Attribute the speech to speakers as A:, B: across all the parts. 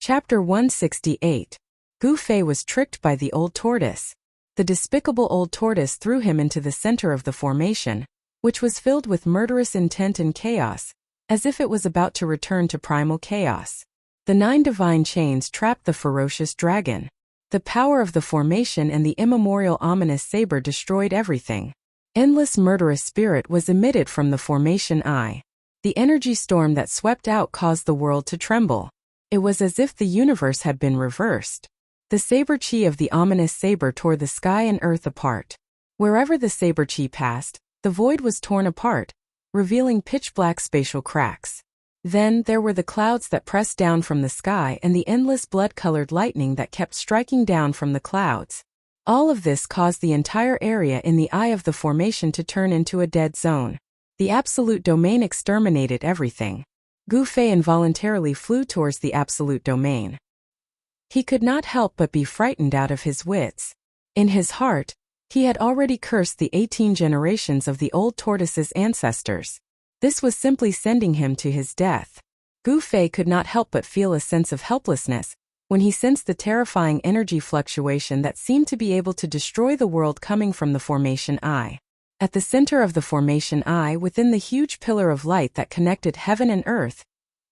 A: Chapter 168. Gu Fei was tricked by the old tortoise. The despicable old tortoise threw him into the center of the formation, which was filled with murderous intent and chaos, as if it was about to return to primal chaos. The 9 divine chains trapped the ferocious dragon. The power of the formation and the immemorial ominous saber destroyed everything. Endless murderous spirit was emitted from the formation eye. The energy storm that swept out caused the world to tremble. It was as if the universe had been reversed. The saber chi of the ominous saber tore the sky and earth apart. Wherever the saber chi passed, the void was torn apart, revealing pitch-black spatial cracks. Then there were the clouds that pressed down from the sky and the endless blood-colored lightning that kept striking down from the clouds. All of this caused the entire area in the eye of the formation to turn into a dead zone. The absolute domain exterminated everything. Gu Fei involuntarily flew towards the absolute domain. He could not help but be frightened out of his wits. In his heart, he had already cursed the 18 generations of the old tortoise's ancestors. This was simply sending him to his death. Gu Fei could not help but feel a sense of helplessness when he sensed the terrifying energy fluctuation that seemed to be able to destroy the world coming from the formation eye. At the center of the formation eye, within the huge pillar of light that connected heaven and earth,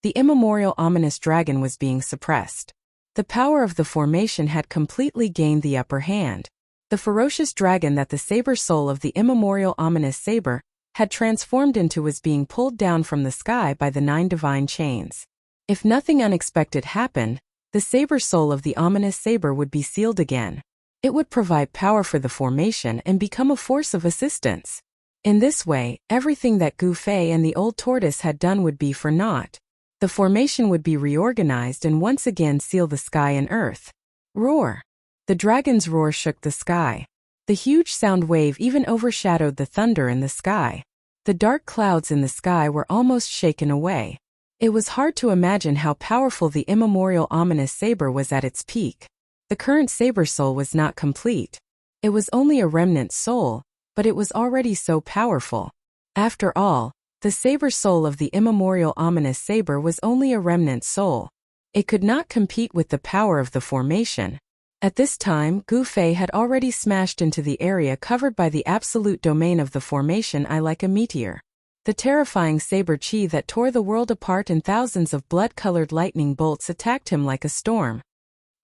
A: the immemorial ominous dragon was being suppressed. The power of the formation had completely gained the upper hand. The ferocious dragon that the saber soul of the immemorial ominous saber had transformed into was being pulled down from the sky by the 9 divine chains. If nothing unexpected happened, the saber soul of the ominous saber would be sealed again. It would provide power for the formation and become a force of assistance. In this way, everything that Gu Fei and the old tortoise had done would be for naught. The formation would be reorganized and once again seal the sky and earth. Roar! The dragon's roar shook the sky. The huge sound wave even overshadowed the thunder in the sky. The dark clouds in the sky were almost shaken away. It was hard to imagine how powerful the immemorial ominous saber was at its peak. The current saber soul was not complete. It was only a remnant soul, but it was already so powerful. After all, the saber soul of the immemorial ominous saber was only a remnant soul. It could not compete with the power of the formation. At this time, Gu Fei had already smashed into the area covered by the absolute domain of the formation eye like a meteor. The terrifying saber chi that tore the world apart in thousands of blood-colored lightning bolts attacked him like a storm.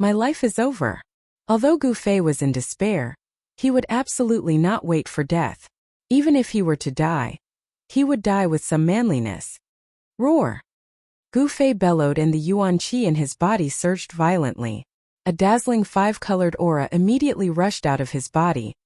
A: My life is over. Although Gu Fei was in despair, he would absolutely not wait for death. Even if he were to die, he would die with some manliness. Roar! Gu Fei bellowed and the yuan qi in his body surged violently. A dazzling 5-colored aura immediately rushed out of his body,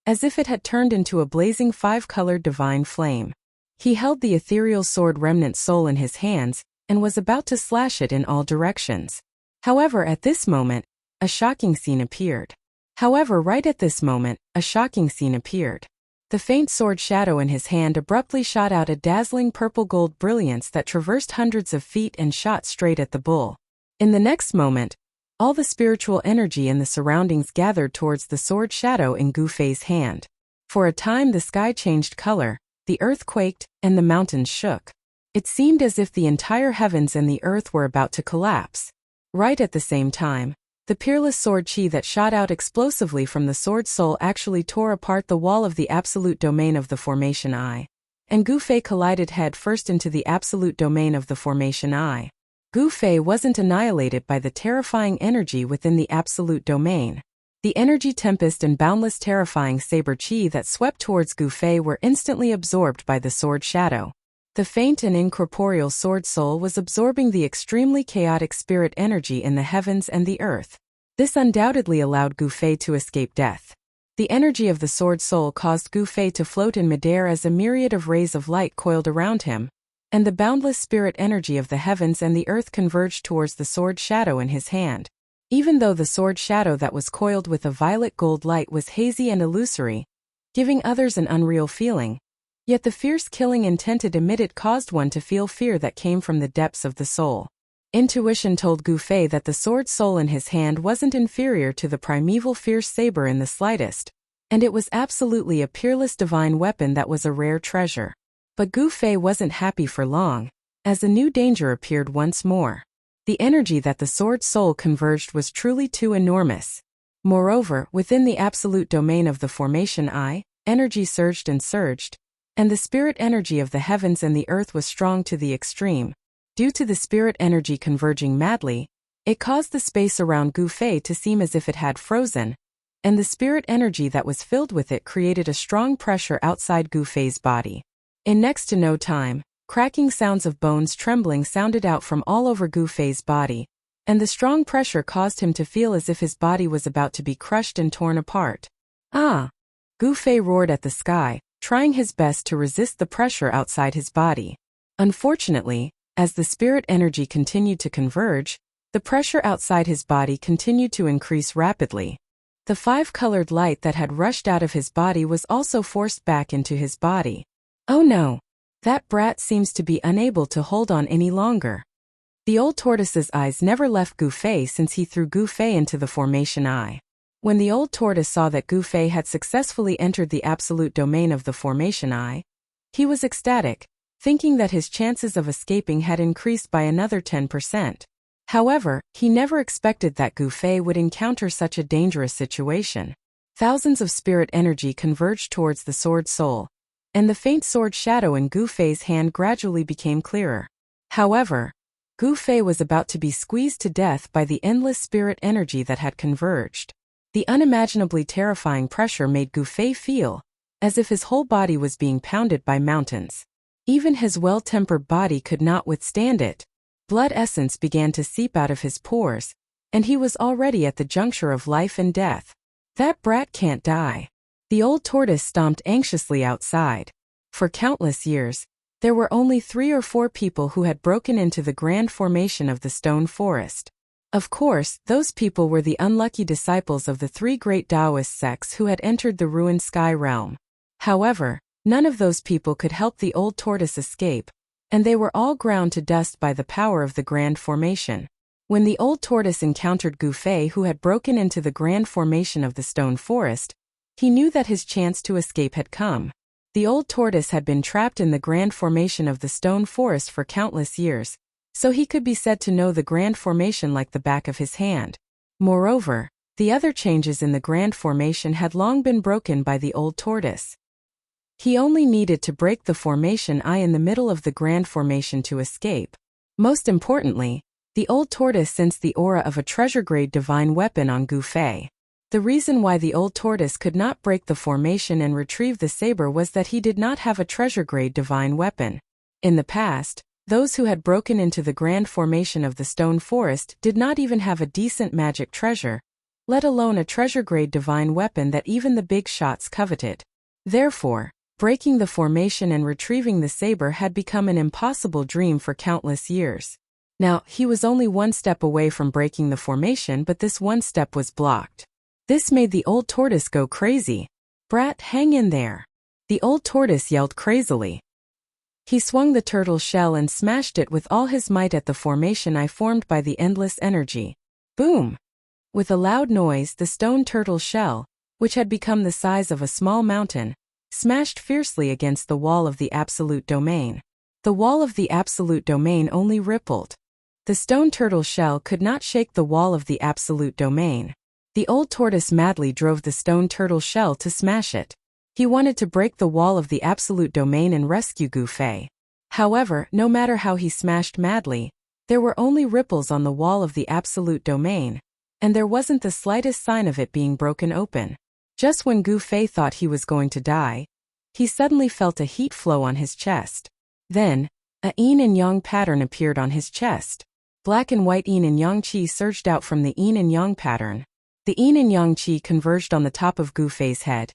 A: as if it had turned into a blazing 5-colored divine flame. He held the ethereal sword remnant soul in his hands and was about to slash it in all directions. However, right at this moment, a shocking scene appeared. The faint sword shadow in his hand abruptly shot out a dazzling purple-gold brilliance that traversed hundreds of feet and shot straight at the bull. In the next moment, all the spiritual energy in the surroundings gathered towards the sword shadow in Gu Fei's hand. For a time the sky changed color, the earth quaked, and the mountains shook. It seemed as if the entire heavens and the earth were about to collapse. Right at the same time, the peerless sword chi that shot out explosively from the sword soul actually tore apart the wall of the absolute domain of the formation eye. And Gu Fei collided head first into the absolute domain of the formation eye. Gu Fei wasn't annihilated by the terrifying energy within the absolute domain. The energy tempest and boundless terrifying saber chi that swept towards Gu Fei were instantly absorbed by the sword shadow. The faint and incorporeal sword soul was absorbing the extremely chaotic spirit energy in the heavens and the earth. This undoubtedly allowed Gu Fei to escape death. The energy of the sword soul caused Gu Fei to float in midair as a myriad of rays of light coiled around him, and the boundless spirit energy of the heavens and the earth converged towards the sword shadow in his hand. Even though the sword shadow that was coiled with a violet gold light was hazy and illusory, giving others an unreal feeling, yet the fierce killing intent it emitted caused one to feel fear that came from the depths of the soul. Intuition told Gu Fei that the sword soul in his hand wasn't inferior to the primeval fierce saber in the slightest, and it was absolutely a peerless divine weapon that was a rare treasure. But Gu Fei wasn't happy for long, as a new danger appeared once more. The energy that the sword soul converged was truly too enormous. Moreover, within the absolute domain of the formation I, energy surged, and the spirit energy of the heavens and the earth was strong to the extreme. Due to the spirit energy converging madly, it caused the space around Gu Fei to seem as if it had frozen, and the spirit energy that was filled with it created a strong pressure outside Gu Fei's body. In next to no time, cracking sounds of bones trembling sounded out from all over Gu Fei's body, and the strong pressure caused him to feel as if his body was about to be crushed and torn apart. Ah! Gu Fei roared at the sky, trying his best to resist the pressure outside his body. Unfortunately, as the spirit energy continued to converge, the pressure outside his body continued to increase rapidly. The five-colored light that had rushed out of his body was also forced back into his body. Oh no! That brat seems to be unable to hold on any longer. The old tortoise's eyes never left Gu Fei since he threw Gu Fei into the formation I. When the old tortoise saw that Gu Fei had successfully entered the absolute domain of the formation I, he was ecstatic, thinking that his chances of escaping had increased by another 10%. However, he never expected that Gu Fei would encounter such a dangerous situation. Thousands of spirit energy converged towards the sword soul, and the faint sword shadow in Gu Fei's hand gradually became clearer. However, Gu Fei was about to be squeezed to death by the endless spirit energy that had converged. The unimaginably terrifying pressure made Gu Fei feel as if his whole body was being pounded by mountains. Even his well-tempered body could not withstand it. Blood essence began to seep out of his pores, and he was already at the juncture of life and death. That brat can't die. The old tortoise stomped anxiously outside. For countless years, there were only 3 or 4 people who had broken into the grand formation of the stone forest. Of course, those people were the unlucky disciples of the 3 great Taoist sects who had entered the ruined sky realm. However, none of those people could help the old tortoise escape, and they were all ground to dust by the power of the grand formation. When the old tortoise encountered Gu Fei, who had broken into the grand formation of the stone forest, he knew that his chance to escape had come. The old tortoise had been trapped in the grand formation of the stone forest for countless years, so he could be said to know the grand formation like the back of his hand. Moreover, the other changes in the grand formation had long been broken by the old tortoise. He only needed to break the formation I in the middle of the grand formation to escape. Most importantly, the old tortoise sensed the aura of a treasure-grade divine weapon on Gu Fei. The reason why the old tortoise could not break the formation and retrieve the saber was that he did not have a treasure-grade divine weapon. In the past, those who had broken into the grand formation of the stone forest did not even have a decent magic treasure, let alone a treasure-grade divine weapon that even the big shots coveted. Therefore, breaking the formation and retrieving the saber had become an impossible dream for countless years. Now, he was only one step away from breaking the formation, but this one step was blocked. This made the old tortoise go crazy. "Brat, hang in there!" The old tortoise yelled crazily. He swung the turtle shell and smashed it with all his might at the formation I formed by the endless energy. Boom! With a loud noise, the stone turtle shell, which had become the size of a small mountain, smashed fiercely against the wall of the absolute domain. The wall of the absolute domain only rippled. The stone turtle shell could not shake the wall of the absolute domain. The old tortoise madly drove the stone turtle shell to smash it. He wanted to break the wall of the absolute domain and rescue Gu Fei. However, no matter how he smashed madly, there were only ripples on the wall of the absolute domain, and there wasn't the slightest sign of it being broken open. Just when Gu Fei thought he was going to die, he suddenly felt a heat flow on his chest. Then, a yin and yang pattern appeared on his chest. Black and white yin and yang qi surged out from the yin and yang pattern. The yin and yang qi converged on the top of Gu Fei's head,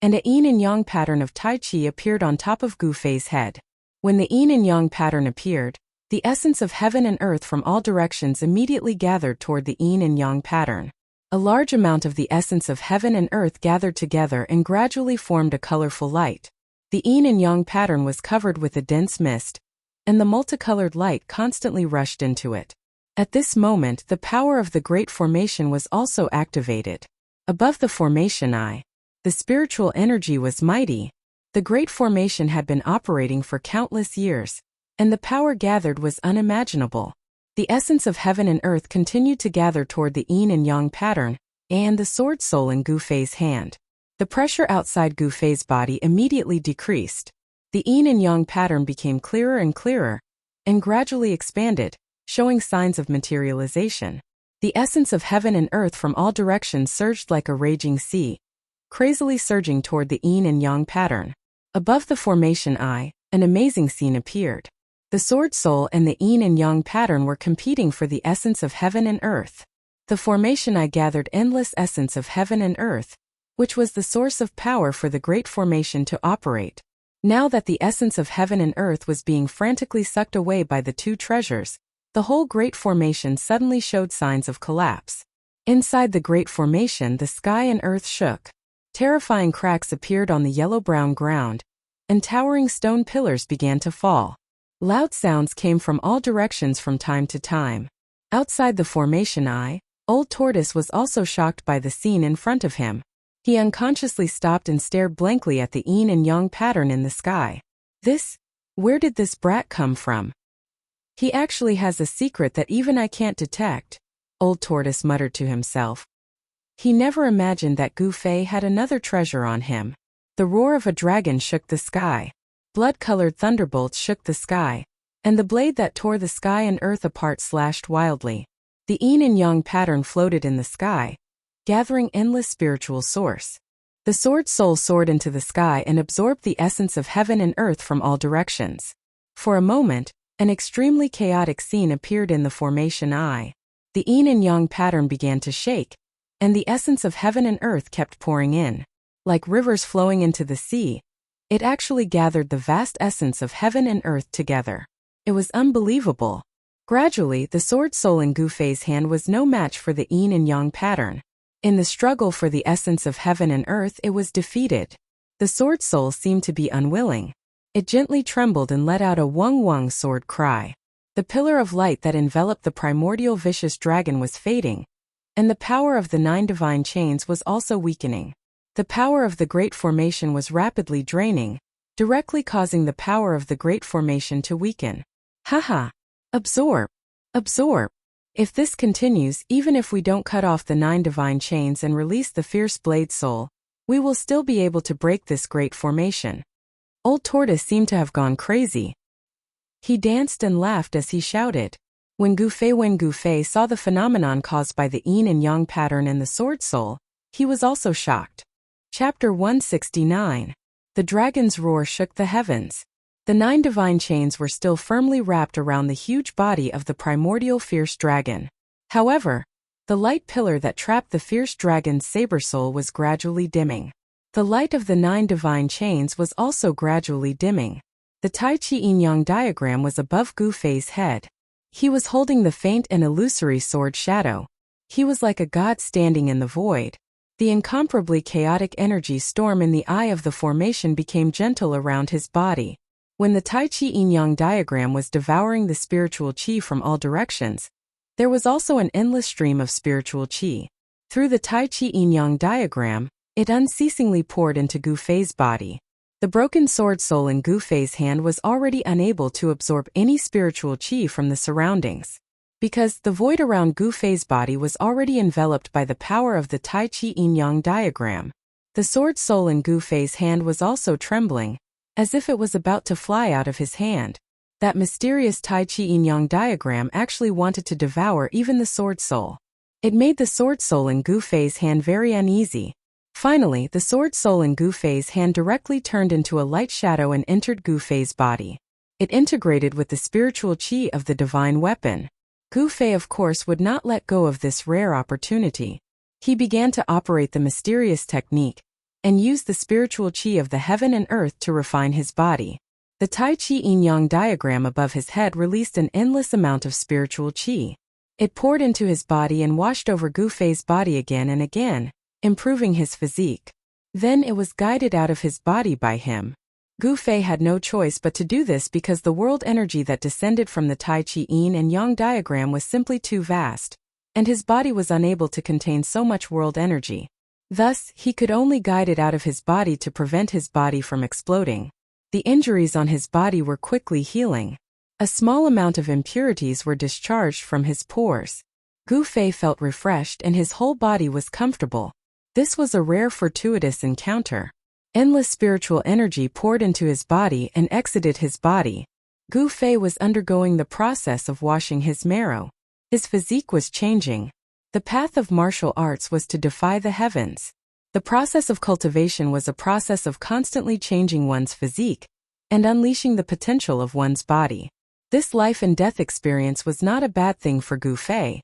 A: and a yin and yang pattern of Tai Chi appeared on top of Gu Fei's head. When the yin and yang pattern appeared, the essence of heaven and earth from all directions immediately gathered toward the yin and yang pattern. A large amount of the essence of heaven and earth gathered together and gradually formed a colorful light. The yin and yang pattern was covered with a dense mist, and the multicolored light constantly rushed into it. At this moment, the power of the Great Formation was also activated. Above the Formation I, the spiritual energy was mighty. The Great Formation had been operating for countless years, and the power gathered was unimaginable. The essence of heaven and earth continued to gather toward the yin and yang pattern, and the sword soul in Gu Fei's hand. The pressure outside Gu Fei's body immediately decreased. The yin and yang pattern became clearer and clearer, and gradually expanded, showing signs of materialization. The essence of heaven and earth from all directions surged like a raging sea, crazily surging toward the yin and yang pattern. Above the formation eye, an amazing scene appeared. The sword soul and the yin and yang pattern were competing for the essence of heaven and earth. The formation eye gathered endless essence of heaven and earth, which was the source of power for the great formation to operate. Now that the essence of heaven and earth was being frantically sucked away by the two treasures, the whole great formation suddenly showed signs of collapse. Inside the great formation, the sky and earth shook. Terrifying cracks appeared on the yellow-brown ground, and towering stone pillars began to fall. Loud sounds came from all directions from time to time. Outside the formation eye, Old Tortoise was also shocked by the scene in front of him. He unconsciously stopped and stared blankly at the yin and yang pattern in the sky. Where did this brat come from? He actually has a secret that even I can't detect, Old Tortoise muttered to himself. He never imagined that Gu Fei had another treasure on him. The roar of a dragon shook the sky. Blood-colored thunderbolts shook the sky, and the blade that tore the sky and earth apart slashed wildly. The yin and yang pattern floated in the sky, gathering endless spiritual source. The sword soul soared into the sky and absorbed the essence of heaven and earth from all directions. For a moment, an extremely chaotic scene appeared in the formation eye. The yin and yang pattern began to shake, and the essence of heaven and earth kept pouring in. Like rivers flowing into the sea, it actually gathered the vast essence of heaven and earth together. It was unbelievable. Gradually, the sword soul in Gu Fei's hand was no match for the yin and yang pattern. In the struggle for the essence of heaven and earth, it was defeated. The sword soul seemed to be unwilling. It gently trembled and let out a wung-wung sword cry. The pillar of light that enveloped the primordial vicious dragon was fading, and the power of the 9 divine chains was also weakening. The power of the great formation was rapidly draining, directly causing the power of the great formation to weaken. Haha! Absorb! Absorb! If this continues, even if we don't cut off the 9 divine chains and release the fierce blade soul, we will still be able to break this great formation. Old Tortoise seemed to have gone crazy. He danced and laughed as he shouted. When Gu Fei saw the phenomenon caused by the yin and yang pattern and the sword soul, he was also shocked. Chapter 169. The dragon's roar shook the heavens. The 9 divine chains were still firmly wrapped around the huge body of the primordial fierce dragon. However, the light pillar that trapped the fierce dragon's saber soul was gradually dimming. The light of the 9 divine chains was also gradually dimming. The Tai Chi yin-yang diagram was above Gu Fei's head. He was holding the faint and illusory sword shadow. He was like a god standing in the void. The incomparably chaotic energy storm in the eye of the formation became gentle around his body. When the Tai Chi yin-yang diagram was devouring the spiritual qi from all directions, there was also an endless stream of spiritual qi. Through the Tai Chi yin-yang diagram, it unceasingly poured into Gu Fei's body. The broken sword soul in Gu Fei's hand was already unable to absorb any spiritual qi from the surroundings. Because the void around Gu Fei's body was already enveloped by the power of the Tai Chi yin-yang diagram, the sword soul in Gu Fei's hand was also trembling, as if it was about to fly out of his hand. That mysterious Tai Chi yin-yang diagram actually wanted to devour even the sword soul. It made the sword soul in Gu Fei's hand very uneasy. Finally, the sword soul in Gu Fei's hand directly turned into a light shadow and entered Gu Fei's body. It integrated with the spiritual qi of the divine weapon. Gu Fei, of course, would not let go of this rare opportunity. He began to operate the mysterious technique and used the spiritual qi of the heaven and earth to refine his body. The Tai Chi yin-yang diagram above his head released an endless amount of spiritual qi. It poured into his body and washed over Gu Fei's body again and again, improving his physique. Then it was guided out of his body by him. Gu Fei had no choice but to do this because the world energy that descended from the Tai Chi yin and yang diagram was simply too vast, and his body was unable to contain so much world energy. Thus, he could only guide it out of his body to prevent his body from exploding. The injuries on his body were quickly healing. A small amount of impurities were discharged from his pores. Gu Fei felt refreshed and his whole body was comfortable. This was a rare fortuitous encounter. Endless spiritual energy poured into his body and exited his body. Gu Fei was undergoing the process of washing his marrow. His physique was changing. The path of martial arts was to defy the heavens. The process of cultivation was a process of constantly changing one's physique and unleashing the potential of one's body. This life and death experience was not a bad thing for Gu Fei,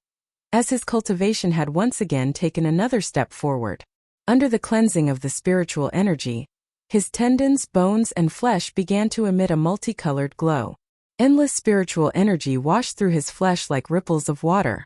A: as his cultivation had once again taken another step forward. Under the cleansing of the spiritual energy, his tendons, bones, and flesh began to emit a multicolored glow. Endless spiritual energy washed through his flesh like ripples of water.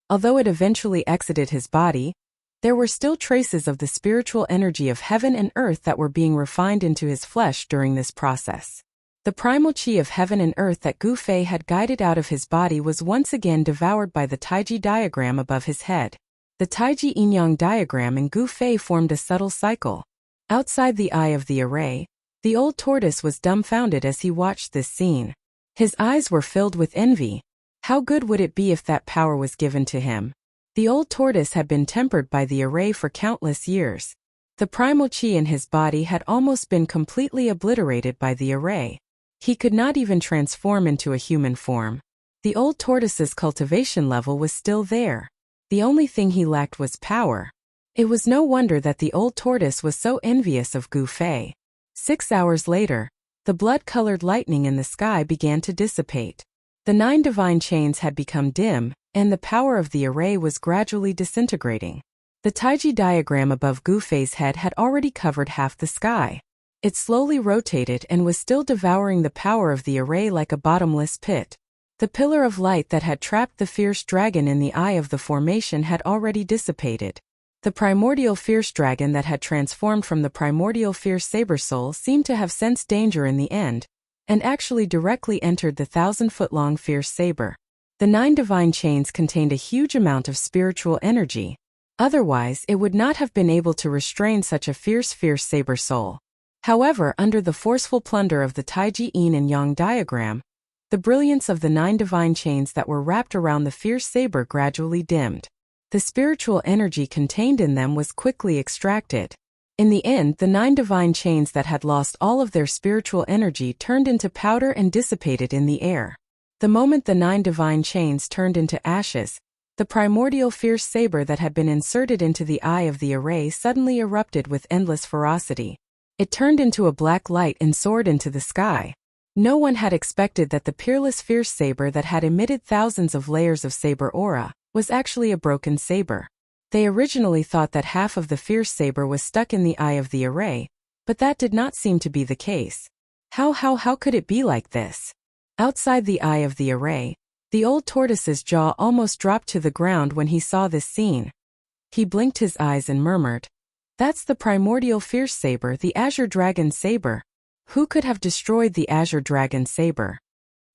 A: Although it eventually exited his body, there were still traces of the spiritual energy of heaven and earth that were being refined into his flesh during this process. The primal chi of heaven and earth that Gu Fei had guided out of his body was once again devoured by the Taiji diagram above his head. The Taiji yin-yang diagram in Gu Fei formed a subtle cycle. Outside the eye of the array, the old tortoise was dumbfounded as he watched this scene. His eyes were filled with envy. How good would it be if that power was given to him? The old tortoise had been tempered by the array for countless years. The primal chi in his body had almost been completely obliterated by the array. He could not even transform into a human form. The old tortoise's cultivation level was still there. The only thing he lacked was power. It was no wonder that the old tortoise was so envious of Gu Fei. 6 hours later, the blood-colored lightning in the sky began to dissipate. The 9 divine chains had become dim, and the power of the array was gradually disintegrating. The Taiji diagram above Gu Fei's head had already covered half the sky. It slowly rotated and was still devouring the power of the array like a bottomless pit. The pillar of light that had trapped the fierce dragon in the eye of the formation had already dissipated. The primordial fierce dragon that had transformed from the primordial fierce saber soul seemed to have sensed danger in the end, and actually directly entered the 1,000-foot-long fierce saber. The 9 divine chains contained a huge amount of spiritual energy. Otherwise, it would not have been able to restrain such a fierce saber soul. However, under the forceful plunder of the Taiji yin and yang diagram, the brilliance of the 9 divine chains that were wrapped around the fierce saber gradually dimmed. The spiritual energy contained in them was quickly extracted. In the end, the 9 divine chains that had lost all of their spiritual energy turned into powder and dissipated in the air. The moment the 9 divine chains turned into ashes, the primordial fierce saber that had been inserted into the eye of the array suddenly erupted with endless ferocity. It turned into a black light and soared into the sky. No one had expected that the peerless fierce saber that had emitted thousands of layers of saber aura was actually a broken saber. They originally thought that half of the fierce saber was stuck in the eye of the array, but that did not seem to be the case. How could it be like this? Outside the eye of the array, the old tortoise's jaw almost dropped to the ground when he saw this scene. He blinked his eyes and murmured, "That's the primordial fierce saber, the azure dragon saber. Who could have destroyed the azure dragon saber?"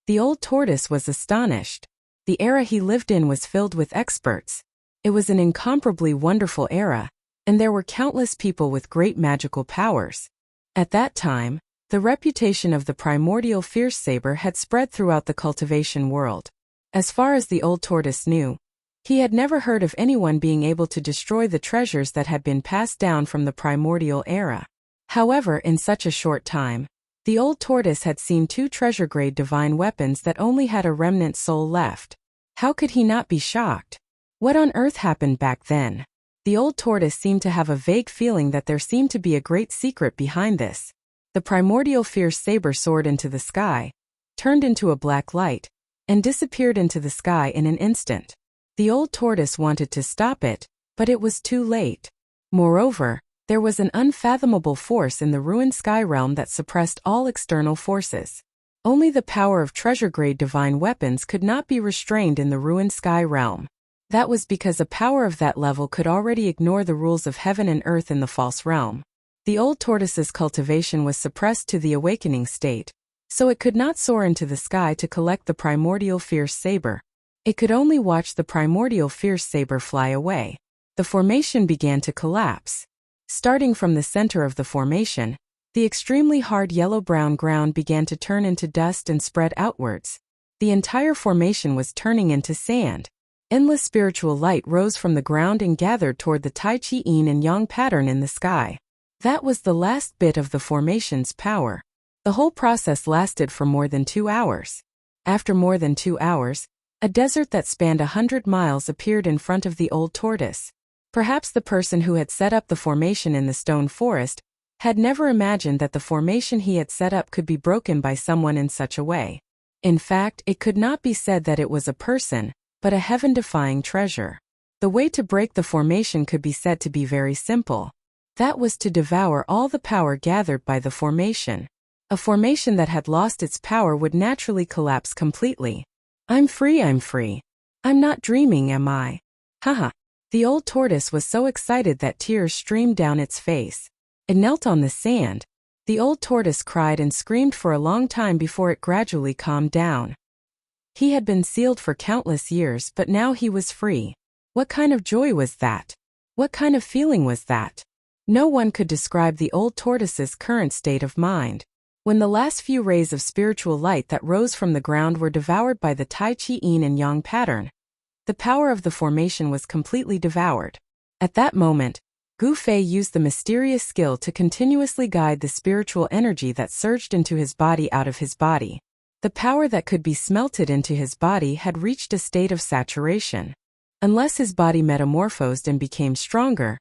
A: The old tortoise was astonished. The era he lived in was filled with experts. It was an incomparably wonderful era, and there were countless people with great magical powers. At that time, the reputation of the primordial fierce saber had spread throughout the cultivation world. As far as the old tortoise knew, he had never heard of anyone being able to destroy the treasures that had been passed down from the primordial era. However, in such a short time, the old tortoise had seen 2 treasure-grade divine weapons that only had a remnant soul left. How could he not be shocked? What on earth happened back then? The old tortoise seemed to have a vague feeling that there seemed to be a great secret behind this. The primordial fierce saber soared into the sky, turned into a black light, and disappeared into the sky in an instant. The old tortoise wanted to stop it, but it was too late. Moreover, there was an unfathomable force in the ruined sky realm that suppressed all external forces. Only the power of treasure-grade divine weapons could not be restrained in the ruined sky realm. That was because a power of that level could already ignore the rules of heaven and earth in the false realm. The old tortoise's cultivation was suppressed to the awakening state, so it could not soar into the sky to collect the primordial fierce saber. It could only watch the primordial fierce saber fly away. The formation began to collapse. Starting from the center of the formation, the extremely hard yellow-brown ground began to turn into dust and spread outwards. The entire formation was turning into sand. Endless spiritual light rose from the ground and gathered toward the Tai Chi Yin and Yang pattern in the sky. That was the last bit of the formation's power. The whole process lasted for more than 2 hours. After more than 2 hours, a desert that spanned 100 miles appeared in front of the old tortoise. Perhaps the person who had set up the formation in the stone forest had never imagined that the formation he had set up could be broken by someone in such a way. In fact, it could not be said that it was a person, but a heaven-defying treasure. The way to break the formation could be said to be very simple. That was to devour all the power gathered by the formation. A formation that had lost its power would naturally collapse completely. I'm free, I'm free. I'm not dreaming, am I? Haha. The old tortoise was so excited that tears streamed down its face. It knelt on the sand. The old tortoise cried and screamed for a long time before it gradually calmed down. He had been sealed for countless years, but now he was free. What kind of joy was that? What kind of feeling was that? No one could describe the old tortoise's current state of mind. When the last few rays of spiritual light that rose from the ground were devoured by the Tai Chi Yin and Yang pattern, the power of the formation was completely devoured. At that moment, Gu Fei used the mysterious skill to continuously guide the spiritual energy that surged into his body out of his body. The power that could be smelted into his body had reached a state of saturation. Unless his body metamorphosed and became stronger,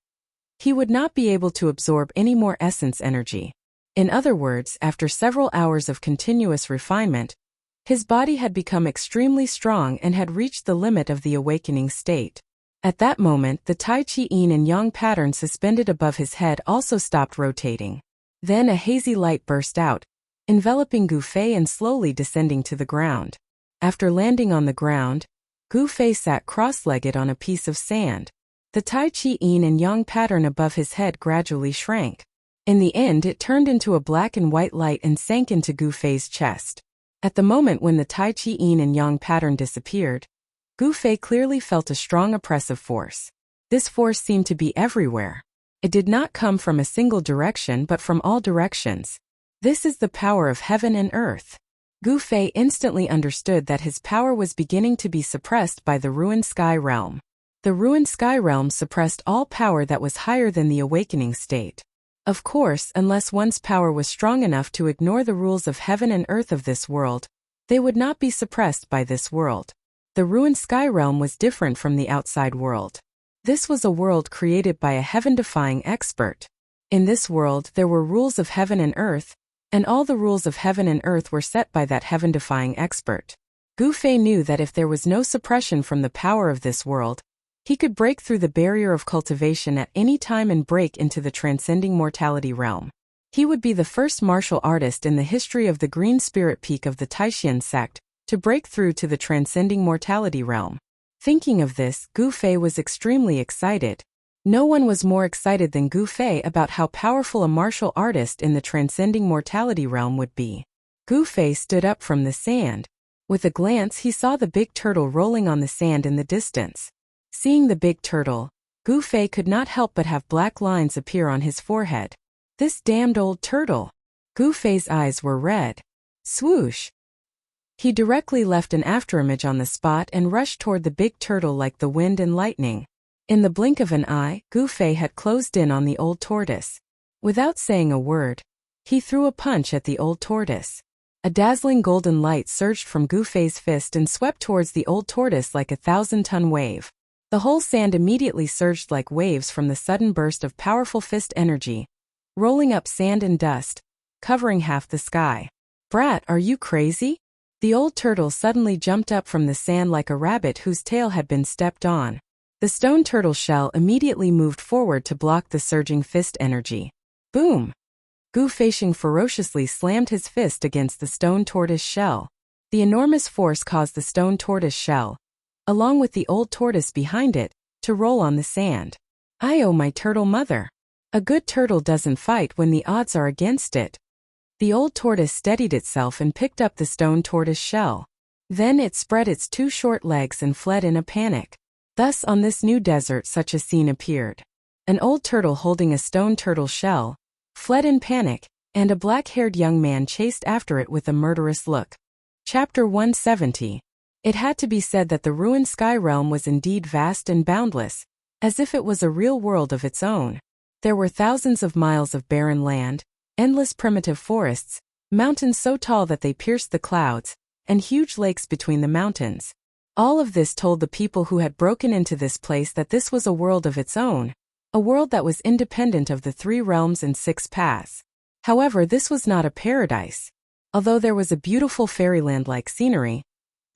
A: he would not be able to absorb any more essence energy. In other words, after several hours of continuous refinement, his body had become extremely strong and had reached the limit of the awakening state. At that moment, the Tai Chi Yin and Yang pattern suspended above his head also stopped rotating. Then a hazy light burst out, enveloping Gu Fei and slowly descending to the ground. After landing on the ground, Gu Fei sat cross-legged on a piece of sand. The Tai Chi Yin and Yang pattern above his head gradually shrank. In the end, it turned into a black and white light and sank into Gu Fei's chest. At the moment when the Tai Chi Yin and Yang pattern disappeared, Gu Fei clearly felt a strong oppressive force. This force seemed to be everywhere. It did not come from a single direction but from all directions. This is the power of heaven and earth. Gu Fei instantly understood that his power was beginning to be suppressed by the ruined sky realm. The ruined sky realm suppressed all power that was higher than the awakening state. Of course, unless one's power was strong enough to ignore the rules of heaven and earth of this world, they would not be suppressed by this world. The ruined sky realm was different from the outside world. This was a world created by a heaven-defying expert. In this world, there were rules of heaven and earth, and all the rules of heaven and earth were set by that heaven-defying expert. Gu Fei knew that if there was no suppression from the power of this world, he could break through the barrier of cultivation at any time and break into the transcending mortality realm. He would be the first martial artist in the history of the Green Spirit Peak of the Taishan sect to break through to the transcending mortality realm. Thinking of this, Gu Fei was extremely excited. No one was more excited than Gu Fei about how powerful a martial artist in the transcending mortality realm would be. Gu Fei stood up from the sand. With a glance, he saw the big turtle rolling on the sand in the distance. Seeing the big turtle, Gu Fei could not help but have black lines appear on his forehead. This damned old turtle! Gu Fei's eyes were red. Swoosh! He directly left an afterimage on the spot and rushed toward the big turtle like the wind and lightning. In the blink of an eye, Gu Fei had closed in on the old tortoise. Without saying a word, he threw a punch at the old tortoise. A dazzling golden light surged from Gu Fei's fist and swept towards the old tortoise like a 1,000-ton wave. The whole sand immediately surged like waves from the sudden burst of powerful fist energy, rolling up sand and dust, covering half the sky. Brat, are you crazy? The old turtle suddenly jumped up from the sand like a rabbit whose tail had been stepped on. The stone turtle shell immediately moved forward to block the surging fist energy. Boom! Gu Feisheng ferociously slammed his fist against the stone tortoise shell. The enormous force caused the stone tortoise shell, along with the old tortoise behind it, to roll on the sand. I owe my turtle mother. A good turtle doesn't fight when the odds are against it. The old tortoise steadied itself and picked up the stone tortoise shell. Then it spread its 2 short legs and fled in a panic. Thus on this new desert such a scene appeared. An old turtle holding a stone turtle shell fled in panic, and a black-haired young man chased after it with a murderous look. Chapter 170. It had to be said that the ruined sky realm was indeed vast and boundless, as if it was a real world of its own. There were thousands of miles of barren land, endless primitive forests, mountains so tall that they pierced the clouds, and huge lakes between the mountains. All of this told the people who had broken into this place that this was a world of its own, a world that was independent of the 3 realms and 6 paths. However, this was not a paradise. Although there was a beautiful fairyland-like scenery,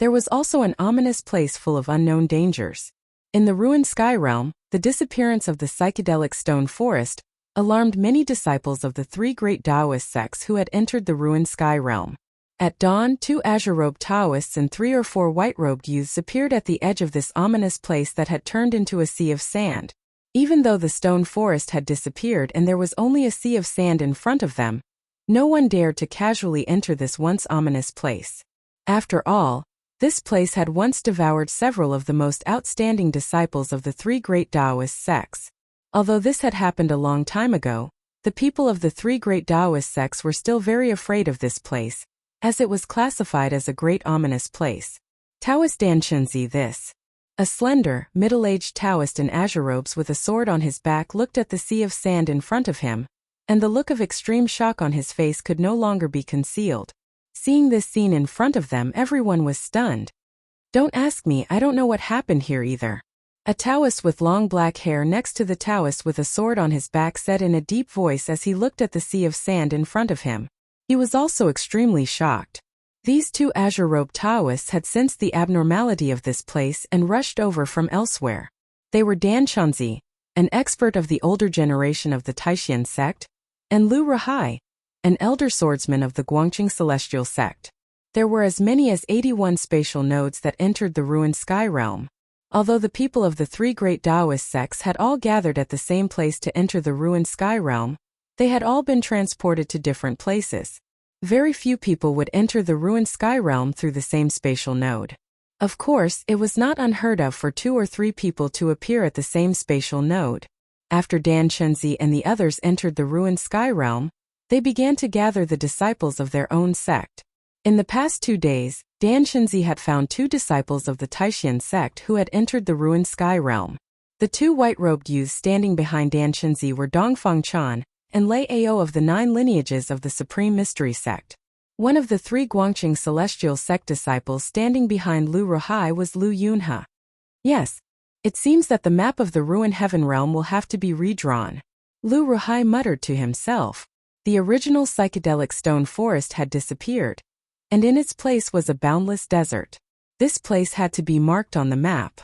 A: there was also an ominous place full of unknown dangers. In the ruined sky realm, the disappearance of the psychedelic stone forest alarmed many disciples of the 3 great Taoist sects who had entered the ruined sky realm. At dawn, 2 azure-robed Taoists and 3 or 4 white-robed youths appeared at the edge of this ominous place that had turned into a sea of sand. Even though the stone forest had disappeared and there was only a sea of sand in front of them, no one dared to casually enter this once ominous place. After all, this place had once devoured several of the most outstanding disciples of the 3 great Taoist sects. Although this had happened a long time ago, the people of the 3 great Taoist sects were still very afraid of this place, as it was classified as a great ominous place. Taoist Danshenzi this. A slender, middle-aged Taoist in azure robes with a sword on his back looked at the sea of sand in front of him, and the look of extreme shock on his face could no longer be concealed. Seeing this scene in front of them, everyone was stunned. "Don't ask me, I don't know what happened here either." A Taoist with long black hair next to the Taoist with a sword on his back said in a deep voice as he looked at the sea of sand in front of him. He was also extremely shocked. These 2 azure-robed Taoists had sensed the abnormality of this place and rushed over from elsewhere. They were Dan Chunzi, an expert of the older generation of the Taishan sect, and Lu Rahai, an elder swordsman of the Guangqing celestial sect. There were as many as 81 spatial nodes that entered the ruined sky realm. Although the people of the 3 great Taoist sects had all gathered at the same place to enter the ruined sky realm, they had all been transported to different places. Very few people would enter the ruined sky realm through the same spatial node. Of course, it was not unheard of for 2 or 3 people to appear at the same spatial node. After Dan Chunzi and the others entered the ruined sky realm, they began to gather the disciples of their own sect. In the past 2 days, Dan Chunzi had found 2 disciples of the Taishan sect who had entered the ruined sky realm. The 2 white-robed youths standing behind Dan Chunzi were Dongfang Chan and Lei Ao of the 9 lineages of the Supreme Mystery sect. One of the 3 Guangqing celestial sect disciples standing behind Lu Rahai was Lu Yunhe. "Yes, it seems that the map of the ruined heaven realm will have to be redrawn," Lu Rahai muttered to himself. The original psychedelic stone forest had disappeared, and in its place was a boundless desert. This place had to be marked on the map.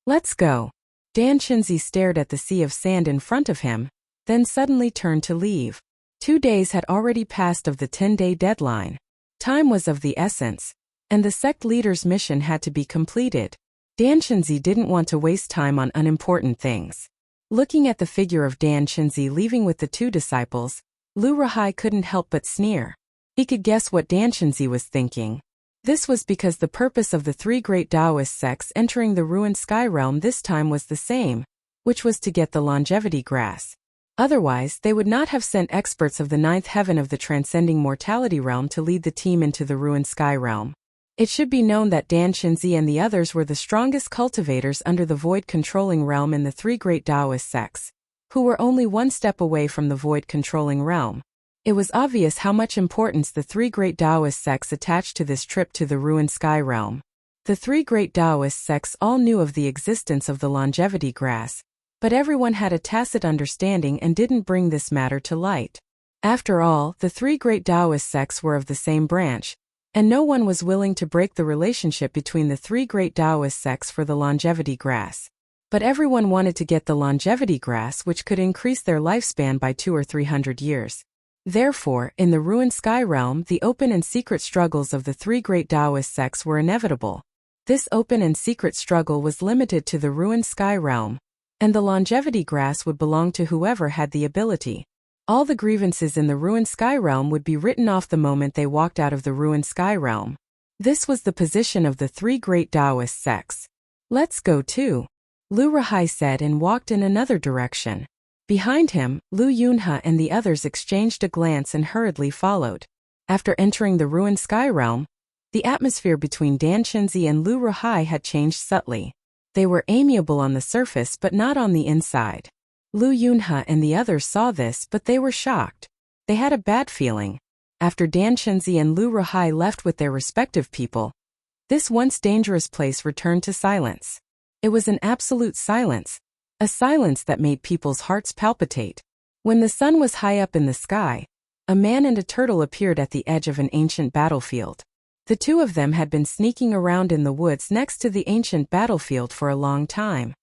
A: "Let's go." Dan Chunzi stared at the sea of sand in front of him, then suddenly turned to leave. 2 days had already passed of the 10-day deadline. Time was of the essence, and the sect leader's mission had to be completed. Dan Chunzi didn't want to waste time on unimportant things. Looking at the figure of Dan Chunzi leaving with the 2 disciples, Lu Rahai couldn't help but sneer. He could guess what Dan Chunzi was thinking. This was because the purpose of the 3 great Taoist sects entering the ruined sky realm this time was the same, which was to get the longevity grass. Otherwise, they would not have sent experts of the 9th heaven of the transcending mortality realm to lead the team into the ruined sky realm. It should be known that Dan Chunzi and the others were the strongest cultivators under the void-controlling realm in the 3 great Taoist sects, who were only 1 step away from the void-controlling realm. It was obvious how much importance the 3 great Taoist sects attached to this trip to the ruined sky realm. The 3 great Taoist sects all knew of the existence of the longevity grass, but everyone had a tacit understanding and didn't bring this matter to light. After all, the 3 great Taoist sects were of the same branch, and no one was willing to break the relationship between the 3 great Taoist sects for the longevity grass. But everyone wanted to get the longevity grass, which could increase their lifespan by 200 or 300 years. Therefore, in the ruined sky realm, the open and secret struggles of the 3 great Taoist sects were inevitable. This open and secret struggle was limited to the ruined sky realm, and the longevity grass would belong to whoever had the ability. All the grievances in the ruined sky realm would be written off the moment they walked out of the ruined sky realm. This was the position of the 3 great Taoist sects. "Let's go too," Lu Rahai said and walked in another direction. Behind him, Lu Yunhe and the others exchanged a glance and hurriedly followed. After entering the ruined sky realm, The atmosphere between Dan Shinzi and Lu Ruhai had changed subtly. They were amiable on the surface but not on the inside. Lu Yunhe and the others saw this, but they were shocked. They had a bad feeling. After Dan Shinzi and Lu Ruhai left with their respective people, this once dangerous place returned to silence. It was an absolute silence, a silence that made people's hearts palpitate. When the sun was high up in the sky, a man and a turtle appeared at the edge of an ancient battlefield. The two of them had been sneaking around in the woods next to the ancient battlefield for a long time.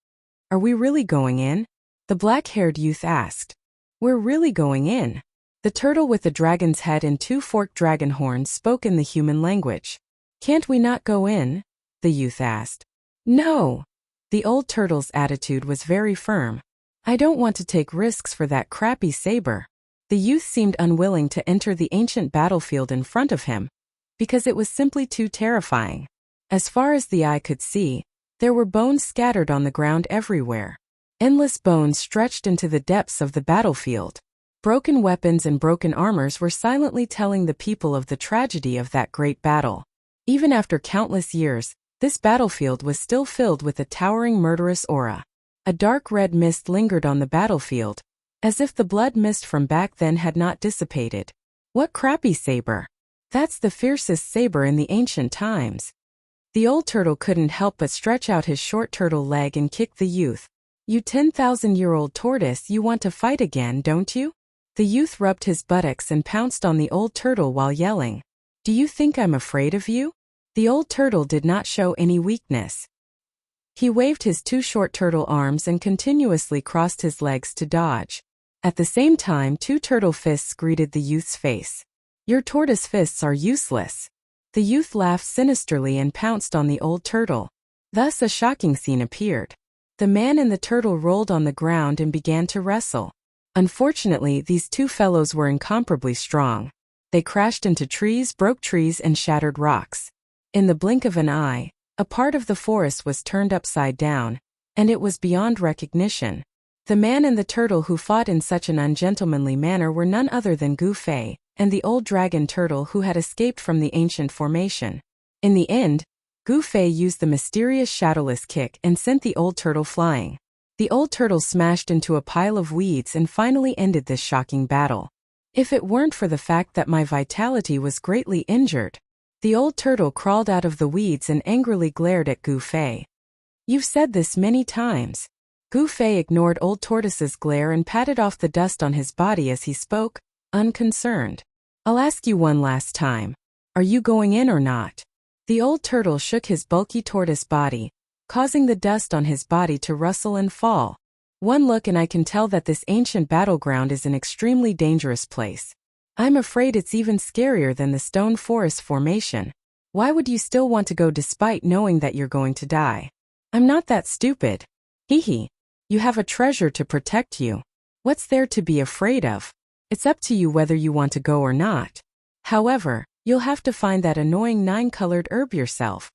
A: "Are we really going in?" the black-haired youth asked. "We're really going in." The turtle with the dragon's head and two forked dragon horns spoke in the human language. "Can't we not go in?" the youth asked. "No." The old turtle's attitude was very firm. "I don't want to take risks for that crappy saber." The youth seemed unwilling to enter the ancient battlefield in front of him, because it was simply too terrifying. As far as the eye could see, there were bones scattered on the ground everywhere. Endless bones stretched into the depths of the battlefield. Broken weapons and broken armors were silently telling the people of the tragedy of that great battle. Even after countless years, this battlefield was still filled with a towering murderous aura. A dark red mist lingered on the battlefield, as if the blood mist from back then had not dissipated. "What crappy saber? That's the fiercest saber in the ancient times." The old turtle couldn't help but stretch out his short turtle leg and kick the youth. "You 10,000-year-old tortoise, you want to fight again, don't you?" The youth rubbed his buttocks and pounced on the old turtle while yelling, "Do you think I'm afraid of you?" The old turtle did not show any weakness. He waved his two short turtle arms and continuously crossed his legs to dodge. At the same time, two turtle fists greeted the youth's face. "Your tortoise fists are useless." The youth laughed sinisterly and pounced on the old turtle. Thus a shocking scene appeared. The man and the turtle rolled on the ground and began to wrestle. Unfortunately, these two fellows were incomparably strong. They crashed into trees, broke trees, and shattered rocks. In the blink of an eye, a part of the forest was turned upside down, and it was beyond recognition. The man and the turtle who fought in such an ungentlemanly manner were none other than Gu Fei and the old dragon turtle who had escaped from the ancient formation. In the end, Gu Fei used the mysterious shadowless kick and sent the old turtle flying. The old turtle smashed into a pile of weeds and finally ended this shocking battle. "If it weren't for the fact that my vitality was greatly injured." The old turtle crawled out of the weeds and angrily glared at Gu Fei. "You've said this many times." Gu Fei ignored old tortoise's glare and patted off the dust on his body as he spoke, unconcerned. "I'll ask you one last time. Are you going in or not?" The old turtle shook his bulky tortoise body, causing the dust on his body to rustle and fall. "One look and I can tell that this ancient battleground is an extremely dangerous place. I'm afraid it's even scarier than the stone forest formation. Why would you still want to go despite knowing that you're going to die?" "I'm not that stupid. Hee. You have a treasure to protect you. What's there to be afraid of? It's up to you whether you want to go or not. However, you'll have to find that annoying 9-colored herb yourself."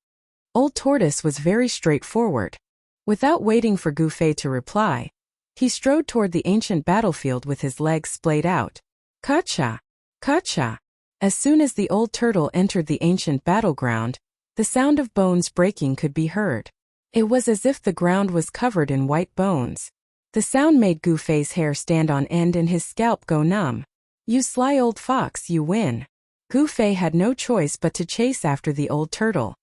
A: Old Tortoise was very straightforward. Without waiting for Gu Fei to reply, he strode toward the ancient battlefield with his legs splayed out. Ka-cha! Ka-cha! As soon as the old turtle entered the ancient battleground, the sound of bones breaking could be heard. It was as if the ground was covered in white bones. The sound made Gu Fei's hair stand on end and his scalp go numb. "You sly old fox, you win." Gu Fei had no choice but to chase after the old turtle.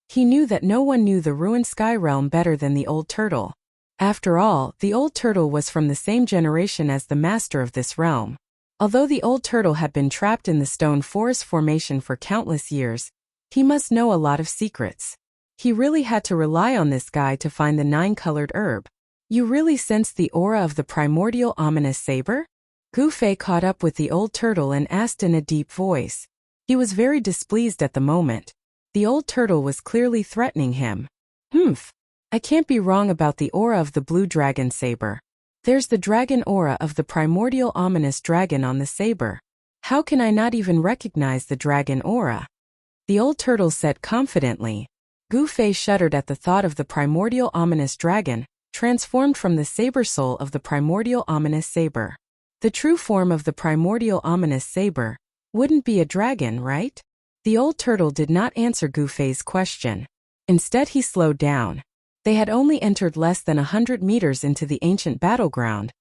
A: He knew that no one knew the ruined sky realm better than the old turtle. After all, the old turtle was from the same generation as the master of this realm. Although the old turtle had been trapped in the stone forest formation for countless years, he must know a lot of secrets. He really had to rely on this guy to find the 9-colored herb. "You really sense the aura of the primordial ominous saber?" Gu Fei caught up with the old turtle and asked in a deep voice. He was very displeased at the moment. The old turtle was clearly threatening him. "Humph. I can't be wrong about the aura of the blue dragon saber. There's the dragon aura of the primordial ominous dragon on the saber. How can I not even recognize the dragon aura?" The old turtle said confidently. Gu Fei shuddered at the thought of the primordial ominous dragon, transformed from the saber soul of the primordial ominous saber. The true form of the primordial ominous saber wouldn't be a dragon, right? The old turtle did not answer Gu Fei's question. Instead he slowed down. They had only entered less than 100 meters into the ancient battleground,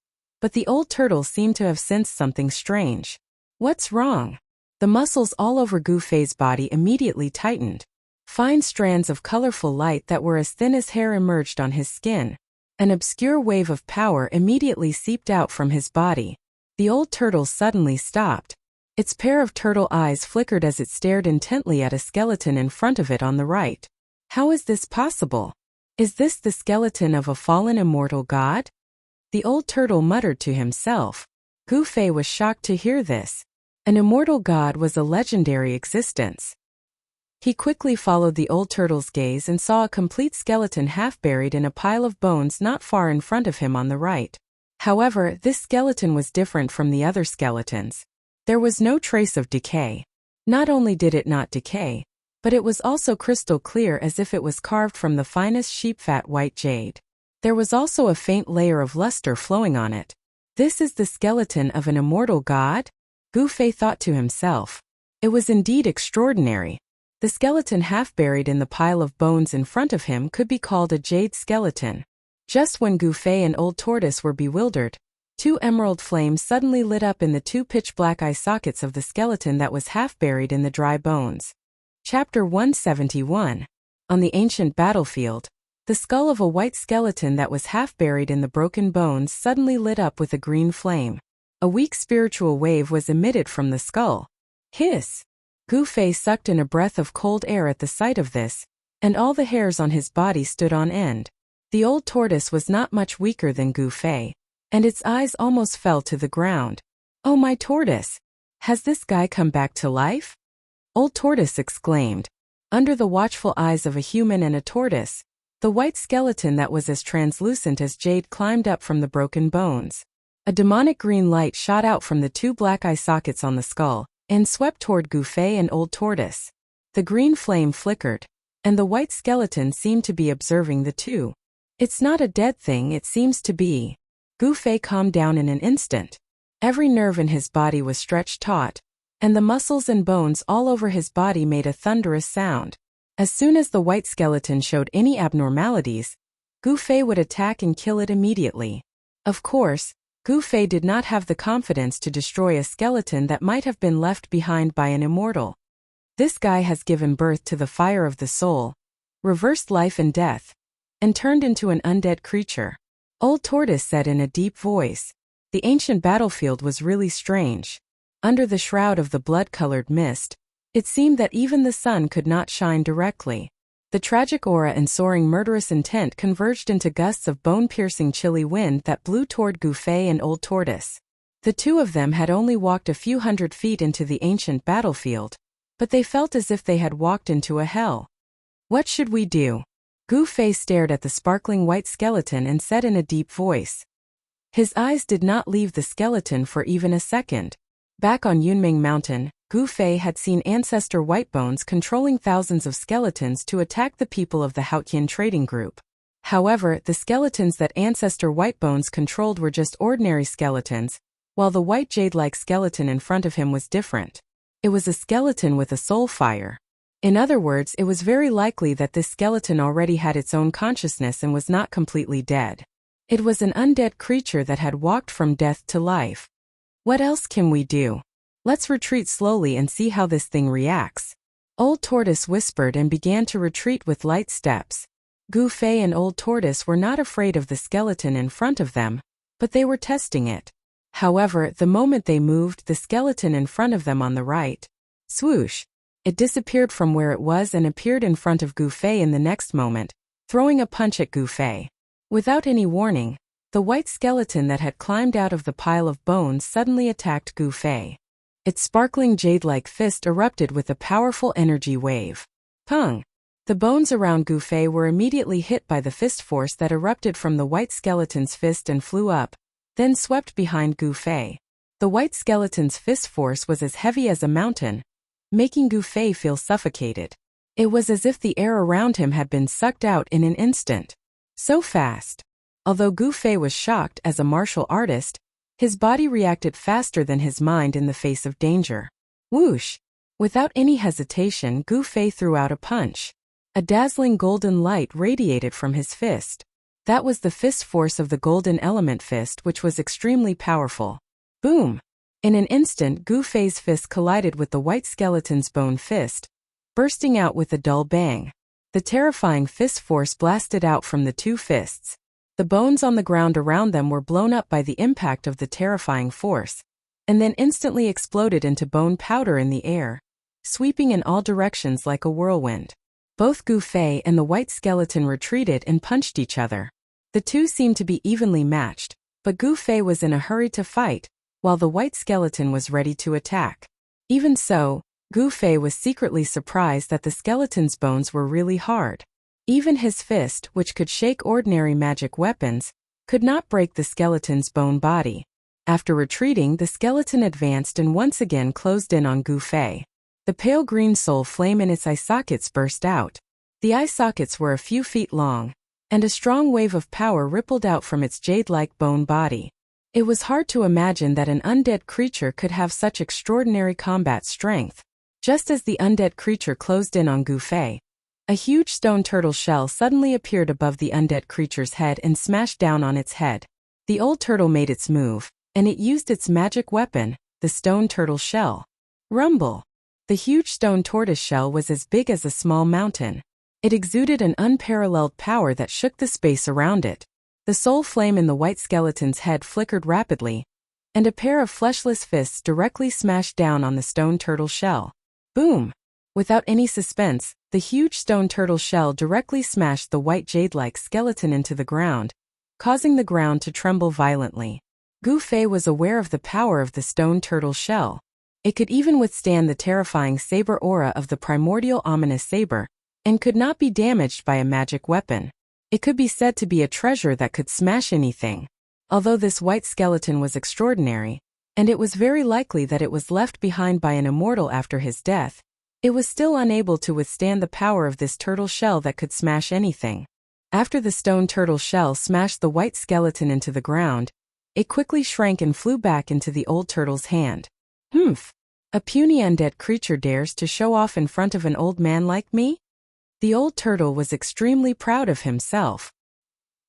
A: but the old turtle seemed to have sensed something strange. What's wrong? The muscles all over Gu Fei's body immediately tightened. Fine strands of colorful light that were as thin as hair emerged on his skin. An obscure wave of power immediately seeped out from his body. The old turtle suddenly stopped. Its pair of turtle eyes flickered as it stared intently at a skeleton in front of it on the right. How is this possible? Is this the skeleton of a fallen immortal god? The old turtle muttered to himself. Gu Fei was shocked to hear this. An immortal god was a legendary existence. He quickly followed the old turtle's gaze and saw a complete skeleton half buried in a pile of bones not far in front of him on the right. However, this skeleton was different from the other skeletons. There was no trace of decay. Not only did it not decay, but it was also crystal clear as if it was carved from the finest sheep-fat white jade. There was also a faint layer of luster flowing on it. This is the skeleton of an immortal god? Gu Fei thought to himself. It was indeed extraordinary. The skeleton half buried in the pile of bones in front of him could be called a jade skeleton. Just when Gu Fei and Old Tortoise were bewildered, two emerald flames suddenly lit up in the two pitch-black eye sockets of the skeleton that was half buried in the dry bones. Chapter 171. On the ancient battlefield, the skull of a white skeleton that was half buried in the broken bones suddenly lit up with a green flame. A weak spiritual wave was emitted from the skull. Hiss! Gu Fei sucked in a breath of cold air at the sight of this, and all the hairs on his body stood on end. The old tortoise was not much weaker than Gu Fei, and its eyes almost fell to the ground. Oh my tortoise! Has this guy come back to life? Old Tortoise exclaimed. Under the watchful eyes of a human and a tortoise, the white skeleton that was as translucent as jade climbed up from the broken bones. A demonic green light shot out from the two black eye sockets on the skull, and swept toward Gu Fei and Old Tortoise. The green flame flickered, and the white skeleton seemed to be observing the two. It's not a dead thing, it seems to be. Gu Fei calmed down in an instant. Every nerve in his body was stretched taut, and the muscles and bones all over his body made a thunderous sound. As soon as the white skeleton showed any abnormalities, Gu Fei would attack and kill it immediately. Of course, Gu Fei did not have the confidence to destroy a skeleton that might have been left behind by an immortal. This guy has given birth to the fire of the soul, reversed life and death, and turned into an undead creature. Old Tortoise said in a deep voice. The ancient battlefield was really strange. Under the shroud of the blood-colored mist, it seemed that even the sun could not shine directly. The tragic aura and soaring murderous intent converged into gusts of bone-piercing chilly wind that blew toward Gu Fei and Old Tortoise. The two of them had only walked a few hundred feet into the ancient battlefield, but they felt as if they had walked into a hell. What should we do? Gu Fei stared at the sparkling white skeleton and said in a deep voice. His eyes did not leave the skeleton for even a second. Back on Yunming Mountain, Gu Fei had seen Ancestor Whitebones controlling thousands of skeletons to attack the people of the Haotian trading group. However, the skeletons that Ancestor Whitebones controlled were just ordinary skeletons, while the white jade-like skeleton in front of him was different. It was a skeleton with a soul fire. In other words, it was very likely that this skeleton already had its own consciousness and was not completely dead. It was an undead creature that had walked from death to life. What else can we do? Let's retreat slowly and see how this thing reacts. Old Tortoise whispered and began to retreat with light steps. Gu Fei and Old Tortoise were not afraid of the skeleton in front of them, but they were testing it. However, the moment they moved the skeleton in front of them on the right, swoosh, it disappeared from where it was and appeared in front of Gu Fei in the next moment, throwing a punch at Gu Fei. Without any warning, the white skeleton that had climbed out of the pile of bones suddenly attacked Gu Fei. Its sparkling jade-like fist erupted with a powerful energy wave. Pung! The bones around Gu Fei were immediately hit by the fist force that erupted from the white skeleton's fist and flew up, then swept behind Gu Fei. The white skeleton's fist force was as heavy as a mountain, making Gu Fei feel suffocated. It was as if the air around him had been sucked out in an instant. So fast. Although Gu Fei was shocked as a martial artist, his body reacted faster than his mind in the face of danger. Whoosh! Without any hesitation, Gu Fei threw out a punch. A dazzling golden light radiated from his fist. That was the fist force of the golden element fist, which was extremely powerful. Boom! In an instant, Gu Fei's fist collided with the white skeleton's bone fist, bursting out with a dull bang. The terrifying fist force blasted out from the two fists. The bones on the ground around them were blown up by the impact of the terrifying force, and then instantly exploded into bone powder in the air, sweeping in all directions like a whirlwind. Both Gu Fei and the white skeleton retreated and punched each other. The two seemed to be evenly matched, but Gu Fei was in a hurry to fight, while the white skeleton was ready to attack. Even so, Gu Fei was secretly surprised that the skeleton's bones were really hard. Even his fist, which could shake ordinary magic weapons, could not break the skeleton's bone body. After retreating, the skeleton advanced and once again closed in on Gu Fei. The pale green soul flame in its eye sockets burst out. The eye sockets were a few feet long, and a strong wave of power rippled out from its jade-like bone body. It was hard to imagine that an undead creature could have such extraordinary combat strength. Just as the undead creature closed in on Gu Fei, a huge stone turtle shell suddenly appeared above the undead creature's head and smashed down on its head. The old turtle made its move, and it used its magic weapon, the stone turtle shell. Rumble! The huge stone tortoise shell was as big as a small mountain. It exuded an unparalleled power that shook the space around it. The soul flame in the white skeleton's head flickered rapidly, and a pair of fleshless fists directly smashed down on the stone turtle shell. Boom! Without any suspense, the huge stone turtle shell directly smashed the white jade-like skeleton into the ground, causing the ground to tremble violently. Gu Fei was aware of the power of the stone turtle shell. It could even withstand the terrifying saber aura of the primordial ominous saber, and could not be damaged by a magic weapon. It could be said to be a treasure that could smash anything. Although this white skeleton was extraordinary, and it was very likely that it was left behind by an immortal after his death, it was still unable to withstand the power of this turtle shell that could smash anything. After the stone turtle shell smashed the white skeleton into the ground, it quickly shrank and flew back into the old turtle's hand. Humph! A puny undead creature dares to show off in front of an old man like me? The old turtle was extremely proud of himself.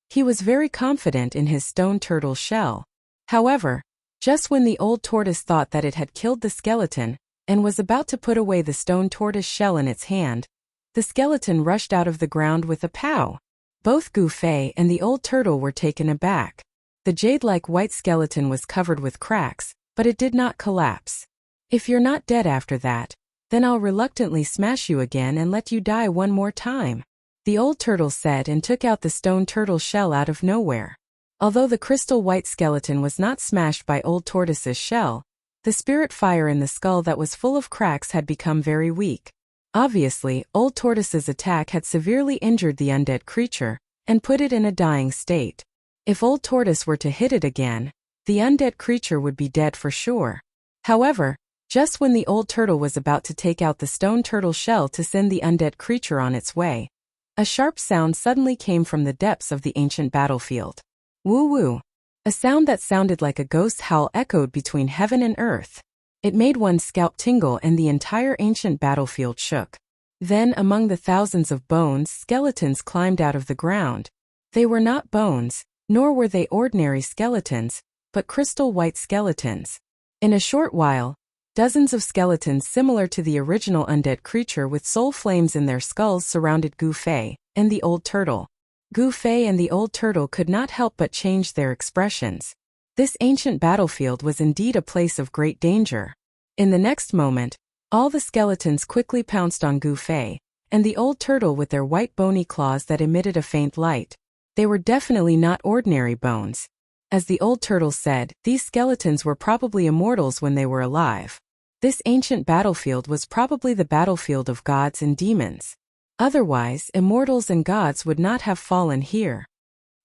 A: He was very confident in his stone turtle shell. However, just when the old tortoise thought that it had killed the skeleton, and was about to put away the stone tortoise shell in its hand, the skeleton rushed out of the ground with a pow. Both Gu Fei and the old turtle were taken aback. The jade-like white skeleton was covered with cracks, but it did not collapse. If you're not dead after that, then I'll reluctantly smash you again and let you die one more time, the old turtle said, and took out the stone turtle shell out of nowhere. Although the crystal white skeleton was not smashed by old tortoise's shell, the spirit fire in the skull that was full of cracks had become very weak. Obviously, old tortoise's attack had severely injured the undead creature, and put it in a dying state. If old tortoise were to hit it again, the undead creature would be dead for sure. However, just when the old turtle was about to take out the stone turtle shell to send the undead creature on its way, a sharp sound suddenly came from the depths of the ancient battlefield. Woo-woo! A sound that sounded like a ghost howl echoed between heaven and earth. It made one's scalp tingle and the entire ancient battlefield shook. Then, among the thousands of bones, skeletons climbed out of the ground. They were not bones, nor were they ordinary skeletons, but crystal white skeletons. In a short while, dozens of skeletons similar to the original undead creature with soul flames in their skulls surrounded Gu Fei and the old turtle. Gu Fei and the old turtle could not help but change their expressions. This ancient battlefield was indeed a place of great danger. In the next moment, all the skeletons quickly pounced on Gu Fei and the old turtle with their white bony claws that emitted a faint light. They were definitely not ordinary bones. As the old turtle said, these skeletons were probably immortals when they were alive. This ancient battlefield was probably the battlefield of gods and demons. Otherwise, immortals and gods would not have fallen here.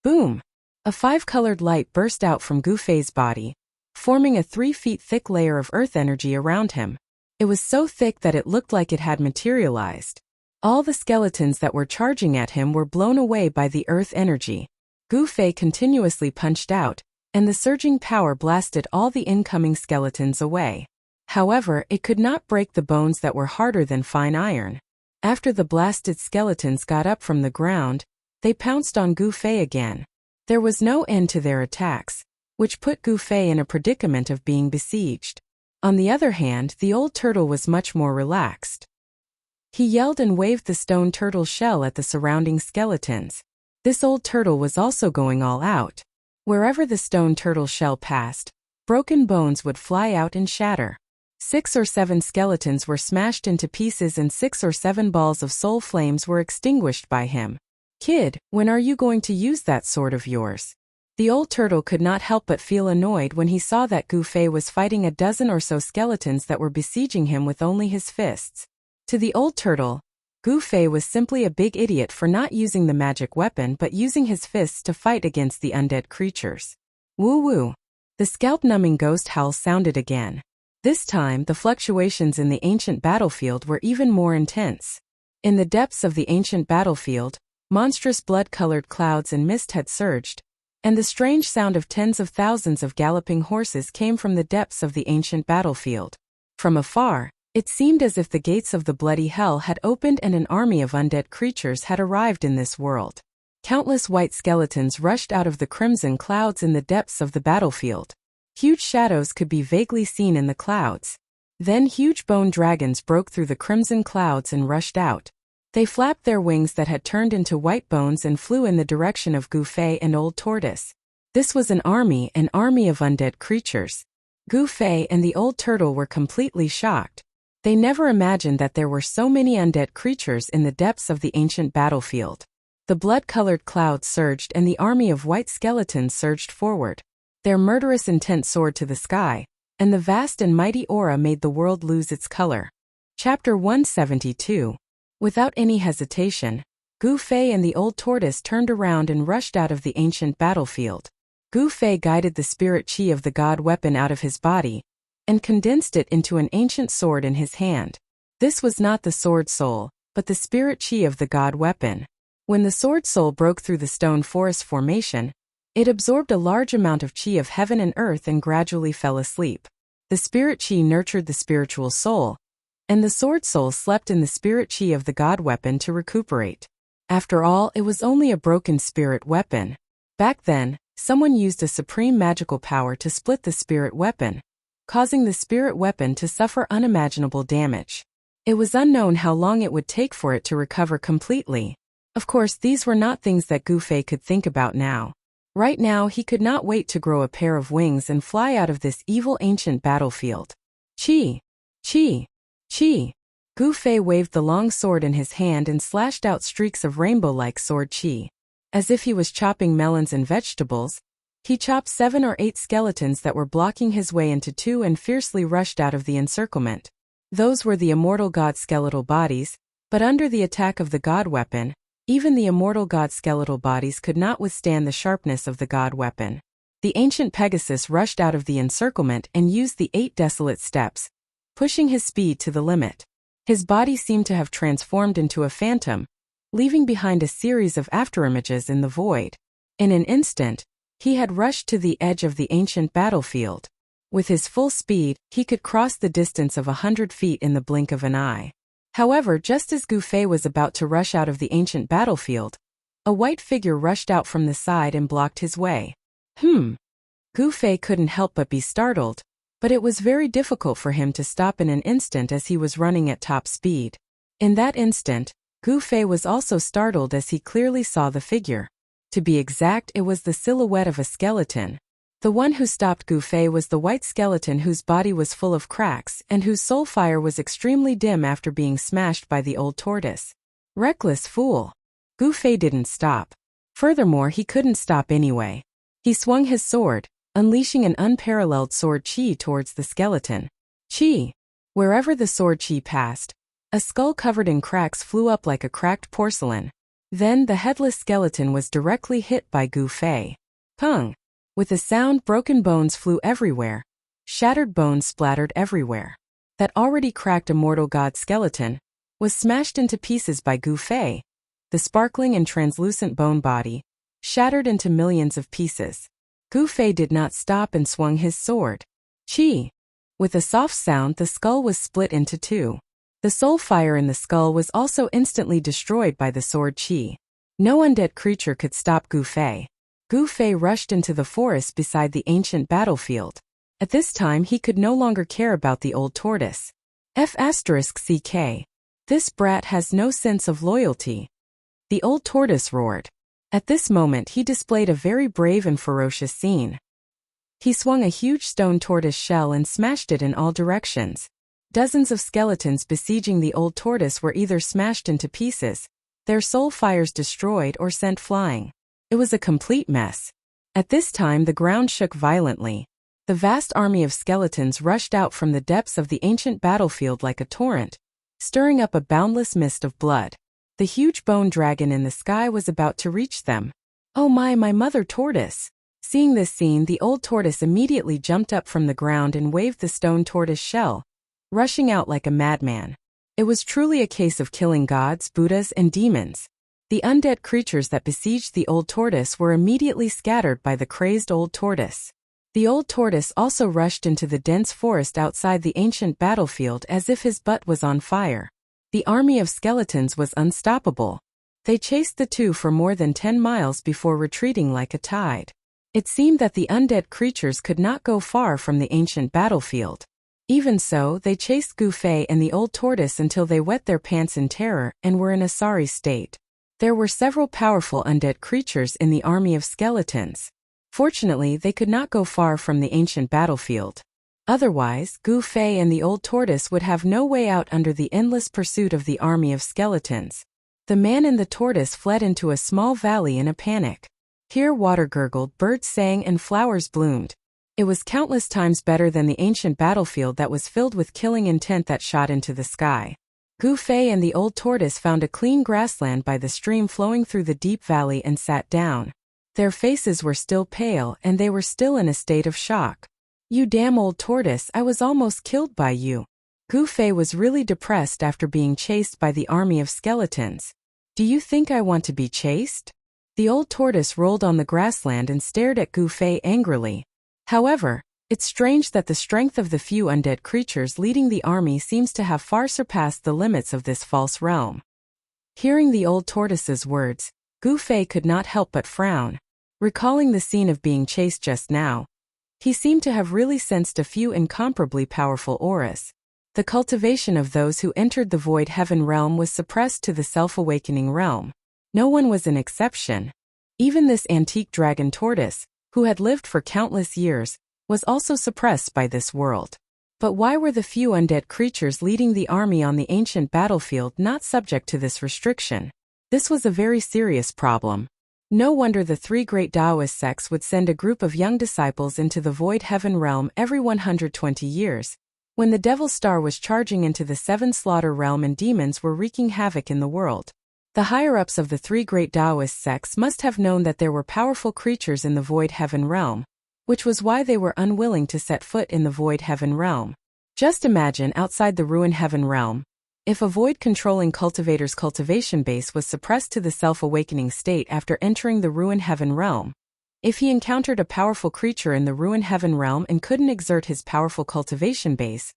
A: Boom! A 5-colored light burst out from Gu Fei's body, forming a 3 feet thick layer of earth energy around him. It was so thick that it looked like it had materialized. All the skeletons that were charging at him were blown away by the earth energy. Gu Fei continuously punched out, and the surging power blasted all the incoming skeletons away. However, it could not break the bones that were harder than fine iron. After the blasted skeletons got up from the ground, they pounced on Gu Fei again. There was no end to their attacks, which put Gu Fei in a predicament of being besieged. On the other hand, the old turtle was much more relaxed. He yelled and waved the stone turtle shell at the surrounding skeletons. This old turtle was also going all out. Wherever the stone turtle shell passed, broken bones would fly out and shatter. 6 or 7 skeletons were smashed into pieces and 6 or 7 balls of soul flames were extinguished by him. "Kid, when are you going to use that sword of yours?" The old turtle could not help but feel annoyed when he saw that Gu Fei was fighting a dozen or so skeletons that were besieging him with only his fists. To the old turtle, Gu Fei was simply a big idiot for not using the magic weapon but using his fists to fight against the undead creatures. Woo woo. The scalp-numbing ghost howl sounded again. This time, the fluctuations in the ancient battlefield were even more intense. In the depths of the ancient battlefield, monstrous blood-colored clouds and mist had surged, and the strange sound of tens of thousands of galloping horses came from the depths of the ancient battlefield. From afar, it seemed as if the gates of the bloody hell had opened and an army of undead creatures had arrived in this world. Countless white skeletons rushed out of the crimson clouds in the depths of the battlefield. Huge shadows could be vaguely seen in the clouds. Then huge bone dragons broke through the crimson clouds and rushed out. They flapped their wings that had turned into white bones and flew in the direction of Gu Fei and Old Tortoise. This was an army of undead creatures. Gu Fei and the old turtle were completely shocked. They never imagined that there were so many undead creatures in the depths of the ancient battlefield. The blood-colored clouds surged and the army of white skeletons surged forward. Their murderous intent soared to the sky, and the vast and mighty aura made the world lose its color. Chapter 172. Without any hesitation, Gu Fei and the old tortoise turned around and rushed out of the ancient battlefield. Gu Fei guided the spirit chi of the god weapon out of his body, and condensed it into an ancient sword in his hand. This was not the sword soul, but the spirit chi of the god weapon. When the sword soul broke through the stone forest formation, it absorbed a large amount of chi of heaven and earth and gradually fell asleep. The spirit chi nurtured the spiritual soul, and the sword soul slept in the spirit chi of the god weapon to recuperate. After all, it was only a broken spirit weapon. Back then, someone used a supreme magical power to split the spirit weapon, causing the spirit weapon to suffer unimaginable damage. It was unknown how long it would take for it to recover completely. Of course, these were not things that Gu Fei could think about now. Right now, he could not wait to grow a pair of wings and fly out of this evil ancient battlefield. Chi! Chi! Chi! Gu Fei waved the long sword in his hand and slashed out streaks of rainbow-like sword chi. As if he was chopping melons and vegetables, he chopped 7 or 8 skeletons that were blocking his way into 2 and fiercely rushed out of the encirclement. Those were the immortal god skeletal bodies, but under the attack of the god weapon, even the immortal god skeletal bodies could not withstand the sharpness of the god weapon. The ancient Pegasus rushed out of the encirclement and used the 8 desolate steps, pushing his speed to the limit. His body seemed to have transformed into a phantom, leaving behind a series of afterimages in the void. In an instant, he had rushed to the edge of the ancient battlefield. With his full speed, he could cross the distance of 100 feet in the blink of an eye. However, just as Gu Fei was about to rush out of the ancient battlefield, a white figure rushed out from the side and blocked his way. Gu Fei couldn't help but be startled, but it was very difficult for him to stop in an instant as he was running at top speed. In that instant, Gu Fei was also startled as he clearly saw the figure. To be exact, it was the silhouette of a skeleton. The one who stopped Gu Fei was the white skeleton whose body was full of cracks and whose soul fire was extremely dim after being smashed by the old tortoise. Reckless fool! Gu Fei didn't stop. Furthermore, he couldn't stop anyway. He swung his sword, unleashing an unparalleled sword chi towards the skeleton. Chi! Wherever the sword chi passed, a skull covered in cracks flew up like a cracked porcelain. Then the headless skeleton was directly hit by Gu Fei. Pung! With a sound, broken bones flew everywhere. Shattered bones splattered everywhere. That already cracked immortal god skeleton was smashed into pieces by Gu Fei. The sparkling and translucent bone body shattered into millions of pieces. Gu Fei did not stop and swung his sword. Chi! With a soft sound, the skull was split into two. The soul fire in the skull was also instantly destroyed by the sword Qi. No undead creature could stop Gu Fei. Gu Fei rushed into the forest beside the ancient battlefield. At this time he could no longer care about the old tortoise. F***CK. This brat has no sense of loyalty. The old tortoise roared. At this moment he displayed a very brave and ferocious scene. He swung a huge stone tortoise shell and smashed it in all directions. Dozens of skeletons besieging the old tortoise were either smashed into pieces, their soul fires destroyed, or sent flying. It was a complete mess. At this time the ground shook violently. The vast army of skeletons rushed out from the depths of the ancient battlefield like a torrent, stirring up a boundless mist of blood. The huge bone dragon in the sky was about to reach them. Oh my mother tortoise! Seeing this scene, the old tortoise immediately jumped up from the ground and waved the stone tortoise shell, rushing out like a madman. It was truly a case of killing gods, Buddhas, and demons. The undead creatures that besieged the old tortoise were immediately scattered by the crazed old tortoise. The old tortoise also rushed into the dense forest outside the ancient battlefield as if his butt was on fire. The army of skeletons was unstoppable. They chased the two for more than 10 miles before retreating like a tide. It seemed that the undead creatures could not go far from the ancient battlefield. Even so, they chased Gu Fei and the old tortoise until they wet their pants in terror and were in a sorry state. There were several powerful undead creatures in the army of skeletons. Fortunately, they could not go far from the ancient battlefield. Otherwise, Gu Fei and the old tortoise would have no way out under the endless pursuit of the army of skeletons. The man and the tortoise fled into a small valley in a panic. Here water gurgled, birds sang, and flowers bloomed. It was countless times better than the ancient battlefield that was filled with killing intent that shot into the sky. Gu Fei and the old tortoise found a clean grassland by the stream flowing through the deep valley and sat down. Their faces were still pale and they were still in a state of shock. You damn old tortoise, I was almost killed by you. Gu Fei was really depressed after being chased by the army of skeletons. Do you think I want to be chased? The old tortoise rolled on the grassland and stared at Gu Fei angrily. However, it's strange that the strength of the few undead creatures leading the army seems to have far surpassed the limits of this false realm. Hearing the old tortoise's words, Gu Fei could not help but frown. Recalling the scene of being chased just now, he seemed to have really sensed a few incomparably powerful auras. The cultivation of those who entered the void heaven realm was suppressed to the self-awakening realm. No one was an exception. Even this antique dragon tortoise, who had lived for countless years, was also suppressed by this world. But why were the few undead creatures leading the army on the ancient battlefield not subject to this restriction? This was a very serious problem. No wonder the three great Taoist sects would send a group of young disciples into the void heaven realm every 120 years, when the Devil's Star was charging into the seven slaughter realm and demons were wreaking havoc in the world. The higher-ups of the three great Taoist sects must have known that there were powerful creatures in the void heaven realm, which was why they were unwilling to set foot in the void heaven realm. Just imagine outside the ruin heaven realm, if a void-controlling cultivator's cultivation base was suppressed to the self-awakening state after entering the ruin heaven realm. If he encountered a powerful creature in the ruin heaven realm and couldn't exert his powerful cultivation base,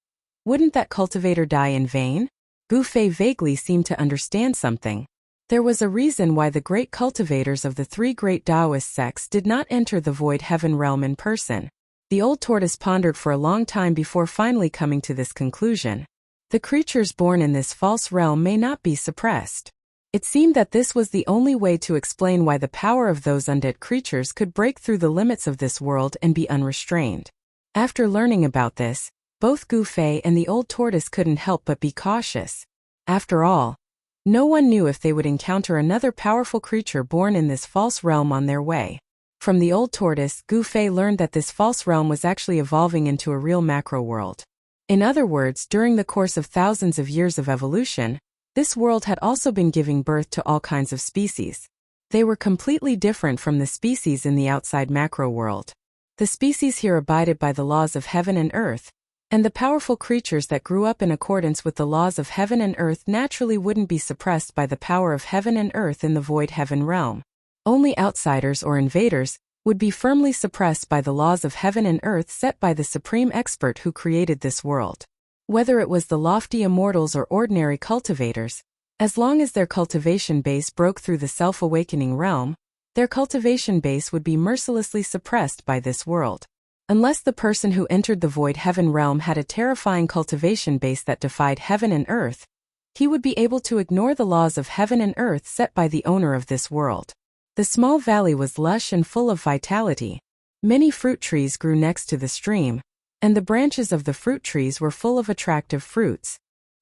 A: wouldn't that cultivator die in vain? Gu Fei vaguely seemed to understand something. There was a reason why the great cultivators of the three great Taoist sects did not enter the void heaven realm in person. The old tortoise pondered for a long time before finally coming to this conclusion. The creatures born in this false realm may not be suppressed. It seemed that this was the only way to explain why the power of those undead creatures could break through the limits of this world and be unrestrained. After learning about this, both Gu Fei and the old tortoise couldn't help but be cautious. After all, no one knew if they would encounter another powerful creature born in this false realm on their way. From the old tortoise, Gu Fei learned that this false realm was actually evolving into a real macro world. In other words, during the course of thousands of years of evolution, this world had also been giving birth to all kinds of species. They were completely different from the species in the outside macro world. The species here abided by the laws of heaven and earth, and the powerful creatures that grew up in accordance with the laws of heaven and earth naturally wouldn't be suppressed by the power of heaven and earth in the void heaven realm. Only outsiders or invaders would be firmly suppressed by the laws of heaven and earth set by the supreme expert who created this world. Whether it was the lofty immortals or ordinary cultivators, as long as their cultivation base broke through the self-awakening realm, their cultivation base would be mercilessly suppressed by this world. Unless the person who entered the void heaven realm had a terrifying cultivation base that defied heaven and earth, he would be able to ignore the laws of heaven and earth set by the owner of this world. The small valley was lush and full of vitality. Many fruit trees grew next to the stream, and the branches of the fruit trees were full of attractive fruits.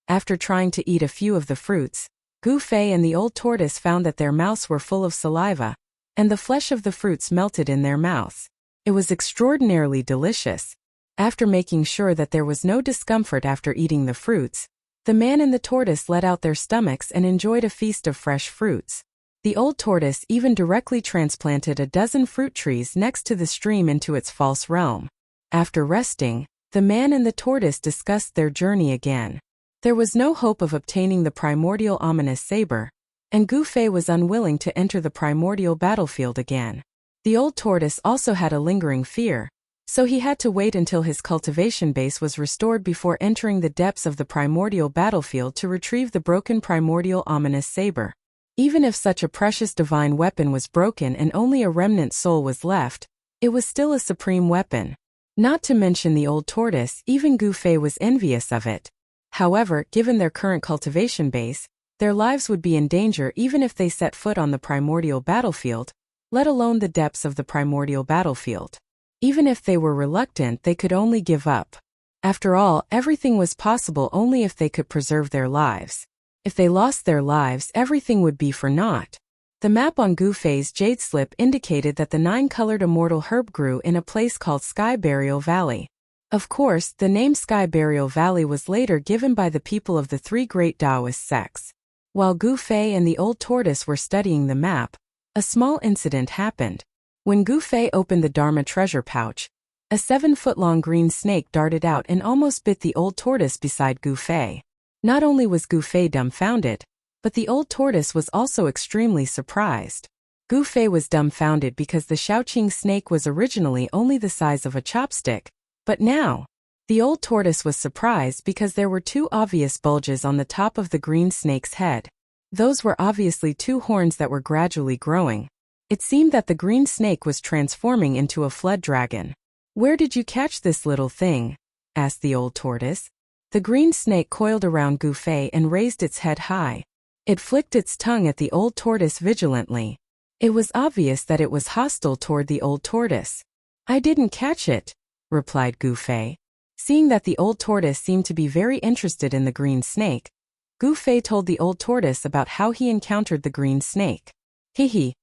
A: After trying to eat a few of the fruits, Gu Fei and the old tortoise found that their mouths were full of saliva, and the flesh of the fruits melted in their mouths. It was extraordinarily delicious. After making sure that there was no discomfort after eating the fruits, the man and the tortoise let out their stomachs and enjoyed a feast of fresh fruits. The old tortoise even directly transplanted a dozen fruit trees next to the stream into its false realm. After resting, the man and the tortoise discussed their journey again. There was no hope of obtaining the primordial ominous saber, and Gu Fei was unwilling to enter the primordial battlefield again. The old tortoise also had a lingering fear, so he had to wait until his cultivation base was restored before entering the depths of the primordial battlefield to retrieve the broken primordial ominous saber. Even if such a precious divine weapon was broken and only a remnant soul was left, it was still a supreme weapon. Not to mention the old tortoise, even Gu Fei was envious of it. However, given their current cultivation base, their lives would be in danger even if they set foot on the primordial battlefield, let alone the depths of the primordial battlefield. Even if they were reluctant, they could only give up. After all, everything was possible only if they could preserve their lives. If they lost their lives, everything would be for naught. The map on Gu Fei's jade slip indicated that the 9-colored immortal herb grew in a place called Sky Burial Valley. Of course, the name Sky Burial Valley was later given by the people of the 3 great Taoist sects. While Gu Fei and the old tortoise were studying the map, a small incident happened. When Gu Fei opened the Dharma treasure pouch, a 7-foot-long green snake darted out and almost bit the old tortoise beside Gu Fei. Not only was Gu Fei dumbfounded, but the old tortoise was also extremely surprised. Gu Fei was dumbfounded because the Shaoqing snake was originally only the size of a chopstick, but now, the old tortoise was surprised because there were 2 obvious bulges on the top of the green snake's head. Those were obviously 2 horns that were gradually growing. It seemed that the green snake was transforming into a flood dragon. "Where did you catch this little thing?" asked the old tortoise. The green snake coiled around Gu Fei and raised its head high. It flicked its tongue at the old tortoise vigilantly. It was obvious that it was hostile toward the old tortoise. "I didn't catch it," replied Gu Fei. Seeing that the old tortoise seemed to be very interested in the green snake, Gu Fei told the old tortoise about how he encountered the green snake. "Hee.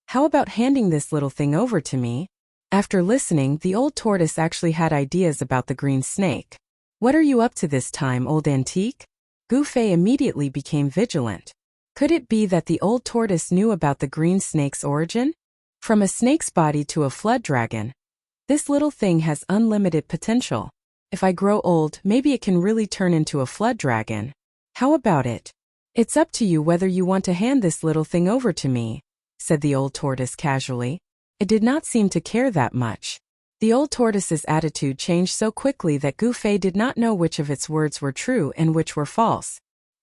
A: How about handing this little thing over to me?" After listening, the old tortoise actually had ideas about the green snake. "What are you up to this time, old antique?" Gu Fei immediately became vigilant. Could it be that the old tortoise knew about the green snake's origin? From a snake's body to a flood dragon, this little thing has unlimited potential. If I grow old, maybe it can really turn into a flood dragon. How about it? "It's up to you whether you want to hand this little thing over to me," said the old tortoise casually. It did not seem to care that much. The old tortoise's attitude changed so quickly that Gu Fei did not know which of its words were true and which were false.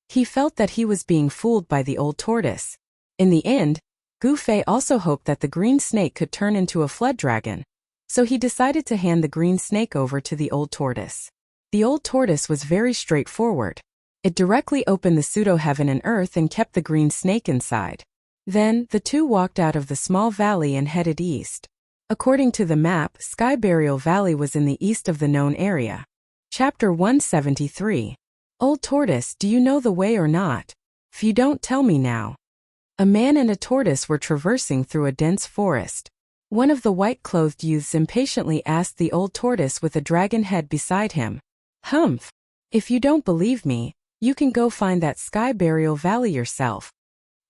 A: He felt that he was being fooled by the old tortoise. In the end, Gu Fei also hoped that the green snake could turn into a flood dragon, so he decided to hand the green snake over to the old tortoise. The old tortoise was very straightforward. It directly opened the pseudo-heaven and earth and kept the green snake inside. Then, the 2 walked out of the small valley and headed east. According to the map, Sky Burial Valley was in the east of the known area. Chapter 173. Old Tortoise, do you know the way or not? If you don't, tell me now. A man and a tortoise were traversing through a dense forest. One of the white-clothed youths impatiently asked the old tortoise with a dragon head beside him. "Humph! If you don't believe me, you can go find that Sky Burial Valley yourself."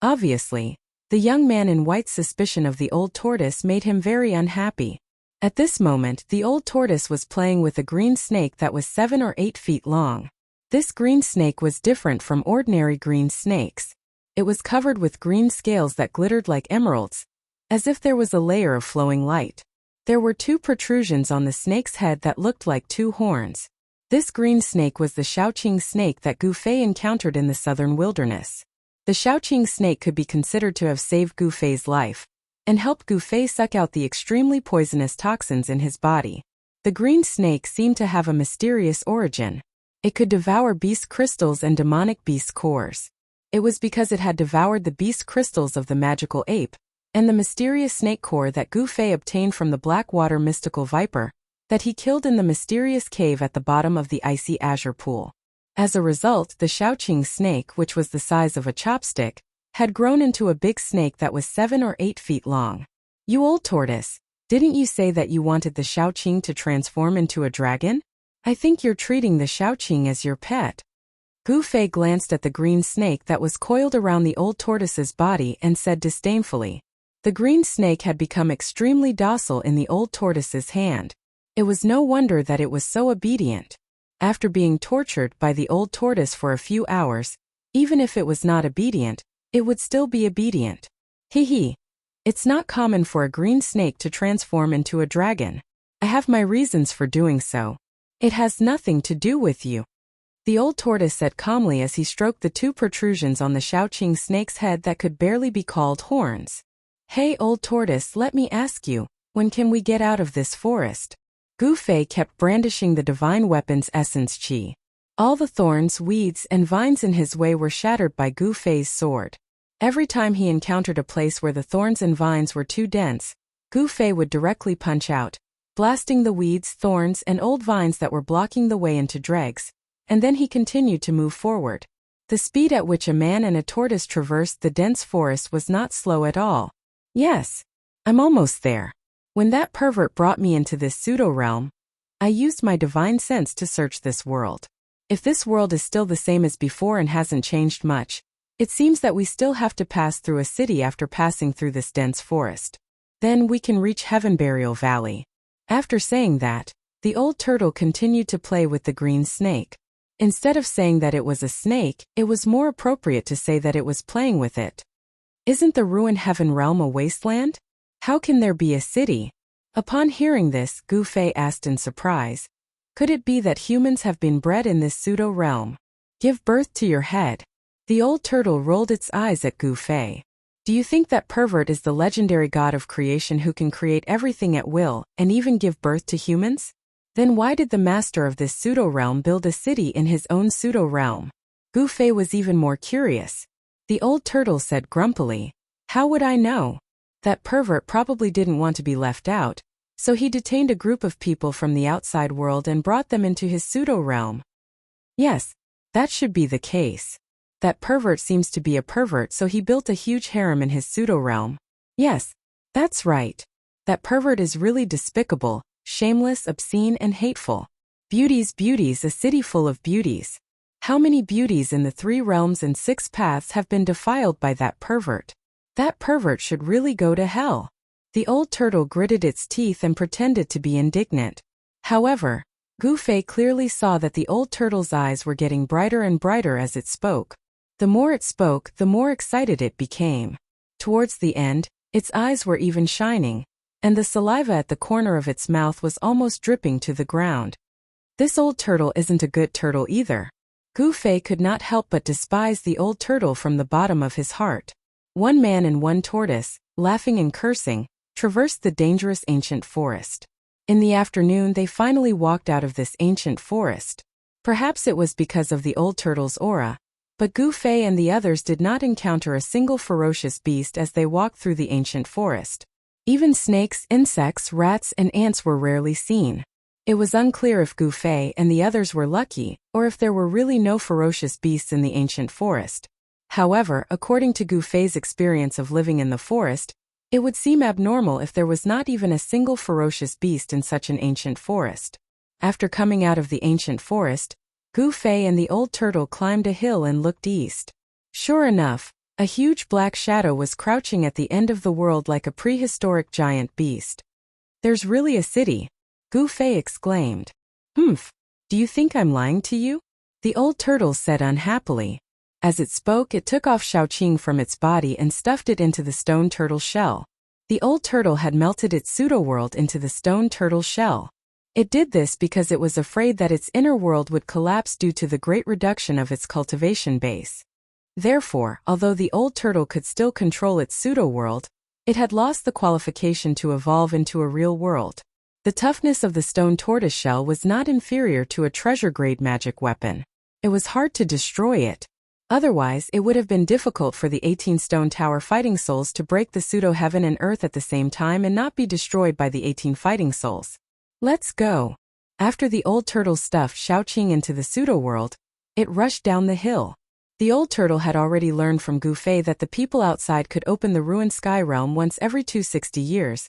A: Obviously, the young man in white's suspicion of the old tortoise made him very unhappy. At this moment, the old tortoise was playing with a green snake that was 7 or 8 feet long. This green snake was different from ordinary green snakes. It was covered with green scales that glittered like emeralds. as if there was a layer of flowing light. There were two protrusions on the snake's head that looked like two horns. This green snake was the Shaoqing snake that Gu Fei encountered in the southern wilderness. The Shaoqing snake could be considered to have saved Gu Fei's life and helped Gu Fei suck out the extremely poisonous toxins in his body. The green snake seemed to have a mysterious origin. It could devour beast crystals and demonic beast cores. It was because it had devoured the beast crystals of the magical ape and the mysterious snake core that Gu Fei obtained from the Blackwater mystical viper that he killed in the mysterious cave at the bottom of the icy azure pool. As a result, the Shaoqing snake, which was the size of a chopstick, had grown into a big snake that was 7 or 8 feet long. You old tortoise, didn't you say that you wanted the Shaoqing to transform into a dragon? I think you're treating the Shaoqing as your pet. Gu Fei glanced at the green snake that was coiled around the old tortoise's body and said disdainfully. The green snake had become extremely docile in the old tortoise's hand. It was no wonder that it was so obedient. After being tortured by the old tortoise for a few hours, even if it was not obedient, it would still be obedient. Hee. It's not common for a green snake to transform into a dragon. I have my reasons for doing so. It has nothing to do with you. The old tortoise said calmly as he stroked the two protrusions on the Shaoqing snake's head that could barely be called horns. Hey old tortoise, let me ask you, when can we get out of this forest? Gu Fei kept brandishing the divine weapon's essence qi. All the thorns, weeds, and vines in his way were shattered by Gu Fei's sword. Every time he encountered a place where the thorns and vines were too dense, Gu Fei would directly punch out, blasting the weeds, thorns, and old vines that were blocking the way into dregs, and then he continued to move forward. The speed at which a man and a tortoise traversed the dense forest was not slow at all. Yes, I'm almost there. When that pervert brought me into this pseudo-realm, I used my divine sense to search this world. If this world is still the same as before and hasn't changed much, it seems that we still have to pass through a city after passing through this dense forest. Then we can reach Heaven Burial Valley. After saying that, the old turtle continued to play with the green snake. Instead of saying that it was a snake, it was more appropriate to say that it was playing with it. Isn't the ruined Heaven realm a wasteland? How can there be a city? Upon hearing this, Gu Fei asked in surprise, could it be that humans have been bred in this pseudo-realm? Give birth to your head. The old turtle rolled its eyes at Gu Fei. Do you think that pervert is the legendary god of creation who can create everything at will and even give birth to humans? Then why did the master of this pseudo-realm build a city in his own pseudo-realm? Gu Fei was even more curious. The old turtle said grumpily, how would I know? That pervert probably didn't want to be left out, so he detained a group of people from the outside world and brought them into his pseudo-realm. Yes, that should be the case. That pervert seems to be a pervert, so he built a huge harem in his pseudo-realm. Yes, that's right. That pervert is really despicable, shameless, obscene, and hateful. Beauties, a city full of beauties. How many beauties in the 3 realms and 6 paths have been defiled by that pervert? That pervert should really go to hell. The old turtle gritted its teeth and pretended to be indignant. However, Gu Fei clearly saw that the old turtle's eyes were getting brighter and brighter as it spoke. The more it spoke, the more excited it became. Towards the end, its eyes were even shining, and the saliva at the corner of its mouth was almost dripping to the ground. This old turtle isn't a good turtle either. Gu Fei could not help but despise the old turtle from the bottom of his heart. One man and one tortoise, laughing and cursing, traversed the dangerous ancient forest. In the afternoon they finally walked out of this ancient forest. Perhaps it was because of the old turtle's aura, but Gu Fei and the others did not encounter a single ferocious beast as they walked through the ancient forest. Even snakes, insects, rats, and ants were rarely seen. It was unclear if Gu Fei and the others were lucky, or if there were really no ferocious beasts in the ancient forest. However, according to Gu Fei's experience of living in the forest, it would seem abnormal if there was not even a single ferocious beast in such an ancient forest. After coming out of the ancient forest, Gu Fei and the old turtle climbed a hill and looked east. Sure enough, a huge black shadow was crouching at the end of the world like a prehistoric giant beast. There's really a city, Gu Fei exclaimed. Humph, do you think I'm lying to you? The old turtle said unhappily. As it spoke, it took off Shaoqing from its body and stuffed it into the stone turtle shell. The old turtle had melted its pseudo-world into the stone turtle shell. It did this because it was afraid that its inner world would collapse due to the great reduction of its cultivation base. Therefore, although the old turtle could still control its pseudo-world, it had lost the qualification to evolve into a real world. The toughness of the stone tortoise shell was not inferior to a treasure-grade magic weapon. It was hard to destroy it. Otherwise, it would have been difficult for the 18 stone tower fighting souls to break the pseudo-heaven and earth at the same time and not be destroyed by the 18 fighting souls. Let's go. After the old turtle stuffed Xiaoqing into the pseudo-world, it rushed down the hill. The old turtle had already learned from Gu Fei that the people outside could open the ruined sky realm once every 260 years,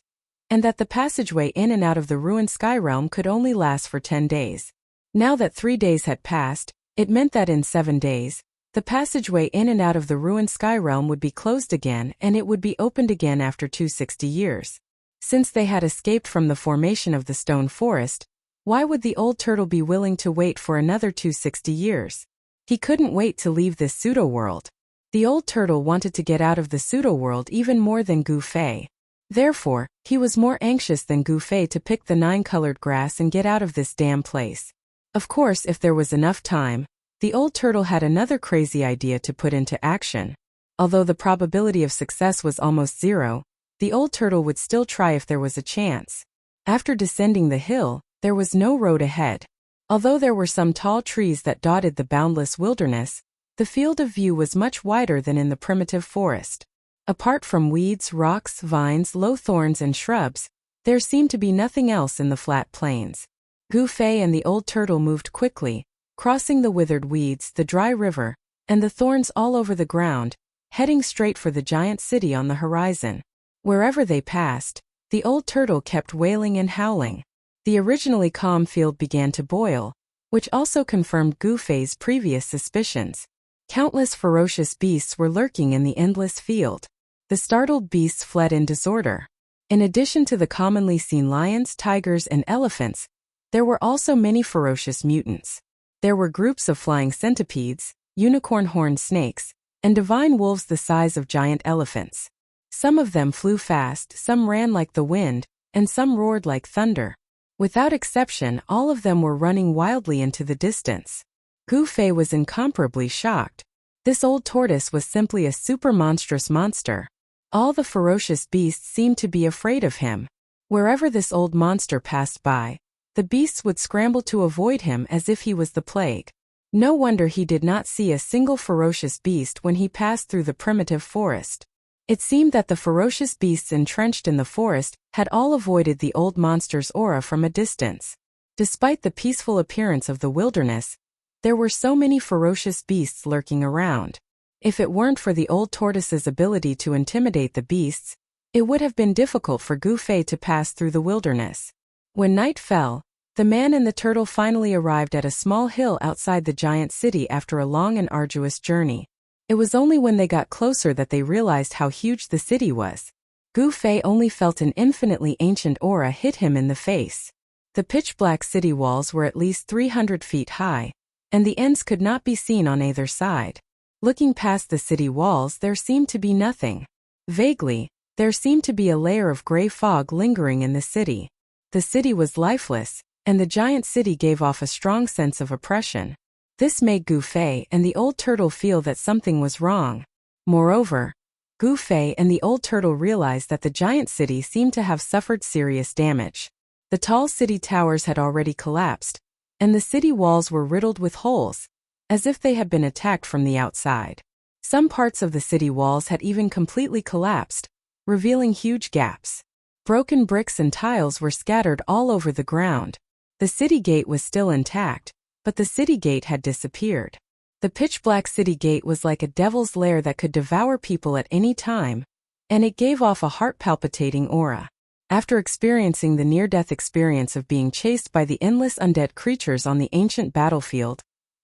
A: and that the passageway in and out of the ruined sky realm could only last for 10 days. Now that 3 days had passed, it meant that in 7 days, the passageway in and out of the ruined sky realm would be closed again and it would be opened again after 260 years. Since they had escaped from the formation of the stone forest, why would the old turtle be willing to wait for another 260 years? He couldn't wait to leave this pseudo-world. The old turtle wanted to get out of the pseudo-world even more than Gu Fei. Therefore, he was more anxious than Gu Fei to pick the 9-colored grass and get out of this damn place. Of course, if there was enough time, the old turtle had another crazy idea to put into action. Although the probability of success was almost zero, the old turtle would still try if there was a chance. After descending the hill, there was no road ahead. Although there were some tall trees that dotted the boundless wilderness, the field of view was much wider than in the primitive forest. Apart from weeds, rocks, vines, low thorns, and shrubs, there seemed to be nothing else in the flat plains. Gu Fei and the old turtle moved quickly, crossing the withered weeds, the dry river, and the thorns all over the ground, heading straight for the giant city on the horizon. Wherever they passed, the old turtle kept wailing and howling. The originally calm field began to boil, which also confirmed Gu Fei's previous suspicions. Countless ferocious beasts were lurking in the endless field. The startled beasts fled in disorder. In addition to the commonly seen lions, tigers, and elephants, there were also many ferocious mutants. There were groups of flying centipedes, unicorn-horned snakes, and divine wolves the size of giant elephants. Some of them flew fast, some ran like the wind, and some roared like thunder. Without exception, all of them were running wildly into the distance. Gu Fei was incomparably shocked. This old tortoise was simply a super monstrous monster. All the ferocious beasts seemed to be afraid of him. Wherever this old monster passed by, the beasts would scramble to avoid him as if he was the plague. No wonder he did not see a single ferocious beast when he passed through the primitive forest. It seemed that the ferocious beasts entrenched in the forest had all avoided the old monster's aura from a distance. Despite the peaceful appearance of the wilderness, there were so many ferocious beasts lurking around. If it weren't for the old tortoise's ability to intimidate the beasts, it would have been difficult for Gu Fei to pass through the wilderness. When night fell, the man and the turtle finally arrived at a small hill outside the giant city after a long and arduous journey. It was only when they got closer that they realized how huge the city was. Gu Fei only felt an infinitely ancient aura hit him in the face. The pitch-black city walls were at least 300 feet high, and the ends could not be seen on either side. Looking past the city walls, there seemed to be nothing. Vaguely, there seemed to be a layer of gray fog lingering in the city. The city was lifeless, and the giant city gave off a strong sense of oppression. This made Gu Fei and the old turtle feel that something was wrong. Moreover, Gu Fei and the old turtle realized that the giant city seemed to have suffered serious damage. The tall city towers had already collapsed, and the city walls were riddled with holes, as if they had been attacked from the outside. Some parts of the city walls had even completely collapsed, revealing huge gaps. Broken bricks and tiles were scattered all over the ground. The city gate was still intact, but the city gate had disappeared. The pitch-black city gate was like a devil's lair that could devour people at any time, and it gave off a heart-palpitating aura. After experiencing the near-death experience of being chased by the endless undead creatures on the ancient battlefield,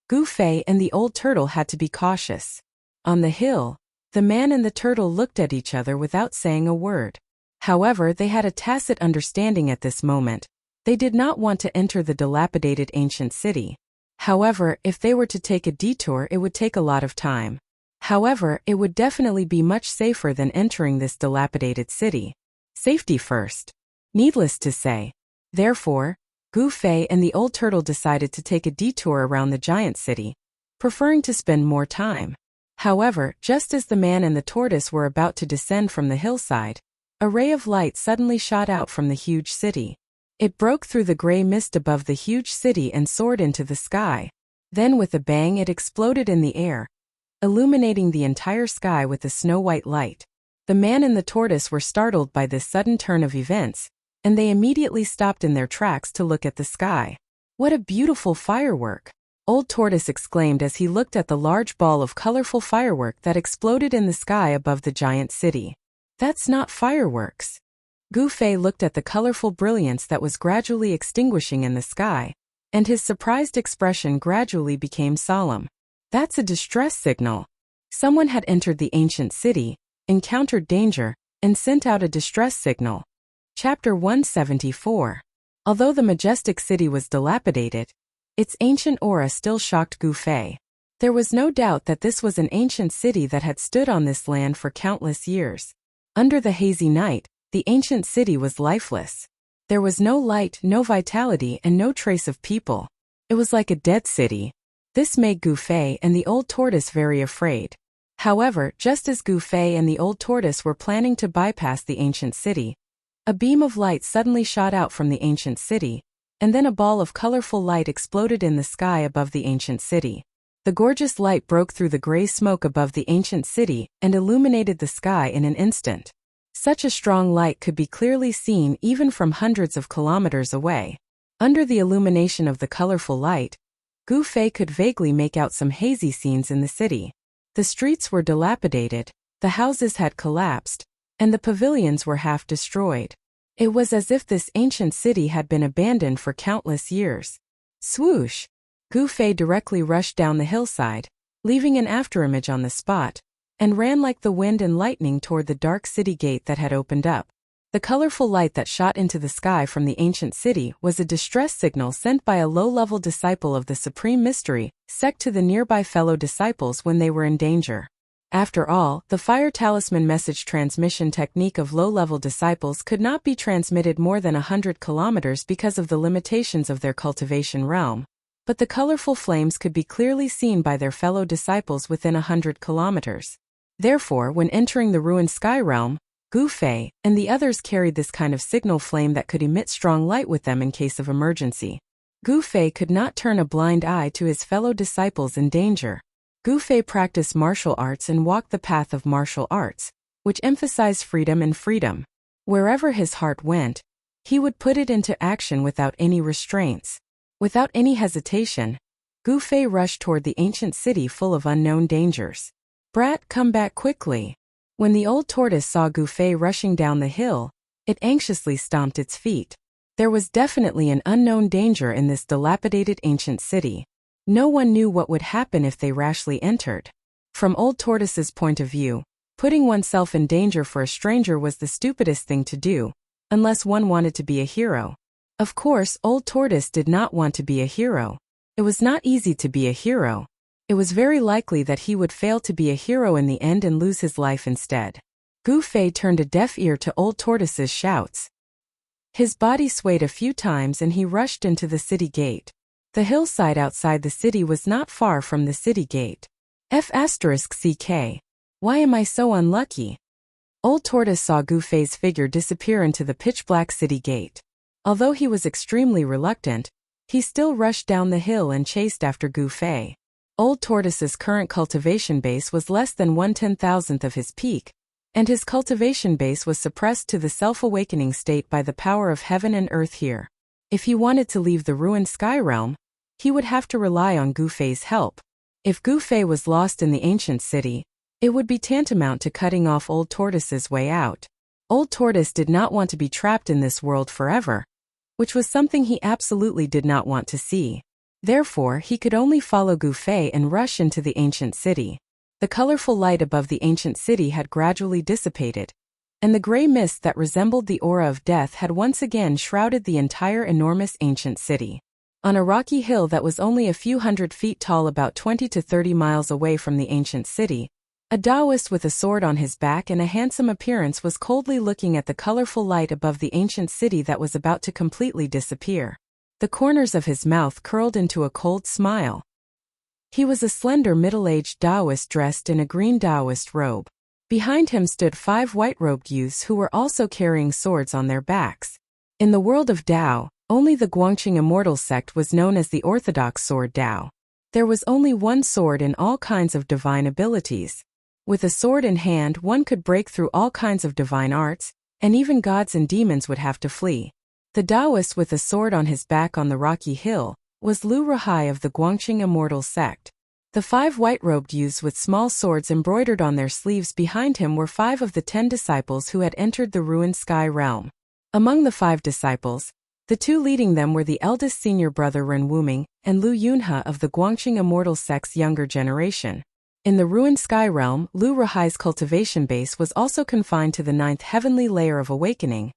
A: Gu Fei and the old turtle had to be cautious. On the hill, the man and the turtle looked at each other without saying a word. However, they had a tacit understanding at this moment. They did not want to enter the dilapidated ancient city. However, if they were to take a detour, it would take a lot of time. However, it would definitely be much safer than entering this dilapidated city. Safety first. Needless to say. Therefore, Gu Fei and the old turtle decided to take a detour around the giant city, preferring to spend more time. However, just as the man and the tortoise were about to descend from the hillside, a ray of light suddenly shot out from the huge city. It broke through the gray mist above the huge city and soared into the sky. Then with a bang it exploded in the air, illuminating the entire sky with a snow-white light. The man and the tortoise were startled by this sudden turn of events, and they immediately stopped in their tracks to look at the sky. "What a beautiful firework!" Old Tortoise exclaimed as he looked at the large ball of colorful firework that exploded in the sky above the giant city. "That's not fireworks." Gu Fei looked at the colorful brilliance that was gradually extinguishing in the sky, and his surprised expression gradually became solemn. "That's a distress signal." Someone had entered the ancient city, encountered danger, and sent out a distress signal. Chapter 174. Although the majestic city was dilapidated, its ancient aura still shocked Gu Fei. There was no doubt that this was an ancient city that had stood on this land for countless years. Under the hazy night, the ancient city was lifeless. There was no light, no vitality, and no trace of people. It was like a dead city. This made Gu Fei and the old tortoise very afraid. However, just as Gu Fei and the old tortoise were planning to bypass the ancient city, a beam of light suddenly shot out from the ancient city, and then a ball of colorful light exploded in the sky above the ancient city. The gorgeous light broke through the gray smoke above the ancient city and illuminated the sky in an instant. Such a strong light could be clearly seen even from hundreds of kilometers away. Under the illumination of the colorful light, Gu Fei could vaguely make out some hazy scenes in the city. The streets were dilapidated, the houses had collapsed, and the pavilions were half destroyed. It was as if this ancient city had been abandoned for countless years. Swoosh! Gu Fei directly rushed down the hillside, leaving an afterimage on the spot, and ran like the wind and lightning toward the dark city gate that had opened up. The colorful light that shot into the sky from the ancient city was a distress signal sent by a low-level disciple of the Supreme Mystery sect to the nearby fellow disciples when they were in danger. After all, the fire talisman message transmission technique of low-level disciples could not be transmitted more than 100 kilometers because of the limitations of their cultivation realm, but the colorful flames could be clearly seen by their fellow disciples within 100 kilometers. Therefore, when entering the ruined sky realm, Gu Fei and the others carried this kind of signal flame that could emit strong light with them in case of emergency. Gu Fei could not turn a blind eye to his fellow disciples in danger. Gu Fei practiced martial arts and walked the path of martial arts, which emphasized freedom and freedom. Wherever his heart went, he would put it into action without any restraints. Without any hesitation, Gu Fei rushed toward the ancient city full of unknown dangers. "Brat, come back quickly." When the old tortoise saw Gu Fei rushing down the hill, it anxiously stomped its feet. There was definitely an unknown danger in this dilapidated ancient city. No one knew what would happen if they rashly entered. From Old Tortoise's point of view, putting oneself in danger for a stranger was the stupidest thing to do, unless one wanted to be a hero. Of course, Old Tortoise did not want to be a hero. It was not easy to be a hero. It was very likely that he would fail to be a hero in the end and lose his life instead. Gu Fei turned a deaf ear to Old Tortoise's shouts. His body swayed a few times and he rushed into the city gate. The hillside outside the city was not far from the city gate. F***CK. Why am I so unlucky? Old Tortoise saw Gu Fei's figure disappear into the pitch-black city gate. Although he was extremely reluctant, he still rushed down the hill and chased after Gu Fei. Old Tortoise's current cultivation base was less than 1/10,000th of his peak, and his cultivation base was suppressed to the self-awakening state by the power of heaven and earth here. If he wanted to leave the ruined sky realm, he would have to rely on Gu Fei's help. If Gu Fei was lost in the ancient city, it would be tantamount to cutting off Old Tortoise's way out. Old Tortoise did not want to be trapped in this world forever, which was something he absolutely did not want to see. Therefore, he could only follow Gu Fei and rush into the ancient city. The colorful light above the ancient city had gradually dissipated, and the gray mist that resembled the aura of death had once again shrouded the entire enormous ancient city. On a rocky hill that was only a few hundred feet tall about 20 to 30 miles away from the ancient city, A Taoist with a sword on his back and a handsome appearance was coldly looking at the colorful light above the ancient city that was about to completely disappear. The corners of his mouth curled into a cold smile. He was a slender middle-aged Taoist dressed in a green Taoist robe. Behind him stood 5 white-robed youths who were also carrying swords on their backs. In the world of Tao, only the Guangqing Immortal sect was known as the Orthodox Sword Tao. There was only one sword in all kinds of divine abilities. With a sword in hand, one could break through all kinds of divine arts, and even gods and demons would have to flee. The Taoist with a sword on his back on the rocky hill was Lu Ruhai of the Guangqing Immortal sect. The 5 white-robed youths with small swords embroidered on their sleeves behind him were 5 of the 10 disciples who had entered the ruined sky realm. Among the 5 disciples, the 2 leading them were the eldest senior brother Ren Wuming and Lu Yunhe of the Guangqing Immortal sect's younger generation. In the ruined sky realm, Lu Ruhai's cultivation base was also confined to the 9th heavenly layer of awakening,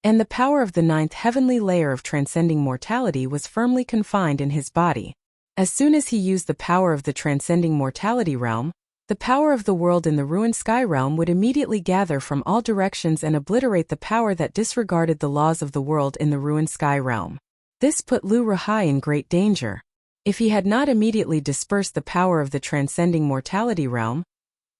A: and the power of the 9th heavenly layer of transcending mortality was firmly confined in his body. As soon as he used the power of the transcending mortality realm, the power of the world in the ruined sky realm would immediately gather from all directions and obliterate the power that disregarded the laws of the world in the ruined sky realm. This put Lu Ruhai in great danger. If he had not immediately dispersed the power of the transcending mortality realm,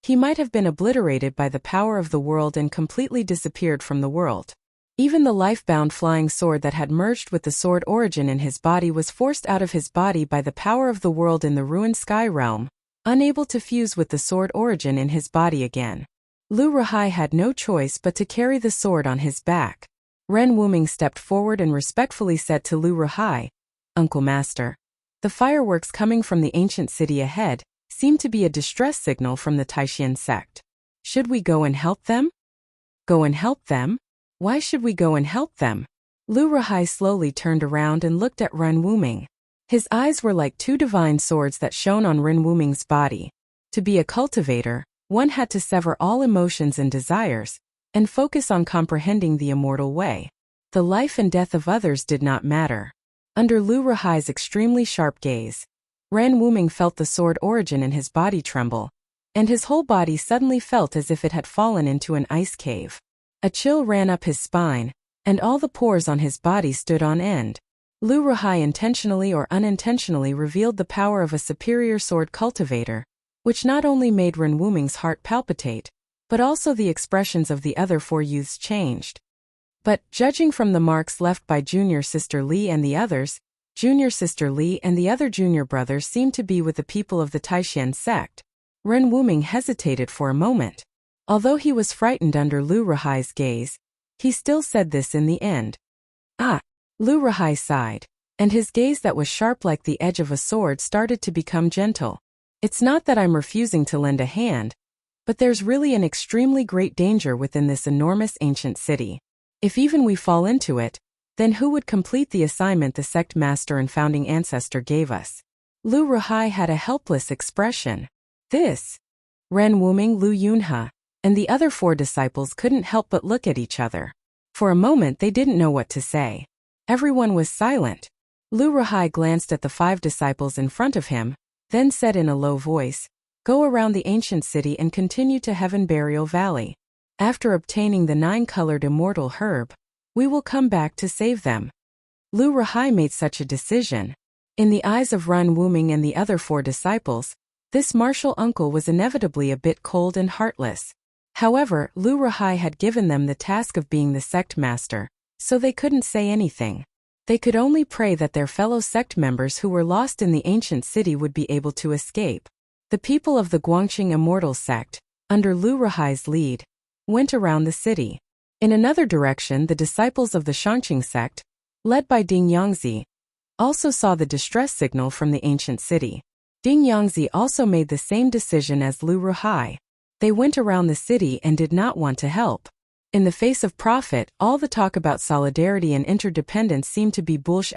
A: he might have been obliterated by the power of the world and completely disappeared from the world. Even the life-bound flying sword that had merged with the sword origin in his body was forced out of his body by the power of the world in the ruined sky realm, unable to fuse with the sword origin in his body again. Lu Ruhai had no choice but to carry the sword on his back. Ren Wuming stepped forward and respectfully said to Lu Ruhai, "Uncle Master, the fireworks coming from the ancient city ahead seem to be a distress signal from the Taishan sect. Should we go and help them?" "Go and help them? Why should we go and help them?" Lu Ruhai slowly turned around and looked at Ren Wuming. His eyes were like 2 divine swords that shone on Ren Wuming's body. To be a cultivator, one had to sever all emotions and desires, and focus on comprehending the immortal way. The life and death of others did not matter. Under Lu Ruhai's extremely sharp gaze, Ren Wuming felt the sword origin in his body tremble, and his whole body suddenly felt as if it had fallen into an ice cave. A chill ran up his spine, and all the pores on his body stood on end. Lu Ruhai intentionally or unintentionally revealed the power of a superior sword cultivator, which not only made Ren Wuming's heart palpitate, but also the expressions of the other 4 youths changed. But, judging from the marks left by Junior Sister Li and the others, Junior Sister Li and the other junior brothers seemed to be with the people of the Taishan sect. Ren Wuming hesitated for a moment. Although he was frightened under Lu Ruhai's gaze, he still said this in the end. "Ah!" Lu Ruhai sighed, and his gaze that was sharp like the edge of a sword started to become gentle. "It's not that I'm refusing to lend a hand, but there's really an extremely great danger within this enormous ancient city. If even we fall into it, then who would complete the assignment the sect master and founding ancestor gave us?" Lu Ruhai had a helpless expression. This, Ren Wuming, Lu Yunhe, and the other 4 disciples couldn't help but look at each other. For a moment they didn't know what to say. Everyone was silent. Lu Ruhai glanced at the 5 disciples in front of him, then said in a low voice, "Go around the ancient city and continue to Heaven Burial Valley. After obtaining the 9-colored immortal herb, we will come back to save them." Lu Ruhai made such a decision. In the eyes of Ren Wuming and the other 4 disciples, this martial uncle was inevitably a bit cold and heartless. However, Lu Ruhai had given them the task of being the sect master, so they couldn't say anything. They could only pray that their fellow sect members who were lost in the ancient city would be able to escape. The people of the Guangqing Immortal sect, under Lu Ruhai's lead, went around the city. In another direction, the disciples of the Shangqing sect, led by Ding Yangzi, also saw the distress signal from the ancient city. Ding Yangzi also made the same decision as Lu Ruhai. They went around the city and did not want to help. In the face of profit, all the talk about solidarity and interdependence seemed to be bullshit.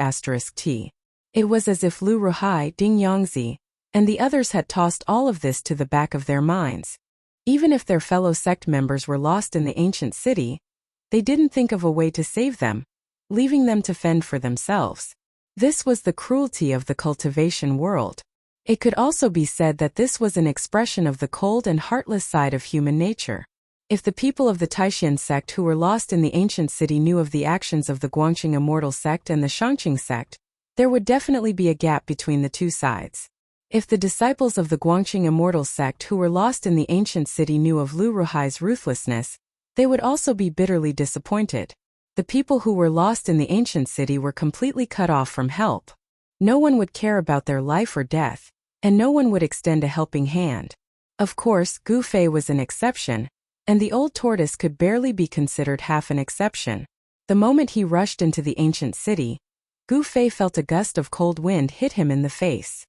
A: It was as if Lu Ruhai, Ding Yangzi, and the others had tossed all of this to the back of their minds. Even if their fellow sect members were lost in the ancient city, they didn't think of a way to save them, leaving them to fend for themselves. This was the cruelty of the cultivation world. It could also be said that this was an expression of the cold and heartless side of human nature. If the people of the Taishan sect who were lost in the ancient city knew of the actions of the Guangqing immortal sect and the Shangqing sect, there would definitely be a gap between the two sides. If the disciples of the Guangqing immortal sect who were lost in the ancient city knew of Lu Ruhai's ruthlessness, they would also be bitterly disappointed. The people who were lost in the ancient city were completely cut off from help. No one would care about their life or death, and no one would extend a helping hand. Of course, Gu Fei was an exception, and the old tortoise could barely be considered half an exception. The moment he rushed into the ancient city, Gu Fei felt a gust of cold wind hit him in the face.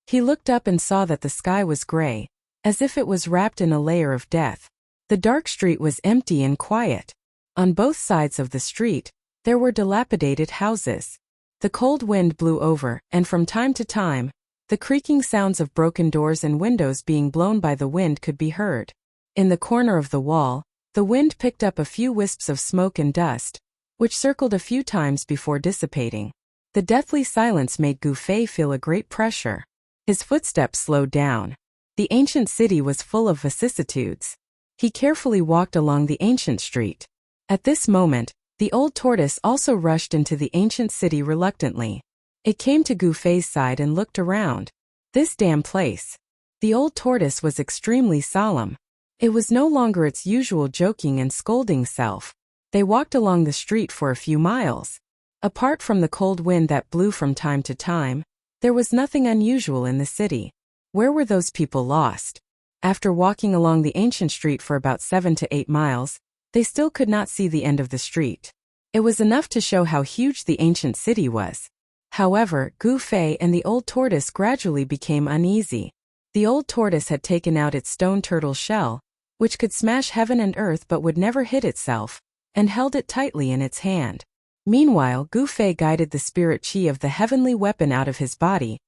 A: He looked up and saw that the sky was gray, as if it was wrapped in a layer of death. The dark street was empty and quiet. On both sides of the street, there were dilapidated houses. The cold wind blew over, and from time to time, the creaking sounds of broken doors and windows being blown by the wind could be heard. In the corner of the wall, the wind picked up a few wisps of smoke and dust, which circled a few times before dissipating. The deathly silence made Gu Fei feel a great pressure. His footsteps slowed down. The ancient city was full of vicissitudes. He carefully walked along the ancient street. At this moment, the old tortoise also rushed into the ancient city reluctantly. It came to Gu Fei's side and looked around. This damn place. The old tortoise was extremely solemn. It was no longer its usual joking and scolding self. They walked along the street for a few miles. Apart from the cold wind that blew from time to time, there was nothing unusual in the city. Where were those people lost? After walking along the ancient street for about 7 to 8 miles, they still could not see the end of the street. It was enough to show how huge the ancient city was. However, Gu Fei and the old tortoise gradually became uneasy. The old tortoise had taken out its stone turtle shell, which could smash heaven and earth but would never hit itself, and held it tightly in its hand. Meanwhile, Gu Fei guided the spirit qi of the heavenly weapon out of his body,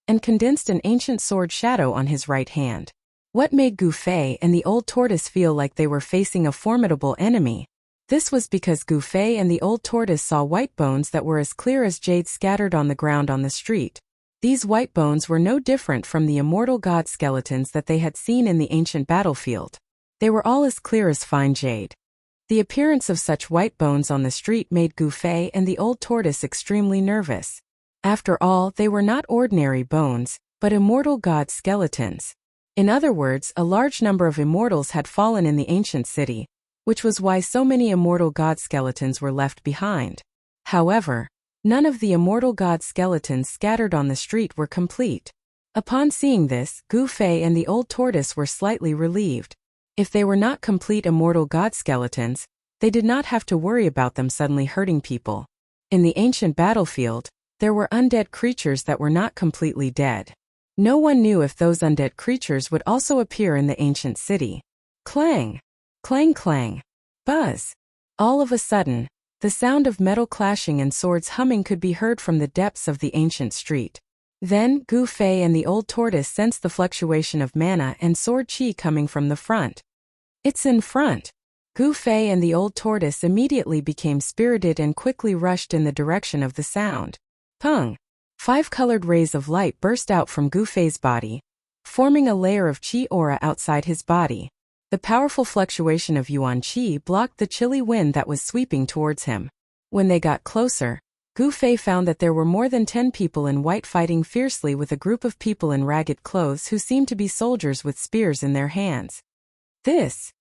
A: and condensed an ancient sword shadow on his right hand. What made Gu Fei and the old tortoise feel like they were facing a formidable enemy? This was because Gu Fei and the old tortoise saw white bones that were as clear as jade scattered on the ground on the street. These white bones were no different from the immortal god skeletons that they had seen in the ancient battlefield. They were all as clear as fine jade. The appearance of such white bones on the street made Gu Fei and the old tortoise extremely nervous. After all, they were not ordinary bones, but immortal god skeletons. In other words, a large number of immortals had fallen in the ancient city, which was why so many immortal god skeletons were left behind. However, none of the immortal god skeletons scattered on the street were complete. Upon seeing this, Gu Fei and the old tortoise were slightly relieved. If they were not complete immortal god skeletons, they did not have to worry about them suddenly hurting people. In the ancient battlefield, there were undead creatures that were not completely dead. No one knew if those undead creatures would also appear in the ancient city. Clang! Clang clang! Buzz! All of a sudden, the sound of metal clashing and swords humming could be heard from the depths of the ancient street. Then, Gu Fei and the old tortoise sensed the fluctuation of mana and sword qi coming from the front. It's in front! Gu Fei and the old tortoise immediately became spirited and quickly rushed in the direction of the sound. Pung! 5 colored rays of light burst out from Gu Fei's body, forming a layer of qi aura outside his body. The powerful fluctuation of yuan qi blocked the chilly wind that was sweeping towards him. When they got closer, Gu Fei found that there were more than 10 people in white fighting fiercely with a group of people in ragged clothes who seemed to be soldiers with spears in their hands. This!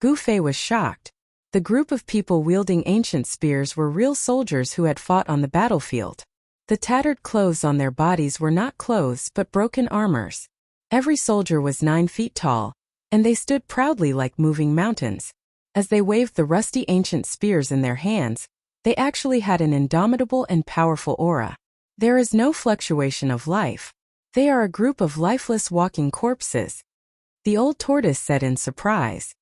A: Gu Fei was shocked. The group of people wielding ancient spears were real soldiers who had fought on the battlefield. The tattered clothes on their bodies were not clothes but broken armors. Every soldier was 9 feet tall, and they stood proudly like moving mountains. As they waved the rusty ancient spears in their hands, they actually had an indomitable and powerful aura. There is no fluctuation of life. They are a group of lifeless walking corpses. The old tortoise said in surprise.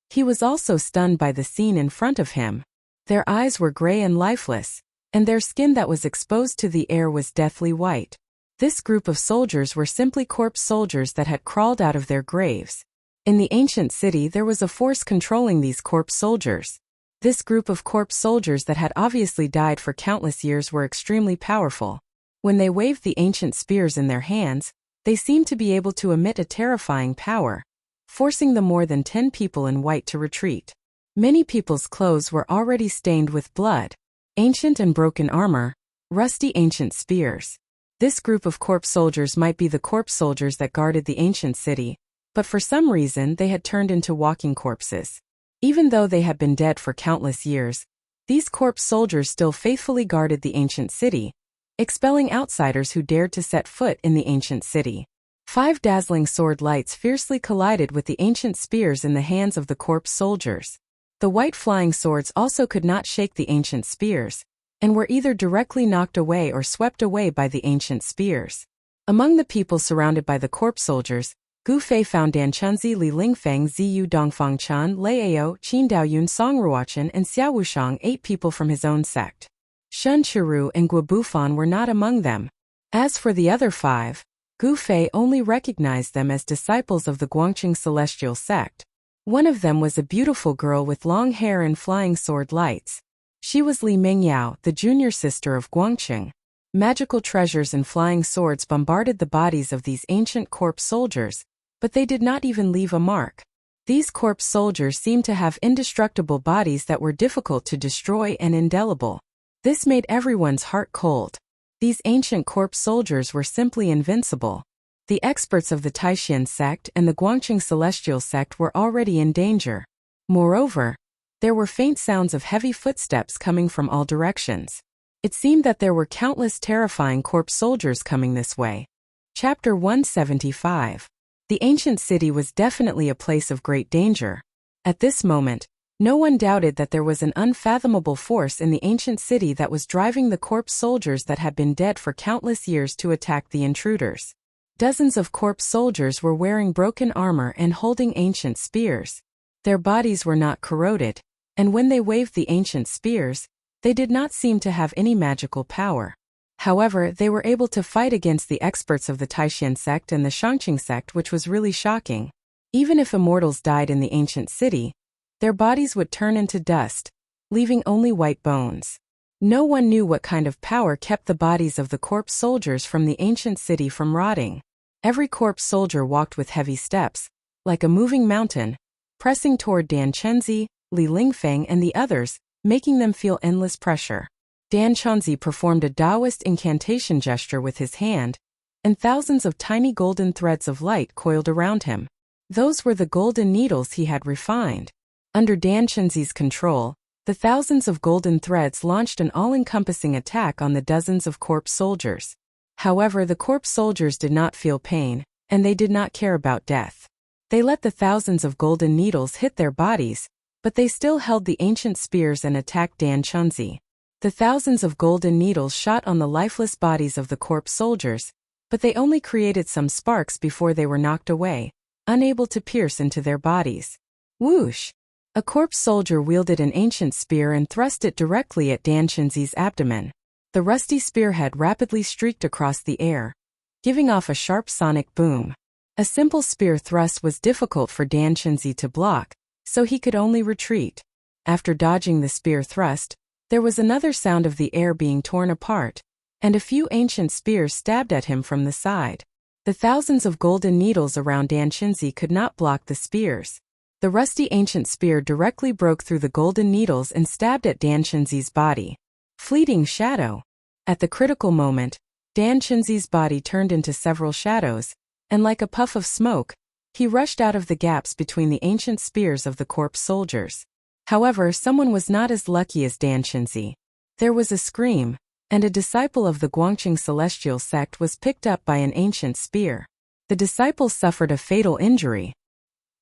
A: He was also stunned by the scene in front of him. Their eyes were gray and lifeless, and their skin that was exposed to the air was deathly white. This group of soldiers were simply corpse soldiers that had crawled out of their graves. In the ancient city there was a force controlling these corpse soldiers. This group of corpse soldiers that had obviously died for countless years were extremely powerful. When they waved the ancient spears in their hands, they seemed to be able to emit a terrifying power, forcing the more than 10 people in white to retreat. Many people's clothes were already stained with blood, ancient and broken armor, rusty ancient spears. This group of corpse soldiers might be the corpse soldiers that guarded the ancient city, but for some reason they had turned into walking corpses. Even though they had been dead for countless years, these corpse soldiers still faithfully guarded the ancient city, expelling outsiders who dared to set foot in the ancient city. 5 dazzling sword lights fiercely collided with the ancient spears in the hands of the corpse soldiers. The white flying swords also could not shake the ancient spears, and were either directly knocked away or swept away by the ancient spears. Among the people surrounded by the corpse soldiers, Gu Fei found Dan Chunzi, Li Lingfeng, Ziyu Dongfang Chan, Lei Ao, Qin Daoyun, Song Ruochen, and Xiao Wushang, 8 people from his own sect. Shun Chiru and Guo Bufan were not among them. As for the other 5, Gu Fei only recognized them as disciples of the Guangqing celestial sect. One of them was a beautiful girl with long hair and flying sword lights. She was Li Mingyao, the junior sister of Guangqing. Magical treasures and flying swords bombarded the bodies of these ancient corpse soldiers, but they did not even leave a mark. These corpse soldiers seemed to have indestructible bodies that were difficult to destroy and indelible. This made everyone's heart cold. These ancient corpse soldiers were simply invincible. The experts of the Taishan sect and the Guangqing celestial sect were already in danger. Moreover, there were faint sounds of heavy footsteps coming from all directions. It seemed that there were countless terrifying corpse soldiers coming this way. Chapter 175. The ancient city was definitely a place of great danger. At this moment, no one doubted that there was an unfathomable force in the ancient city that was driving the corpse soldiers that had been dead for countless years to attack the intruders. Dozens of corpse soldiers were wearing broken armor and holding ancient spears. Their bodies were not corroded, and when they waved the ancient spears, they did not seem to have any magical power. However, they were able to fight against the experts of the Taishan sect and the Shangqing sect, which was really shocking. Even if immortals died in the ancient city, their bodies would turn into dust, leaving only white bones. No one knew what kind of power kept the bodies of the corpse soldiers from the ancient city from rotting. Every corpse soldier walked with heavy steps, like a moving mountain, pressing toward Dan Chenzi, Li Lingfeng and the others, making them feel endless pressure. Dan Chenzi performed a Taoist incantation gesture with his hand, and thousands of tiny golden threads of light coiled around him. Those were the golden needles he had refined. Under Dan Chenzi's control, the thousands of golden threads launched an all-encompassing attack on the dozens of corpse soldiers. However, the corpse soldiers did not feel pain, and they did not care about death. They let the thousands of golden needles hit their bodies, but they still held the ancient spears and attacked Dan Chenzi. The thousands of golden needles shot on the lifeless bodies of the corpse soldiers, but they only created some sparks before they were knocked away, unable to pierce into their bodies. Whoosh! A corpse soldier wielded an ancient spear and thrust it directly at Dan Chenzi's abdomen. The rusty spearhead rapidly streaked across the air, giving off a sharp sonic boom. A simple spear thrust was difficult for Dan Chenzi to block, so he could only retreat. After dodging the spear thrust, there was another sound of the air being torn apart, and a few ancient spears stabbed at him from the side. The thousands of golden needles around Dan Chenzi could not block the spears. The rusty ancient spear directly broke through the golden needles and stabbed at Dan Chenzi's body. Fleeting shadow. At the critical moment, Dan Chenzi's body turned into several shadows, and like a puff of smoke, he rushed out of the gaps between the ancient spears of the corpse soldiers. However, someone was not as lucky as Dan Chenzi. There was a scream, and a disciple of the Guangqing celestial sect was picked up by an ancient spear. The disciple suffered a fatal injury.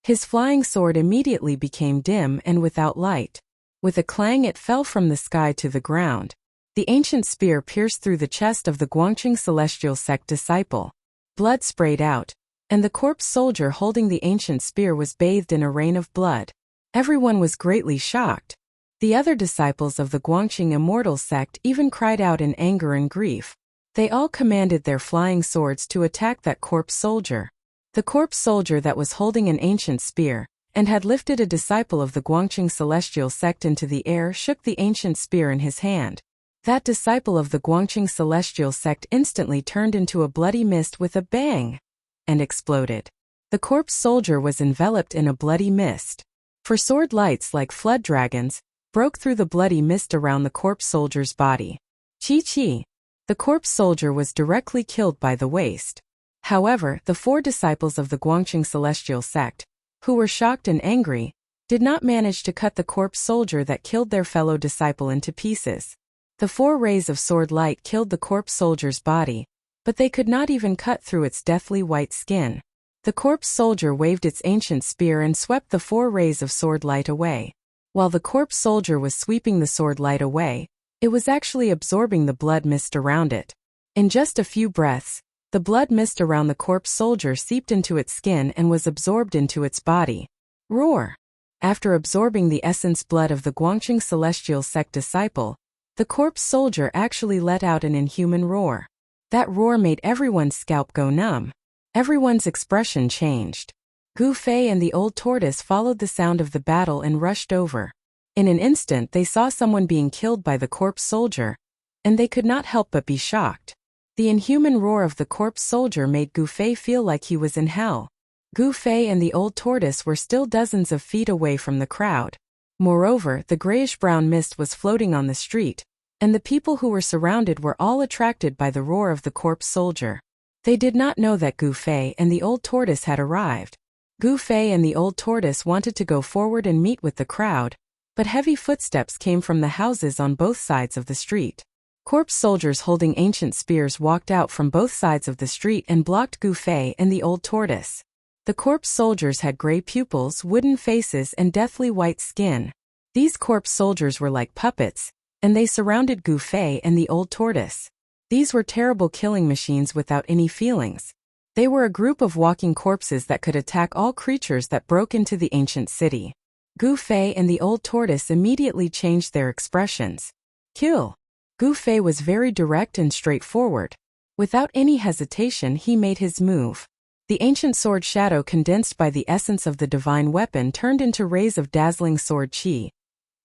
A: His flying sword immediately became dim and without light. With a clang it fell from the sky to the ground. The ancient spear pierced through the chest of the Guangqing celestial sect disciple. Blood sprayed out, and the corpse soldier holding the ancient spear was bathed in a rain of blood. Everyone was greatly shocked. The other disciples of the Guangqing immortal sect even cried out in anger and grief. They all commanded their flying swords to attack that corpse soldier. The corpse soldier that was holding an ancient spear, and had lifted a disciple of the Guangqing celestial sect into the air, shook the ancient spear in his hand. That disciple of the Guangqing celestial sect instantly turned into a bloody mist with a bang and exploded. The corpse soldier was enveloped in a bloody mist. For sword lights like flood dragons broke through the bloody mist around the corpse soldier's body. Chi. The corpse soldier was directly killed by the waste. However, the 4 disciples of the Guangqing celestial sect, who were shocked and angry, did not manage to cut the corpse soldier that killed their fellow disciple into pieces. The 4 rays of sword light killed the corpse soldier's body, but they could not even cut through its deathly white skin. The corpse soldier waved its ancient spear and swept the 4 rays of sword light away. While the corpse soldier was sweeping the sword light away, it was actually absorbing the blood mist around it. In just a few breaths, the blood mist around the corpse soldier seeped into its skin and was absorbed into its body. Roar! After absorbing the essence blood of the Guangqing celestial sect disciple, the corpse soldier actually let out an inhuman roar. That roar made everyone's scalp go numb. Everyone's expression changed. Gu Fei and the old tortoise followed the sound of the battle and rushed over. In an instant they saw someone being killed by the corpse soldier, and they could not help but be shocked. The inhuman roar of the corpse soldier made Gu Fei feel like he was in hell. Gu Fei and the old tortoise were still dozens of feet away from the crowd. Moreover, the grayish-brown mist was floating on the street, and the people who were surrounded were all attracted by the roar of the corpse soldier. They did not know that Gu Fei and the old tortoise had arrived. Gu Fei and the old tortoise wanted to go forward and meet with the crowd, but heavy footsteps came from the houses on both sides of the street. Corpse soldiers holding ancient spears walked out from both sides of the street and blocked Gu Fei and the old tortoise. The corpse soldiers had gray pupils, wooden faces, and deathly white skin. These corpse soldiers were like puppets, and they surrounded Gu Fei and the old tortoise. These were terrible killing machines without any feelings. They were a group of walking corpses that could attack all creatures that broke into the ancient city. Gu Fei and the old tortoise immediately changed their expressions. Kill! Gu Fei was very direct and straightforward. Without any hesitation he made his move. The ancient sword shadow condensed by the essence of the divine weapon turned into rays of dazzling sword qi,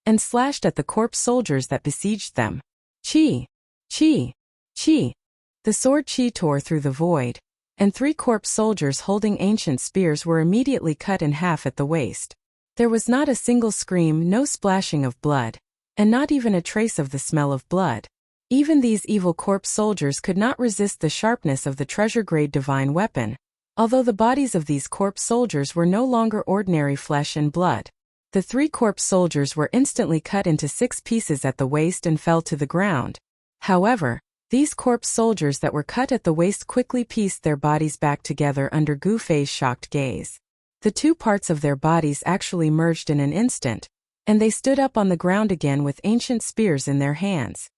A: and slashed at the corpse soldiers that besieged them. Qi! Qi! Qi! The sword qi tore through the void, and 3 corpse soldiers holding ancient spears were immediately cut in half at the waist. There was not a single scream, no splashing of blood, and not even a trace of the smell of blood. Even these evil corpse soldiers could not resist the sharpness of the treasure-grade divine weapon, although the bodies of these corpse soldiers were no longer ordinary flesh and blood. The 3 corpse soldiers were instantly cut into 6 pieces at the waist and fell to the ground. However, these corpse soldiers that were cut at the waist quickly pieced their bodies back together under Gu Fei's shocked gaze. The 2 parts of their bodies actually merged in an instant, and they stood up on the ground again with ancient spears in their hands.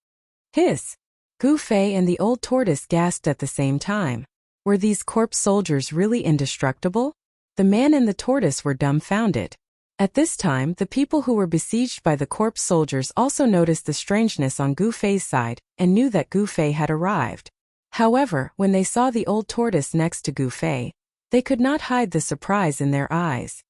A: Hiss! Gu Fei and the old tortoise gasped at the same time. Were these corpse soldiers really indestructible? The man and the tortoise were dumbfounded. At this time, the people who were besieged by the corpse soldiers also noticed the strangeness on Gu Fei's side and knew that Gu Fei had arrived. However, when they saw the old tortoise next to Gu Fei, they could not hide the surprise in their eyes.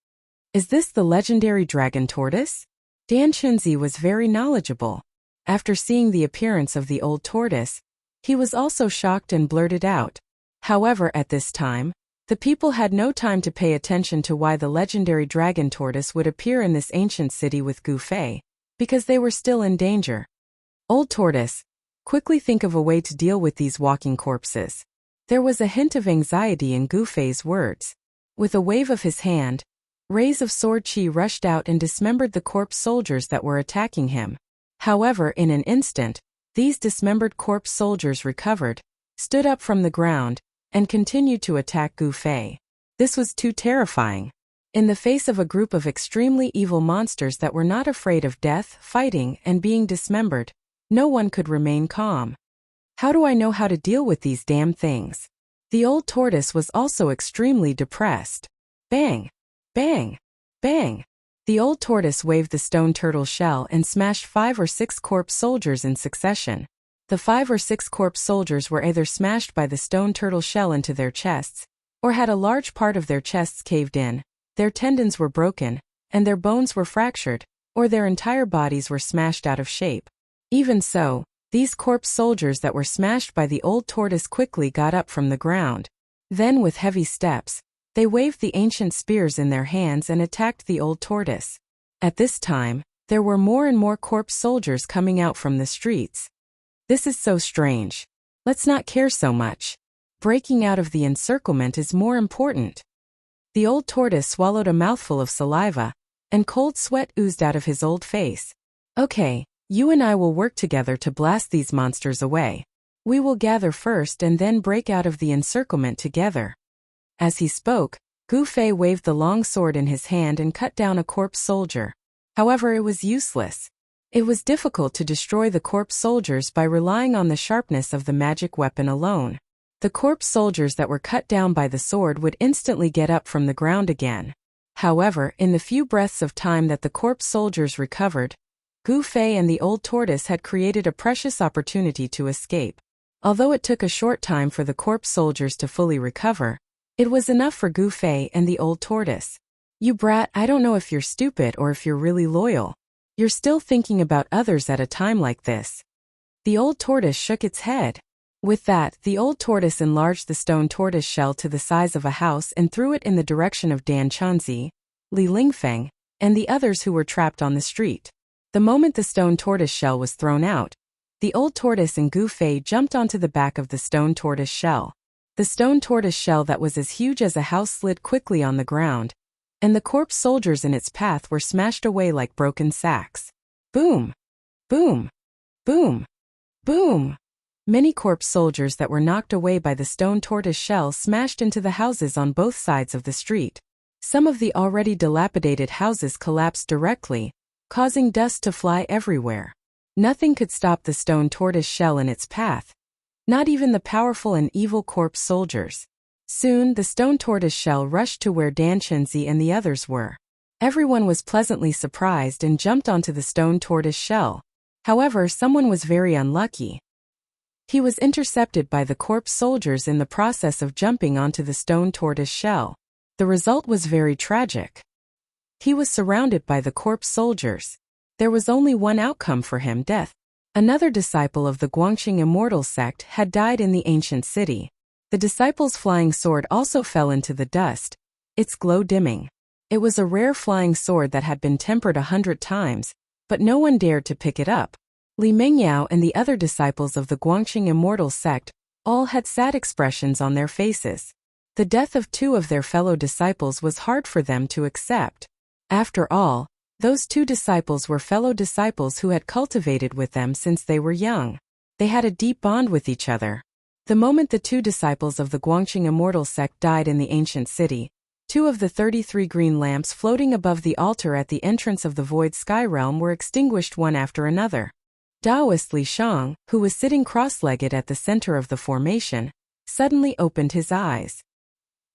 A: Is this the legendary dragon tortoise? Dan Chunzi was very knowledgeable. After seeing the appearance of the old tortoise, he was also shocked and blurted out. However, at this time, the people had no time to pay attention to why the legendary dragon tortoise would appear in this ancient city with Gu Fei, because they were still in danger. Old tortoise, quickly think of a way to deal with these walking corpses. There was a hint of anxiety in Gu Fei's words. With a wave of his hand, rays of sword qi rushed out and dismembered the corpse soldiers that were attacking him. However, in an instant, these dismembered corpse soldiers recovered, stood up from the ground, and continued to attack Gu Fei. This was too terrifying. In the face of a group of extremely evil monsters that were not afraid of death, fighting, and being dismembered, no one could remain calm. How do I know how to deal with these damn things? The old tortoise was also extremely depressed. Bang! Bang! Bang! The old tortoise waved the stone turtle shell and smashed 5 or 6 corpse soldiers in succession. The 5 or 6 corpse soldiers were either smashed by the stone turtle shell into their chests, or had a large part of their chests caved in, their tendons were broken, and their bones were fractured, or their entire bodies were smashed out of shape. Even so, These corpse soldiers that were smashed by the old tortoise quickly got up from the ground. Then with heavy steps, they waved the ancient spears in their hands and attacked the old tortoise. At this time, there were more and more corpse soldiers coming out from the streets. This is so strange. Let's not care so much. Breaking out of the encirclement is more important. The old tortoise swallowed a mouthful of saliva, and cold sweat oozed out of his old face. Okay, you and I will work together to blast these monsters away. We will gather first and then break out of the encirclement together. As he spoke, Gu Fei waved the long sword in his hand and cut down a corpse soldier. However, it was useless. It was difficult to destroy the corpse soldiers by relying on the sharpness of the magic weapon alone. The corpse soldiers that were cut down by the sword would instantly get up from the ground again. However, in the few breaths of time that the corpse soldiers recovered, Gu Fei and the old tortoise had created a precious opportunity to escape. Although it took a short time for the corpse soldiers to fully recover, it was enough for Gu Fei and the old tortoise. You brat, I don't know if you're stupid or if you're really loyal. You're still thinking about others at a time like this. The old tortoise shook its head. With that, the old tortoise enlarged the stone tortoise shell to the size of a house and threw it in the direction of Dan Chunzi, Li Lingfeng, and the others who were trapped on the street. The moment the stone tortoise shell was thrown out, the old tortoise and Gu Fei jumped onto the back of the stone tortoise shell. The stone tortoise shell that was as huge as a house slid quickly on the ground, and the corpse soldiers in its path were smashed away like broken sacks. Boom! Boom! Boom! Boom! Many corpse soldiers that were knocked away by the stone tortoise shell smashed into the houses on both sides of the street. Some of the already dilapidated houses collapsed directly, causing dust to fly everywhere. Nothing could stop the stone tortoise shell in its path. Not even the powerful and evil corpse soldiers. Soon, the stone tortoise shell rushed to where Dan Chunzi and the others were. Everyone was pleasantly surprised and jumped onto the stone tortoise shell. However, someone was very unlucky. He was intercepted by the corpse soldiers in the process of jumping onto the stone tortoise shell. The result was very tragic. He was surrounded by the corpse soldiers. There was only one outcome for him: death. Another disciple of the Guangxing immortal sect had died in the ancient city. The disciple's flying sword also fell into the dust, its glow dimming. It was a rare flying sword that had been tempered 100 times, but no one dared to pick it up. Li Mengyao and the other disciples of the Guangxing immortal sect all had sad expressions on their faces. The death of two of their fellow disciples was hard for them to accept. After all, those two disciples were fellow disciples who had cultivated with them since they were young. They had a deep bond with each other. The moment the two disciples of the Guangxing immortal sect died in the ancient city, two of the 33 green lamps floating above the altar at the entrance of the void sky realm were extinguished one after another. Taoist Li Shang, who was sitting cross-legged at the center of the formation, suddenly opened his eyes.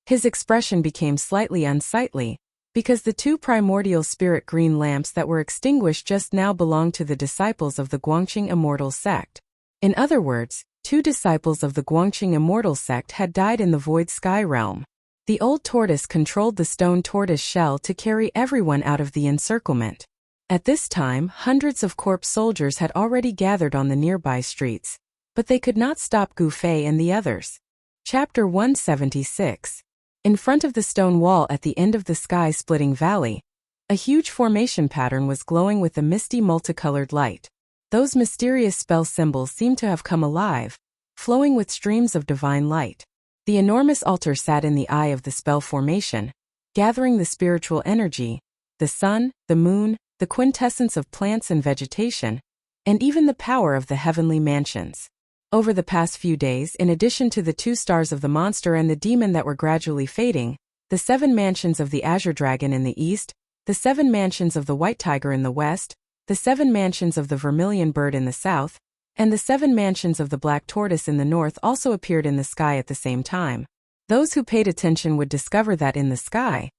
A: His expression became slightly unsightly, because the two primordial spirit green lamps that were extinguished just now belonged to the disciples of the Guangxing immortal sect. In other words, two disciples of the Guangxing immortal sect had died in the void sky realm. The old tortoise controlled the stone tortoise shell to carry everyone out of the encirclement. At this time, hundreds of corpse soldiers had already gathered on the nearby streets, but they could not stop Gu Fei and the others. Chapter 176. In front of the stone wall at the end of the sky-splitting valley, a huge formation pattern was glowing with a misty multicolored light. Those mysterious spell symbols seemed to have come alive, flowing with streams of divine light. The enormous altar sat in the eye of the spell formation, gathering the spiritual energy, the sun, the moon, the quintessence of plants and vegetation, and even the power of the heavenly mansions. Over the past few days, in addition to the two stars of the monster and the demon that were gradually fading, the 7 mansions of the azure dragon in the east, the 7 mansions of the white tiger in the west, the 7 mansions of the vermilion bird in the south, and the 7 mansions of the black tortoise in the north also appeared in the sky at the same time. Those who paid attention would discover that in the sky,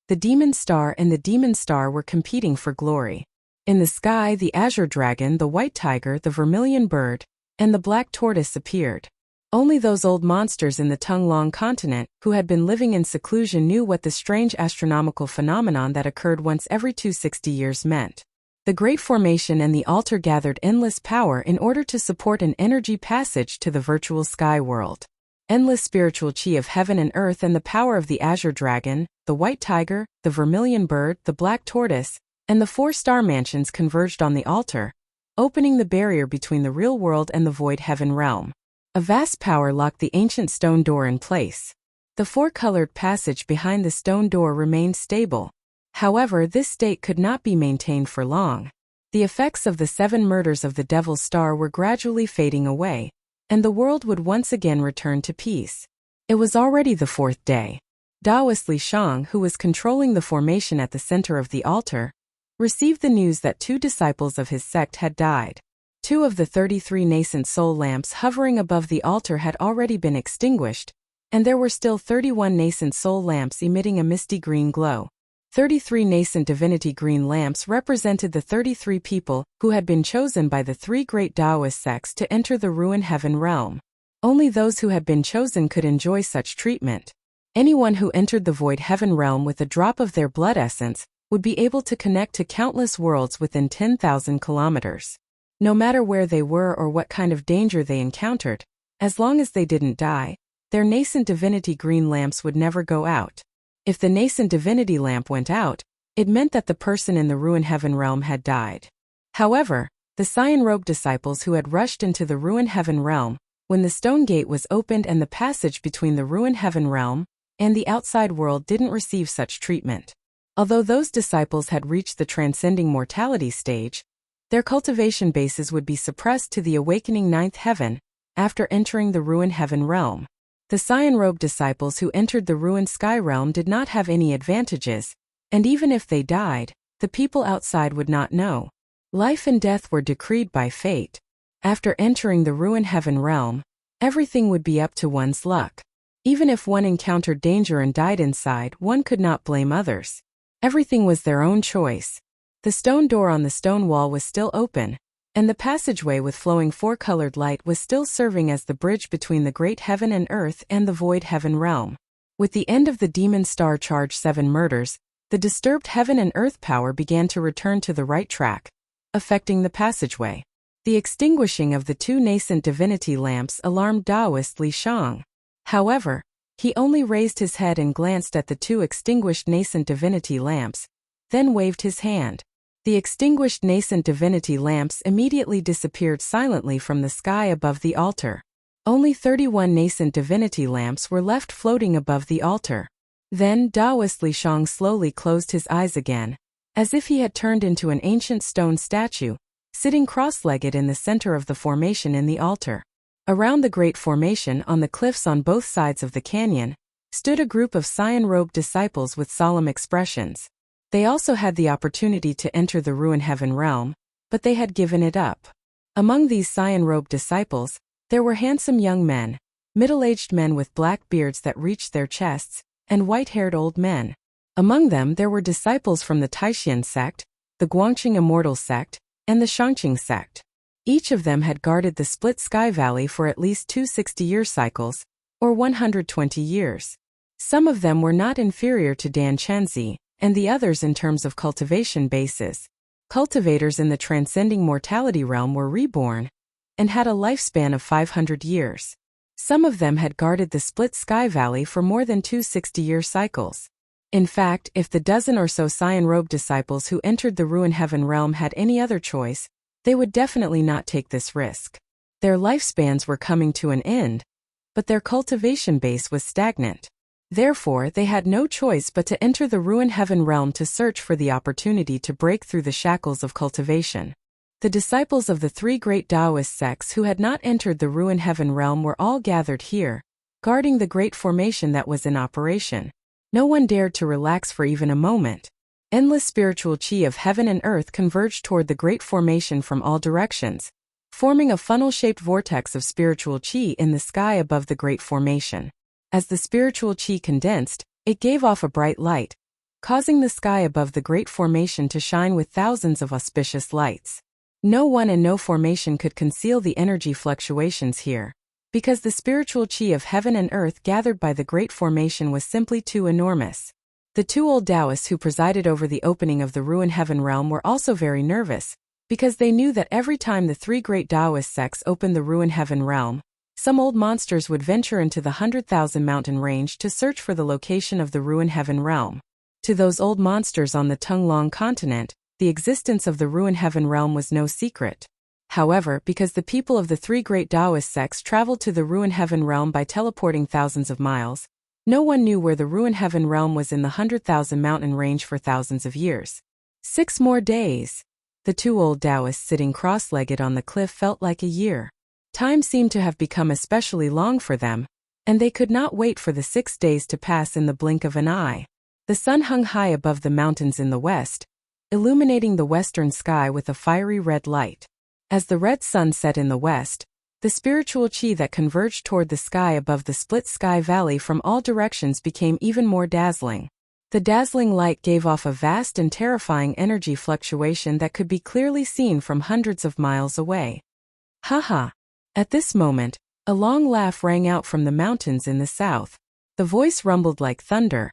A: the demon star and the demon star were competing for glory. In the sky, the azure dragon, the white tiger, the vermilion bird, and the black tortoise appeared. Only those old monsters in the Tonglong continent, who had been living in seclusion, knew what the strange astronomical phenomenon that occurred once every 260 years meant. The Great Formation and the altar gathered endless power in order to support an energy passage to the virtual sky world. Endless spiritual chi of heaven and earth and the power of the azure dragon, the white tiger, the vermilion bird, the black tortoise, and the 4-star mansions converged on the altar, opening the barrier between the real world and the void heaven realm. A vast power locked the ancient stone door in place. The 4-colored passage behind the stone door remained stable. However, this state could not be maintained for long. The effects of the 7 murders of the Devil's Star were gradually fading away, and the world would once again return to peace. It was already the 4th day. Taoist Li Shang, who was controlling the formation at the center of the altar, received the news that 2 disciples of his sect had died. 2 of the 33 nascent soul lamps hovering above the altar had already been extinguished, and there were still 31 nascent soul lamps emitting a misty green glow. 33 nascent divinity green lamps represented the 33 people who had been chosen by the 3 great Taoist sects to enter the ruin heaven realm. Only those who had been chosen could enjoy such treatment. Anyone who entered the void heaven realm with a drop of their blood essence would be able to connect to countless worlds within 10,000 kilometers. No matter where they were or what kind of danger they encountered, as long as they didn't die, their nascent divinity green lamps would never go out. If the nascent divinity lamp went out, it meant that the person in the ruin heaven realm had died. However, the cyan-robed disciples who had rushed into the ruin heaven realm, when the stone gate was opened and the passage between the ruin heaven realm and the outside world didn't receive such treatment. Although those disciples had reached the transcending mortality stage, their cultivation bases would be suppressed to the awakening 9th heaven after entering the ruin heaven realm. The cyan-robed disciples who entered the ruined sky realm did not have any advantages, and even if they died, the people outside would not know. Life and death were decreed by fate. After entering the ruin heaven realm, everything would be up to one's luck. Even if one encountered danger and died inside, one could not blame others. Everything was their own choice. The stone door on the stone wall was still open, and the passageway with flowing 4-colored light was still serving as the bridge between the great heaven and earth and the void heaven realm. With the end of the demon star charge 7 murders, the disturbed heaven and earth power began to return to the right track, affecting the passageway. The extinguishing of the 2 nascent divinity lamps alarmed Taoist Li Shang. However, he only raised his head and glanced at the 2 extinguished nascent divinity lamps, then waved his hand. The extinguished nascent divinity lamps immediately disappeared silently from the sky above the altar. Only 31 nascent divinity lamps were left floating above the altar. Then Taoist Li Shang slowly closed his eyes again, as if he had turned into an ancient stone statue, sitting cross-legged in the center of the formation in the altar. Around the great formation on the cliffs on both sides of the canyon, stood a group of cyan-robed disciples with solemn expressions. They also had the opportunity to enter the ruin heaven realm, but they had given it up. Among these cyan-robed disciples, there were handsome young men, middle-aged men with black beards that reached their chests, and white-haired old men. Among them there were disciples from the Taishan sect, the Guangqing Immortal sect, and the Shangqing sect. Each of them had guarded the split sky valley for at least 2 60-year cycles, or 120 years. Some of them were not inferior to Dan Chenzi, and the others in terms of cultivation bases. Cultivators in the transcending mortality realm were reborn, and had a lifespan of 500 years. Some of them had guarded the split sky valley for more than 2 60-year cycles. In fact, if the dozen or so cyan-robed disciples who entered the ruin heaven realm had any other choice, they would definitely not take this risk. Their lifespans were coming to an end, but their cultivation base was stagnant. Therefore, they had no choice but to enter the ruin heaven realm to search for the opportunity to break through the shackles of cultivation. The disciples of the 3 great Taoist sects who had not entered the ruin heaven realm were all gathered here, guarding the great formation that was in operation. No one dared to relax for even a moment. Endless spiritual chi of heaven and earth converged toward the great formation from all directions, forming a funnel-shaped vortex of spiritual chi in the sky above the great formation. As the spiritual chi condensed, it gave off a bright light, causing the sky above the great formation to shine with thousands of auspicious lights. No one and no formation could conceal the energy fluctuations here, because the spiritual chi of heaven and earth gathered by the great formation was simply too enormous. The two old Taoists who presided over the opening of the ruined heaven realm were also very nervous, because they knew that every time the three great Taoist sects opened the ruined heaven realm, some old monsters would venture into the 100,000 mountain range to search for the location of the ruined heaven realm. To those old monsters on the Tung-Long continent, the existence of the ruined heaven realm was no secret. However, because the people of the three great Taoist sects traveled to the ruined heaven realm by teleporting thousands of miles, no one knew where the ruined heaven realm was in the 100,000 mountain range for thousands of years. 6 more days. The two old Taoists sitting cross-legged on the cliff felt like a year. Time seemed to have become especially long for them, and they could not wait for the 6 days to pass in the blink of an eye. The sun hung high above the mountains in the west, illuminating the western sky with a fiery red light. As the red sun set in the west, the spiritual chi that converged toward the sky above the split sky valley from all directions became even more dazzling. The dazzling light gave off a vast and terrifying energy fluctuation that could be clearly seen from hundreds of miles away. Haha! At this moment, a long laugh rang out from the mountains in the south. The voice rumbled like thunder,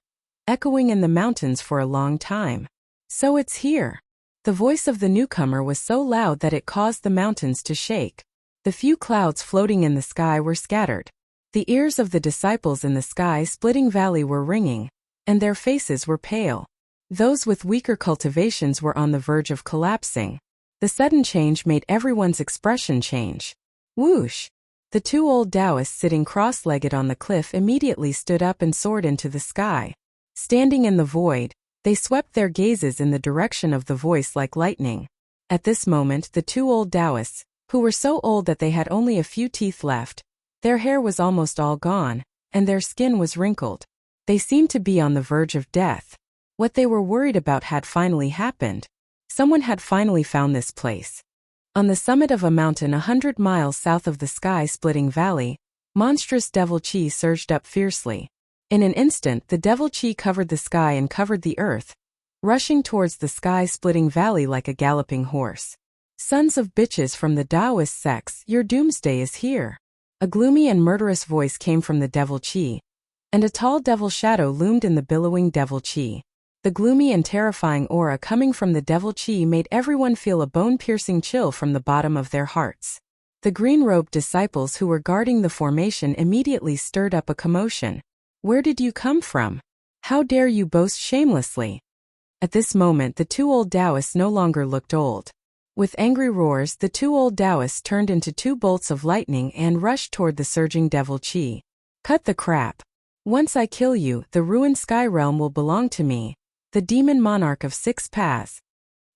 A: echoing in the mountains for a long time. So it's here. The voice of the newcomer was so loud that it caused the mountains to shake. The few clouds floating in the sky were scattered. The ears of the disciples in the sky-splitting valley were ringing, and their faces were pale. Those with weaker cultivations were on the verge of collapsing. The sudden change made everyone's expression change. Whoosh! The two old Taoists sitting cross-legged on the cliff immediately stood up and soared into the sky. Standing in the void, they swept their gazes in the direction of the voice like lightning. At this moment, the two old Taoists, who were so old that they had only a few teeth left, their hair was almost all gone, and their skin was wrinkled. They seemed to be on the verge of death. What they were worried about had finally happened. Someone had finally found this place. On the summit of a mountain 100 miles south of the sky-splitting valley, monstrous devil chi surged up fiercely. In an instant, the devil chi covered the sky and covered the earth, rushing towards the sky-splitting valley like a galloping horse. Sons of bitches from the Taoist sects, your doomsday is here. A gloomy and murderous voice came from the devil chi, and a tall devil shadow loomed in the billowing devil chi. The gloomy and terrifying aura coming from the devil chi made everyone feel a bone-piercing chill from the bottom of their hearts. The green-robed disciples who were guarding the formation immediately stirred up a commotion. Where did you come from? How dare you boast shamelessly? At this moment, the two old Taoists no longer looked old. With angry roars, the two old Taoists turned into 2 bolts of lightning and rushed toward the surging devil chi. Cut the crap. Once I kill you, the ruined sky realm will belong to me, the demon monarch of 6 paths.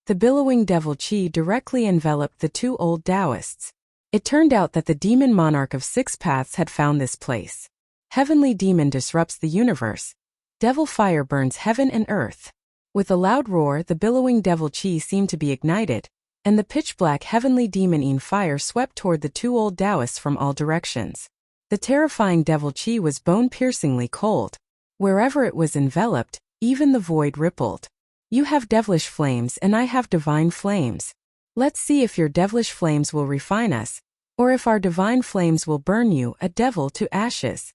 A: The billowing devil chi directly enveloped the two old Taoists. It turned out that the demon monarch of 6 paths had found this place. Heavenly demon disrupts the universe. Devil fire burns heaven and earth. With a loud roar, the billowing devil chi seemed to be ignited, and the pitch-black heavenly demon fire swept toward the two old Taoists from all directions. The terrifying devil chi was bone-piercingly cold. Wherever it was enveloped, even the void rippled. You have devilish flames and I have divine flames. Let's see if your devilish flames will refine us, or if our divine flames will burn you, a devil, to ashes.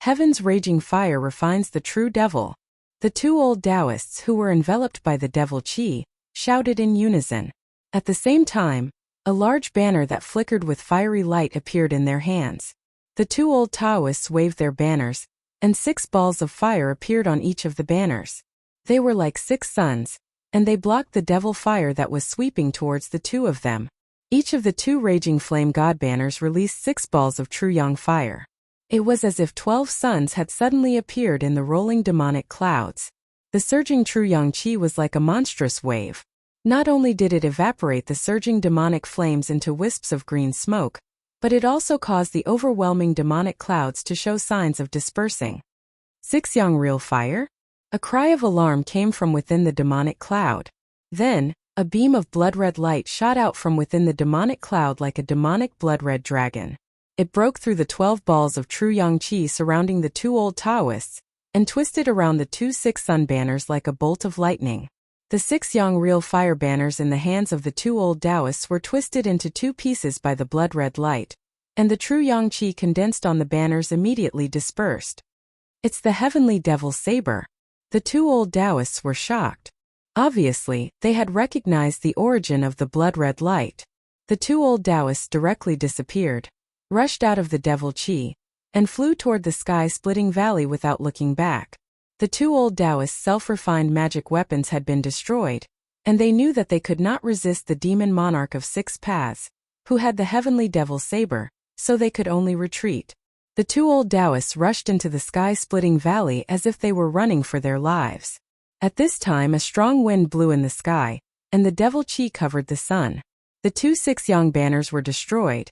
A: Heaven's raging fire refines the true devil. The two old Taoists who were enveloped by the devil chi shouted in unison. At the same time, a large banner that flickered with fiery light appeared in their hands. The two old Taoists waved their banners, and 6 balls of fire appeared on each of the banners. They were like 6 suns, and they blocked the devil fire that was sweeping towards the two of them. Each of the 2 raging flame god banners released 6 balls of true yang fire. It was as if 12 suns had suddenly appeared in the rolling demonic clouds. The surging true yang chi was like a monstrous wave. Not only did it evaporate the surging demonic flames into wisps of green smoke, but it also caused the overwhelming demonic clouds to show signs of dispersing. 6 yang real fire? A cry of alarm came from within the demonic cloud. Then, a beam of blood-red light shot out from within the demonic cloud like a demonic blood-red dragon. It broke through the 12 balls of true yang chi surrounding the two old Taoists, and twisted around the 2 6-sun banners like a bolt of lightning. The 6 yang real fire banners in the hands of the two old Taoists were twisted into 2 pieces by the blood-red light, and the true yang chi condensed on the banners immediately dispersed. It's the heavenly devil saber. The two old Taoists were shocked. Obviously, they had recognized the origin of the blood-red light. The two old Taoists directly disappeared, rushed out of the devil chi, and flew toward the sky-splitting valley without looking back. The two old Taoists' self-refined magic weapons had been destroyed, and they knew that they could not resist the demon monarch of 6 paths, who had the heavenly devil saber, so they could only retreat. The two old Taoists rushed into the sky-splitting valley as if they were running for their lives. At this time a strong wind blew in the sky, and the devil chi covered the sun. The two 6-yang banners were destroyed,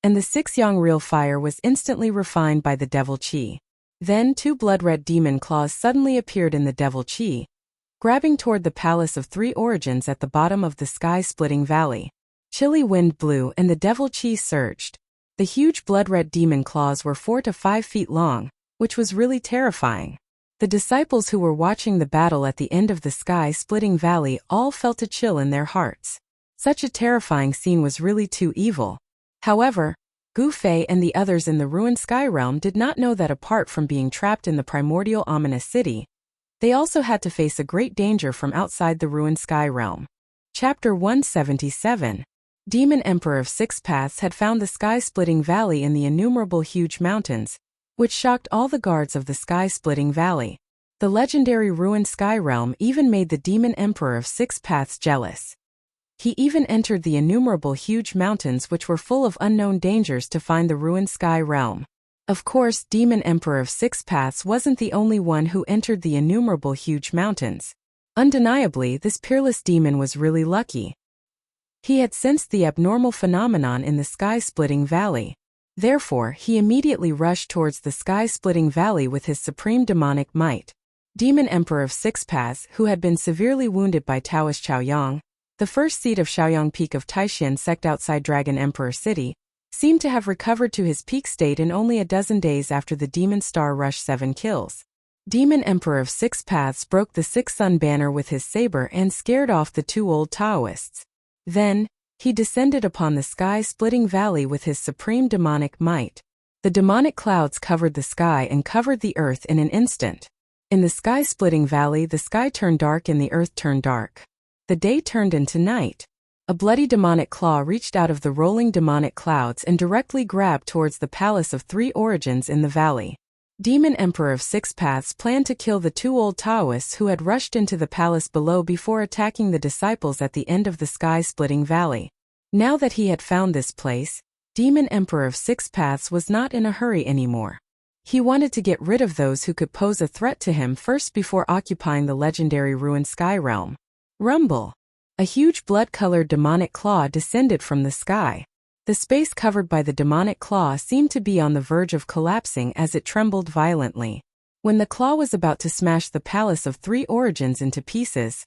A: and the 6-yang real fire was instantly refined by the devil chi. Then 2 blood-red demon claws suddenly appeared in the devil chi, grabbing toward the Palace of 3 Origins at the bottom of the sky-splitting valley. Chilly wind blew and the devil chi surged. The huge blood-red demon claws were 4 to 5 feet long, which was really terrifying. The disciples who were watching the battle at the end of the sky-splitting valley all felt a chill in their hearts. Such a terrifying scene was really too evil. However, Gu Fei and the others in the ruined sky realm did not know that apart from being trapped in the primordial ominous city, they also had to face a great danger from outside the ruined sky realm. Chapter 177. Demon Emperor of 6 Paths had found the sky-splitting valley in the innumerable huge mountains, which shocked all the guards of the sky-splitting valley. The legendary ruined sky realm even made the Demon Emperor of 6 Paths jealous. He even entered the innumerable huge mountains which were full of unknown dangers to find the ruined sky realm. Of course, Demon Emperor of 6 Paths wasn't the only one who entered the innumerable huge mountains. Undeniably, this peerless demon was really lucky. He had sensed the abnormal phenomenon in the sky-splitting valley. Therefore, he immediately rushed towards the sky-splitting valley with his supreme demonic might. Demon Emperor of 6 Paths, who had been severely wounded by Taoist Chaoyang, the first seat of Shaoyang Peak of Taishan sect outside Dragon Emperor City, seemed to have recovered to his peak state in only a dozen days after the Demon Star Rush 7 kills. Demon Emperor of 6 Paths broke the 6 Sun banner with his saber and scared off the 2 old Taoists. Then, he descended upon the sky-splitting valley with his supreme demonic might. The demonic clouds covered the sky and covered the earth in an instant. In the sky-splitting valley, the sky turned dark and the earth turned dark. The day turned into night. A bloody demonic claw reached out of the rolling demonic clouds and directly grabbed towards the Palace of 3 Origins in the valley. Demon Emperor of 6 Paths planned to kill the 2 old Taoists who had rushed into the palace below before attacking the disciples at the end of the sky-splitting valley. Now that he had found this place, Demon Emperor of 6 Paths was not in a hurry anymore. He wanted to get rid of those who could pose a threat to him first before occupying the legendary ruined sky realm. Rumble! A huge blood-colored demonic claw descended from the sky. The space covered by the demonic claw seemed to be on the verge of collapsing as it trembled violently. When the claw was about to smash the Palace of 3 Origins into pieces,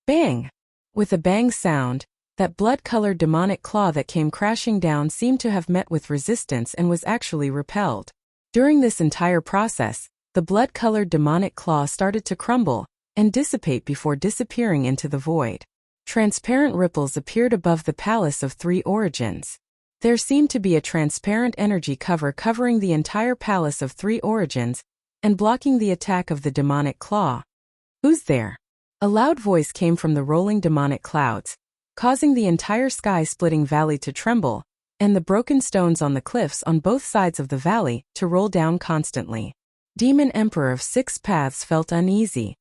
A: bang! With a bang sound, that blood-colored demonic claw that came crashing down seemed to have met with resistance and was actually repelled. During this entire process, the blood-colored demonic claw started to crumble and dissipate before disappearing into the void. Transparent ripples appeared above the Palace of 3 Origins. There seemed to be a transparent energy cover covering the entire Palace of 3 Origins and blocking the attack of the demonic claw. "Who's there?" A loud voice came from the rolling demonic clouds, causing the entire sky-splitting valley to tremble, and the broken stones on the cliffs on both sides of the valley to roll down constantly. Demon Emperor of 6 Paths felt uneasy.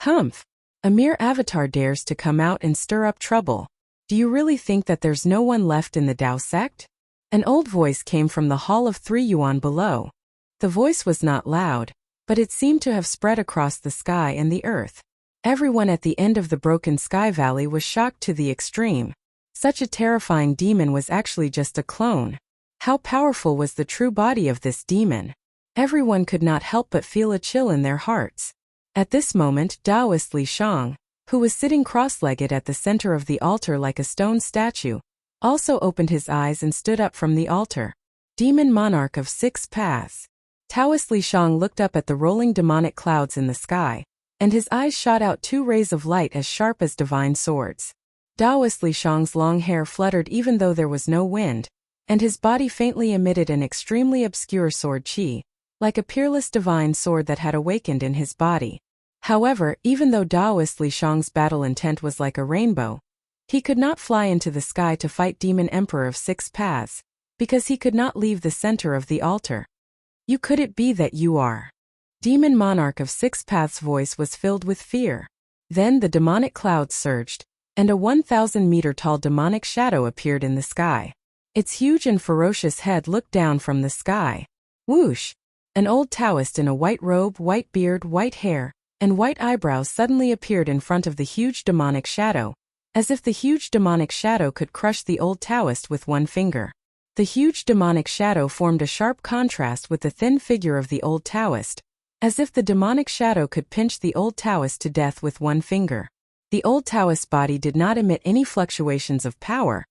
A: "Humph! A mere avatar dares to come out and stir up trouble. Do you really think that there's no one left in the Tao sect?" An old voice came from the Hall of 3 Yuan below. The voice was not loud, but it seemed to have spread across the sky and the earth. Everyone at the end of the broken sky valley was shocked to the extreme. Such a terrifying demon was actually just a clone. How powerful was the true body of this demon? Everyone could not help but feel a chill in their hearts. At this moment, Taoist Li Shang, who was sitting cross-legged at the center of the altar like a stone statue, also opened his eyes and stood up from the altar. Demon Monarch of 6 Paths. Taoist Li Shang looked up at the rolling demonic clouds in the sky, and his eyes shot out 2 rays of light as sharp as divine swords. Taoist Li Shang's long hair fluttered even though there was no wind, and his body faintly emitted an extremely obscure sword chi, like a peerless divine sword that had awakened in his body. However, even though Daoist Li Shang's battle intent was like a rainbow, he could not fly into the sky to fight Demon Emperor of Six Paths, because he could not leave the center of the altar. You could it be that you are? Demon Monarch of Six Paths' voice was filled with fear. Then the demonic clouds surged, and a 1,000-meter-tall demonic shadow appeared in the sky. Its huge and ferocious head looked down from the sky. Whoosh! An old Taoist in a white robe, white beard, white hair, and white eyebrows suddenly appeared in front of the huge demonic shadow, as if the huge demonic shadow could crush the old Taoist with one finger. The huge demonic shadow formed a sharp contrast with the thin figure of the old Taoist, as if the demonic shadow could pinch the old Taoist to death with one finger. The old Taoist's body did not emit any fluctuations of power,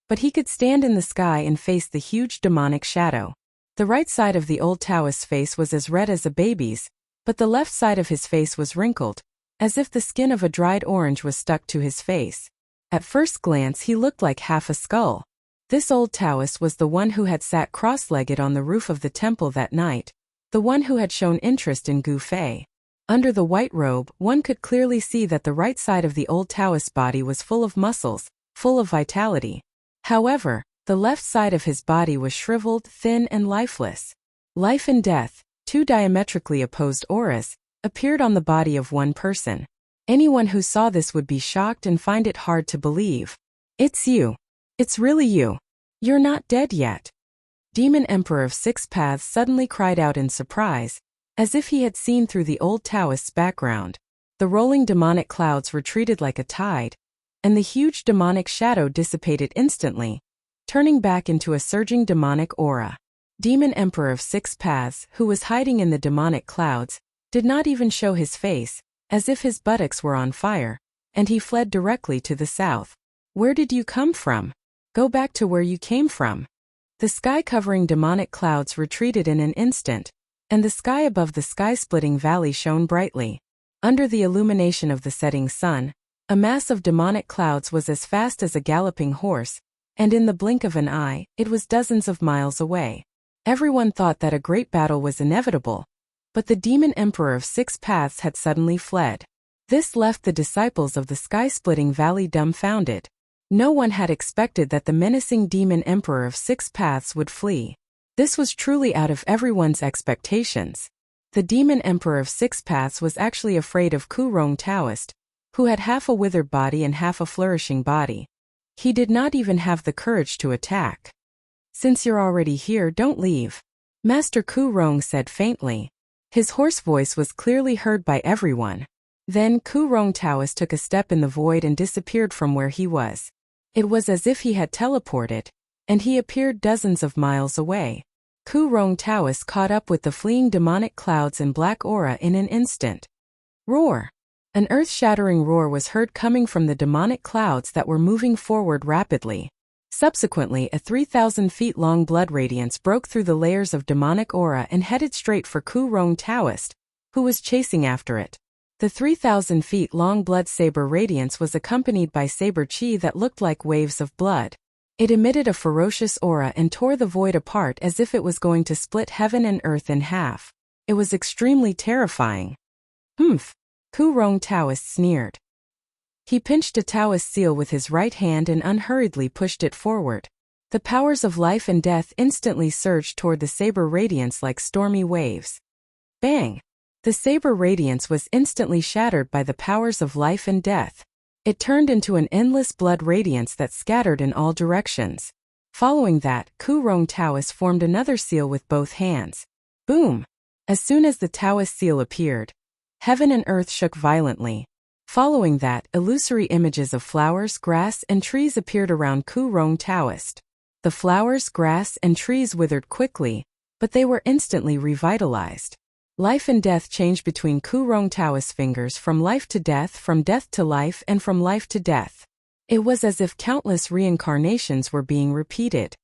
A: but he could stand in the sky and face the huge demonic shadow. The right side of the old Taoist's face was as red as a baby's, but the left side of his face was wrinkled, as if the skin of a dried orange was stuck to his face. At first glance he looked like half a skull. This old Taoist was the one who had sat cross-legged on the roof of the temple that night, the one who had shown interest in Gu Fei. Under the white robe, one could clearly see that the right side of the old Taoist's body was full of muscles, full of vitality. However, the left side of his body was shriveled, thin, and lifeless. Life and death, two diametrically opposed auras, appeared on the body of one person. Anyone who saw this would be shocked and find it hard to believe. It's you. It's really you. You're not dead yet. Demon Emperor of Six Paths suddenly cried out in surprise, as if he had seen through the old Taoist's background. The rolling demonic clouds retreated like a tide, and the huge demonic shadow dissipated instantly, turning back into a surging demonic aura. Demon Emperor of Six Paths, who was hiding in the demonic clouds, did not even show his face, as if his buttocks were on fire, and he fled directly to the south. Where did you come from? Go back to where you came from. The sky-covering demonic clouds retreated in an instant, and the sky above the sky-splitting valley shone brightly. Under the illumination of the setting sun, a mass of demonic clouds was as fast as a galloping horse, and in the blink of an eye, it was dozens of miles away. Everyone thought that a great battle was inevitable, but the Demon Emperor of Six Paths had suddenly fled. This left the disciples of the sky-splitting valley dumbfounded. No one had expected that the menacing Demon Emperor of Six Paths would flee. This was truly out of everyone's expectations. The Demon Emperor of Six Paths was actually afraid of Ku Rong Taoist, who had half a withered body and half a flourishing body. He did not even have the courage to attack. Since you're already here, don't leave, Master Ku Rong said faintly. His hoarse voice was clearly heard by everyone. Then Ku Rong Taoist took a step in the void and disappeared from where he was. It was as if he had teleported, and he appeared dozens of miles away. Ku Rong Taoist caught up with the fleeing demonic clouds and black aura in an instant. Roar! An earth-shattering roar was heard coming from the demonic clouds that were moving forward rapidly. Subsequently, a 3,000 feet long blood radiance broke through the layers of demonic aura and headed straight for Ku Rong Taoist, who was chasing after it. The 3,000 feet long blood saber radiance was accompanied by saber chi that looked like waves of blood. It emitted a ferocious aura and tore the void apart as if it was going to split heaven and earth in half. It was extremely terrifying. Humph! Ku Rong Taoist sneered. He pinched a Taoist seal with his right hand and unhurriedly pushed it forward. The powers of life and death instantly surged toward the saber radiance like stormy waves. Bang! The saber radiance was instantly shattered by the powers of life and death. It turned into an endless blood radiance that scattered in all directions. Following that, Ku Rong Taoist formed another seal with both hands. Boom! As soon as the Taoist seal appeared, heaven and earth shook violently. Following that, illusory images of flowers, grass, and trees appeared around Ku Rong Taoist. The flowers, grass, and trees withered quickly, but they were instantly revitalized. Life and death changed between Ku Rong Taoist's fingers from life to death, from death to life, and from life to death. It was as if countless reincarnations were being repeated.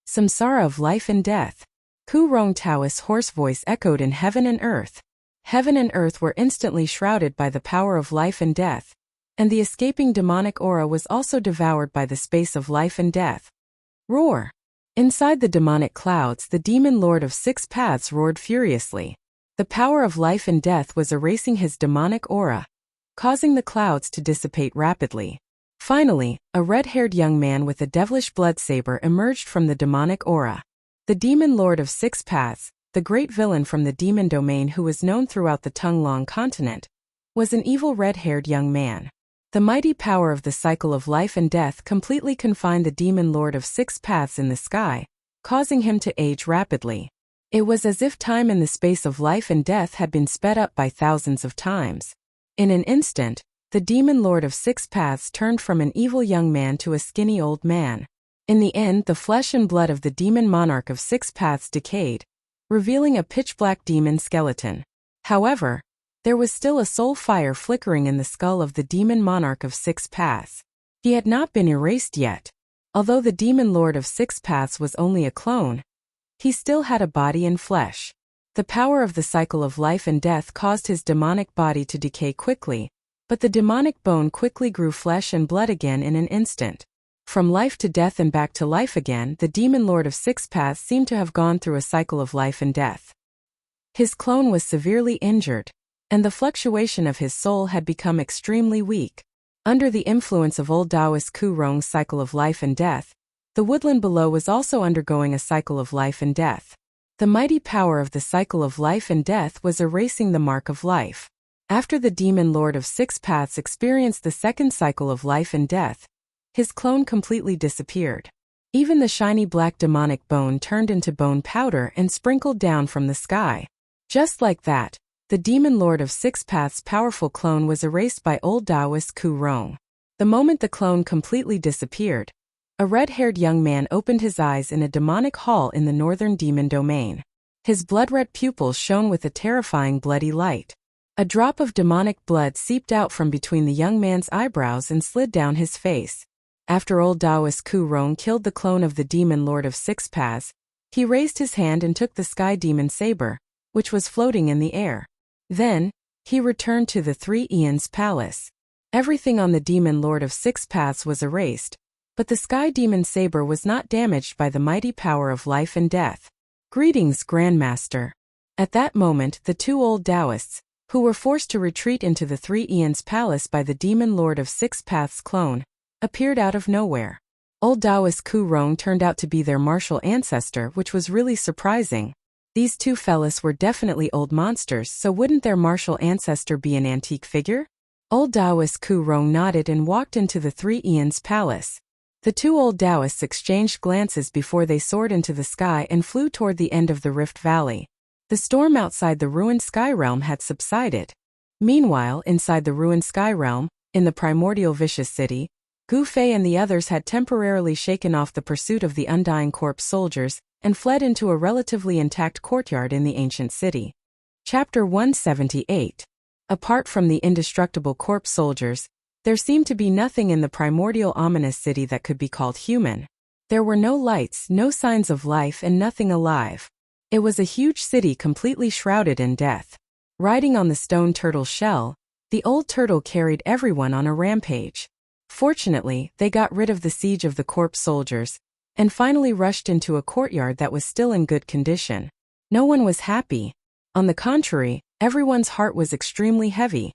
A: Samsara of life and death. Ku Rong Taoist's hoarse voice echoed in heaven and earth. Heaven and earth were instantly shrouded by the power of life and death, and the escaping demonic aura was also devoured by the space of life and death. Roar! Inside the demonic clouds, the demon lord of Six Paths roared furiously. The power of life and death was erasing his demonic aura, causing the clouds to dissipate rapidly. Finally, a red-haired young man with a devilish blood saber emerged from the demonic aura. The demon lord of six paths, the great villain from the demon domain who was known throughout the Tongue-Long continent, was an evil red-haired young man. The mighty power of the cycle of life and death completely confined the demon lord of six paths in the sky, causing him to age rapidly. It was as if time in the space of life and death had been sped up by thousands of times. In an instant, the demon lord of six paths turned from an evil young man to a skinny old man. In the end, the flesh and blood of the demon monarch of six paths decayed, revealing a pitch-black demon skeleton. However, there was still a soul fire flickering in the skull of the demon monarch of six paths. He had not been erased yet. Although the demon lord of six paths was only a clone, he still had a body and flesh. The power of the cycle of life and death caused his demonic body to decay quickly, but the demonic bone quickly grew flesh and blood again in an instant. From life to death and back to life again, the demon lord of six paths seemed to have gone through a cycle of life and death. His clone was severely injured, and the fluctuation of his soul had become extremely weak. Under the influence of old Taoist Ku Rong's cycle of life and death, the woodland below was also undergoing a cycle of life and death. The mighty power of the cycle of life and death was erasing the mark of life. After the demon lord of six paths experienced the second cycle of life and death, his clone completely disappeared. Even the shiny black demonic bone turned into bone powder and sprinkled down from the sky. Just like that, the demon lord of six paths' powerful clone was erased by old Taoist Ku Rong. The moment the clone completely disappeared, a red-haired young man opened his eyes in a demonic hall in the northern demon domain. His blood-red pupils shone with a terrifying bloody light. A drop of demonic blood seeped out from between the young man's eyebrows and slid down his face. After old Taoist Ku Rong killed the clone of the demon lord of six paths, he raised his hand and took the sky demon saber, which was floating in the air. Then, he returned to the Three Eons Palace. Everything on the demon lord of six paths was erased, but the sky demon saber was not damaged by the mighty power of life and death. Greetings, Grandmaster. At that moment, the two old Taoists, who were forced to retreat into the Three Eons Palace by the demon lord of six paths clone, appeared out of nowhere. Old Taoist Ku Rong turned out to be their martial ancestor, which was really surprising. These two fellas were definitely old monsters, so wouldn't their martial ancestor be an antique figure? Old Taoist Ku Rong nodded and walked into the Three Eons Palace. The two old Taoists exchanged glances before they soared into the sky and flew toward the end of the Rift Valley. The storm outside the ruined sky realm had subsided. Meanwhile, inside the ruined sky realm, in the primordial vicious city, Gu Fei and the others had temporarily shaken off the pursuit of the Undying corpse soldiers and fled into a relatively intact courtyard in the ancient city. Chapter 178. Apart from the indestructible corpse soldiers, there seemed to be nothing in the primordial ominous city that could be called human. There were no lights, no signs of life, and nothing alive. It was a huge city completely shrouded in death. Riding on the stone turtle's shell, the old turtle carried everyone on a rampage. Fortunately, they got rid of the siege of the corpse soldiers, and finally rushed into a courtyard that was still in good condition. No one was happy. On the contrary, everyone's heart was extremely heavy,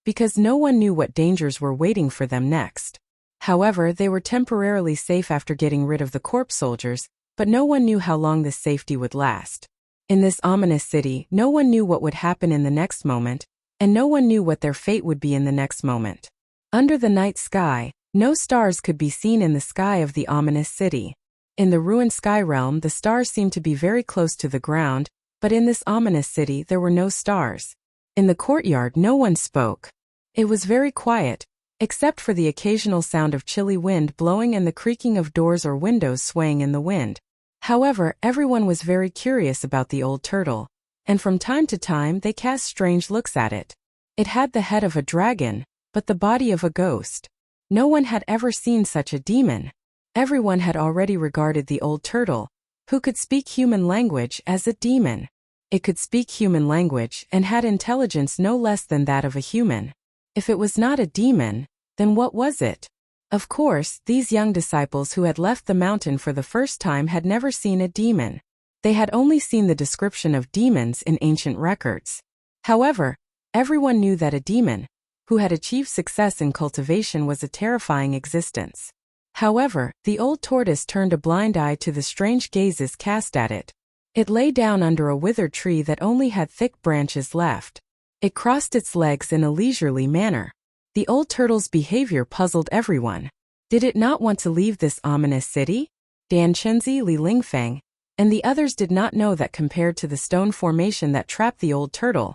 A: because no one knew what dangers were waiting for them next. However, they were temporarily safe after getting rid of the corpse soldiers, but no one knew how long this safety would last. In this ominous city, no one knew what would happen in the next moment, and no one knew what their fate would be in the next moment. Under the night sky, no stars could be seen in the sky of the ominous city. In the ruined sky realm, the stars seemed to be very close to the ground, but in this ominous city there were no stars. In the courtyard, no one spoke. It was very quiet, except for the occasional sound of chilly wind blowing and the creaking of doors or windows swaying in the wind. However, everyone was very curious about the old turtle, and from time to time they cast strange looks at it. It had the head of a dragon, but the body of a ghost. No one had ever seen such a demon. Everyone had already regarded the old turtle, who could speak human language, as a demon. It could speak human language and had intelligence no less than that of a human. If it was not a demon, then what was it? Of course, these young disciples who had left the mountain for the first time had never seen a demon. They had only seen the description of demons in ancient records. However, everyone knew that a demon, who had achieved success in cultivation, was a terrifying existence. However, the old tortoise turned a blind eye to the strange gazes cast at it. It lay down under a withered tree that only had thick branches left. It crossed its legs in a leisurely manner. The old turtle's behavior puzzled everyone. Did it not want to leave this ominous city? Dan Chenzi, Li Lingfeng, and the others did not know that compared to the stone formation that trapped the old turtle,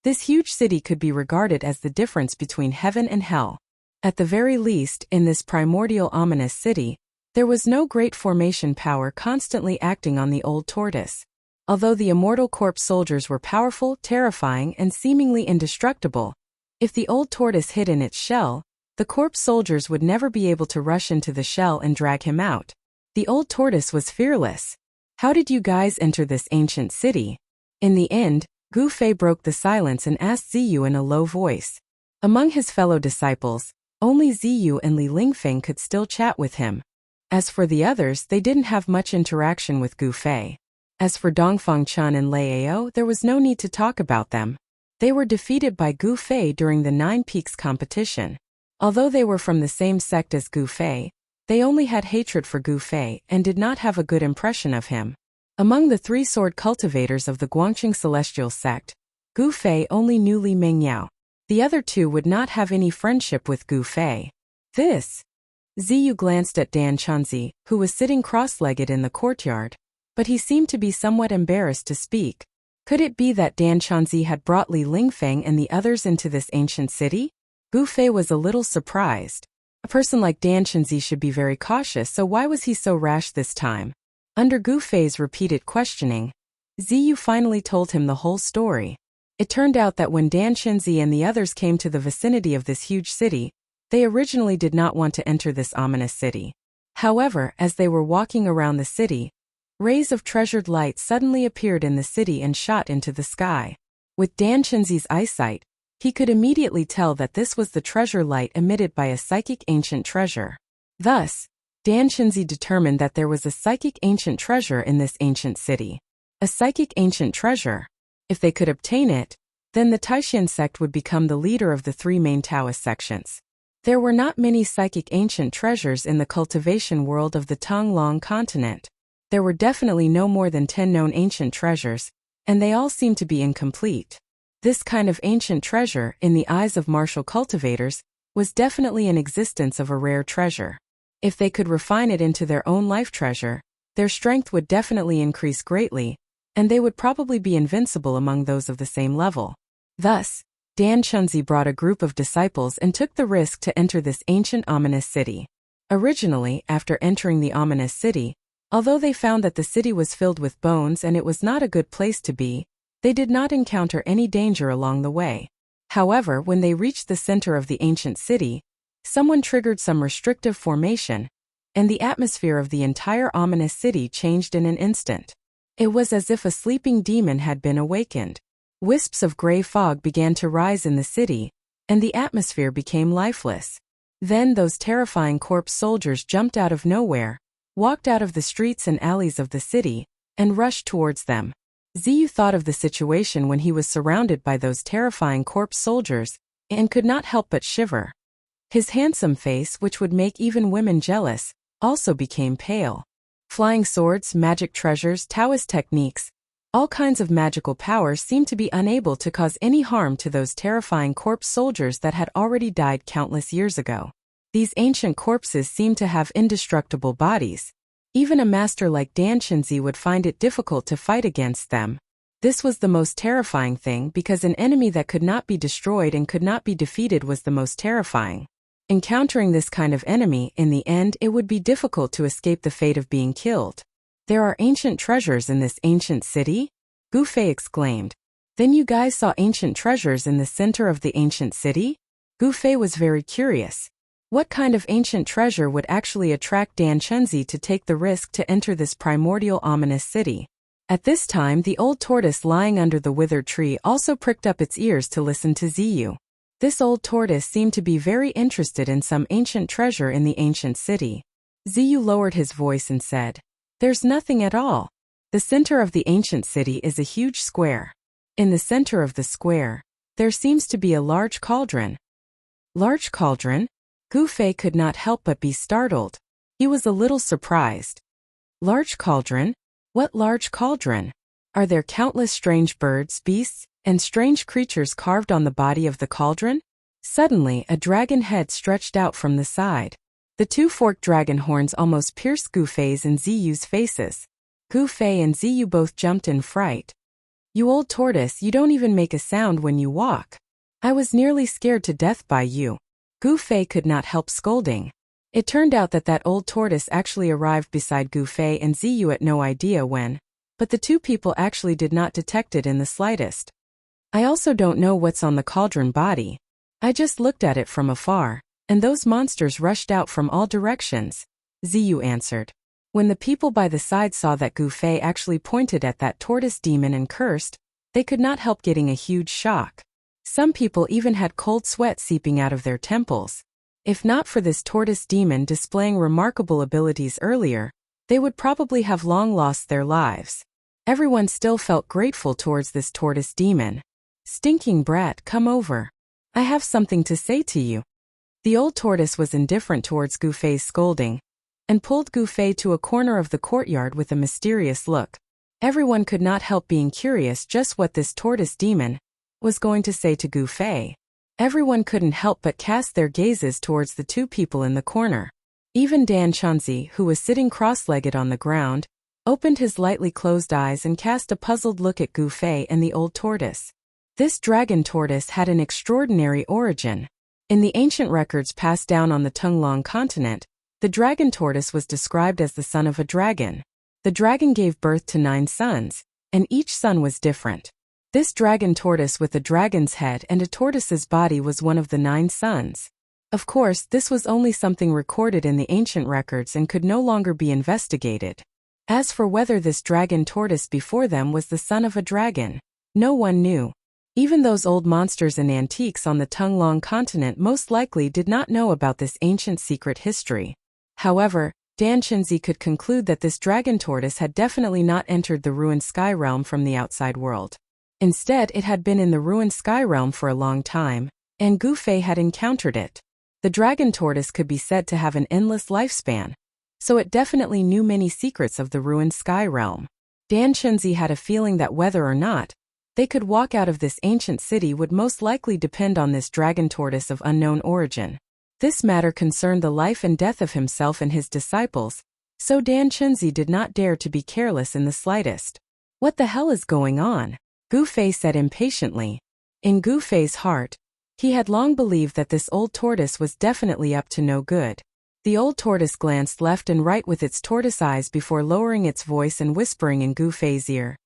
A: this huge city could be regarded as the difference between heaven and hell. At the very least, in this primordial ominous city, there was no great formation power constantly acting on the old tortoise. Although the immortal corpse soldiers were powerful, terrifying, and seemingly indestructible, if the old tortoise hid in its shell, the corpse soldiers would never be able to rush into the shell and drag him out. The old tortoise was fearless. How did you guys enter this ancient city? In the end, Gu Fei broke the silence and asked Ziyu in a low voice. Among his fellow disciples, only Ziyu and Li Lingfeng could still chat with him. As for the others, they didn't have much interaction with Gu Fei. As for Dongfang Chun and Lei Ao, there was no need to talk about them. They were defeated by Gu Fei during the Nine Peaks competition. Although they were from the same sect as Gu Fei, they only had hatred for Gu Fei and did not have a good impression of him. Among the three sword cultivators of the Guangqing Celestial sect, Gu Fei only knew Li Mingyao. The other two would not have any friendship with Gu Fei. Ziyu glanced at Dan Chenzi, who was sitting cross-legged in the courtyard, but he seemed to be somewhat embarrassed to speak. Could it be that Dan Chenzi had brought Li Lingfeng and the others into this ancient city? Gu Fei was a little surprised. A person like Dan Chenzi should be very cautious, so why was he so rash this time? Under Gu Fei's repeated questioning, Ziyu finally told him the whole story. It turned out that when Dan Chenzi and the others came to the vicinity of this huge city, they originally did not want to enter this ominous city. However, as they were walking around the city, rays of treasured light suddenly appeared in the city and shot into the sky. With Dan Chenzi's eyesight, he could immediately tell that this was the treasure light emitted by a psychic ancient treasure. Thus, Dan Chenzi determined that there was a psychic ancient treasure in this ancient city. A psychic ancient treasure. If they could obtain it, then the Taishan sect would become the leader of the three main Taoist sections. There were not many psychic ancient treasures in the cultivation world of the Tonglong continent. There were definitely no more than 10 known ancient treasures, and they all seemed to be incomplete. This kind of ancient treasure, in the eyes of martial cultivators, was definitely an existence of a rare treasure. If they could refine it into their own life treasure, their strength would definitely increase greatly, and they would probably be invincible among those of the same level. Thus, Dan Chenzi brought a group of disciples and took the risk to enter this ancient ominous city. Originally, after entering the ominous city, although they found that the city was filled with bones and it was not a good place to be, they did not encounter any danger along the way. However, when they reached the center of the ancient city, someone triggered some restrictive formation, and the atmosphere of the entire ominous city changed in an instant. It was as if a sleeping demon had been awakened. Wisps of gray fog began to rise in the city, and the atmosphere became lifeless. Then those terrifying corpse soldiers jumped out of nowhere, walked out of the streets and alleys of the city, and rushed towards them. Ziyu thought of the situation when he was surrounded by those terrifying corpse soldiers, and could not help but shiver. His handsome face, which would make even women jealous, also became pale. Flying swords, magic treasures, Taoist techniques, all kinds of magical powers seemed to be unable to cause any harm to those terrifying corpse soldiers that had already died countless years ago. These ancient corpses seemed to have indestructible bodies. Even a master like Dan Chenzi would find it difficult to fight against them. This was the most terrifying thing because an enemy that could not be destroyed and could not be defeated was the most terrifying. Encountering this kind of enemy, in the end it would be difficult to escape the fate of being killed. There are ancient treasures in this ancient city? Gu Fei exclaimed. Then you guys saw ancient treasures in the center of the ancient city? Gu Fei was very curious. What kind of ancient treasure would actually attract Dan Chenzi to take the risk to enter this primordial ominous city? At this time, the old tortoise lying under the withered tree also pricked up its ears to listen to Ziyu. This old tortoise seemed to be very interested in some ancient treasure in the ancient city. Ziyu lowered his voice and said, "There's nothing at all. The center of the ancient city is a huge square. In the center of the square, there seems to be a large cauldron. Large cauldron? Gu Fei could not help but be startled. He was a little surprised. Large cauldron? What large cauldron? Are there countless strange birds, beasts, and strange creatures carved on the body of the cauldron? Suddenly, a dragon head stretched out from the side. The two forked dragon horns almost pierced Gu Fei's and Ziyu's faces. Gu Fei and Ziyu both jumped in fright. You old tortoise, you don't even make a sound when you walk. I was nearly scared to death by you. Gu Fei could not help scolding. It turned out that old tortoise actually arrived beside Gu Fei and Ziyu at no idea when, but the two people actually did not detect it in the slightest. I also don't know what's on the cauldron body. I just looked at it from afar, and those monsters rushed out from all directions, Ziyu answered. When the people by the side saw that Gu Fei actually pointed at that tortoise demon and cursed, they could not help getting a huge shock. Some people even had cold sweat seeping out of their temples. If not for this tortoise demon displaying remarkable abilities earlier, they would probably have long lost their lives. Everyone still felt grateful towards this tortoise demon. Stinking brat, come over. I have something to say to you. The old tortoise was indifferent towards Gu Fei's scolding, and pulled Gu Fei to a corner of the courtyard with a mysterious look. Everyone could not help being curious just what this tortoise demon was going to say to Gu Fei. Everyone couldn't help but cast their gazes towards the two people in the corner. Even Dan Chunzi, who was sitting cross-legged on the ground, opened his lightly closed eyes and cast a puzzled look at Gu Fei and the old tortoise. This dragon tortoise had an extraordinary origin. In the ancient records passed down on the Tunglong continent, the dragon tortoise was described as the son of a dragon. The dragon gave birth to 9 sons, and each son was different. This dragon tortoise with a dragon's head and a tortoise's body was one of the 9 sons. Of course, this was only something recorded in the ancient records and could no longer be investigated. As for whether this dragon tortoise before them was the son of a dragon, no one knew. Even those old monsters and antiques on the Tunglong continent most likely did not know about this ancient secret history. However, Dan Chunzi could conclude that this dragon tortoise had definitely not entered the ruined sky realm from the outside world. Instead, it had been in the ruined sky realm for a long time, and Gu Fei had encountered it. The dragon tortoise could be said to have an endless lifespan, so it definitely knew many secrets of the ruined sky realm. Dan Chunzi had a feeling that whether or not they could walk out of this ancient city would most likely depend on this dragon tortoise of unknown origin. This matter concerned the life and death of himself and his disciples, so Dan Chunzi did not dare to be careless in the slightest. What the hell is going on? Gu Fei said impatiently. In Gu Fei's heart, he had long believed that this old tortoise was definitely up to no good. The old tortoise glanced left and right with its tortoise eyes before lowering its voice and whispering in Gu Fei's ear.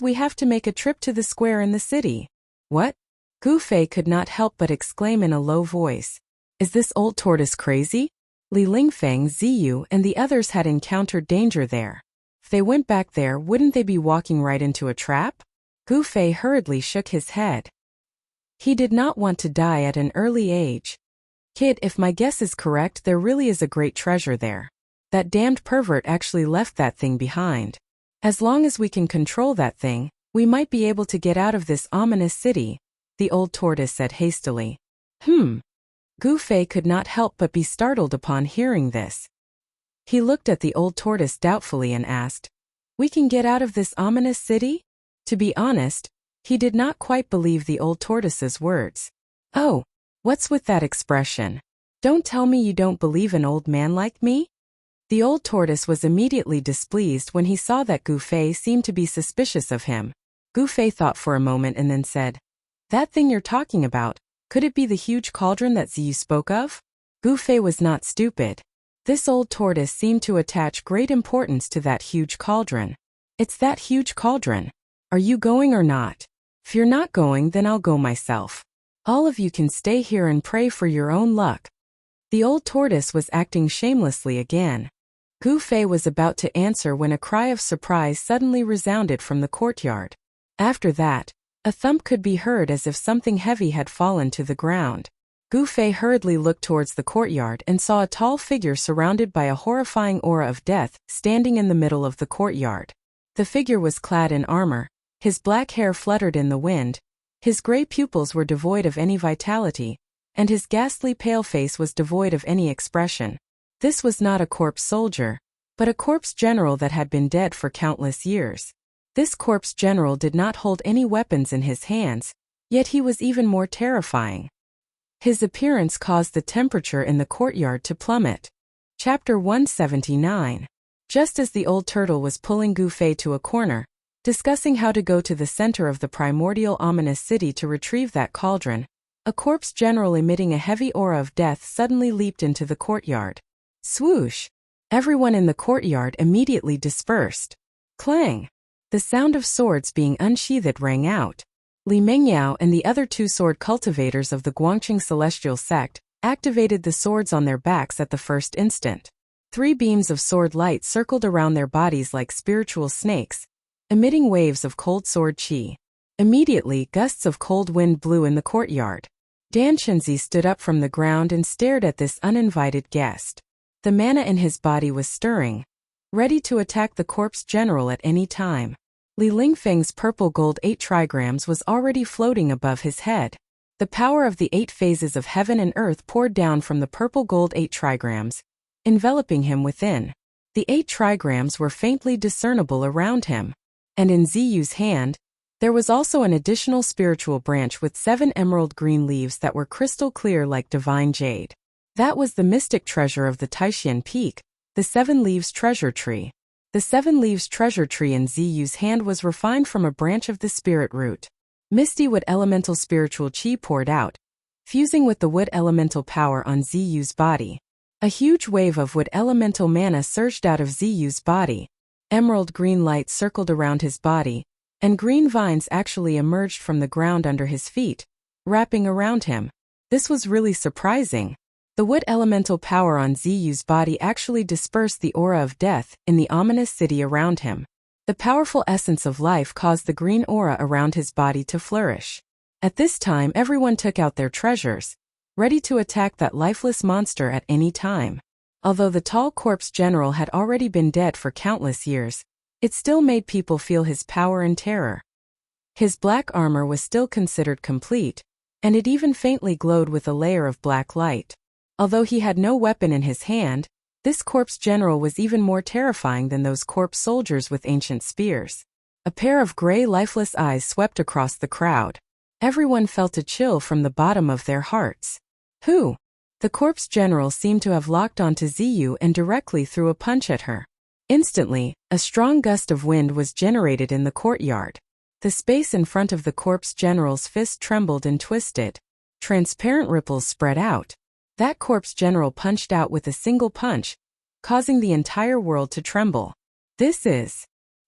A: We have to make a trip to the square in the city. What? Gu Fei could not help but exclaim in a low voice. Is this old tortoise crazy? Li Lingfeng, Ziyu, and the others had encountered danger there. If they went back there, wouldn't they be walking right into a trap? Gu Fei hurriedly shook his head. He did not want to die at an early age. Kid, if my guess is correct, there really is a great treasure there. That damned pervert actually left that thing behind. As long as we can control that thing, we might be able to get out of this ominous city, the old tortoise said hastily. Gu Fei could not help but be startled upon hearing this. He looked at the old tortoise doubtfully and asked, "We can get out of this ominous city?" To be honest, he did not quite believe the old tortoise's words. Oh, what's with that expression? Don't tell me you don't believe an old man like me? The old tortoise was immediately displeased when he saw that Gu Fei seemed to be suspicious of him. Gu Fei thought for a moment and then said, "That thing you're talking about, could it be the huge cauldron that Ziyu spoke of?" Gu Fei was not stupid. This old tortoise seemed to attach great importance to that huge cauldron. It's that huge cauldron. Are you going or not? If you're not going, then I'll go myself. All of you can stay here and pray for your own luck. The old tortoise was acting shamelessly again. Gu Fei was about to answer when a cry of surprise suddenly resounded from the courtyard. After that, a thump could be heard as if something heavy had fallen to the ground. Gu Fei hurriedly looked towards the courtyard and saw a tall figure surrounded by a horrifying aura of death standing in the middle of the courtyard. The figure was clad in armor, his black hair fluttered in the wind, his gray pupils were devoid of any vitality, and his ghastly pale face was devoid of any expression. This was not a corpse soldier, but a corpse general that had been dead for countless years. This corpse general did not hold any weapons in his hands, yet he was even more terrifying. His appearance caused the temperature in the courtyard to plummet. Chapter 179. Just as the old turtle was pulling Gu Fei to a corner, discussing how to go to the center of the primordial ominous city to retrieve that cauldron, a corpse general emitting a heavy aura of death suddenly leaped into the courtyard. Swoosh! Everyone in the courtyard immediately dispersed. Clang! The sound of swords being unsheathed rang out. Li Mengyao and the other two sword cultivators of the Guangqing celestial sect activated the swords on their backs at the first instant. 3 beams of sword light circled around their bodies like spiritual snakes, emitting waves of cold sword qi. Immediately, gusts of cold wind blew in the courtyard. Dan Chenzi stood up from the ground and stared at this uninvited guest. The mana in his body was stirring, ready to attack the corpse general at any time. Li Lingfeng's purple gold 8 trigrams was already floating above his head. The power of the 8 phases of heaven and earth poured down from the purple gold 8 trigrams, enveloping him within. The 8 trigrams were faintly discernible around him. And in Ziyu's hand, there was also an additional spiritual branch with 7 emerald green leaves that were crystal clear like divine jade. That was the mystic treasure of the Taixian Peak, the 7 Leaves Treasure Tree. The 7 Leaves Treasure Tree in Ziyu's hand was refined from a branch of the spirit root. Misty wood elemental spiritual qi poured out, fusing with the wood elemental power on Ziyu's body. A huge wave of wood elemental mana surged out of Ziyu's body. Emerald green light circled around his body, and green vines actually emerged from the ground under his feet, wrapping around him. This was really surprising. The wood elemental power on Ziyu's body actually dispersed the aura of death in the ominous city around him. The powerful essence of life caused the green aura around his body to flourish. At this time, everyone took out their treasures, ready to attack that lifeless monster at any time. Although the tall corpse general had already been dead for countless years, it still made people feel his power and terror. His black armor was still considered complete, and it even faintly glowed with a layer of black light. Although he had no weapon in his hand, this corpse general was even more terrifying than those corpse soldiers with ancient spears. A pair of gray lifeless eyes swept across the crowd. Everyone felt a chill from the bottom of their hearts. Who? The corpse general seemed to have locked onto Ziyu and directly threw a punch at her. Instantly, a strong gust of wind was generated in the courtyard. The space in front of the corpse general's fist trembled and twisted. Transparent ripples spread out. That corpse general punched out with a single punch, causing the entire world to tremble. This is...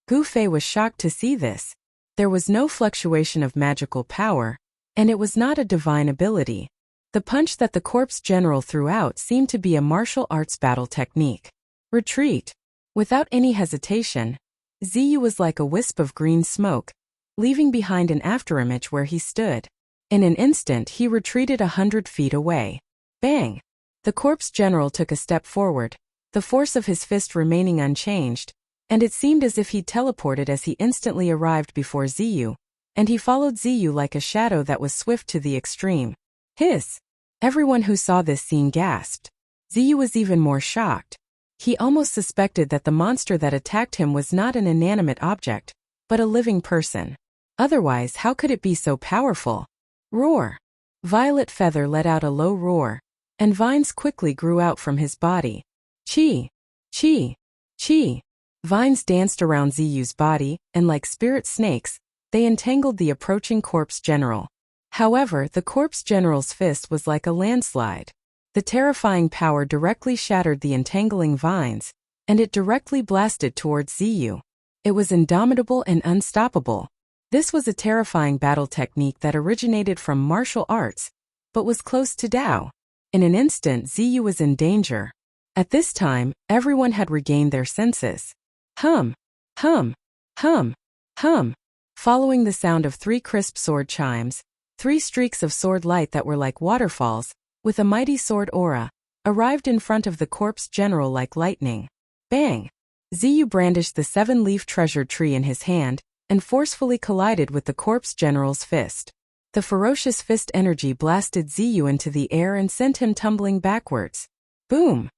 A: Gu Fei was shocked to see this. There was no fluctuation of magical power, and it was not a divine ability. The punch that the corpse general threw out seemed to be a martial arts battle technique. Retreat. Without any hesitation, Ziyu was like a wisp of green smoke, leaving behind an afterimage where he stood. In an instant he retreated 100 feet away. Bang! The corpse general took a step forward, the force of his fist remaining unchanged, and it seemed as if he teleported as he instantly arrived before Ziyu, and he followed Ziyu like a shadow that was swift to the extreme. Hiss! Everyone who saw this scene gasped. Ziyu was even more shocked. He almost suspected that the monster that attacked him was not an inanimate object, but a living person. Otherwise, how could it be so powerful? Roar! Violet Feather let out a low roar, and vines quickly grew out from his body. Chi! Chi! Chi! Vines danced around Ziyu's body, and like spirit snakes, they entangled the approaching corpse general. However, the corpse general's fist was like a landslide. The terrifying power directly shattered the entangling vines, and it directly blasted towards Ziyu. It was indomitable and unstoppable. This was a terrifying battle technique that originated from martial arts, but was close to Tao. In an instant, Ziyu was in danger. At this time, everyone had regained their senses. Hum, hum, hum, hum. Following the sound of 3 crisp sword chimes, 3 streaks of sword light that were like waterfalls, with a mighty sword aura, arrived in front of the corpse general like lightning. Bang! Ziyu brandished the 7-leaf treasure tree in his hand and forcefully collided with the corpse general's fist. The ferocious fist energy blasted Ziyu into the air and sent him tumbling backwards. Boom!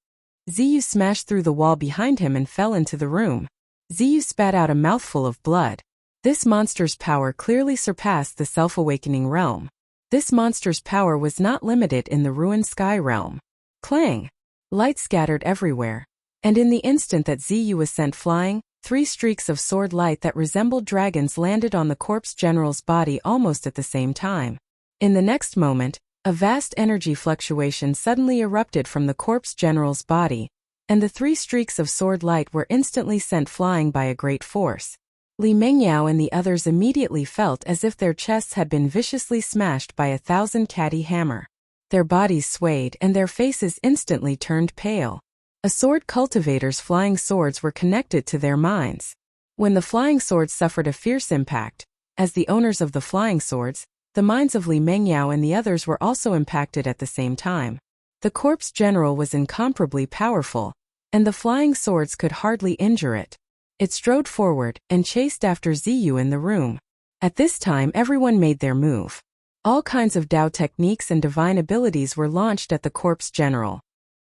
A: Ziyu smashed through the wall behind him and fell into the room. Ziyu spat out a mouthful of blood. This monster's power clearly surpassed the self-awakening realm. This monster's power was not limited in the ruined sky realm. Clang! Light scattered everywhere. And in the instant that Ziyu was sent flying, 3 streaks of sword light that resembled dragons landed on the corpse general's body almost at the same time. In the next moment, a vast energy fluctuation suddenly erupted from the corpse general's body, and the 3 streaks of sword light were instantly sent flying by a great force. Li Mengyao and the others immediately felt as if their chests had been viciously smashed by 1,000 catty hammer. Their bodies swayed and their faces instantly turned pale. A sword cultivator's flying swords were connected to their minds. When the flying swords suffered a fierce impact, as the owners of the flying swords, the minds of Li Mengyao and the others were also impacted at the same time. The corpse general was incomparably powerful, and the flying swords could hardly injure it. It strode forward and chased after Ziyu in the room. At this time everyone made their move. All kinds of Dao techniques and divine abilities were launched at the corpse general.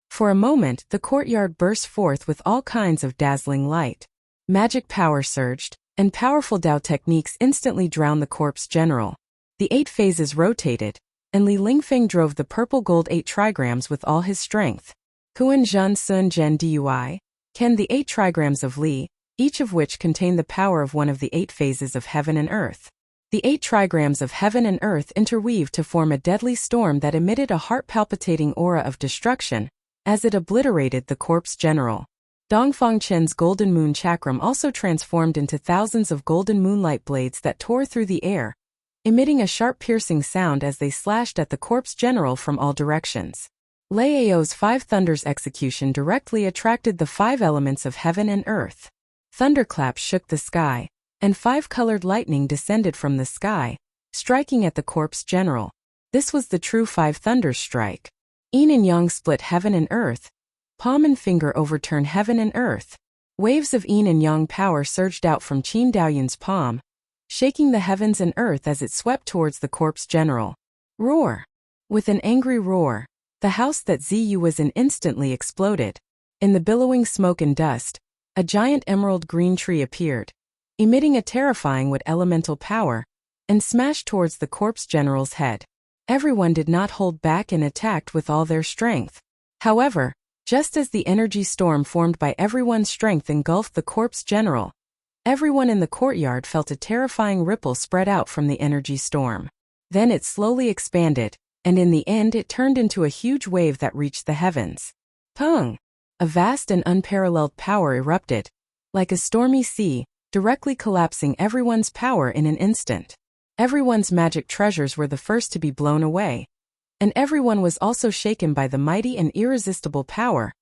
A: For a moment, the courtyard burst forth with all kinds of dazzling light. Magic power surged, and powerful Dao techniques instantly drowned the corpse general. The 8 phases rotated, and Li Lingfeng drove the purple gold 8 trigrams with all his strength. Kuan Zhen Sun Zhen Dui, Ken the 8 trigrams of Li, each of which contained the power of one of the 8 phases of heaven and earth. The 8 trigrams of heaven and earth interweaved to form a deadly storm that emitted a heart-palpitating aura of destruction, as it obliterated the corpse general. Dongfang Chen's golden moon chakram also transformed into thousands of golden moonlight blades that tore through the air, emitting a sharp piercing sound as they slashed at the corpse general from all directions. Lei Ao's 5 thunders execution directly attracted the 5 elements of heaven and earth. Thunderclaps shook the sky, and 5-colored lightning descended from the sky, striking at the corpse general. This was the true 5 thunders strike. Yin and Yang split heaven and earth. Palm and finger overturned heaven and earth. Waves of Yin and Yang power surged out from Qin Daoyun's palm, shaking the heavens and earth as it swept towards the corpse general. Roar! With an angry roar, the house that Ziyu was in instantly exploded. In the billowing smoke and dust, a giant emerald green tree appeared, emitting a terrifying wood elemental power, and smashed towards the corpse general's head. Everyone did not hold back and attacked with all their strength. However, just as the energy storm formed by everyone's strength engulfed the corpse general, everyone in the courtyard felt a terrifying ripple spread out from the energy storm. Then it slowly expanded, and in the end it turned into a huge wave that reached the heavens. Pung! A vast and unparalleled power erupted, like a stormy sea, directly collapsing everyone's power in an instant. Everyone's magic treasures were the first to be blown away, and everyone was also shaken by the mighty and irresistible power,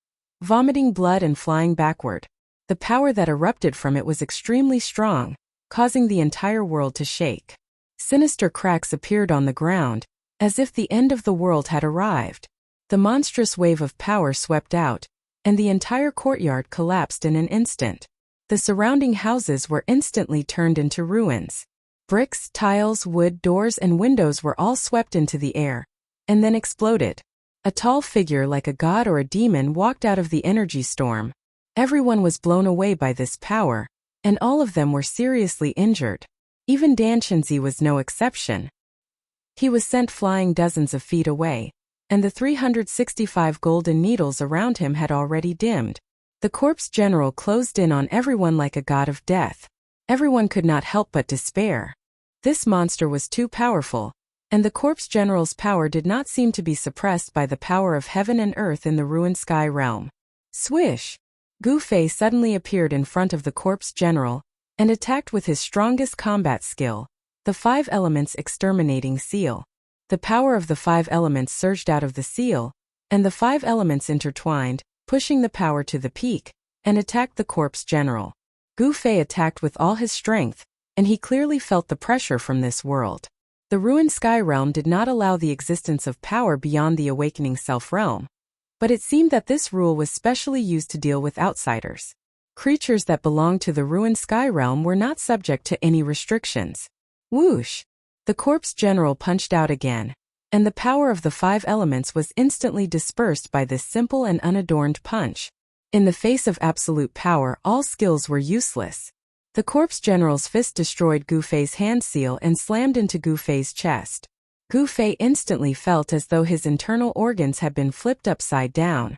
A: vomiting blood and flying backward. The power that erupted from it was extremely strong, causing the entire world to shake. Sinister cracks appeared on the ground, as if the end of the world had arrived. The monstrous wave of power swept out, and the entire courtyard collapsed in an instant. The surrounding houses were instantly turned into ruins. Bricks, tiles, wood, doors, and windows were all swept into the air, and then exploded. A tall figure like a god or a demon walked out of the energy storm. Everyone was blown away by this power, and all of them were seriously injured. Even Dan Chenzi was no exception. He was sent flying dozens of feet away, and the 365 golden needles around him had already dimmed. The corpse general closed in on everyone like a god of death. Everyone could not help but despair. This monster was too powerful, and the corpse general's power did not seem to be suppressed by the power of heaven and earth in the ruined sky realm. Swish! Gu Fei suddenly appeared in front of the corpse general, and attacked with his strongest combat skill, the 5 elements exterminating seal. The power of the 5 elements surged out of the seal, and the 5 elements intertwined, pushing the power to the peak, and attacked the corpse general. Gu Fei attacked with all his strength, and he clearly felt the pressure from this world. The ruined sky realm did not allow the existence of power beyond the awakening self realm, but it seemed that this rule was specially used to deal with outsiders. Creatures that belonged to the ruined sky realm were not subject to any restrictions. Whoosh! The corpse general punched out again, and the power of the 5 elements was instantly dispersed by this simple and unadorned punch. In the face of absolute power, all skills were useless. The corpse general's fist destroyed Gu Fei's hand seal and slammed into Gu Fei's chest. Gu Fei instantly felt as though his internal organs had been flipped upside down.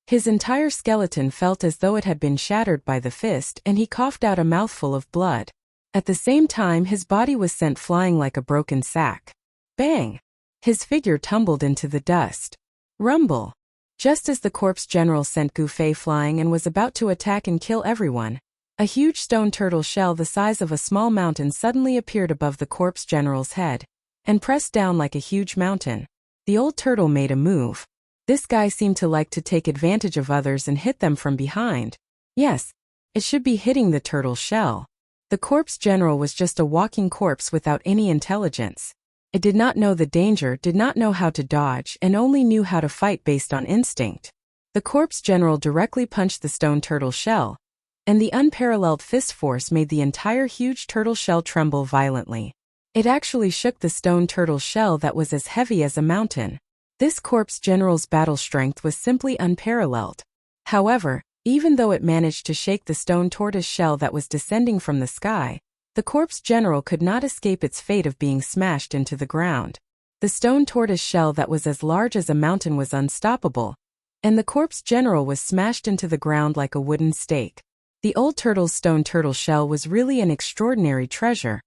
A: His entire skeleton felt as though it had been shattered by the fist, and he coughed out a mouthful of blood. At the same time, his body was sent flying like a broken sack. Bang! His figure tumbled into the dust. Rumble! Just as the corpse general sent Gu Fei flying and was about to attack and kill everyone, a huge stone turtle shell the size of a small mountain suddenly appeared above the corpse general's head and pressed down like a huge mountain. The old turtle made a move. This guy seemed to like to take advantage of others and hit them from behind. Yes, it should be hitting the turtle shell. The corpse general was just a walking corpse without any intelligence. It did not know the danger, did not know how to dodge, and only knew how to fight based on instinct. The corpse general directly punched the stone turtle shell, and the unparalleled fist force made the entire huge turtle shell tremble violently. It actually shook the stone turtle shell that was as heavy as a mountain. This corpse general's battle strength was simply unparalleled. However, even though it managed to shake the stone tortoise shell that was descending from the sky, the corpse general could not escape its fate of being smashed into the ground. The stone tortoise shell that was as large as a mountain was unstoppable, and the corpse general was smashed into the ground like a wooden stake. The old turtle's stone turtle shell was really an extraordinary treasure,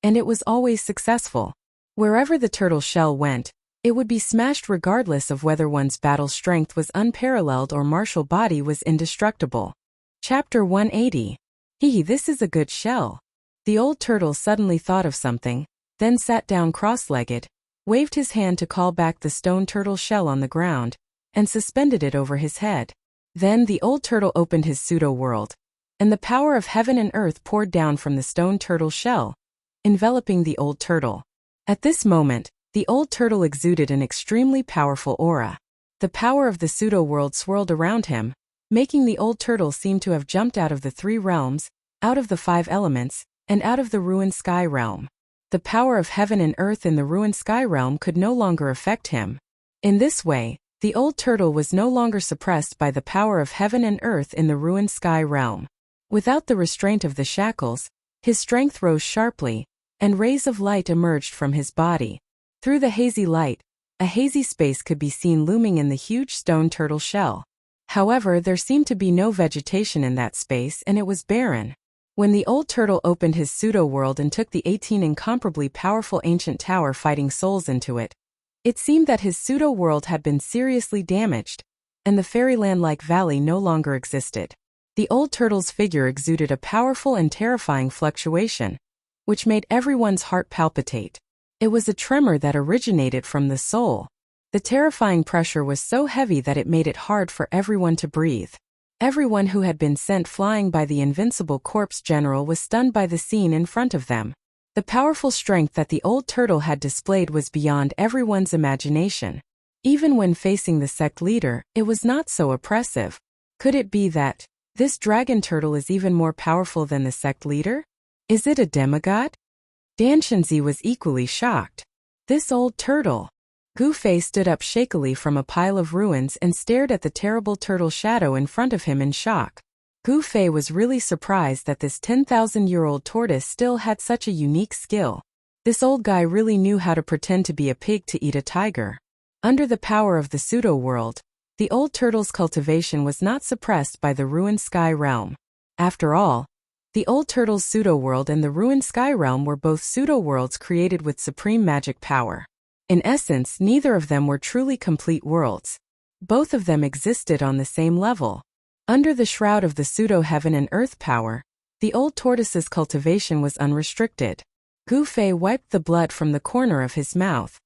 A: and it was always successful. Wherever the turtle shell went, it would be smashed regardless of whether one's battle strength was unparalleled or martial body was indestructible. Chapter 180. Hee, this is a good shell. The old turtle suddenly thought of something, then sat down cross-legged, waved his hand to call back the stone turtle shell on the ground, and suspended it over his head. Then the old turtle opened his pseudo-world, and the power of heaven and earth poured down from the stone turtle shell, enveloping the old turtle. At this moment, the old turtle exuded an extremely powerful aura. The power of the pseudo-world swirled around him, making the old turtle seem to have jumped out of the 3 realms, out of the 5 elements, and out of the ruined sky realm. The power of heaven and earth in the ruined sky realm could no longer affect him. In this way, the old turtle was no longer suppressed by the power of heaven and earth in the ruined sky realm. Without the restraint of the shackles, his strength rose sharply, and rays of light emerged from his body. Through the hazy light, a hazy space could be seen looming in the huge stone turtle shell. However, there seemed to be no vegetation in that space, and it was barren. When the old turtle opened his pseudo-world and took the 18 incomparably powerful ancient tower fighting souls into it, it seemed that his pseudo-world had been seriously damaged, and the fairyland-like valley no longer existed. The old turtle's figure exuded a powerful and terrifying fluctuation, which made everyone's heart palpitate. It was a tremor that originated from the soul. The terrifying pressure was so heavy that it made it hard for everyone to breathe. Everyone who had been sent flying by the invincible corpse general was stunned by the scene in front of them. The powerful strength that the old turtle had displayed was beyond everyone's imagination. Even when facing the sect leader, it was not so oppressive. Could it be that this dragon turtle is even more powerful than the sect leader? Is it a demigod? Danshanzi was equally shocked. This old turtle. Gu Fei stood up shakily from a pile of ruins and stared at the terrible turtle shadow in front of him in shock. Gu Fei was really surprised that this 10,000-year-old tortoise still had such a unique skill. This old guy really knew how to pretend to be a pig to eat a tiger. Under the power of the pseudo-world, the old turtle's cultivation was not suppressed by the ruined sky realm. After all, the old turtle's pseudo-world and the ruined sky realm were both pseudo-worlds created with supreme magic power. In essence, neither of them were truly complete worlds. Both of them existed on the same level. Under the shroud of the pseudo-heaven and earth power, the old tortoise's cultivation was unrestricted. Gu Fei wiped the blood from the corner of his mouth.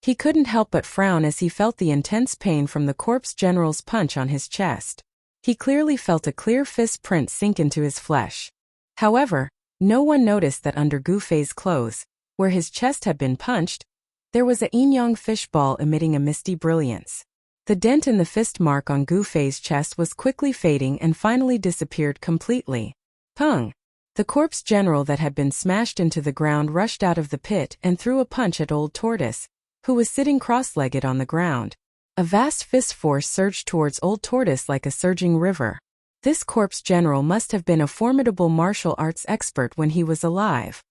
A: He couldn't help but frown as he felt the intense pain from the corpse general's punch on his chest. He clearly felt a clear fist print sink into his flesh. However, no one noticed that under Gu Fei's clothes, where his chest had been punched, there was a yin-yang fishball emitting a misty brilliance. The dent in the fist mark on Gu Fei's chest was quickly fading and finally disappeared completely. Pung! The corpse general that had been smashed into the ground rushed out of the pit and threw a punch at Old Tortoise, who was sitting cross-legged on the ground. A vast fist force surged towards Old Tortoise like a surging river. This corpse general must have been a formidable martial arts expert when he was alive.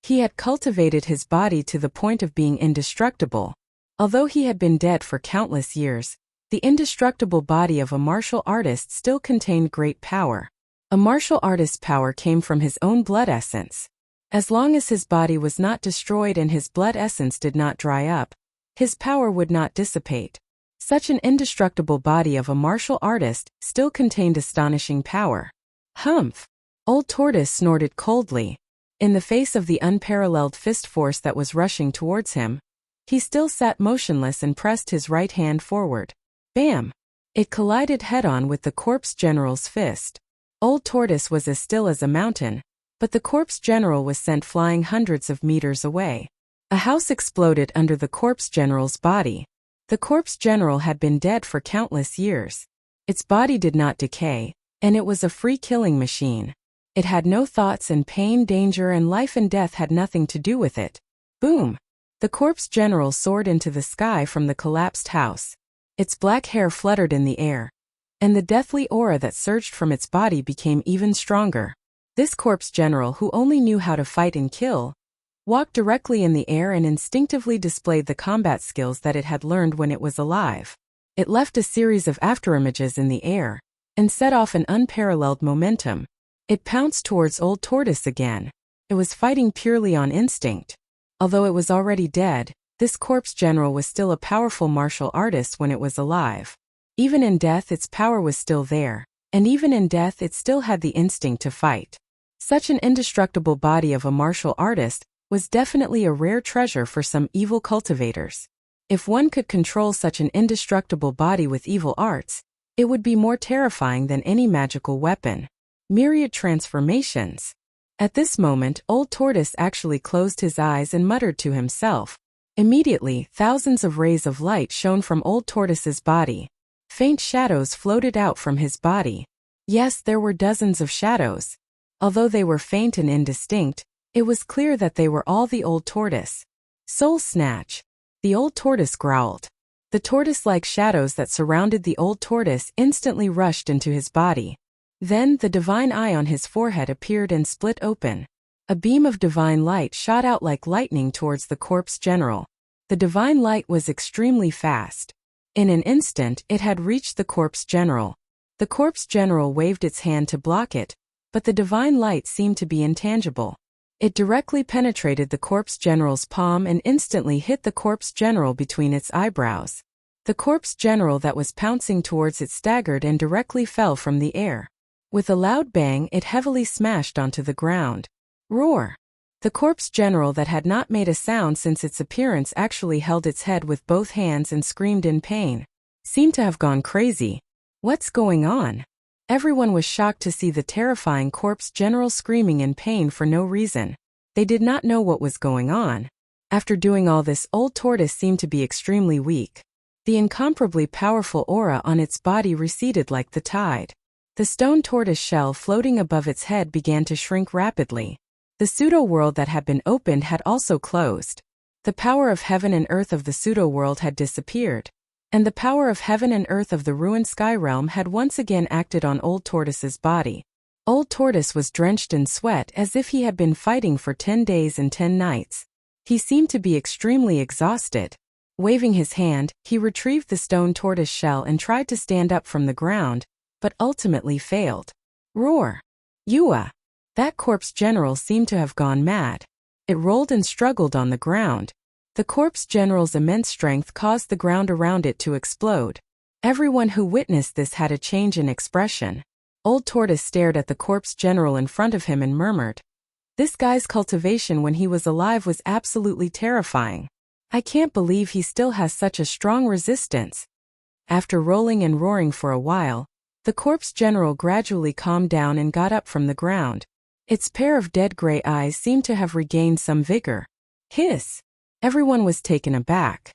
A: He had cultivated his body to the point of being indestructible. Although he had been dead for countless years, the indestructible body of a martial artist still contained great power. A martial artist's power came from his own blood essence. As long as his body was not destroyed and his blood essence did not dry up, his power would not dissipate. Such an indestructible body of a martial artist still contained astonishing power. Humph! Old Tortoise snorted coldly. In the face of the unparalleled fist force that was rushing towards him, he still sat motionless and pressed his right hand forward. Bam! It collided head-on with the corpse general's fist. Old Tortoise was as still as a mountain, but the corpse general was sent flying hundreds of meters away. A house exploded under the corpse general's body. The corpse general had been dead for countless years. Its body did not decay, and it was a free killing machine. It had no thoughts, and pain, danger, and life and death had nothing to do with it. Boom! The corpse general soared into the sky from the collapsed house. Its black hair fluttered in the air, and the deathly aura that surged from its body became even stronger. This corpse general, who only knew how to fight and kill, walked directly in the air and instinctively displayed the combat skills that it had learned when it was alive. It left a series of afterimages in the air, and set off an unparalleled momentum. It pounced towards Old Tortoise again. It was fighting purely on instinct. Although it was already dead, this corpse general was still a powerful martial artist when it was alive. Even in death its power was still there, and even in death it still had the instinct to fight. Such an indestructible body of a martial artist was definitely a rare treasure for some evil cultivators. If one could control such an indestructible body with evil arts, it would be more terrifying than any magical weapon. Myriad transformations. At this moment, Old Tortoise actually closed his eyes and muttered to himself. Immediately, thousands of rays of light shone from Old Tortoise's body. Faint shadows floated out from his body. Yes, there were dozens of shadows. Although they were faint and indistinct, it was clear that they were all the Old Tortoise. Soul snatch! The Old Tortoise growled. The tortoise-like shadows that surrounded the Old Tortoise instantly rushed into his body. Then the divine eye on his forehead appeared and split open. A beam of divine light shot out like lightning towards the corpse general. The divine light was extremely fast. In an instant, it had reached the corpse general. The corpse general waved its hand to block it, but the divine light seemed to be intangible. It directly penetrated the corpse general's palm and instantly hit the corpse general between its eyebrows. The corpse general that was pouncing towards it staggered and directly fell from the air. With a loud bang, it heavily smashed onto the ground. Roar! The corpse general that had not made a sound since its appearance actually held its head with both hands and screamed in pain. Seemed to have gone crazy. What's going on? Everyone was shocked to see the terrifying corpse general screaming in pain for no reason. They did not know what was going on. After doing all this, Old Tortoise seemed to be extremely weak. The incomparably powerful aura on its body receded like the tide. The stone tortoise shell floating above its head began to shrink rapidly. The pseudo-world that had been opened had also closed. The power of heaven and earth of the pseudo-world had disappeared, and the power of heaven and earth of the ruined sky realm had once again acted on Old Tortoise's body. Old Tortoise was drenched in sweat as if he had been fighting for 10 days and 10 nights. He seemed to be extremely exhausted. Waving his hand, he retrieved the stone tortoise shell and tried to stand up from the ground, but ultimately failed. Roar! Yua! That corpse general seemed to have gone mad. It rolled and struggled on the ground. The corpse general's immense strength caused the ground around it to explode. Everyone who witnessed this had a change in expression. Old Tortoise stared at the corpse general in front of him and murmured, "This guy's cultivation when he was alive was absolutely terrifying. I can't believe he still has such a strong resistance." After rolling and roaring for a while, the corpse general gradually calmed down and got up from the ground. Its pair of dead gray eyes seemed to have regained some vigor. Hiss! Everyone was taken aback.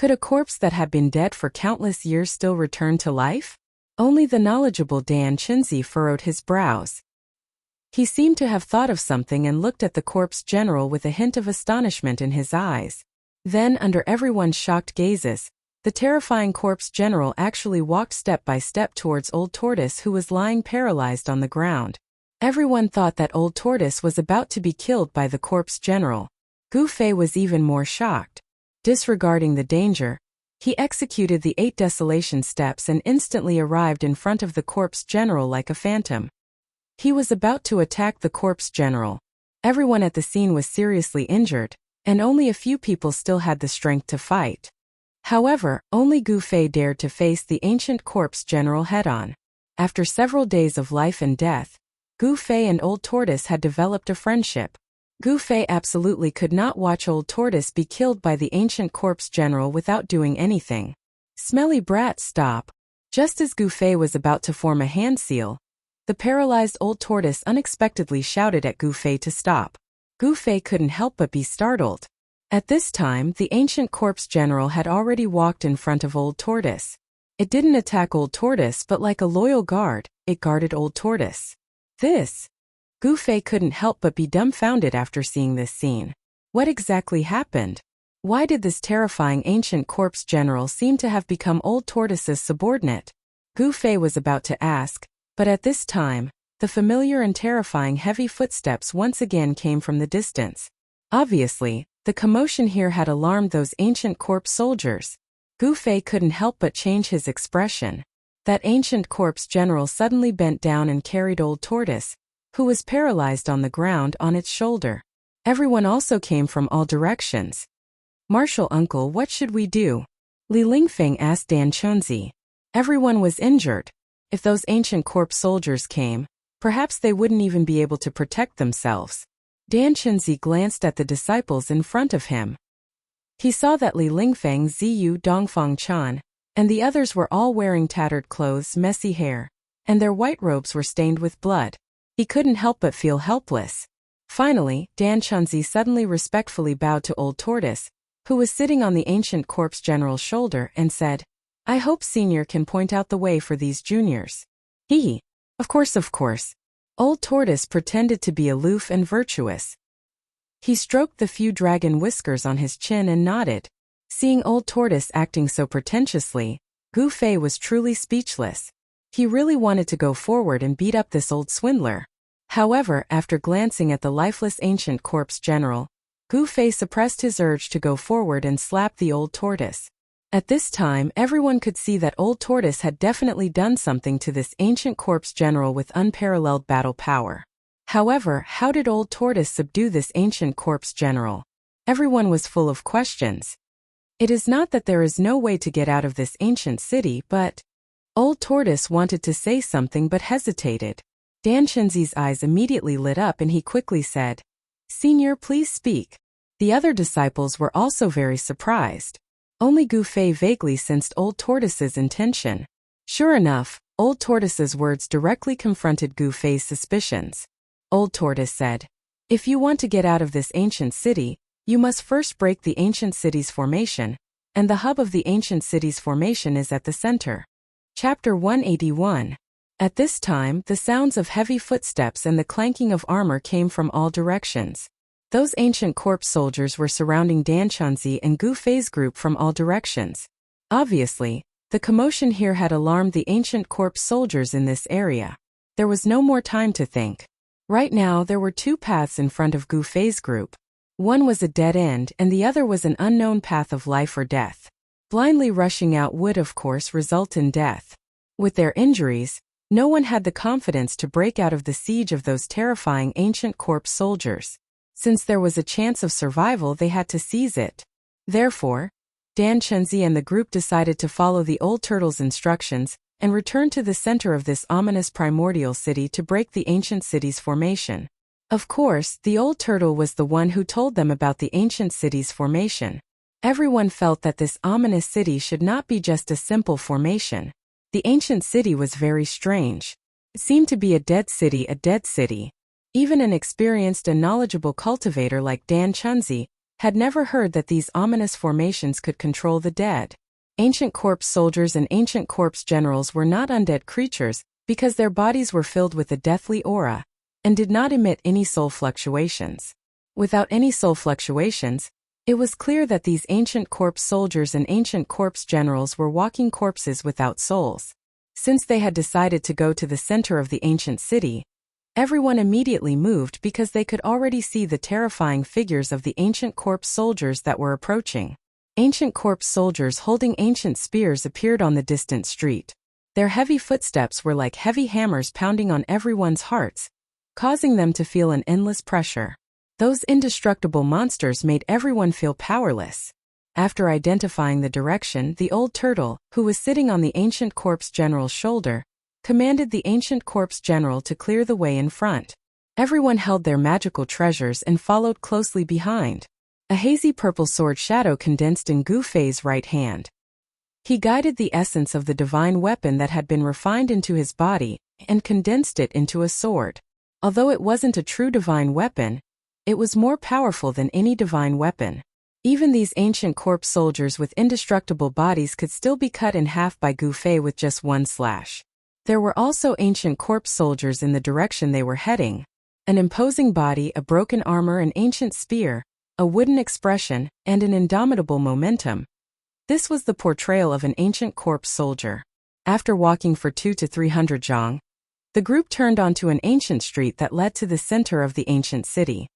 A: Could a corpse that had been dead for countless years still return to life? Only the knowledgeable Dan Chunzi furrowed his brows. He seemed to have thought of something and looked at the corpse general with a hint of astonishment in his eyes. Then, under everyone's shocked gazes, the terrifying corpse general actually walked step by step towards Old Tortoise, who was lying paralyzed on the ground. Everyone thought that Old Tortoise was about to be killed by the corpse general. Gu Fei was even more shocked. Disregarding the danger, he executed the 8 desolation steps and instantly arrived in front of the corpse general like a phantom. He was about to attack the corpse general. Everyone at the scene was seriously injured, and only a few people still had the strength to fight. However, only Gu Fei dared to face the ancient corpse general head-on. After several days of life and death, Gu Fei and Old Tortoise had developed a friendship. Gu Fei absolutely could not watch Old Tortoise be killed by the ancient corpse general without doing anything. Smelly brat, stop! Just as Gu Fei was about to form a hand seal, the paralyzed Old Tortoise unexpectedly shouted at Gu Fei to stop. Gu Fei couldn't help but be startled. At this time, the ancient corpse general had already walked in front of Old Tortoise. It didn't attack Old Tortoise, but like a loyal guard, it guarded Old Tortoise. Gu Fei couldn't help but be dumbfounded after seeing this scene. What exactly happened? Why did this terrifying ancient corpse general seem to have become Old Tortoise's subordinate? Gu Fei was about to ask, but at this time, the familiar and terrifying heavy footsteps once again came from the distance. Obviously, the commotion here had alarmed those ancient corpse soldiers. Gu Fei couldn't help but change his expression. That ancient corpse general suddenly bent down and carried Old Tortoise, who was paralyzed on the ground, on its shoulder. Everyone also came from all directions. "Marshal uncle, what should we do?" Li Lingfeng asked Dan Chunzi. Everyone was injured. If those ancient corpse soldiers came, perhaps they wouldn't even be able to protect themselves. Dan Chunzi glanced at the disciples in front of him. He saw that Li Lingfeng, Ziyu, Dongfang Chan, and the others were all wearing tattered clothes, messy hair, and their white robes were stained with blood. He couldn't help but feel helpless. Finally, Dan Chunzi suddenly respectfully bowed to Old Tortoise, who was sitting on the ancient corpse general's shoulder, and said, "I hope Senior can point out the way for these juniors." Of course. Old Tortoise pretended to be aloof and virtuous. He stroked the few dragon whiskers on his chin and nodded. Seeing Old Tortoise acting so pretentiously, Gu Fei was truly speechless. He really wanted to go forward and beat up this old swindler. However, after glancing at the lifeless ancient corpse general, Gu Fei suppressed his urge to go forward and slap the Old Tortoise. At this time, everyone could see that Old Tortoise had definitely done something to this ancient corpse general with unparalleled battle power. However, how did Old Tortoise subdue this ancient corpse general? Everyone was full of questions. It is not that there is no way to get out of this ancient city, but... Old Tortoise wanted to say something but hesitated. Dan Chunzi's eyes immediately lit up and he quickly said, "Senior, please speak." The other disciples were also very surprised. Only Gu Fei vaguely sensed Old Tortoise's intention. Sure enough, Old Tortoise's words directly confronted Gu Fei's suspicions. Old Tortoise said, "If you want to get out of this ancient city, you must first break the ancient city's formation, and the hub of the ancient city's formation is at the center." Chapter 181. At this time, the sounds of heavy footsteps and the clanking of armor came from all directions. Those ancient corpse soldiers were surrounding Dan Chunzi and Gu Fei's group from all directions. Obviously, the commotion here had alarmed the ancient corpse soldiers in this area. There was no more time to think. Right now, there were 2 paths in front of Gu Fei's group. One was a dead end and the other was an unknown path of life or death. Blindly rushing out would of course result in death. With their injuries, no one had the confidence to break out of the siege of those terrifying ancient corpse soldiers. Since there was a chance of survival, they had to seize it. Therefore, Dan Chunzi and the group decided to follow the old turtle's instructions and return to the center of this ominous primordial city to break the ancient city's formation. Of course, the old turtle was the one who told them about the ancient city's formation. Everyone felt that this ominous city should not be just a simple formation. The ancient city was very strange. It seemed to be a dead city. Even an experienced and knowledgeable cultivator like Dan Chunzi had never heard that these ominous formations could control the dead. Ancient corpse soldiers and ancient corpse generals were not undead creatures because their bodies were filled with a deathly aura and did not emit any soul fluctuations. Without any soul fluctuations, it was clear that these ancient corpse soldiers and ancient corpse generals were walking corpses without souls. Since they had decided to go to the center of the ancient city, everyone immediately moved because they could already see the terrifying figures of the ancient corpse soldiers that were approaching. Ancient corpse soldiers holding ancient spears appeared on the distant street. Their heavy footsteps were like heavy hammers pounding on everyone's hearts, causing them to feel an endless pressure. Those indestructible monsters made everyone feel powerless. After identifying the direction, the old turtle, who was sitting on the ancient corpse general's shoulder, commanded the ancient corpse general to clear the way in front. Everyone held their magical treasures and followed closely behind. A hazy purple sword shadow condensed in Gu Fei's right hand. He guided the essence of the divine weapon that had been refined into his body and condensed it into a sword. Although it wasn't a true divine weapon, it was more powerful than any divine weapon. Even these ancient corpse soldiers with indestructible bodies could still be cut in half by Gu Fei with just one slash. There were also ancient corpse soldiers in the direction they were heading. An imposing body, a broken armor, an ancient spear, a wooden expression, and an indomitable momentum. This was the portrayal of an ancient corpse soldier. After walking for 200 to 300 zhang, the group turned onto an ancient street that led to the center of the ancient city.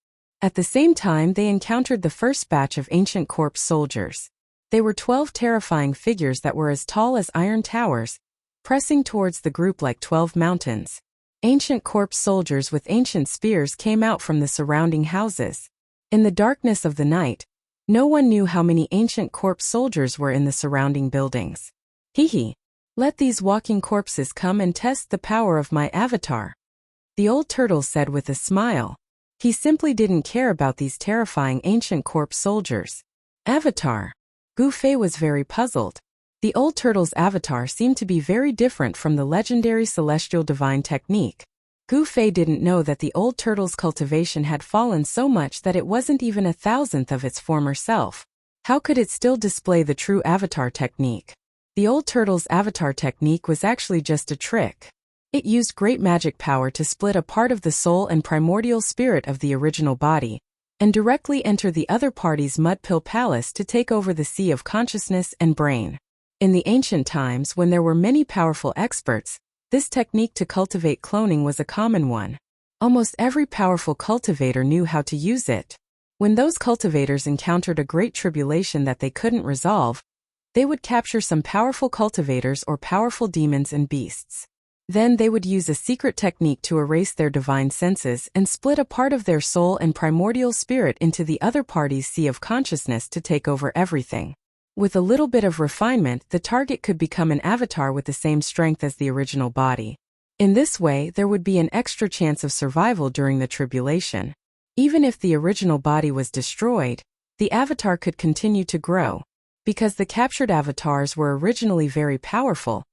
A: At the same time, they encountered the first batch of ancient corpse soldiers. They were 12 terrifying figures that were as tall as iron towers, pressing towards the group like 12 mountains. Ancient corpse soldiers with ancient spears came out from the surrounding houses. In the darkness of the night, no one knew how many ancient corpse soldiers were in the surrounding buildings. Hee. Let these walking corpses come and test the power of my avatar, the old turtle said with a smile. He simply didn't care about these terrifying ancient corpse soldiers. Avatar. Gu Fei was very puzzled. The old turtle's avatar seemed to be very different from the legendary celestial divine technique. Gu Fei didn't know that the old turtle's cultivation had fallen so much that it wasn't even 1,000th of its former self. How could it still display the true avatar technique? The old turtle's avatar technique was actually just a trick. It used great magic power to split a part of the soul and primordial spirit of the original body, and directly enter the other party's mud pill palace to take over the sea of consciousness and brain. In the ancient times, when there were many powerful experts, this technique to cultivate cloning was a common one. Almost every powerful cultivator knew how to use it. When those cultivators encountered a great tribulation that they couldn't resolve, they would capture some powerful cultivators or powerful demons and beasts. Then they would use a secret technique to erase their divine senses and split a part of their soul and primordial spirit into the other party's sea of consciousness to take over everything. With a little bit of refinement, the target could become an avatar with the same strength as the original body. In this way, there would be an extra chance of survival during the tribulation. Even if the original body was destroyed, the avatar could continue to grow. Because the captured avatars were originally very powerful,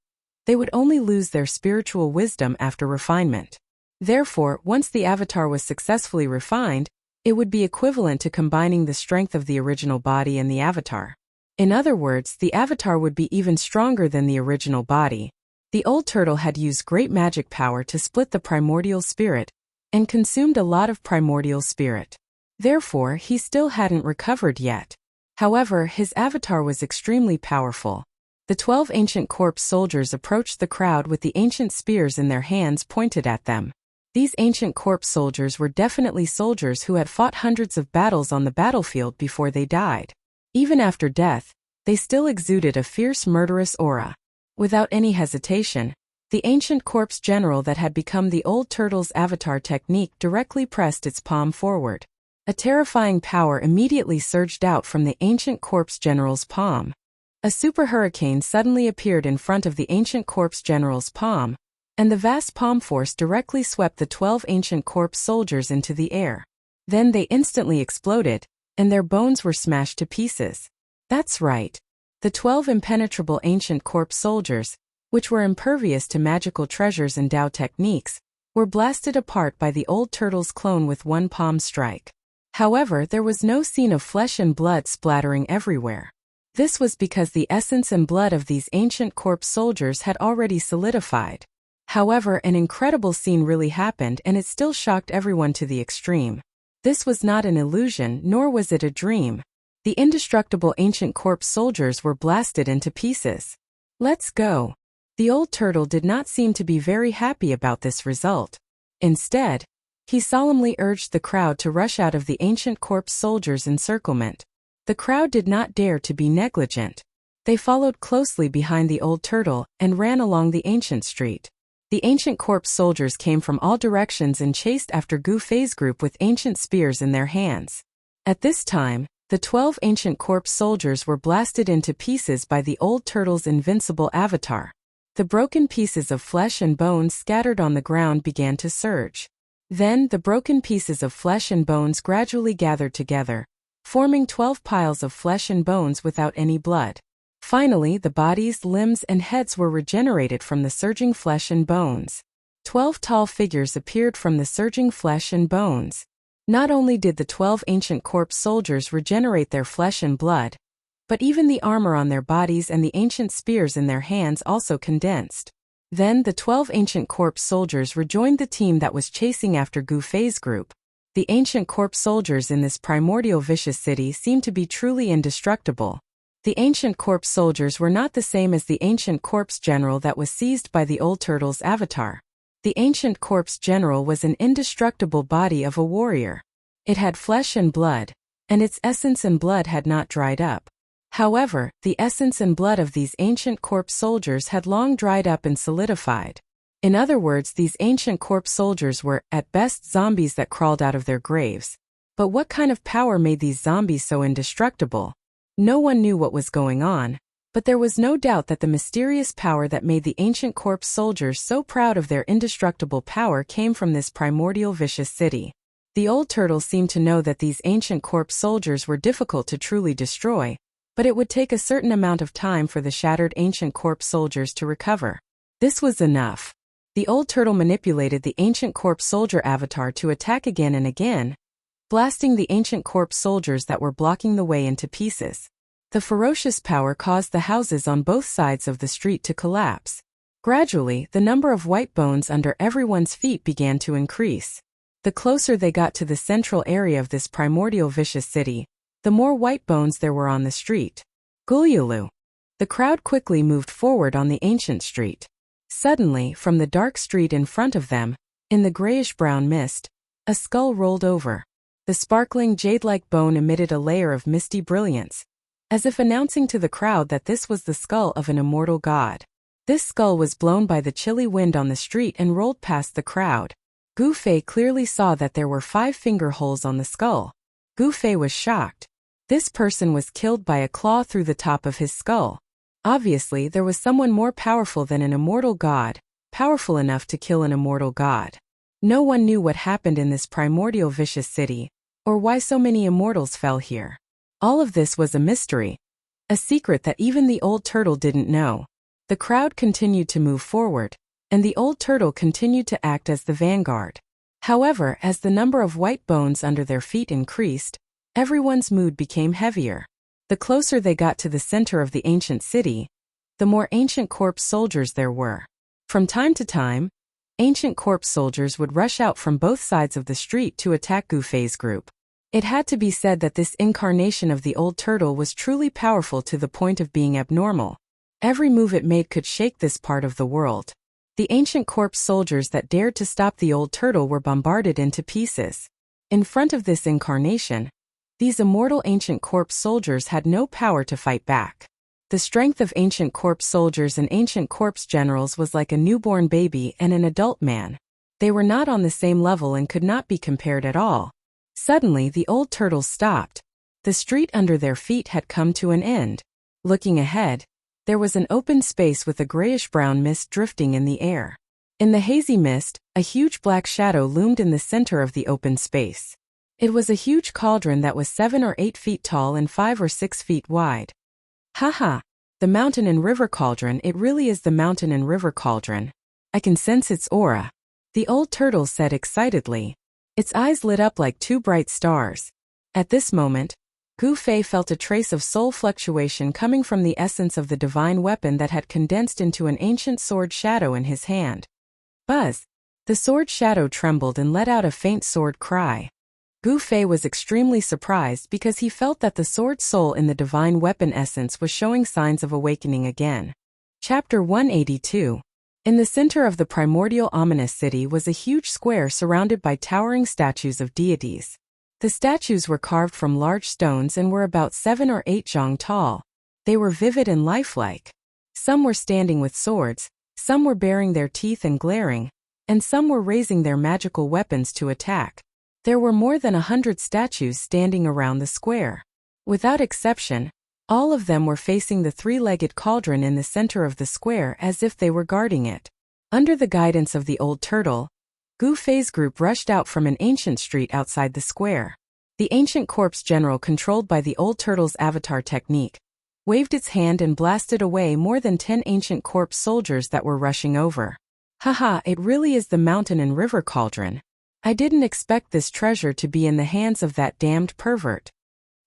A: they would only lose their spiritual wisdom after refinement. Therefore, once the avatar was successfully refined, it would be equivalent to combining the strength of the original body and the avatar. In other words, the avatar would be even stronger than the original body. The old turtle had used great magic power to split the primordial spirit, and consumed a lot of primordial spirit. Therefore, he still hadn't recovered yet. However, his avatar was extremely powerful. The 12 ancient corpse soldiers approached the crowd with the ancient spears in their hands pointed at them. These ancient corpse soldiers were definitely soldiers who had fought hundreds of battles on the battlefield before they died. Even after death, they still exuded a fierce murderous aura. Without any hesitation, the ancient corpse general that had become the old turtle's avatar technique directly pressed its palm forward. A terrifying power immediately surged out from the ancient corpse general's palm. A super hurricane suddenly appeared in front of the ancient corpse general's palm, and the vast palm force directly swept the 12 ancient corpse soldiers into the air. Then they instantly exploded, and their bones were smashed to pieces. That's right. The 12 impenetrable ancient corpse soldiers, which were impervious to magical treasures and Dao techniques, were blasted apart by the old turtle's clone with one palm strike. However, there was no scene of flesh and blood splattering everywhere. This was because the essence and blood of these ancient corpse soldiers had already solidified. However, an incredible scene really happened, and it still shocked everyone to the extreme. This was not an illusion, nor was it a dream. The indestructible ancient corpse soldiers were blasted into pieces. Let's go. The old turtle did not seem to be very happy about this result. Instead, he solemnly urged the crowd to rush out of the ancient corpse soldiers' encirclement. The crowd did not dare to be negligent. They followed closely behind the old turtle and ran along the ancient street. The ancient corpse soldiers came from all directions and chased after Gu Fei's group with ancient spears in their hands. At this time, the 12 ancient corpse soldiers were blasted into pieces by the old turtle's invincible avatar. The broken pieces of flesh and bones scattered on the ground began to surge. Then the broken pieces of flesh and bones gradually gathered together, forming 12 piles of flesh and bones without any blood. Finally, the bodies, limbs, and heads were regenerated from the surging flesh and bones. 12 tall figures appeared from the surging flesh and bones. Not only did the 12 ancient corpse soldiers regenerate their flesh and blood, but even the armor on their bodies and the ancient spears in their hands also condensed. Then the 12 ancient corpse soldiers rejoined the team that was chasing after Gu Fei's group. The ancient corpse soldiers in this primordial vicious city seemed to be truly indestructible. The ancient corpse soldiers were not the same as the ancient corpse general that was seized by the old turtle's avatar. The ancient corpse general was an indestructible body of a warrior. It had flesh and blood, and its essence and blood had not dried up. However, the essence and blood of these ancient corpse soldiers had long dried up and solidified. In other words, these ancient corpse soldiers were, at best, zombies that crawled out of their graves. But what kind of power made these zombies so indestructible? No one knew what was going on, but there was no doubt that the mysterious power that made the ancient corpse soldiers so proud of their indestructible power came from this primordial vicious city. The old turtle seemed to know that these ancient corpse soldiers were difficult to truly destroy, but it would take a certain amount of time for the shattered ancient corpse soldiers to recover. This was enough. The old turtle manipulated the ancient corpse soldier avatar to attack again and again, blasting the ancient corpse soldiers that were blocking the way into pieces. The ferocious power caused the houses on both sides of the street to collapse. Gradually, the number of white bones under everyone's feet began to increase. The closer they got to the central area of this primordial vicious city, the more white bones there were on the street. Gulyulu. The crowd quickly moved forward on the ancient street. Suddenly, from the dark street in front of them, in the grayish-brown mist, a skull rolled over. The sparkling jade-like bone emitted a layer of misty brilliance, as if announcing to the crowd that this was the skull of an immortal god. This skull was blown by the chilly wind on the street and rolled past the crowd. Gu Fei clearly saw that there were 5 finger holes on the skull. Gu Fei was shocked. This person was killed by a claw through the top of his skull. Obviously, there was someone more powerful than an immortal god, powerful enough to kill an immortal god. No one knew what happened in this primordial vicious city, or why so many immortals fell here. All of this was a mystery, a secret that even the old turtle didn't know. The crowd continued to move forward, and the old turtle continued to act as the vanguard. However, as the number of white bones under their feet increased, everyone's mood became heavier. The closer they got to the center of the ancient city, the more ancient corpse soldiers there were. From time to time, ancient corpse soldiers would rush out from both sides of the street to attack Gu Fei's group. It had to be said that this incarnation of the old turtle was truly powerful to the point of being abnormal. Every move it made could shake this part of the world. The ancient corpse soldiers that dared to stop the old turtle were bombarded into pieces. In front of this incarnation, these immortal ancient corpse soldiers had no power to fight back. The strength of ancient corpse soldiers and ancient corpse generals was like a newborn baby and an adult man. They were not on the same level and could not be compared at all. Suddenly, the old turtle stopped. The street under their feet had come to an end. Looking ahead, there was an open space with a grayish-brown mist drifting in the air. In the hazy mist, a huge black shadow loomed in the center of the open space. It was a huge cauldron that was 7 or 8 feet tall and 5 or 6 feet wide. Haha, the mountain and river cauldron, it really is the mountain and river cauldron. I can sense its aura. The old turtle said excitedly. Its eyes lit up like 2 bright stars. At this moment, Gu Fei felt a trace of soul fluctuation coming from the essence of the divine weapon that had condensed into an ancient sword shadow in his hand. Buzz! The sword shadow trembled and let out a faint sword cry. Gu Fei was extremely surprised because he felt that the sword soul in the divine weapon essence was showing signs of awakening again. Chapter 182. In the center of the primordial ominous city was a huge square surrounded by towering statues of deities. The statues were carved from large stones and were about 7 or 8 zhang tall. They were vivid and lifelike. Some were standing with swords, some were baring their teeth and glaring, and some were raising their magical weapons to attack. There were more than 100 statues standing around the square. Without exception, all of them were facing the three-legged cauldron in the center of the square as if they were guarding it. Under the guidance of the old turtle, Gu Fei's group rushed out from an ancient street outside the square. The ancient corpse general, controlled by the old turtle's avatar technique, waved its hand and blasted away more than 10 ancient corpse soldiers that were rushing over. Haha, it really is the mountain and river cauldron. I didn't expect this treasure to be in the hands of that damned pervert.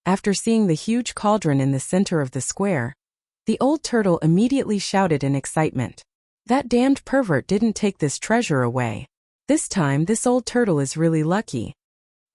A: After seeing the huge cauldron in the center of the square, the old turtle immediately shouted in excitement. That damned pervert didn't take this treasure away. This time this old turtle is really lucky.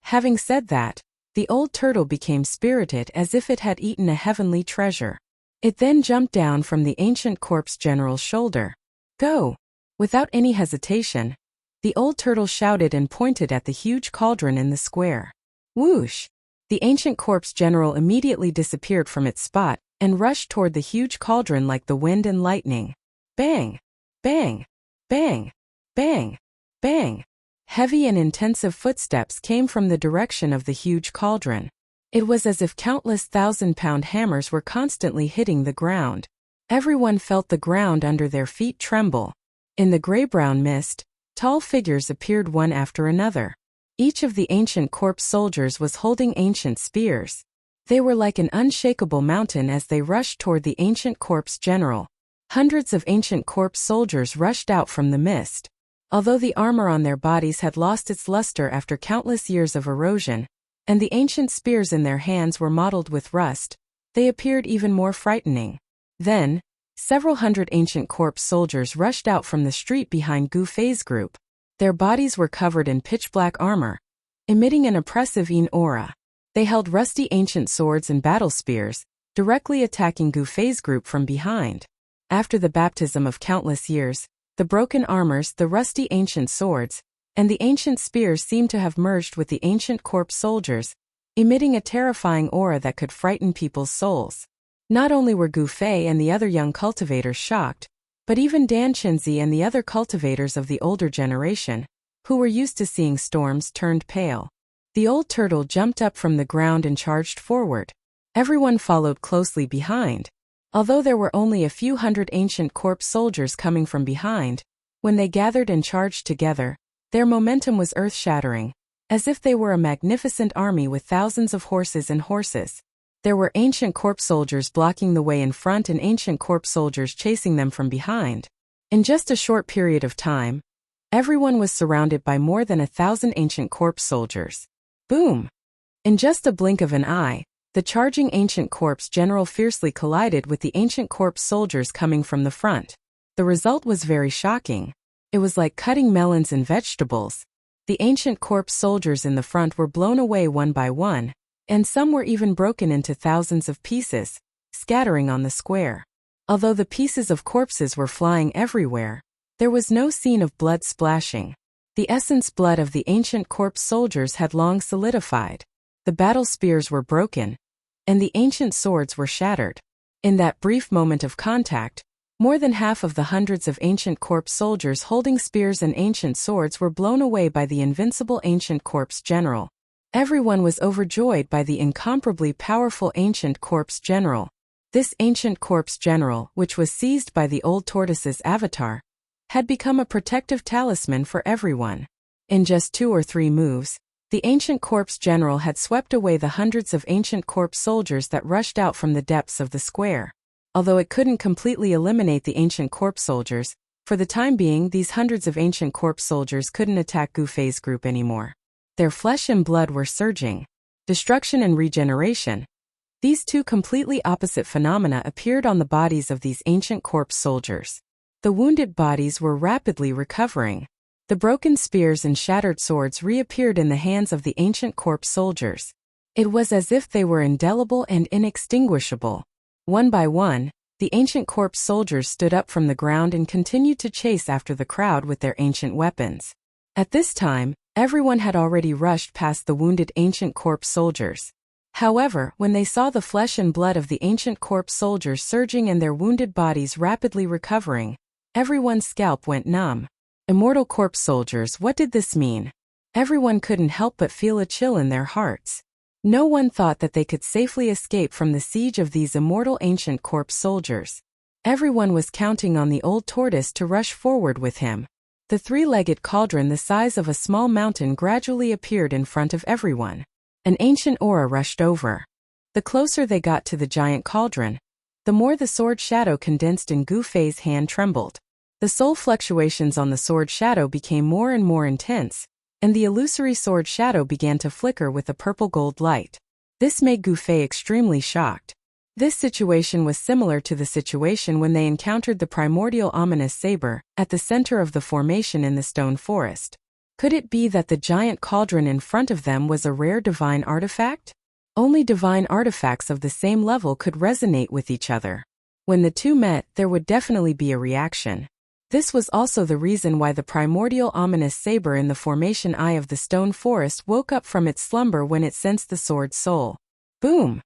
A: Having said that, the old turtle became spirited as if it had eaten a heavenly treasure. It then jumped down from the ancient corpse general's shoulder. Go! Without any hesitation, the old turtle shouted and pointed at the huge cauldron in the square. Whoosh! The ancient corpse general immediately disappeared from its spot and rushed toward the huge cauldron like the wind and lightning. Bang! Bang! Bang! Bang! Bang! Heavy and intensive footsteps came from the direction of the huge cauldron. It was as if countless 1,000-pound hammers were constantly hitting the ground. Everyone felt the ground under their feet tremble. In the gray-brown mist, tall figures appeared one after another. Each of the ancient corpse soldiers was holding ancient spears. They were like an unshakable mountain as they rushed toward the ancient corpse general. Hundreds of ancient corpse soldiers rushed out from the mist. Although the armor on their bodies had lost its luster after countless years of erosion, and the ancient spears in their hands were mottled with rust, they appeared even more frightening. Then, several hundred ancient corpse soldiers rushed out from the street behind Gu Fei's group. Their bodies were covered in pitch-black armor, emitting an oppressive aura. They held rusty ancient swords and battle spears, directly attacking Gu Fei's group from behind. After the baptism of countless years, the broken armors, the rusty ancient swords, and the ancient spears seemed to have merged with the ancient corpse soldiers, emitting a terrifying aura that could frighten people's souls. Not only were Gu Fei and the other young cultivators shocked, but even Dan Qinzi and the other cultivators of the older generation, who were used to seeing storms, turned pale. The old turtle jumped up from the ground and charged forward. Everyone followed closely behind. Although there were only a few hundred ancient corpse soldiers coming from behind, when they gathered and charged together, their momentum was earth-shattering, as if they were a magnificent army with thousands of horses and horses. There were ancient corpse soldiers blocking the way in front and ancient corpse soldiers chasing them from behind. In just a short period of time, everyone was surrounded by more than 1,000 ancient corpse soldiers. Boom! In just a blink of an eye, the charging ancient corpse general fiercely collided with the ancient corpse soldiers coming from the front. The result was very shocking. It was like cutting melons and vegetables. The ancient corpse soldiers in the front were blown away one by one, and some were even broken into thousands of pieces, scattering on the square. Although the pieces of corpses were flying everywhere, there was no scene of blood splashing. The essence blood of the ancient corpse soldiers had long solidified. The battle spears were broken, and the ancient swords were shattered. In that brief moment of contact, more than half of the hundreds of ancient corpse soldiers holding spears and ancient swords were blown away by the invincible ancient corpse general. Everyone was overjoyed by the incomparably powerful ancient corpse general. This ancient corpse general, which was seized by the old tortoise's avatar, had become a protective talisman for everyone. In just 2 or 3 moves, the ancient corpse general had swept away the hundreds of ancient corpse soldiers that rushed out from the depths of the square. Although it couldn't completely eliminate the ancient corpse soldiers, for the time being these hundreds of ancient corpse soldiers couldn't attack Gu Fei's group anymore. Their flesh and blood were surging. destruction and regeneration. These two completely opposite phenomena appeared on the bodies of these ancient corpse soldiers. The wounded bodies were rapidly recovering. The broken spears and shattered swords reappeared in the hands of the ancient corpse soldiers. It was as if they were indelible and inextinguishable. One by one, the ancient corpse soldiers stood up from the ground and continued to chase after the crowd with their ancient weapons. At this time, everyone had already rushed past the wounded ancient corpse soldiers. However, when they saw the flesh and blood of the ancient corpse soldiers surging and their wounded bodies rapidly recovering, everyone's scalp went numb. Immortal corpse soldiers, what did this mean? Everyone couldn't help but feel a chill in their hearts. No one thought that they could safely escape from the siege of these immortal ancient corpse soldiers. Everyone was counting on the old tortoise to rush forward with him. The three-legged cauldron the size of a small mountain gradually appeared in front of everyone. An ancient aura rushed over. The closer they got to the giant cauldron, the more the sword shadow condensed in Gu Fei's hand trembled. The soul fluctuations on the sword shadow became more and more intense, and the illusory sword shadow began to flicker with a purple-gold light. This made Gu Fei extremely shocked. This situation was similar to the situation when they encountered the primordial ominous saber at the center of the formation in the stone forest. Could it be that the giant cauldron in front of them was a rare divine artifact? Only divine artifacts of the same level could resonate with each other. When the two met, there would definitely be a reaction. This was also the reason why the primordial ominous saber in the formation eye of the stone forest woke up from its slumber when it sensed the sword's soul. Boom!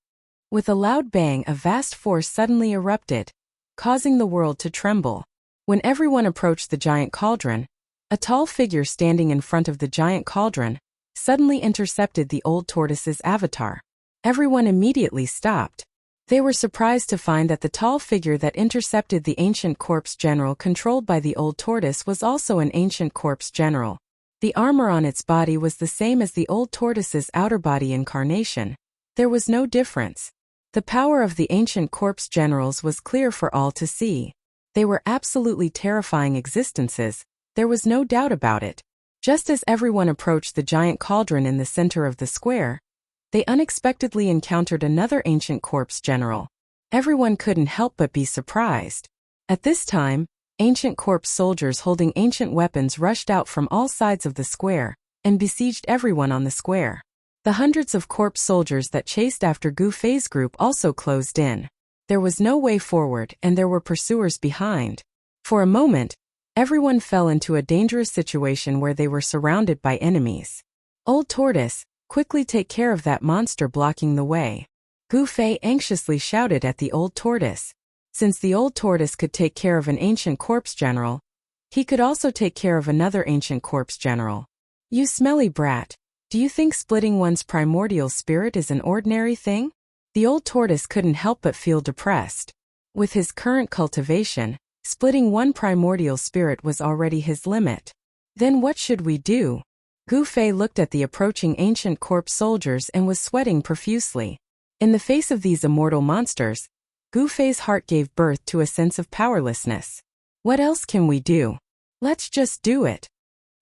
A: With a loud bang, a vast force suddenly erupted, causing the world to tremble. When everyone approached the giant cauldron, a tall figure standing in front of the giant cauldron suddenly intercepted the old tortoise's avatar. Everyone immediately stopped. They were surprised to find that the tall figure that intercepted the ancient corpse general controlled by the old tortoise was also an ancient corpse general. The armor on its body was the same as the old tortoise's outer body incarnation. There was no difference. The power of the ancient corpse generals was clear for all to see. They were absolutely terrifying existences. There was no doubt about it. Just as everyone approached the giant cauldron in the center of the square, they unexpectedly encountered another ancient corpse general. Everyone couldn't help but be surprised. At this time, ancient corpse soldiers holding ancient weapons rushed out from all sides of the square and besieged everyone on the square. The hundreds of corpse soldiers that chased after Gu Fei's group also closed in. There was no way forward and there were pursuers behind. For a moment, everyone fell into a dangerous situation where they were surrounded by enemies. Old Tortoise, quickly take care of that monster blocking the way. Gu Fei anxiously shouted at the old tortoise. Since the old tortoise could take care of an ancient corpse general, he could also take care of another ancient corpse general. You smelly brat, do you think splitting one's primordial spirit is an ordinary thing? The old tortoise couldn't help but feel depressed. With his current cultivation, splitting one primordial spirit was already his limit. Then what should we do? Gu Fei looked at the approaching ancient corpse soldiers and was sweating profusely. In the face of these immortal monsters, Gu Fei's heart gave birth to a sense of powerlessness. What else can we do? Let's just do it.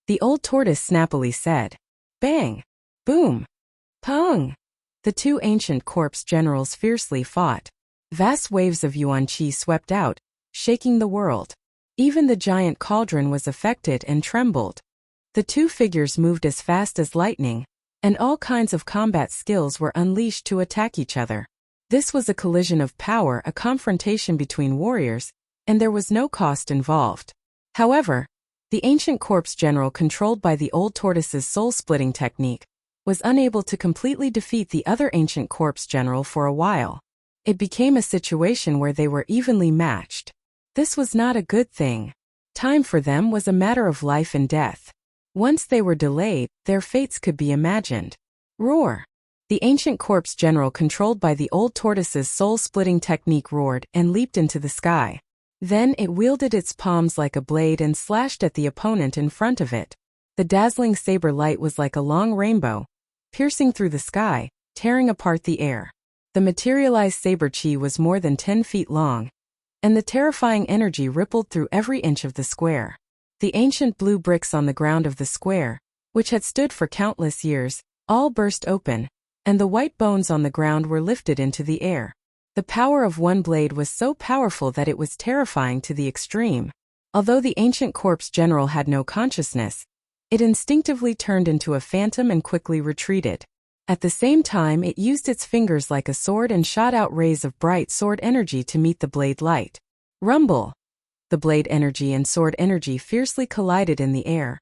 A: The old tortoise snappily said. Bang! Boom! Pong! The two ancient corpse generals fiercely fought. Vast waves of yuan qi swept out, shaking the world. Even the giant cauldron was affected and trembled. The two figures moved as fast as lightning, and all kinds of combat skills were unleashed to attack each other. This was a collision of power, a confrontation between warriors, and there was no cost involved. However, the ancient corpse general controlled by the old tortoise's soul-splitting technique was unable to completely defeat the other ancient corpse general for a while. It became a situation where they were evenly matched. This was not a good thing. Time for them was a matter of life and death. Once they were delayed, their fates could be imagined. Roar! The ancient corpse general controlled by the old tortoise's soul-splitting technique roared and leaped into the sky. Then it wielded its palms like a blade and slashed at the opponent in front of it. The dazzling saber light was like a long rainbow, piercing through the sky, tearing apart the air. The materialized saber chi was more than 10 feet long, and the terrifying energy rippled through every inch of the square. The ancient blue bricks on the ground of the square, which had stood for countless years, all burst open, and the white bones on the ground were lifted into the air. The power of one blade was so powerful that it was terrifying to the extreme. Although the ancient corpse general had no consciousness, it instinctively turned into a phantom and quickly retreated. At the same time, it used its fingers like a sword and shot out rays of bright sword energy to meet the blade light. Rumble! The blade energy and sword energy fiercely collided in the air,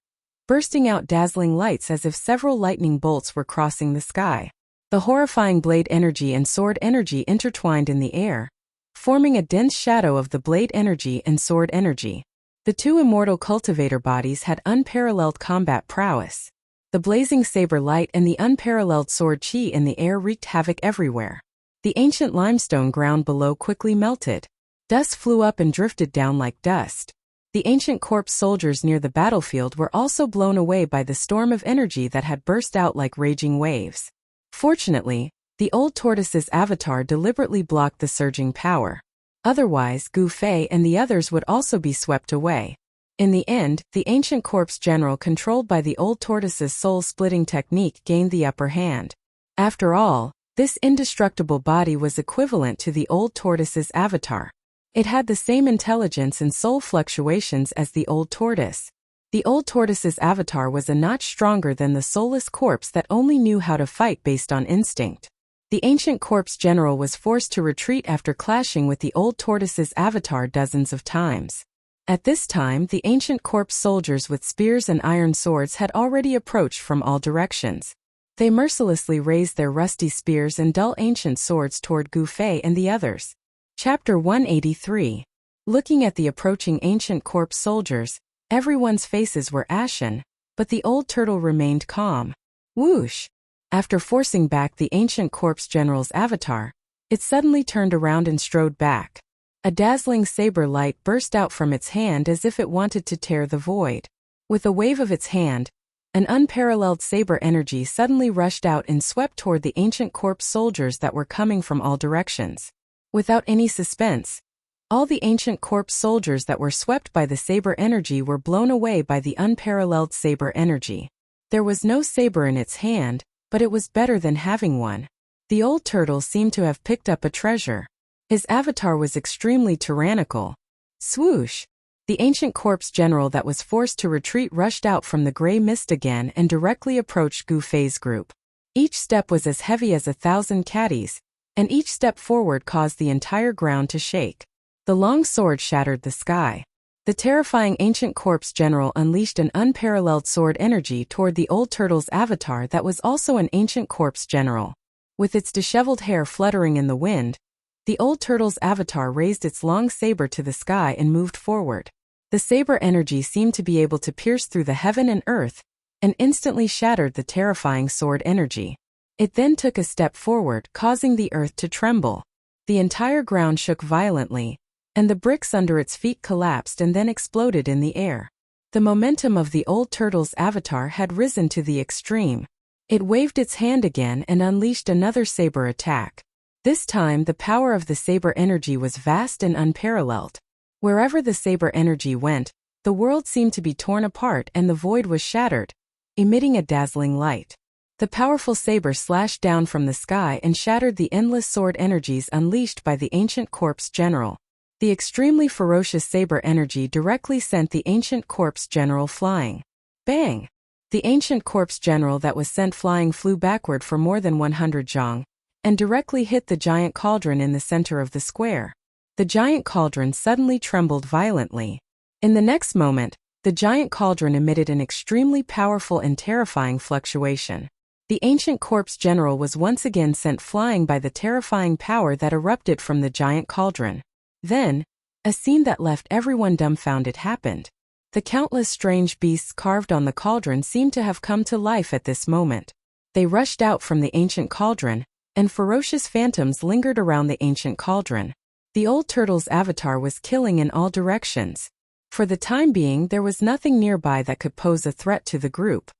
A: bursting out dazzling lights as if several lightning bolts were crossing the sky. The horrifying blade energy and sword energy intertwined in the air, forming a dense shadow of the blade energy and sword energy. The two immortal cultivator bodies had unparalleled combat prowess. The blazing saber light and the unparalleled sword chi in the air wreaked havoc everywhere. The ancient limestone ground below quickly melted. Dust flew up and drifted down like dust. The ancient corpse soldiers near the battlefield were also blown away by the storm of energy that had burst out like raging waves. Fortunately, the old tortoise's avatar deliberately blocked the surging power. Otherwise, Gu Fei and the others would also be swept away. In the end, the ancient corpse general controlled by the old tortoise's soul-splitting technique gained the upper hand. After all, this indestructible body was equivalent to the old tortoise's avatar. It had the same intelligence and soul fluctuations as the old tortoise. The old tortoise's avatar was a notch stronger than the soulless corpse that only knew how to fight based on instinct. The ancient corpse general was forced to retreat after clashing with the old tortoise's avatar dozens of times. At this time, the ancient corpse soldiers with spears and iron swords had already approached from all directions. They mercilessly raised their rusty spears and dull ancient swords toward Gu Fei and the others. Chapter 183. Looking at the approaching ancient corpse soldiers, everyone's faces were ashen, but the old turtle remained calm. Whoosh! After forcing back the ancient corpse general's avatar, it suddenly turned around and strode back. A dazzling saber light burst out from its hand as if it wanted to tear the void. With a wave of its hand, an unparalleled saber energy suddenly rushed out and swept toward the ancient corpse soldiers that were coming from all directions. Without any suspense, all the ancient corpse soldiers that were swept by the saber energy were blown away by the unparalleled saber energy. There was no saber in its hand, but it was better than having one. The old turtle seemed to have picked up a treasure. His avatar was extremely tyrannical. Swoosh! The ancient corpse general that was forced to retreat rushed out from the gray mist again and directly approached Gu Fei's group. Each step was as heavy as 1,000 caddies, and each step forward caused the entire ground to shake. The long sword shattered the sky. The terrifying ancient corpse general unleashed an unparalleled sword energy toward the old turtle's avatar that was also an ancient corpse general. With its disheveled hair fluttering in the wind, the old turtle's avatar raised its long saber to the sky and moved forward. The saber energy seemed to be able to pierce through the heaven and earth, and instantly shattered the terrifying sword energy. It then took a step forward, causing the earth to tremble. The entire ground shook violently, and the bricks under its feet collapsed and then exploded in the air. The momentum of the old turtle's avatar had risen to the extreme. It waved its hand again and unleashed another saber attack. This time, the power of the saber energy was vast and unparalleled. Wherever the saber energy went, the world seemed to be torn apart and the void was shattered, emitting a dazzling light. The powerful saber slashed down from the sky and shattered the endless sword energies unleashed by the ancient corpse general. The extremely ferocious saber energy directly sent the ancient corpse general flying. Bang! The ancient corpse general that was sent flying flew backward for more than 100 zhang, and directly hit the giant cauldron in the center of the square. The giant cauldron suddenly trembled violently. In the next moment, the giant cauldron emitted an extremely powerful and terrifying fluctuation. The ancient corpse general was once again sent flying by the terrifying power that erupted from the giant cauldron. Then, a scene that left everyone dumbfounded happened. The countless strange beasts carved on the cauldron seemed to have come to life at this moment. They rushed out from the ancient cauldron, and ferocious phantoms lingered around the ancient cauldron. The old turtle's avatar was killing in all directions. For the time being, there was nothing nearby that could pose a threat to the group.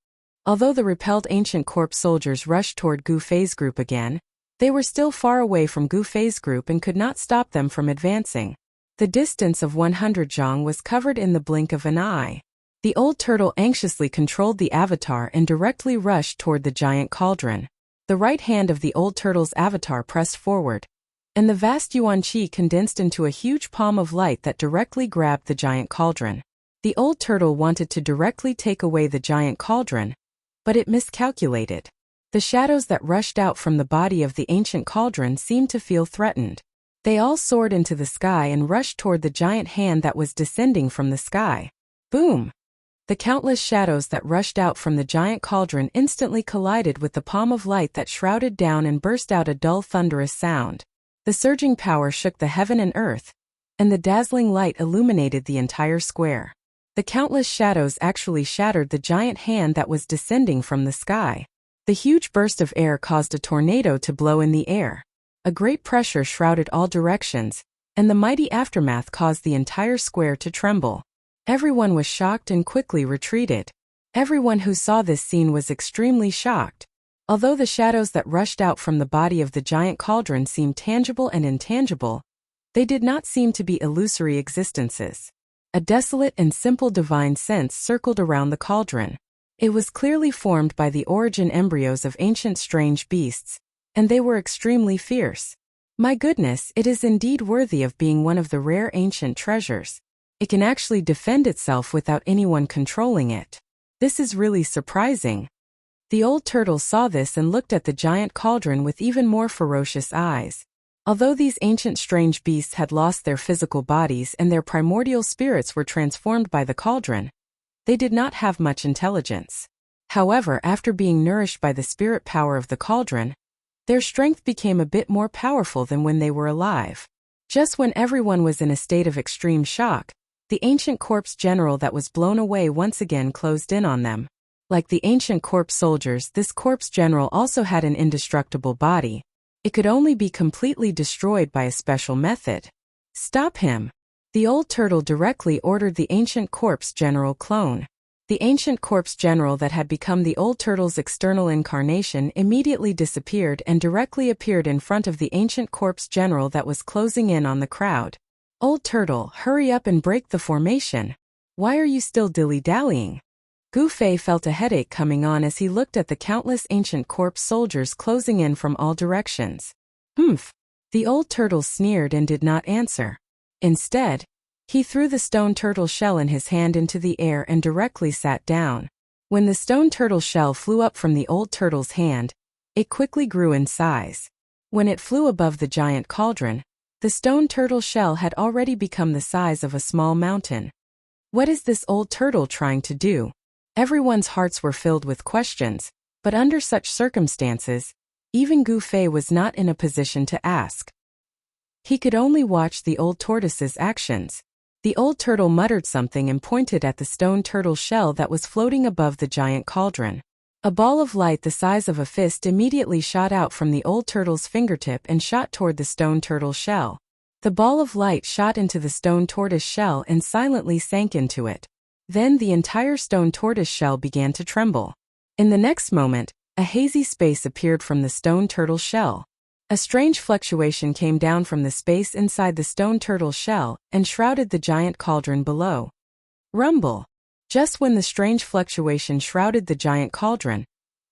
A: Although the repelled ancient corpse soldiers rushed toward Gu Fei's group again, they were still far away from Gu Fei's group and could not stop them from advancing. The distance of 100 zhang was covered in the blink of an eye. The old turtle anxiously controlled the avatar and directly rushed toward the giant cauldron. The right hand of the old turtle's avatar pressed forward, and the vast yuan qi condensed into a huge palm of light that directly grabbed the giant cauldron. The old turtle wanted to directly take away the giant cauldron, but it miscalculated. The shadows that rushed out from the body of the ancient cauldron seemed to feel threatened. They all soared into the sky and rushed toward the giant hand that was descending from the sky. Boom! The countless shadows that rushed out from the giant cauldron instantly collided with the palm of light that shrouded down and burst out a dull thunderous sound. The surging power shook the heaven and earth, and the dazzling light illuminated the entire square. The countless shadows actually shattered the giant hand that was descending from the sky. The huge burst of air caused a tornado to blow in the air. A great pressure shrouded all directions, and the mighty aftermath caused the entire square to tremble. Everyone was shocked and quickly retreated. Everyone who saw this scene was extremely shocked. Although the shadows that rushed out from the body of the giant cauldron seemed tangible and intangible, they did not seem to be illusory existences. A desolate and simple divine sense circled around the cauldron. It was clearly formed by the origin embryos of ancient strange beasts, and they were extremely fierce. My goodness, it is indeed worthy of being one of the rare ancient treasures. It can actually defend itself without anyone controlling it. This is really surprising. The old turtle saw this and looked at the giant cauldron with even more ferocious eyes. Although these ancient strange beasts had lost their physical bodies and their primordial spirits were transformed by the cauldron, they did not have much intelligence. However, after being nourished by the spirit power of the cauldron, their strength became a bit more powerful than when they were alive. Just when everyone was in a state of extreme shock, the ancient corpse general that was blown away once again closed in on them. Like the ancient corpse soldiers, this corpse general also had an indestructible body. It could only be completely destroyed by a special method. Stop him! The old turtle directly ordered the ancient corpse general clone. The ancient corpse general that had become the old turtle's external incarnation immediately disappeared and directly appeared in front of the ancient corpse general that was closing in on the crowd. Old turtle, hurry up and break the formation. Why are you still dilly-dallying? Gu Fei felt a headache coming on as he looked at the countless ancient corpse soldiers closing in from all directions. Humph! The old turtle sneered and did not answer. Instead, he threw the stone turtle shell in his hand into the air and directly sat down. When the stone turtle shell flew up from the old turtle's hand, it quickly grew in size. When it flew above the giant cauldron, the stone turtle shell had already become the size of a small mountain. What is this old turtle trying to do? Everyone's hearts were filled with questions, but under such circumstances, even Gu Fei was not in a position to ask. He could only watch the old tortoise's actions. The old turtle muttered something and pointed at the stone turtle shell that was floating above the giant cauldron. A ball of light the size of a fist immediately shot out from the old turtle's fingertip and shot toward the stone turtle shell. The ball of light shot into the stone tortoise shell and silently sank into it. Then the entire stone tortoise shell began to tremble. In the next moment, a hazy space appeared from the stone turtle shell. A strange fluctuation came down from the space inside the stone turtle shell and shrouded the giant cauldron below. Rumble! Just when the strange fluctuation shrouded the giant cauldron,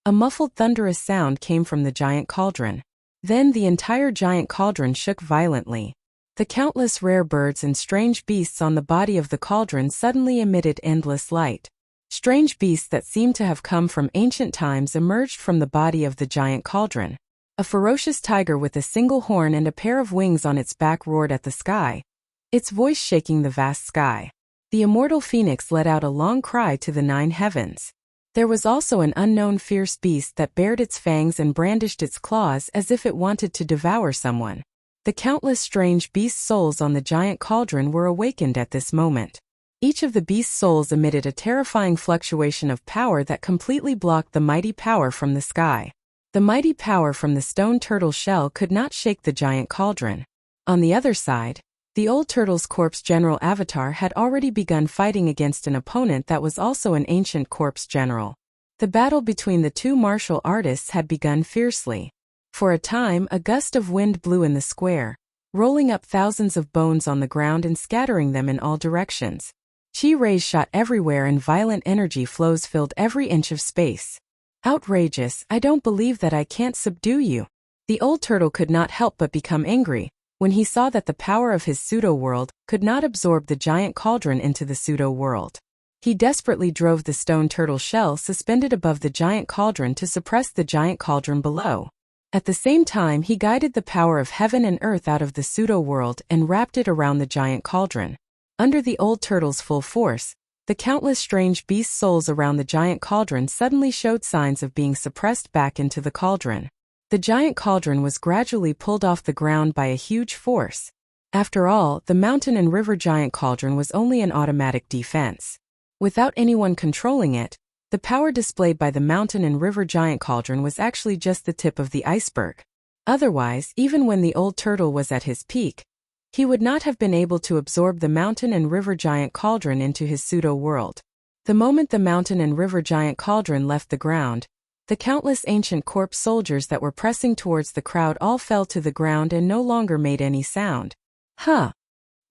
A: a muffled thunderous sound came from the giant cauldron. Then the entire giant cauldron shook violently. The countless rare birds and strange beasts on the body of the cauldron suddenly emitted endless light. Strange beasts that seemed to have come from ancient times emerged from the body of the giant cauldron. A ferocious tiger with a single horn and a pair of wings on its back roared at the sky, its voice shaking the vast sky. The immortal phoenix let out a long cry to the 9 heavens. There was also an unknown fierce beast that bared its fangs and brandished its claws as if it wanted to devour someone. The countless strange beast souls on the giant cauldron were awakened at this moment. Each of the beast souls emitted a terrifying fluctuation of power that completely blocked the mighty power from the sky. The mighty power from the stone turtle shell could not shake the giant cauldron. On the other side, the old turtle's corpse general avatar had already begun fighting against an opponent that was also an ancient corpse general. The battle between the two martial artists had begun fiercely. For a time, a gust of wind blew in the square, rolling up thousands of bones on the ground and scattering them in all directions. Chi rays shot everywhere and violent energy flows filled every inch of space. Outrageous, I don't believe that I can't subdue you. The old turtle could not help but become angry when he saw that the power of his pseudo-world could not absorb the giant cauldron into the pseudo-world. He desperately drove the stone turtle shell suspended above the giant cauldron to suppress the giant cauldron below. At the same time, he guided the power of heaven and earth out of the pseudo-world and wrapped it around the giant cauldron. Under the old turtle's full force, the countless strange beast souls around the giant cauldron suddenly showed signs of being suppressed back into the cauldron. The giant cauldron was gradually pulled off the ground by a huge force. After all, the mountain and river giant cauldron was only an automatic defense. Without anyone controlling it, the power displayed by the mountain and river giant cauldron was actually just the tip of the iceberg. Otherwise, even when the old turtle was at his peak, he would not have been able to absorb the mountain and river giant cauldron into his pseudo-world. The moment the mountain and river giant cauldron left the ground, the countless ancient corpse soldiers that were pressing towards the crowd all fell to the ground and no longer made any sound.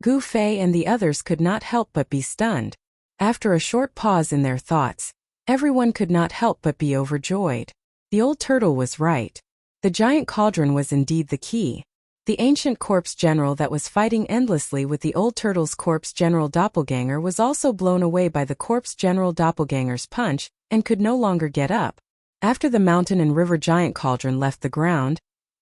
A: Gu Fei and the others could not help but be stunned. After a short pause in their thoughts, everyone could not help but be overjoyed. The old turtle was right. The giant cauldron was indeed the key. The ancient corpse general that was fighting endlessly with the old turtle's corpse general doppelganger was also blown away by the corpse general doppelganger's punch and could no longer get up. After the mountain and river giant cauldron left the ground,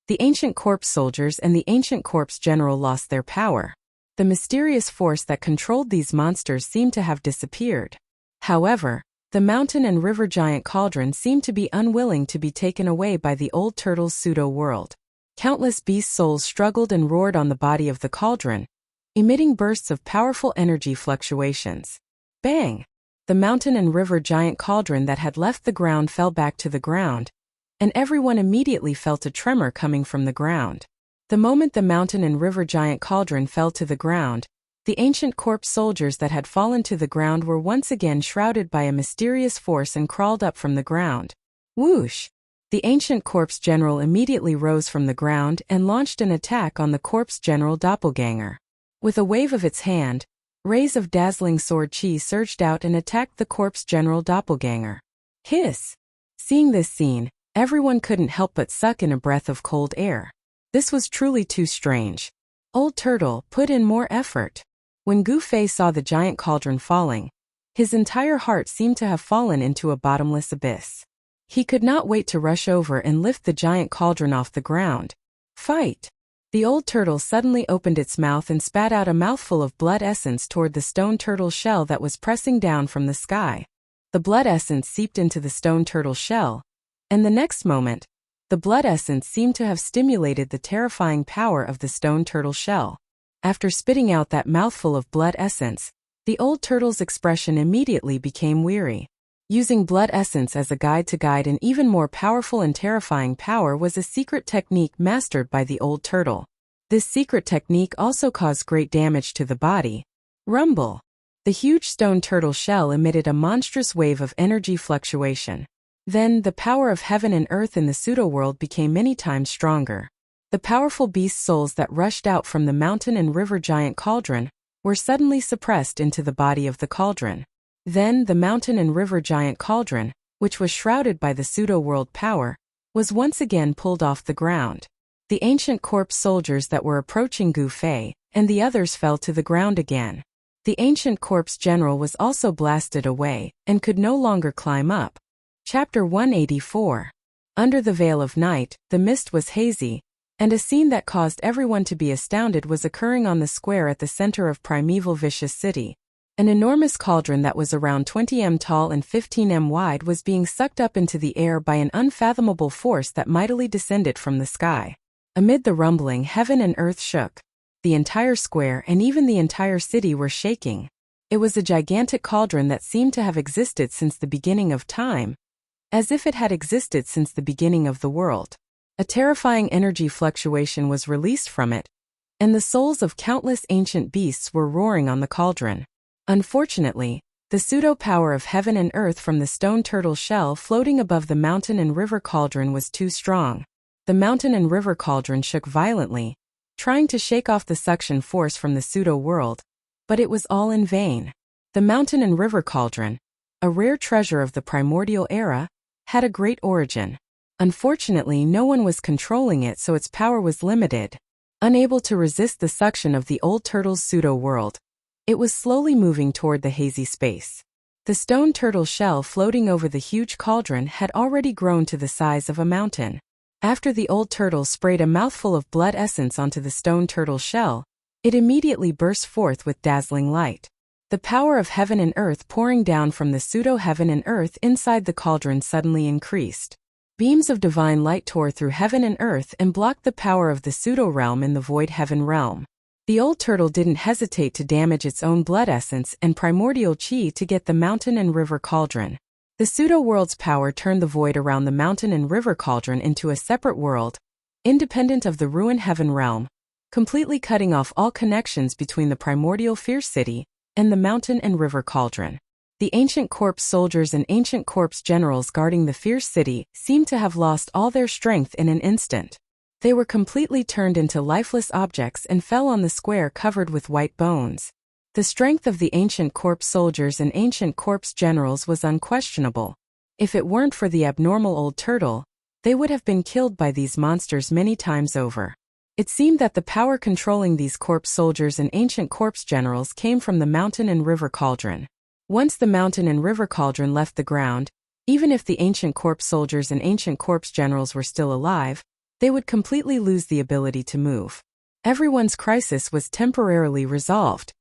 A: the ancient corpse soldiers and the ancient corpse general lost their power. The mysterious force that controlled these monsters seemed to have disappeared. However, the mountain and river giant cauldron seemed to be unwilling to be taken away by the old turtle's pseudo-world. Countless beast souls struggled and roared on the body of the cauldron, emitting bursts of powerful energy fluctuations. Bang! The mountain and river giant cauldron that had left the ground fell back to the ground, and everyone immediately felt a tremor coming from the ground. The moment the mountain and river giant cauldron fell to the ground, the ancient corpse soldiers that had fallen to the ground were once again shrouded by a mysterious force and crawled up from the ground. Whoosh! The ancient corpse general immediately rose from the ground and launched an attack on the corpse general doppelganger. With a wave of its hand, rays of dazzling sword chi surged out and attacked the corpse general doppelganger. Hiss! Seeing this scene, everyone couldn't help but suck in a breath of cold air. This was truly too strange. Old Turtle, put in more effort. When Gu Fei saw the giant cauldron falling, his entire heart seemed to have fallen into a bottomless abyss. He could not wait to rush over and lift the giant cauldron off the ground. Fight! The old turtle suddenly opened its mouth and spat out a mouthful of blood essence toward the stone turtle shell that was pressing down from the sky. The blood essence seeped into the stone turtle shell, and the next moment, the blood essence seemed to have stimulated the terrifying power of the stone turtle shell. After spitting out that mouthful of blood essence, the old turtle's expression immediately became weary. Using blood essence as a guide to guide an even more powerful and terrifying power was a secret technique mastered by the old turtle. This secret technique also caused great damage to the body. Rumble! The huge stone turtle shell emitted a monstrous wave of energy fluctuation. Then, the power of heaven and earth in the pseudo-world became many times stronger. The powerful beast souls that rushed out from the mountain and river giant cauldron were suddenly suppressed into the body of the cauldron. Then, the mountain and river giant cauldron, which was shrouded by the pseudo-world power, was once again pulled off the ground. The ancient corpse soldiers that were approaching Gu Fei and the others fell to the ground again. The ancient corpse general was also blasted away and could no longer climb up. Chapter 184. Under the veil of night, the mist was hazy, and a scene that caused everyone to be astounded was occurring on the square at the center of primeval Vicious City. An enormous cauldron that was around 20 m tall and 15 m wide was being sucked up into the air by an unfathomable force that mightily descended from the sky. Amid the rumbling, heaven and earth shook. The entire square and even the entire city were shaking. It was a gigantic cauldron that seemed to have existed since the beginning of time, as if it had existed since the beginning of the world. A terrifying energy fluctuation was released from it, and the souls of countless ancient beasts were roaring on the cauldron. Unfortunately, the pseudo-power of heaven and earth from the stone turtle shell floating above the mountain and river cauldron was too strong. The mountain and river cauldron shook violently, trying to shake off the suction force from the pseudo-world, but it was all in vain. The mountain and river cauldron, a rare treasure of the primordial era, had a great origin. Unfortunately, no one was controlling it, so its power was limited. Unable to resist the suction of the old turtle's pseudo-world, it was slowly moving toward the hazy space. The stone turtle shell floating over the huge cauldron had already grown to the size of a mountain. After the old turtle sprayed a mouthful of blood essence onto the stone turtle shell, it immediately burst forth with dazzling light. The power of heaven and earth pouring down from the pseudo-heaven and earth inside the cauldron suddenly increased. Beams of divine light tore through heaven and earth and blocked the power of the pseudo-realm in the void heaven realm. The old turtle didn't hesitate to damage its own blood essence and primordial chi to get the mountain and river cauldron. The pseudo-world's power turned the void around the mountain and river cauldron into a separate world, independent of the ruined heaven realm, completely cutting off all connections between the primordial fierce city and the mountain and river cauldron. The ancient corpse soldiers and ancient corpse generals guarding the fierce city seemed to have lost all their strength in an instant. They were completely turned into lifeless objects and fell on the square covered with white bones. The strength of the ancient corpse soldiers and ancient corpse generals was unquestionable. If it weren't for the abnormal old turtle, they would have been killed by these monsters many times over. It seemed that the power controlling these corpse soldiers and ancient corpse generals came from the mountain and river cauldron. Once the mountain and river cauldron left the ground, even if the ancient corpse soldiers and ancient corpse generals were still alive, they would completely lose the ability to move. Everyone's crisis was temporarily resolved.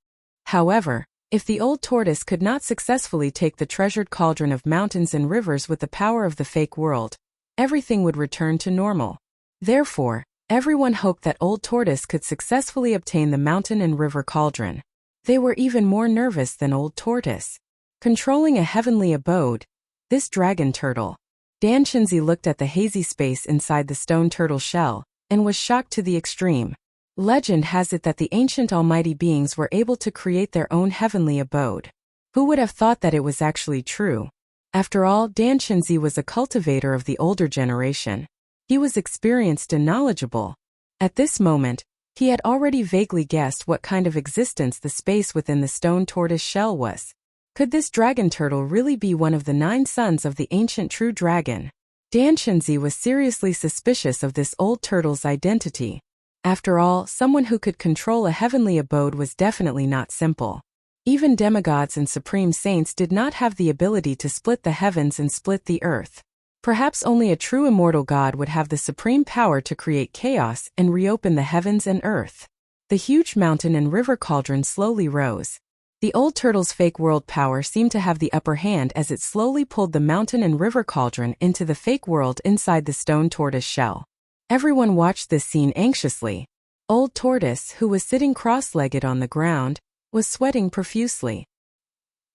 A: However, if the old tortoise could not successfully take the treasured cauldron of mountains and rivers with the power of the fake world, everything would return to normal. Therefore, everyone hoped that old tortoise could successfully obtain the mountain and river cauldron. They were even more nervous than old tortoise. Controlling a heavenly abode, this dragon turtle. Dan Shinzi looked at the hazy space inside the stone turtle shell and was shocked to the extreme. Legend has it that the ancient almighty beings were able to create their own heavenly abode. Who would have thought that it was actually true? After all, Dan Shinzi was a cultivator of the older generation. He was experienced and knowledgeable. At this moment, he had already vaguely guessed what kind of existence the space within the stone tortoise shell was. Could this dragon turtle really be one of the 9 sons of the ancient true dragon? Dan Shinzi was seriously suspicious of this old turtle's identity. After all, someone who could control a heavenly abode was definitely not simple. Even demigods and supreme saints did not have the ability to split the heavens and split the earth. Perhaps only a true immortal god would have the supreme power to create chaos and reopen the heavens and earth. The huge mountain and river cauldron slowly rose. The old turtle's fake world power seemed to have the upper hand as it slowly pulled the mountain and river cauldron into the fake world inside the stone tortoise shell. Everyone watched this scene anxiously. Old tortoise, who was sitting cross-legged on the ground, was sweating profusely.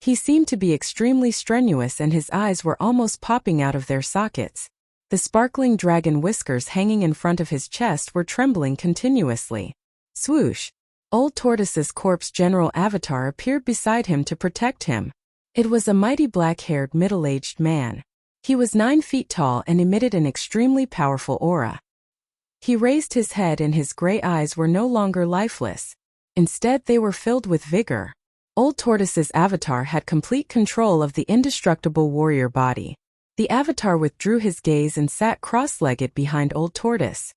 A: He seemed to be extremely strenuous and his eyes were almost popping out of their sockets. The sparkling dragon whiskers hanging in front of his chest were trembling continuously. Swoosh! Old tortoise's corpse general avatar appeared beside him to protect him. It was a mighty black-haired middle-aged man. He was 9 feet tall and emitted an extremely powerful aura. He raised his head and his gray eyes were no longer lifeless. Instead, they were filled with vigor. Old Tortoise's avatar had complete control of the indestructible warrior body. The avatar withdrew his gaze and sat cross-legged behind Old Tortoise.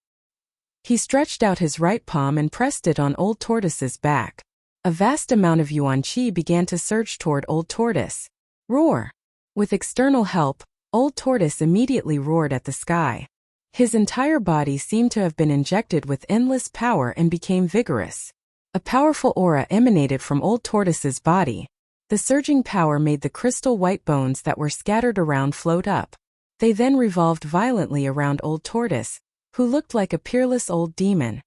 A: He stretched out his right palm and pressed it on Old Tortoise's back. A vast amount of yuan qi began to surge toward Old Tortoise. Roar! With external help, Old Tortoise immediately roared at the sky. His entire body seemed to have been injected with endless power and became vigorous. A powerful aura emanated from Old Tortoise's body. The surging power made the crystal white bones that were scattered around float up. They then revolved violently around Old Tortoise, who looked like a peerless old demon.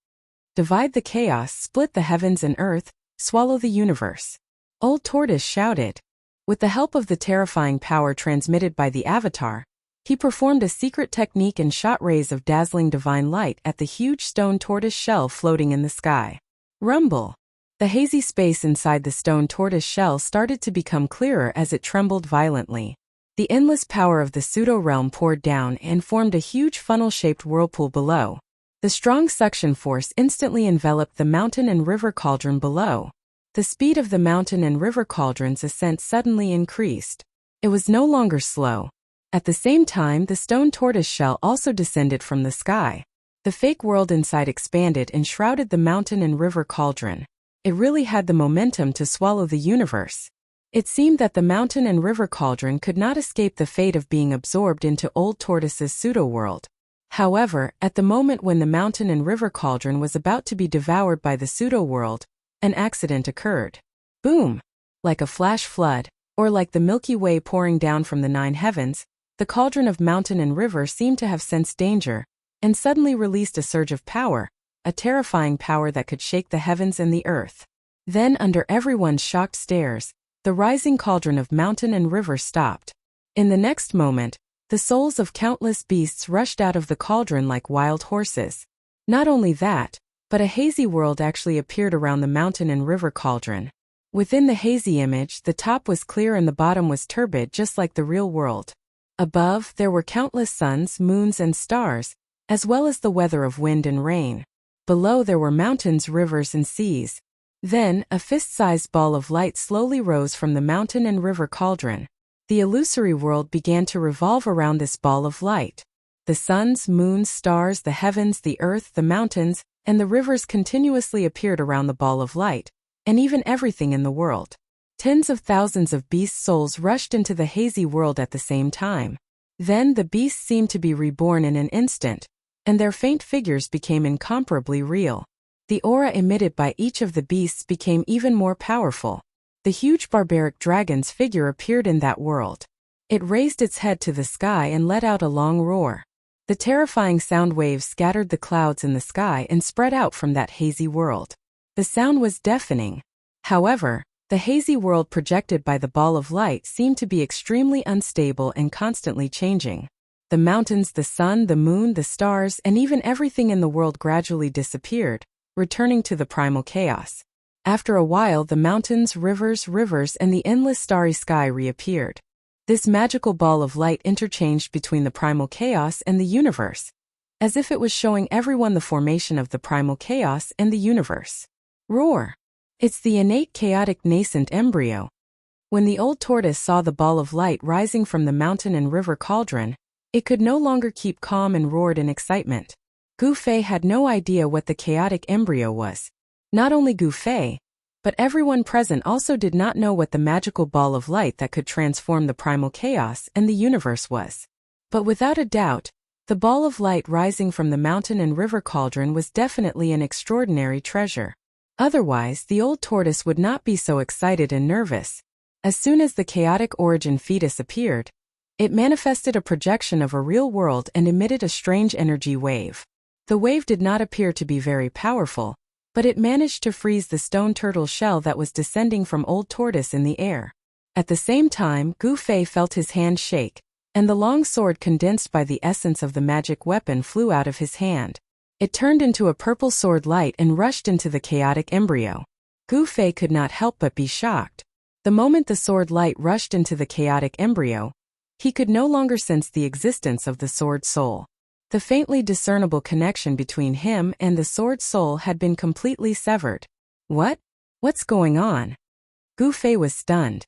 A: Divide the chaos, split the heavens and earth, swallow the universe. Old Tortoise shouted. With the help of the terrifying power transmitted by the avatar, he performed a secret technique and shot rays of dazzling divine light at the huge stone tortoise shell floating in the sky. Rumble! The hazy space inside the stone tortoise shell started to become clearer as it trembled violently. The endless power of the pseudo-realm poured down and formed a huge funnel-shaped whirlpool below. The strong suction force instantly enveloped the mountain and river cauldron below. The speed of the mountain and river cauldron's ascent suddenly increased. It was no longer slow. At the same time, the stone tortoise shell also descended from the sky. The fake world inside expanded and shrouded the mountain and river cauldron. It really had the momentum to swallow the universe. It seemed that the mountain and river cauldron could not escape the fate of being absorbed into Old Tortoise's pseudo-world. However, at the moment when the mountain and river cauldron was about to be devoured by the pseudo-world, an accident occurred. Boom! Like a flash flood, or like the Milky Way pouring down from the 9 heavens, the cauldron of mountain and river seemed to have sensed danger, and suddenly released a surge of power, a terrifying power that could shake the heavens and the earth. Then, under everyone's shocked stares, the rising cauldron of mountain and river stopped. In the next moment, the souls of countless beasts rushed out of the cauldron like wild horses. Not only that, but a hazy world actually appeared around the mountain and river cauldron. Within the hazy image, the top was clear and the bottom was turbid, just like the real world. Above, there were countless suns, moons, and stars, as well as the weather of wind and rain. Below, there were mountains, rivers, and seas. Then, a fist-sized ball of light slowly rose from the mountain and river cauldron. The illusory world began to revolve around this ball of light. The suns, moons, stars, the heavens, the earth, the mountains, and the rivers continuously appeared around the ball of light, and even everything in the world. Tens of thousands of beast souls rushed into the hazy world at the same time. Then the beasts seemed to be reborn in an instant, and their faint figures became incomparably real. The aura emitted by each of the beasts became even more powerful. The huge barbaric dragon's figure appeared in that world. It raised its head to the sky and let out a long roar. The terrifying sound waves scattered the clouds in the sky and spread out from that hazy world. The sound was deafening. However, the hazy world projected by the ball of light seemed to be extremely unstable and constantly changing. The mountains, the sun, the moon, the stars, and even everything in the world gradually disappeared, returning to the primal chaos. After a while, the mountains, rivers, and the endless starry sky reappeared. This magical ball of light interchanged between the primal chaos and the universe, as if it was showing everyone the formation of the primal chaos and the universe. Roar! It's the innate chaotic nascent embryo. When the old tortoise saw the ball of light rising from the mountain and river cauldron, it could no longer keep calm and roared in excitement. Gu Fei had no idea what the chaotic embryo was. Not only Gu Fei, but everyone present also did not know what the magical ball of light that could transform the primal chaos and the universe was. But without a doubt, the ball of light rising from the mountain and river cauldron was definitely an extraordinary treasure. Otherwise, the old tortoise would not be so excited and nervous. As soon as the chaotic origin fetus appeared, it manifested a projection of a real world and emitted a strange energy wave. The wave did not appear to be very powerful, but it managed to freeze the stone turtle shell that was descending from Old Tortoise in the air. At the same time, Gu Fei felt his hand shake, and the long sword condensed by the essence of the magic weapon flew out of his hand. It turned into a purple sword light and rushed into the chaotic embryo. Gu Fei could not help but be shocked. The moment the sword light rushed into the chaotic embryo, he could no longer sense the existence of the sword soul. The faintly discernible connection between him and the sword soul had been completely severed. What? What's going on? Gu Fei was stunned.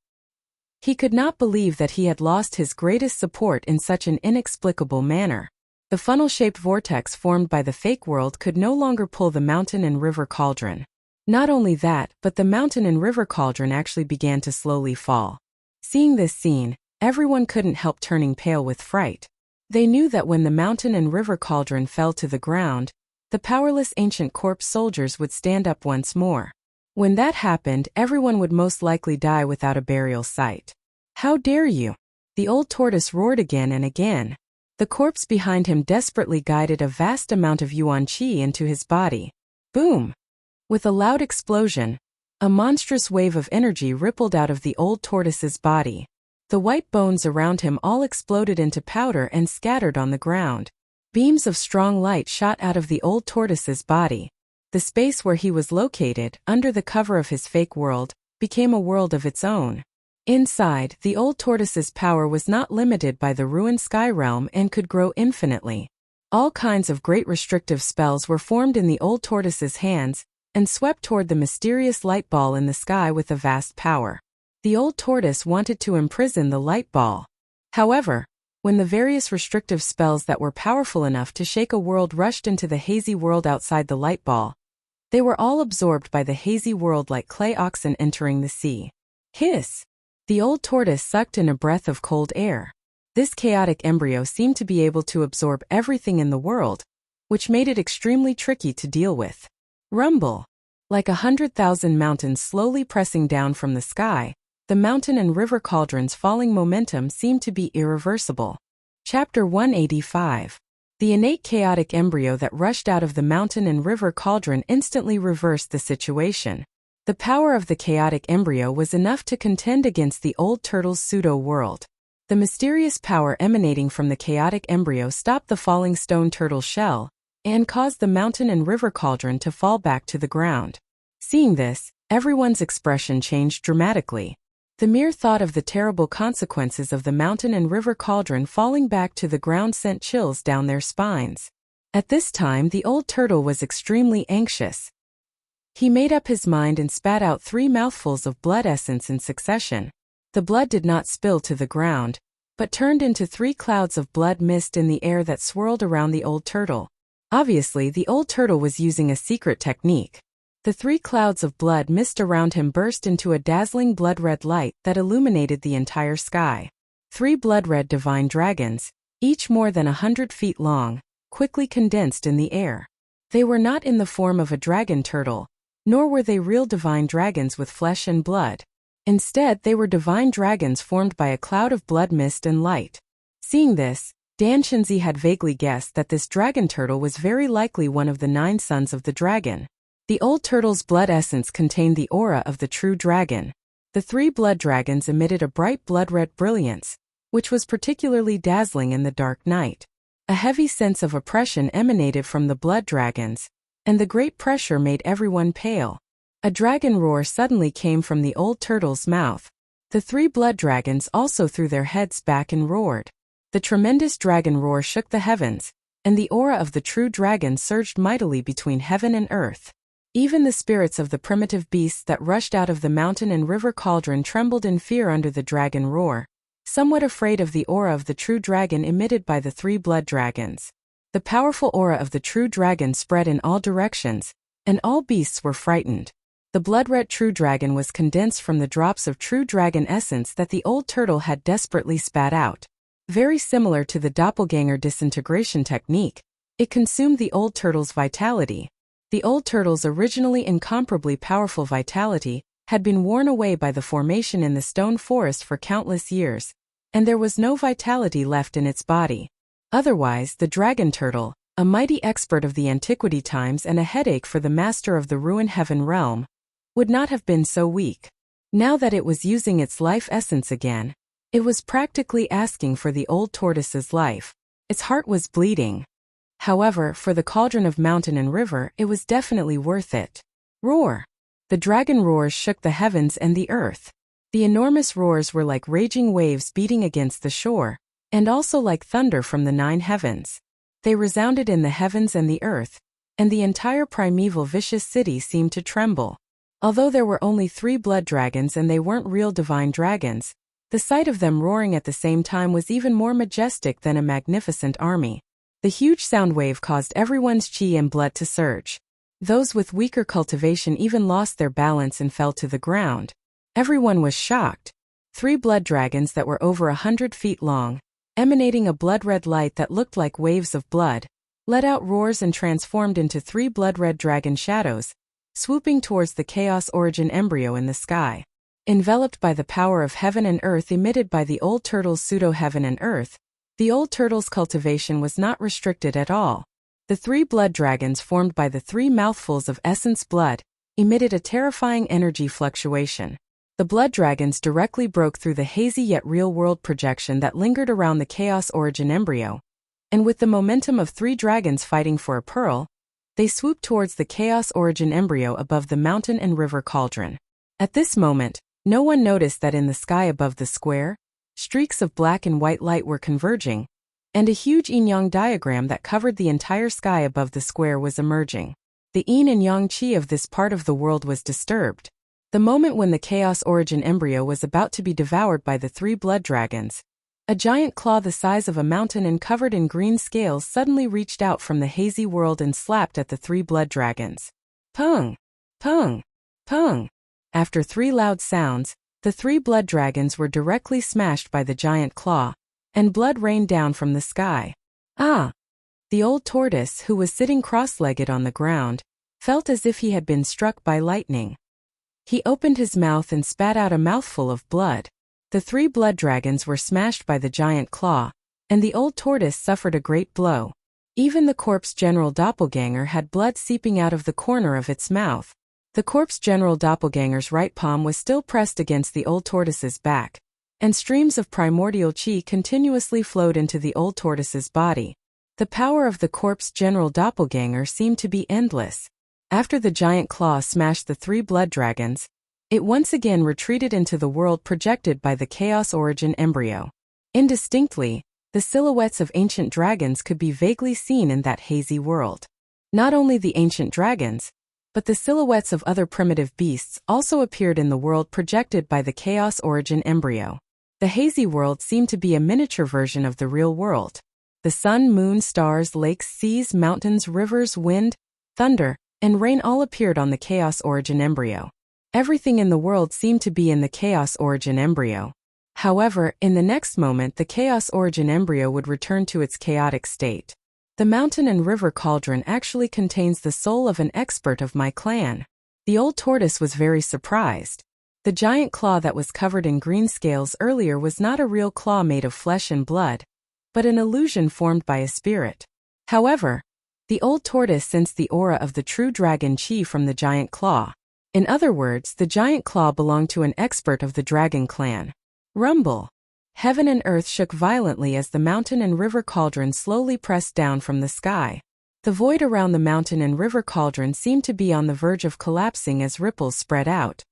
A: He could not believe that he had lost his greatest support in such an inexplicable manner. The funnel-shaped vortex formed by the fake world could no longer pull the mountain and river cauldron. Not only that, but the mountain and river cauldron actually began to slowly fall. Seeing this scene, everyone couldn't help turning pale with fright. They knew that when the mountain and river cauldron fell to the ground, the powerless ancient corpse soldiers would stand up once more. When that happened, everyone would most likely die without a burial site. How dare you? The old tortoise roared again and again. The corpse behind him desperately guided a vast amount of yuan qi into his body. Boom! With a loud explosion, a monstrous wave of energy rippled out of the old tortoise's body. The white bones around him all exploded into powder and scattered on the ground. Beams of strong light shot out of the old tortoise's body. The space where he was located, under the cover of his fake world, became a world of its own. Inside, the old tortoise's power was not limited by the ruined sky realm and could grow infinitely. All kinds of great restrictive spells were formed in the old tortoise's hands and swept toward the mysterious light ball in the sky with a vast power. The old tortoise wanted to imprison the light ball. However, when the various restrictive spells that were powerful enough to shake a world rushed into the hazy world outside the light ball, they were all absorbed by the hazy world like clay oxen entering the sea. Hiss! The old tortoise sucked in a breath of cold air. This chaotic embryo seemed to be able to absorb everything in the world, which made it extremely tricky to deal with. Rumble! Like 100,000 mountains slowly pressing down from the sky, the mountain and river cauldrons falling momentum seemed to be irreversible. Chapter 185. The innate chaotic embryo that rushed out of the mountain and river cauldron instantly reversed the situation. The power of the chaotic embryo was enough to contend against the old turtle's pseudo-world. The mysterious power emanating from the chaotic embryo stopped the falling stone turtle's shell and caused the mountain and river cauldron to fall back to the ground. Seeing this, everyone's expression changed dramatically. The mere thought of the terrible consequences of the mountain and river cauldron falling back to the ground sent chills down their spines. At this time, the old turtle was extremely anxious. He made up his mind and spat out 3 mouthfuls of blood essence in succession. The blood did not spill to the ground, but turned into 3 clouds of blood mist in the air that swirled around the old turtle. Obviously, the old turtle was using a secret technique. The 3 clouds of blood mist around him burst into a dazzling blood-red light that illuminated the entire sky. 3 blood-red divine dragons, each more than 100 feet long, quickly condensed in the air. They were not in the form of a dragon turtle, nor were they real divine dragons with flesh and blood. Instead, they were divine dragons formed by a cloud of blood mist and light. Seeing this, Dan Shinzi had vaguely guessed that this dragon turtle was very likely one of the 9 sons of the dragon. The old turtle's blood essence contained the aura of the true dragon. The 3 blood dragons emitted a bright blood-red brilliance, which was particularly dazzling in the dark night. A heavy sense of oppression emanated from the blood dragons, and the great pressure made everyone pale. A dragon roar suddenly came from the old turtle's mouth. The 3 blood dragons also threw their heads back and roared. The tremendous dragon roar shook the heavens, and the aura of the true dragon surged mightily between heaven and earth. Even the spirits of the primitive beasts that rushed out of the mountain and river cauldron trembled in fear under the dragon roar, somewhat afraid of the aura of the true dragon emitted by the 3 blood dragons. The powerful aura of the true dragon spread in all directions, and all beasts were frightened. The blood-red true dragon was condensed from the drops of true dragon essence that the old turtle had desperately spat out. Very similar to the doppelganger disintegration technique, it consumed the old turtle's vitality. The old turtle's originally incomparably powerful vitality had been worn away by the formation in the stone forest for countless years, and there was no vitality left in its body. Otherwise, the dragon turtle, a mighty expert of the antiquity times and a headache for the master of the ruined heaven realm, would not have been so weak. Now that it was using its life essence again, it was practically asking for the old tortoise's life. Its heart was bleeding. However, for the cauldron of mountain and river, it was definitely worth it. Roar! The dragon roars shook the heavens and the earth. The enormous roars were like raging waves beating against the shore, and also like thunder from the 9 heavens. They resounded in the heavens and the earth, and the entire primeval vicious city seemed to tremble. Although there were only 3 blood dragons and they weren't real divine dragons, the sight of them roaring at the same time was even more majestic than a magnificent army. The huge sound wave caused everyone's chi and blood to surge. Those with weaker cultivation even lost their balance and fell to the ground. Everyone was shocked. 3 blood dragons that were over 100 feet long, emanating a blood-red light that looked like waves of blood, let out roars and transformed into 3 blood-red dragon shadows, swooping towards the chaos origin embryo in the sky. Enveloped by the power of heaven and earth emitted by the old turtle's pseudo-heaven and earth, the old turtle's cultivation was not restricted at all. The 3 blood dragons formed by the 3 mouthfuls of essence blood emitted a terrifying energy fluctuation. The blood dragons directly broke through the hazy yet real-world projection that lingered around the chaos origin embryo, and with the momentum of 3 dragons fighting for a pearl, they swooped towards the chaos origin embryo above the mountain and river cauldron. At this moment, no one noticed that in the sky above the square, streaks of black and white light were converging, and a huge yin-yang diagram that covered the entire sky above the square was emerging. The yin and yang chi of this part of the world was disturbed. The moment when the chaos origin embryo was about to be devoured by the 3 blood dragons, A giant claw the size of a mountain and covered in green scales suddenly reached out from the hazy world and slapped at the three blood dragons. Pung! Pung! Pung! After three loud sounds, the three blood dragons were directly smashed by the giant claw, and blood rained down from the sky. Ah! The old tortoise, who was sitting cross-legged on the ground, felt as if he had been struck by lightning. He opened his mouth and spat out a mouthful of blood. The three blood dragons were smashed by the giant claw, and the old tortoise suffered a great blow. Even the corpse general doppelganger had blood seeping out of the corner of its mouth. The corpse general doppelganger's right palm was still pressed against the old tortoise's back, and streams of primordial chi continuously flowed into the old tortoise's body. The power of the corpse general doppelganger seemed to be endless. After the giant claw smashed the three blood dragons, it once again retreated into the world projected by the chaos origin embryo. Indistinctly, the silhouettes of ancient dragons could be vaguely seen in that hazy world. Not only the ancient dragons, but the silhouettes of other primitive beasts also appeared in the world projected by the chaos origin embryo. The hazy world seemed to be a miniature version of the real world. The sun, moon, stars, lakes, seas, mountains, rivers, wind, thunder, and rain all appeared on the chaos origin embryo. Everything in the world seemed to be in the chaos origin embryo. However, in the next moment the chaos origin embryo would return to its chaotic state. The mountain and river cauldron actually contains the soul of an expert of my clan. The old tortoise was very surprised. The giant claw that was covered in green scales earlier was not a real claw made of flesh and blood, but an illusion formed by a spirit. However, the old tortoise sensed the aura of the true dragon chi from the giant claw. In other words, the giant claw belonged to an expert of the dragon clan. Rumble! Heaven and earth shook violently as the mountain and river cauldron slowly pressed down from the sky. The void around the mountain and river cauldron seemed to be on the verge of collapsing as ripples spread out.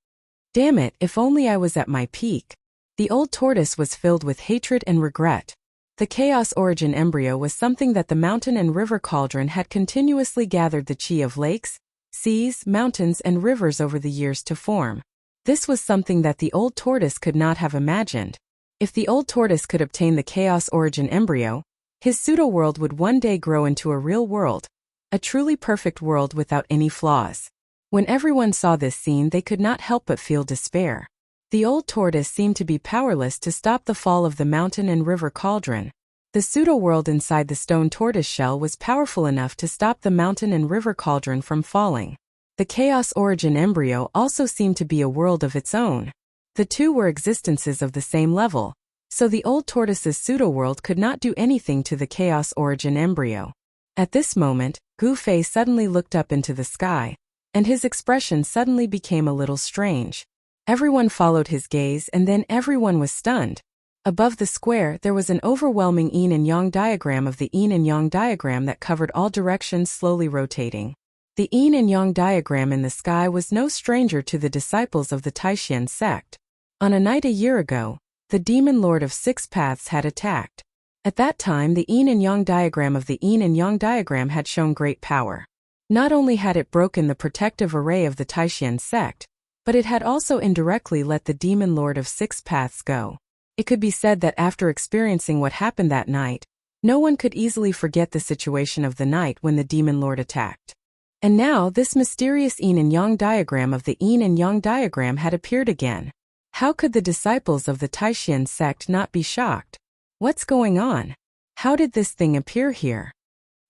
A: Damn it, if only I was at my peak. The old tortoise was filled with hatred and regret. The chaos origin embryo was something that the mountain and river cauldron had continuously gathered the chi of lakes, seas, mountains, and rivers over the years to form. This was something that the old tortoise could not have imagined. If the old tortoise could obtain the chaos origin embryo, his pseudo-world would one day grow into a real world, a truly perfect world without any flaws. When everyone saw this scene, they could not help but feel despair. The old tortoise seemed to be powerless to stop the fall of the mountain and river cauldron. The pseudo-world inside the stone tortoise shell was powerful enough to stop the mountain and river cauldron from falling. The chaos origin embryo also seemed to be a world of its own. The two were existences of the same level, so the old tortoise's pseudo-world could not do anything to the chaos origin embryo. At this moment, Gu Fei suddenly looked up into the sky, and his expression suddenly became a little strange. Everyone followed his gaze, and then everyone was stunned. Above the square, there was an overwhelming yin and yang diagram of the yin and yang diagram that covered all directions, slowly rotating. The yin and yang diagram in the sky was no stranger to the disciples of the Taishan sect. On a night a year ago, the demon lord of six paths had attacked. At that time, the yin and yang diagram of the yin and yang diagram had shown great power. Not only had it broken the protective array of the Taishan sect, but it had also indirectly let the demon lord of six paths go. It could be said that after experiencing what happened that night, no one could easily forget the situation of the night when the demon lord attacked. And now this mysterious yin and yang diagram of the yin and yang diagram had appeared again. How could the disciples of the Taishan sect not be shocked? What's going on? How did this thing appear here?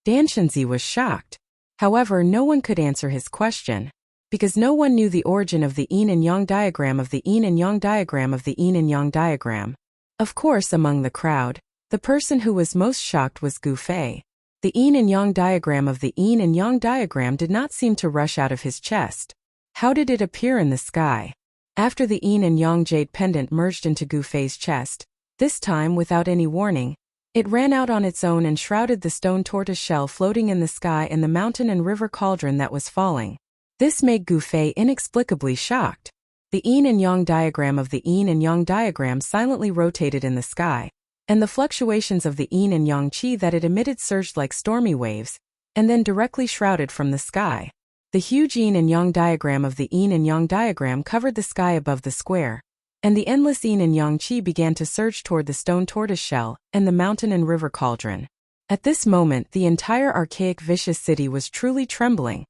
A: Dan Shenzi was shocked. However, no one could answer his question, because no one knew the origin of the yin and yang diagram of the yin and yang diagram of the yin and yang diagram. Of course, among the crowd, the person who was most shocked was Gu Fei. The yin and yang diagram of the yin and yang diagram did not seem to rush out of his chest. How did it appear in the sky? After the yin and yang jade pendant merged into Gu Fei's chest, this time without any warning, it ran out on its own and shrouded the stone tortoise shell floating in the sky and the mountain and river cauldron that was falling. This made Gu Fei inexplicably shocked. The yin and yang diagram of the yin and yang diagram silently rotated in the sky, and the fluctuations of the yin and yang chi that it emitted surged like stormy waves, and then directly shrouded from the sky. The huge yin and yang diagram of the yin and yang diagram covered the sky above the square, and the endless yin and yang qi began to surge toward the stone tortoise shell and the mountain and river cauldron. At this moment, the entire archaic vicious city was truly trembling,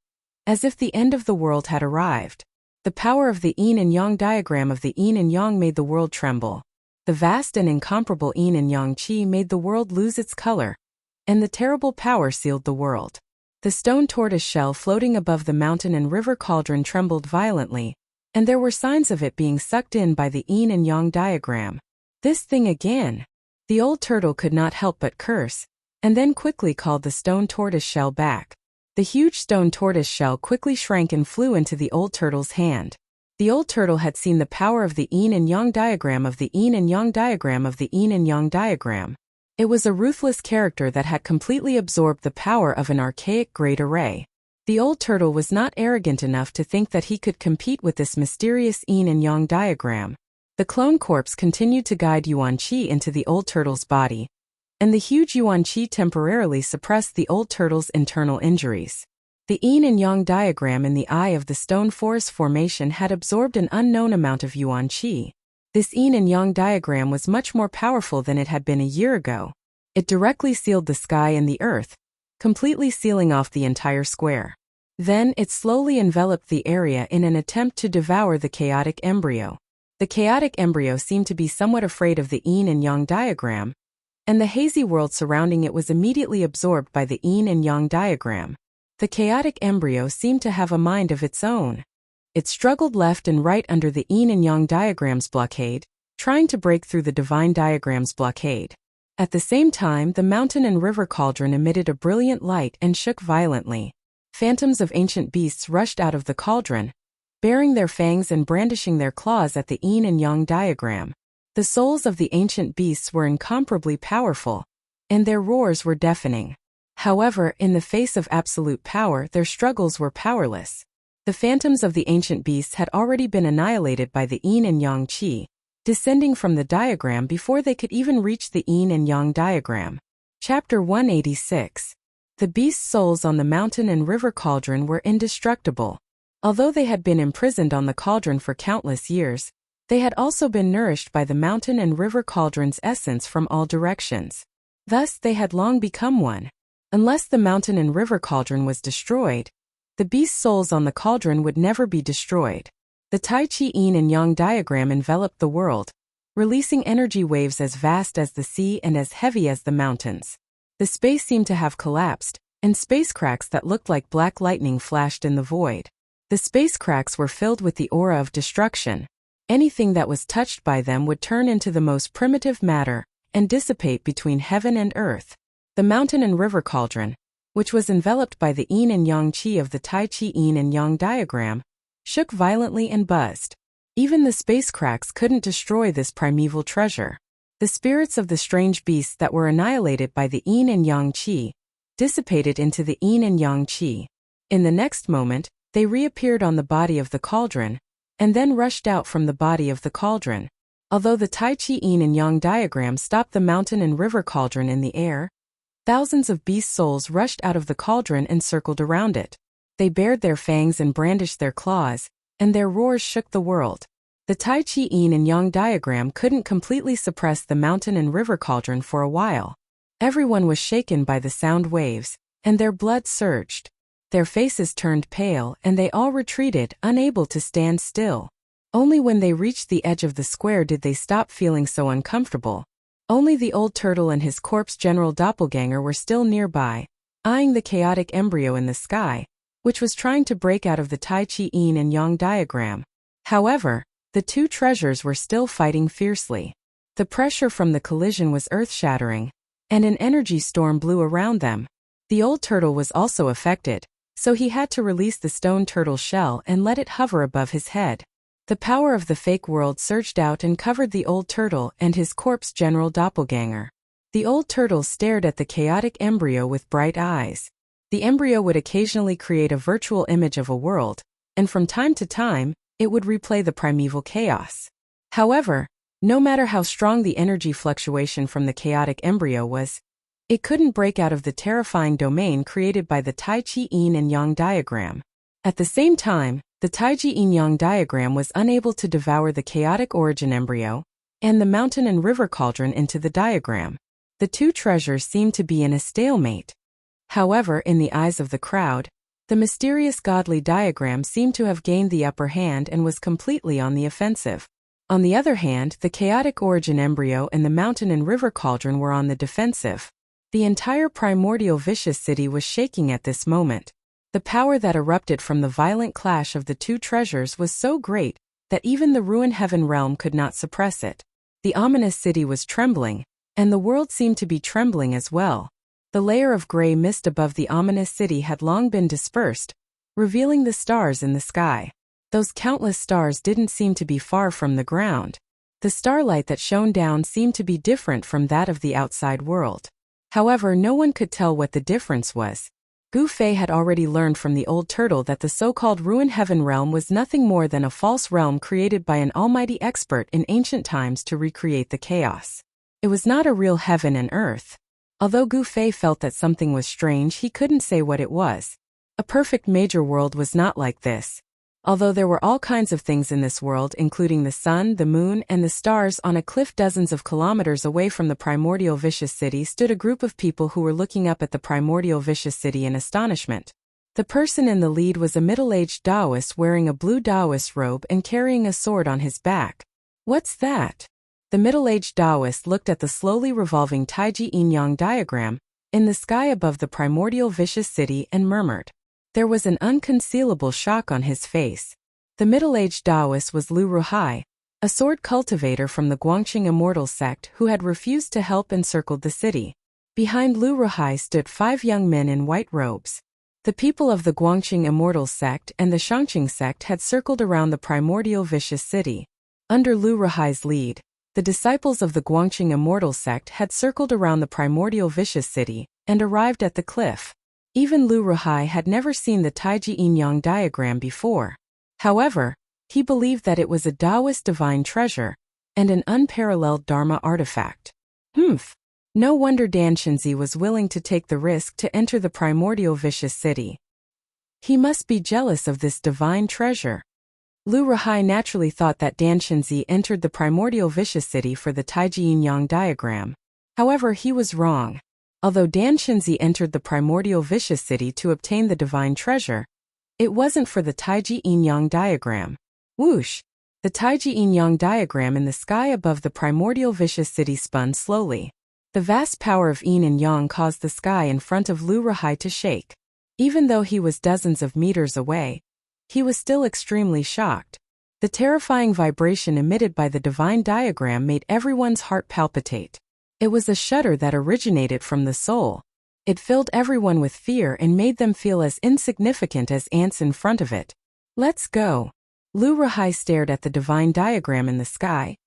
A: as if the end of the world had arrived. The power of the yin and yang diagram of the yin and yang made the world tremble. The vast and incomparable yin and yang qi made the world lose its color, and the terrible power sealed the world. The stone tortoise shell floating above the mountain and river cauldron trembled violently, and there were signs of it being sucked in by the yin and yang diagram. This thing again! The old turtle could not help but curse, and then quickly called the stone tortoise shell back. The huge stone tortoise shell quickly shrank and flew into the old turtle's hand. The old turtle had seen the power of the yin and yang diagram of the yin and yang diagram of the yin and yang diagram. It was a ruthless character that had completely absorbed the power of an archaic great array. The old turtle was not arrogant enough to think that he could compete with this mysterious yin and yang diagram. The clone corpse continued to guide Yuan Qi into the old turtle's body, and the huge Yuan Qi temporarily suppressed the old turtle's internal injuries. The yin and yang diagram in the eye of the stone forest formation had absorbed an unknown amount of Yuan Qi. This yin and yang diagram was much more powerful than it had been a year ago. It directly sealed the sky and the earth, completely sealing off the entire square. Then it slowly enveloped the area in an attempt to devour the chaotic embryo. The chaotic embryo seemed to be somewhat afraid of the yin and yang diagram, and the hazy world surrounding it was immediately absorbed by the yin and yang diagram. The chaotic embryo seemed to have a mind of its own. It struggled left and right under the yin and yang diagram's blockade, trying to break through the divine diagram's blockade. At the same time, the mountain and river cauldron emitted a brilliant light and shook violently. Phantoms of ancient beasts rushed out of the cauldron, baring their fangs and brandishing their claws at the yin and yang diagram. The souls of the ancient beasts were incomparably powerful, and their roars were deafening. However, in the face of absolute power, their struggles were powerless. The phantoms of the ancient beasts had already been annihilated by the yin and yang qi, descending from the diagram before they could even reach the yin and yang diagram. Chapter 186. The beast souls on the mountain and river cauldron were indestructible. Although they had been imprisoned on the cauldron for countless years, they had also been nourished by the mountain and river cauldron's essence from all directions. Thus they had long become one. Unless the mountain and river cauldron was destroyed, the beast souls on the cauldron would never be destroyed. The Tai Chi yin and yang diagram enveloped the world, releasing energy waves as vast as the sea and as heavy as the mountains. The space seemed to have collapsed, and space cracks that looked like black lightning flashed in the void. The space cracks were filled with the aura of destruction. Anything that was touched by them would turn into the most primitive matter and dissipate between heaven and earth. The mountain and river cauldron, which was enveloped by the yin and yang qi of the Tai Chi yin and yang diagram, shook violently and buzzed. Even the space cracks couldn't destroy this primeval treasure. The spirits of the strange beasts that were annihilated by the yin and yang qi dissipated into the yin and yang qi. In the next moment, they reappeared on the body of the cauldron, and then rushed out from the body of the cauldron. Although the Tai Chi yin and yang diagram stopped the mountain and river cauldron in the air, thousands of beast souls rushed out of the cauldron and circled around it. They bared their fangs and brandished their claws, and their roars shook the world. The Tai Chi yin and yang diagram couldn't completely suppress the mountain and river cauldron for a while. Everyone was shaken by the sound waves, and their blood surged. Their faces turned pale and they all retreated, unable to stand still. Only when they reached the edge of the square did they stop feeling so uncomfortable. Only the old turtle and his corpse general doppelganger were still nearby, eyeing the chaotic embryo in the sky, which was trying to break out of the Tai Chi yin and yang diagram. However, the two treasures were still fighting fiercely. The pressure from the collision was earth-shattering, and an energy storm blew around them. The old turtle was also affected, so he had to release the stone turtle shell and let it hover above his head. The power of the fake world surged out and covered the old turtle and his corpse general doppelganger. The old turtle stared at the chaotic embryo with bright eyes. The embryo would occasionally create a virtual image of a world, and from time to time, it would replay the primeval chaos. However, no matter how strong the energy fluctuation from the chaotic embryo was, it couldn't break out of the terrifying domain created by the Tai Chi yin and yang diagram. At the same time, the Taiji yin-yang diagram was unable to devour the chaotic origin embryo and the mountain and river cauldron into the diagram. The two treasures seemed to be in a stalemate. However, in the eyes of the crowd, the mysterious godly diagram seemed to have gained the upper hand and was completely on the offensive. On the other hand, the chaotic origin embryo and the mountain and river cauldron were on the defensive. The entire primordial vicious city was shaking at this moment. The power that erupted from the violent clash of the two treasures was so great that even the ruined heaven realm could not suppress it. The ominous city was trembling, and the world seemed to be trembling as well. The layer of gray mist above the ominous city had long been dispersed, revealing the stars in the sky. Those countless stars didn't seem to be far from the ground. The starlight that shone down seemed to be different from that of the outside world. However, no one could tell what the difference was. Gu Fei had already learned from the old turtle that the so-called ruined heaven realm was nothing more than a false realm created by an almighty expert in ancient times to recreate the chaos. It was not a real heaven and earth. Although Gu Fei felt that something was strange, he couldn't say what it was. A perfect major world was not like this. Although there were all kinds of things in this world, including the sun, the moon, and the stars, on a cliff dozens of kilometers away from the primordial vicious city stood a group of people who were looking up at the primordial vicious city in astonishment. The person in the lead was a middle-aged Taoist wearing a blue Taoist robe and carrying a sword on his back. What's that? The middle-aged Taoist looked at the slowly revolving Taiji yin-yang diagram in the sky above the primordial vicious city and murmured. There was an unconcealable shock on his face. The middle-aged Taoist was Lu Ruhai, a sword cultivator from the Guangqing Immortal sect who had refused to help and circled the city. Behind Lu Ruhai stood 5 young men in white robes. The people of the Guangqing Immortal sect and the Shangqing sect had circled around the primordial vicious city. Under Lu Ruhai's lead, the disciples of the Guangqing Immortal sect had circled around the primordial vicious city and arrived at the cliff. Even Lu Ruhai had never seen the Taiji yin-yang diagram before. However, he believed that it was a Taoist divine treasure and an unparalleled Dharma artifact. No wonder Dan Shinzi was willing to take the risk to enter the primordial vicious city. He must be jealous of this divine treasure. Lu Ruhai naturally thought that Dan Shinzi entered the primordial vicious city for the Taiji yin-yang diagram. However, he was wrong. Although Dan Shinzi entered the primordial vicious city to obtain the divine treasure, it wasn't for the Taiji yin-yang diagram. Whoosh! The Taiji yin-yang diagram in the sky above the primordial vicious city spun slowly. The vast power of yin and yang caused the sky in front of Lu Ruhai to shake. Even though he was dozens of meters away, he was still extremely shocked. The terrifying vibration emitted by the divine diagram made everyone's heart palpitate. It was a shudder that originated from the soul. It filled everyone with fear and made them feel as insignificant as ants in front of it. Let's go. Lu Ruhai stared at the divine diagram in the sky,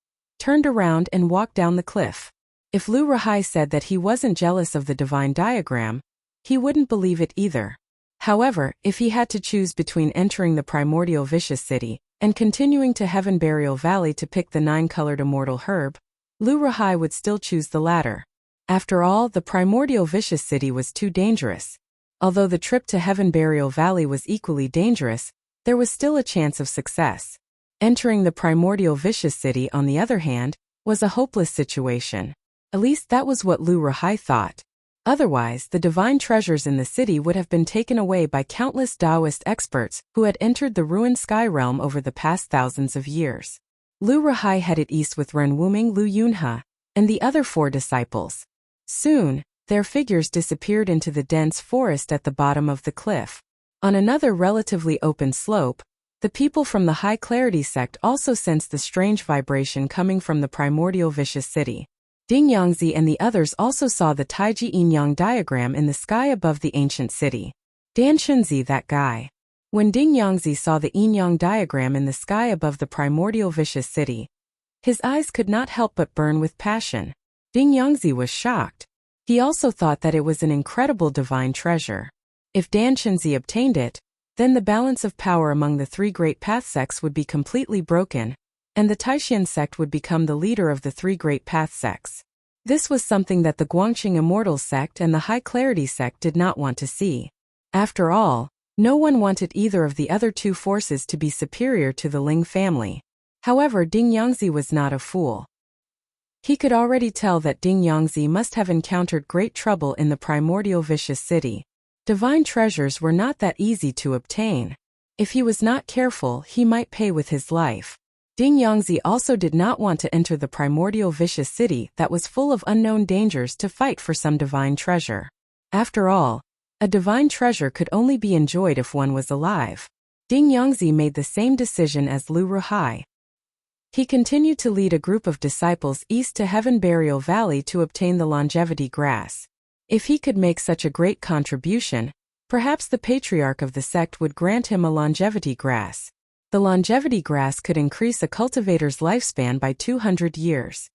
A: turned around and walked down the cliff. If Lu Ruhai said that he wasn't jealous of the divine diagram, he wouldn't believe it either. However, if he had to choose between entering the primordial vicious city and continuing to Heaven Burial Valley to pick the 9-colored immortal herb, Lu Ruhai would still choose the latter. After all, the primordial vicious city was too dangerous. Although the trip to Heaven Burial Valley was equally dangerous, there was still a chance of success. Entering the primordial vicious city, on the other hand, was a hopeless situation. At least that was what Lu Ruhai thought. Otherwise, the divine treasures in the city would have been taken away by countless Taoist experts who had entered the ruined sky realm over the past thousands of years. Lu Ruhai headed east with Ren Wuming, Lu Yunhe, and the other 4 disciples. Soon, their figures disappeared into the dense forest at the bottom of the cliff. On another relatively open slope, the people from the High Clarity sect also sensed the strange vibration coming from the primordial vicious city. Ding Yangzi and the others also saw the Taiji yin-yang diagram in the sky above the ancient city. Dan Shinzi, that guy. When Ding Yangzi saw the yin-yang diagram in the sky above the primordial vicious city, his eyes could not help but burn with passion. Ding Yangzi was shocked. He also thought that it was an incredible divine treasure. If Dan Shinzi obtained it, then the balance of power among the 3 great path sects would be completely broken, and the Taishan sect would become the leader of the 3 great path sects. This was something that the Guangqing Immortal sect and the High Clarity sect did not want to see. After all, No one wanted either of the other two forces to be superior to the Ling family. However, Ding Yangzi was not a fool. He could already tell that Ding Yangzi must have encountered great trouble in the primordial vicious city. Divine treasures were not that easy to obtain. If he was not careful, he might pay with his life. Ding Yangzi also did not want to enter the primordial vicious city that was full of unknown dangers to fight for some divine treasure. After all, a divine treasure could only be enjoyed if one was alive. Ding Yangzi made the same decision as Lu Ruhai. He continued to lead a group of disciples east to Heaven Burial Valley to obtain the longevity grass. If he could make such a great contribution, perhaps the patriarch of the sect would grant him a longevity grass. The longevity grass could increase a cultivator's lifespan by 200 years.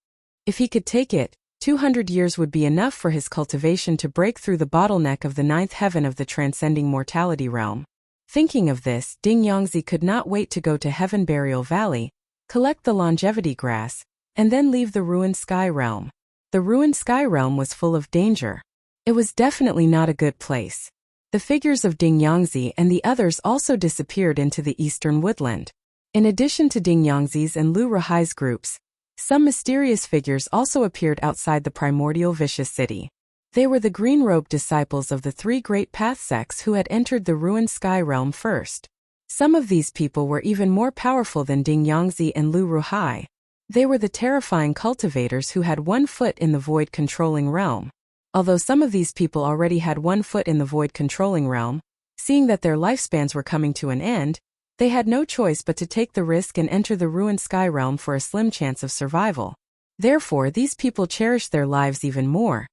A: If he could take it, 200 years would be enough for his cultivation to break through the bottleneck of the ninth heaven of the transcending mortality realm. Thinking of this, Ding Yangzi could not wait to go to Heaven Burial Valley, collect the longevity grass, and then leave the ruined sky realm. The ruined sky realm was full of danger. It was definitely not a good place. The figures of Ding Yangzi and the others also disappeared into the eastern woodland. In addition to Ding Yangzi's and Lu Ruhai's groups, some mysterious figures also appeared outside the primordial vicious city. They were the green-robed disciples of the three great path sects who had entered the ruined sky realm first. Some of these people were even more powerful than Ding Yangzi and Lu Ruhai. They were the terrifying cultivators who had 1 foot in the void-controlling realm. Although some of these people already had 1 foot in the void-controlling realm, seeing that their lifespans were coming to an end, they had no choice but to take the risk and enter the ruined sky realm for a slim chance of survival. Therefore, these people cherished their lives even more,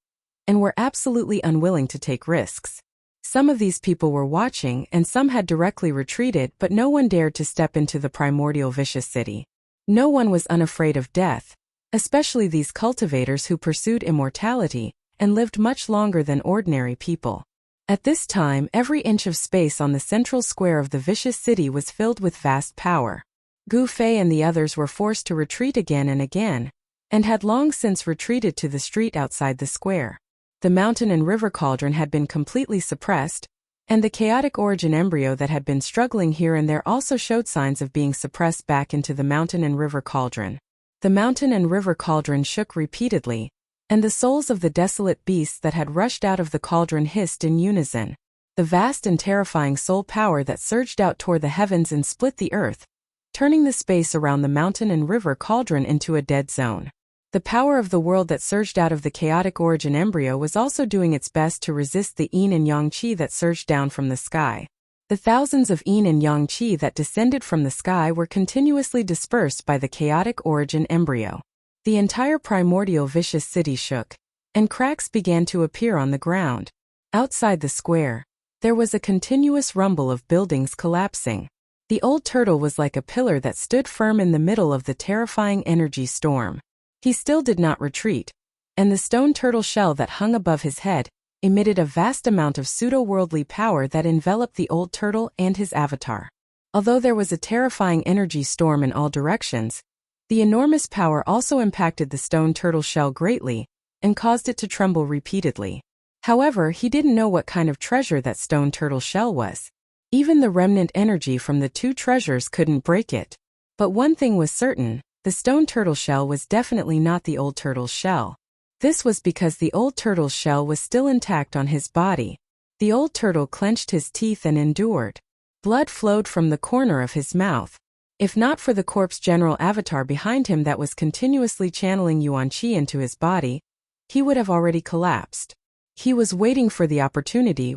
A: and were absolutely unwilling to take risks. Some of these people were watching and some had directly retreated, but no one dared to step into the primordial vicious city. No one was unafraid of death, especially these cultivators who pursued immortality and lived much longer than ordinary people. At this time, every inch of space on the central square of the vicious city was filled with vast power. Gu Fei and the others were forced to retreat again and again, and had long since retreated to the street outside the square. The mountain and river cauldron had been completely suppressed, and the chaotic origin embryo that had been struggling here and there also showed signs of being suppressed back into the mountain and river cauldron. The mountain and river cauldron shook repeatedly, and the souls of the desolate beasts that had rushed out of the cauldron hissed in unison. The vast and terrifying soul power that surged out toward the heavens and split the earth, turning the space around the mountain and river cauldron into a dead zone. The power of the world that surged out of the chaotic origin embryo was also doing its best to resist the yin and yang qi that surged down from the sky. The thousands of yin and yang qi that descended from the sky were continuously dispersed by the chaotic origin embryo. The entire primordial vicious city shook, and cracks began to appear on the ground. Outside the square, there was a continuous rumble of buildings collapsing. The old turtle was like a pillar that stood firm in the middle of the terrifying energy storm. He still did not retreat, and the stone turtle shell that hung above his head emitted a vast amount of pseudo-worldly power that enveloped the old turtle and his avatar. Although there was a terrifying energy storm in all directions, the enormous power also impacted the stone turtle shell greatly and caused it to tremble repeatedly. However, he didn't know what kind of treasure that stone turtle shell was. Even the remnant energy from the two treasures couldn't break it. But one thing was certain, the stone turtle shell was definitely not the old turtle's shell. This was because the old turtle's shell was still intact on his body. The old turtle clenched his teeth and endured. Blood flowed from the corner of his mouth. If not for the corpse general avatar behind him that was continuously channeling Yuan Qi into his body, he would have already collapsed. He was waiting for the opportunity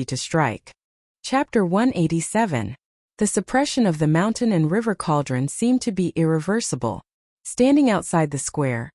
A: to strike. Chapter 187. The suppression of the mountain and river cauldron seemed to be irreversible. Standing outside the square,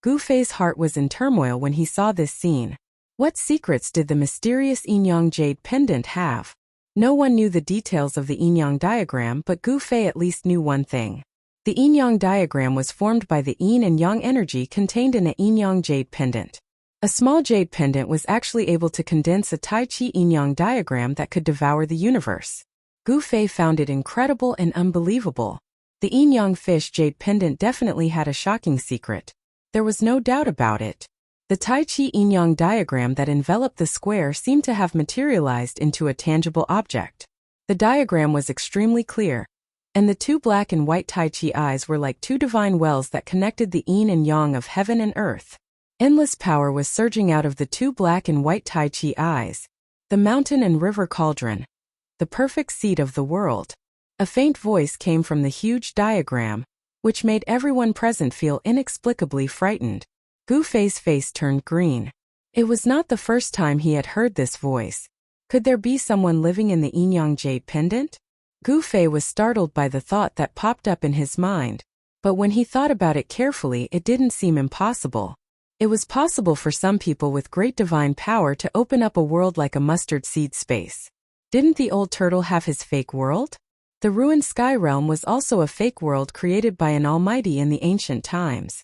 A: Gu Fei's heart was in turmoil when he saw this scene. What secrets did the mysterious yin-yang jade pendant have? No one knew the details of the yin-yang diagram, but Gu Fei at least knew one thing. The yin-yang diagram was formed by the yin and yang energy contained in a yin-yang jade pendant. A small jade pendant was actually able to condense a Tai Chi yin-yang diagram that could devour the universe. Gu Fei found it incredible and unbelievable. The yin-yang fish jade pendant definitely had a shocking secret. There was no doubt about it. The Tai Chi yin-yang diagram that enveloped the square seemed to have materialized into a tangible object. The diagram was extremely clear, and the two black and white Tai Chi eyes were like two divine wells that connected the yin and yang of heaven and earth. Endless power was surging out of the two black and white Tai Chi eyes. The mountain and river cauldron, the perfect seat of the world. A faint voice came from the huge diagram, which made everyone present feel inexplicably frightened. Gu Fei's face turned green. It was not the first time he had heard this voice. Could there be someone living in the yin-yang jade pendant? Gu Fei was startled by the thought that popped up in his mind, but when he thought about it carefully, it didn't seem impossible. It was possible for some people with great divine power to open up a world like a mustard seed space. Didn't the old turtle have his fake world? The ruined sky realm was also a fake world created by an almighty in the ancient times.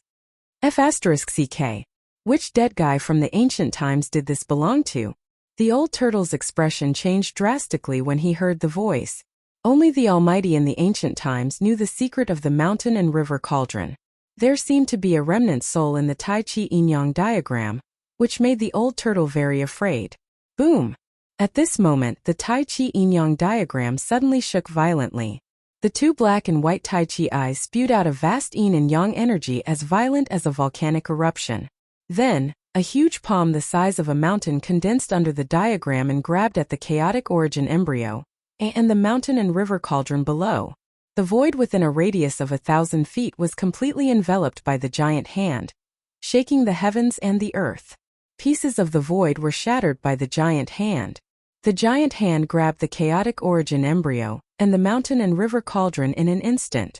A: F***CK. Which dead guy from the ancient times did this belong to? The old turtle's expression changed drastically when he heard the voice. Only the almighty in the ancient times knew the secret of the mountain and river cauldron. There seemed to be a remnant soul in the Tai Chi yin-yang diagram, which made the old turtle very afraid. Boom! At this moment, the Tai Chi yin-yang diagram suddenly shook violently. The two black and white Tai Chi eyes spewed out a vast yin and yang energy as violent as a volcanic eruption. Then, a huge palm the size of a mountain condensed under the diagram and grabbed at the chaotic origin embryo, and the mountain and river cauldron below. The void within a radius of 1,000 feet was completely enveloped by the giant hand, shaking the heavens and the earth. Pieces of the void were shattered by the giant hand. The giant hand grabbed the chaotic origin embryo and the mountain and river cauldron in an instant.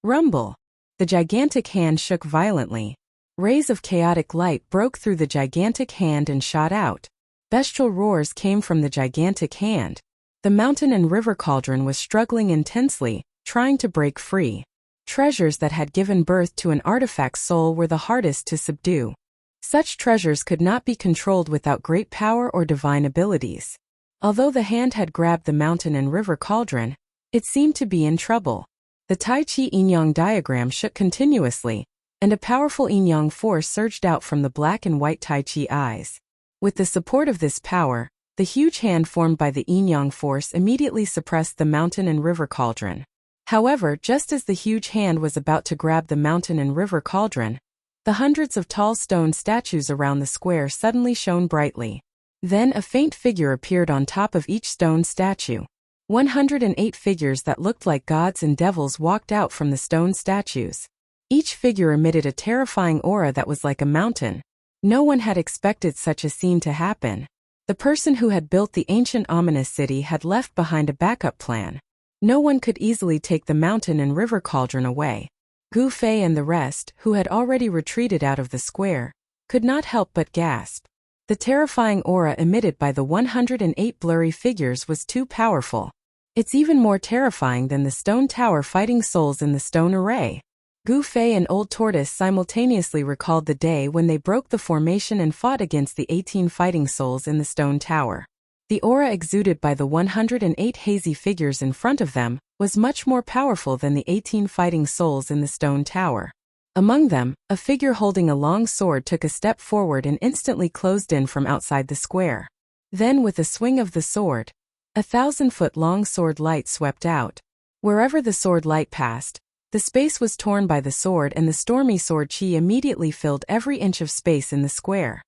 A: Rumble! The gigantic hand shook violently. Rays of chaotic light broke through the gigantic hand and shot out. Bestial roars came from the gigantic hand. The mountain and river cauldron was struggling intensely, trying to break free. Treasures that had given birth to an artifact soul were the hardest to subdue. Such treasures could not be controlled without great power or divine abilities. Although the hand had grabbed the mountain and river cauldron, it seemed to be in trouble. The Tai Chi yin-yang diagram shook continuously, and a powerful yin-yang force surged out from the black and white Tai Chi eyes. With the support of this power, the huge hand formed by the yin-yang force immediately suppressed the mountain and river cauldron. However, just as the huge hand was about to grab the mountain and river cauldron, the hundreds of tall stone statues around the square suddenly shone brightly. Then a faint figure appeared on top of each stone statue. 108 figures that looked like gods and devils walked out from the stone statues. Each figure emitted a terrifying aura that was like a mountain. No one had expected such a scene to happen. The person who had built the ancient ominous city had left behind a backup plan. No one could easily take the mountain and river cauldron away. Gu Fei and the rest, who had already retreated out of the square, could not help but gasp. The terrifying aura emitted by the 108 blurry figures was too powerful. It's even more terrifying than the stone tower fighting souls in the stone array. Gu Fei and Old Tortoise simultaneously recalled the day when they broke the formation and fought against the 18 fighting souls in the stone tower. The aura exuded by the 108 hazy figures in front of them was much more powerful than the 18 fighting souls in the stone tower. Among them, a figure holding a long sword took a step forward and instantly closed in from outside the square. Then with a swing of the sword, 1,000-foot-long sword light swept out. Wherever the sword light passed, the space was torn by the sword and the stormy sword chi immediately filled every inch of space in the square.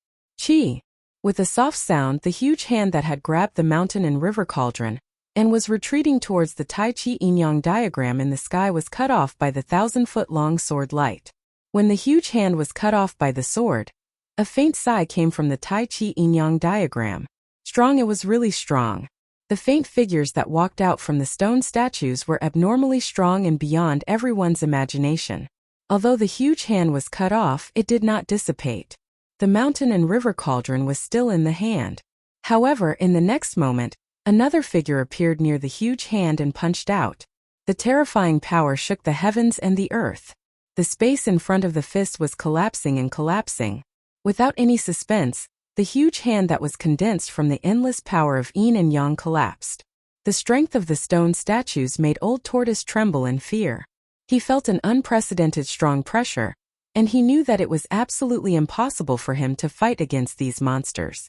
A: Chi! With a soft sound, the huge hand that had grabbed the mountain and river cauldron and was retreating towards the Tai Chi yin-yang diagram in the sky was cut off by the 1,000-foot-long sword light. When the huge hand was cut off by the sword, a faint sigh came from the Tai Chi yin-yang diagram. Strong, it was really strong. The faint figures that walked out from the stone statues were abnormally strong and beyond everyone's imagination. Although the huge hand was cut off, it did not dissipate. The mountain and river cauldron was still in the hand. However, in the next moment, another figure appeared near the huge hand and punched out. The terrifying power shook the heavens and the earth. The space in front of the fist was collapsing and collapsing. Without any suspense, the huge hand that was condensed from the endless power of yin and yang collapsed. The strength of the stone statues made Old Tortoise tremble in fear. He felt an unprecedented strong pressure, and he knew that it was absolutely impossible for him to fight against these monsters.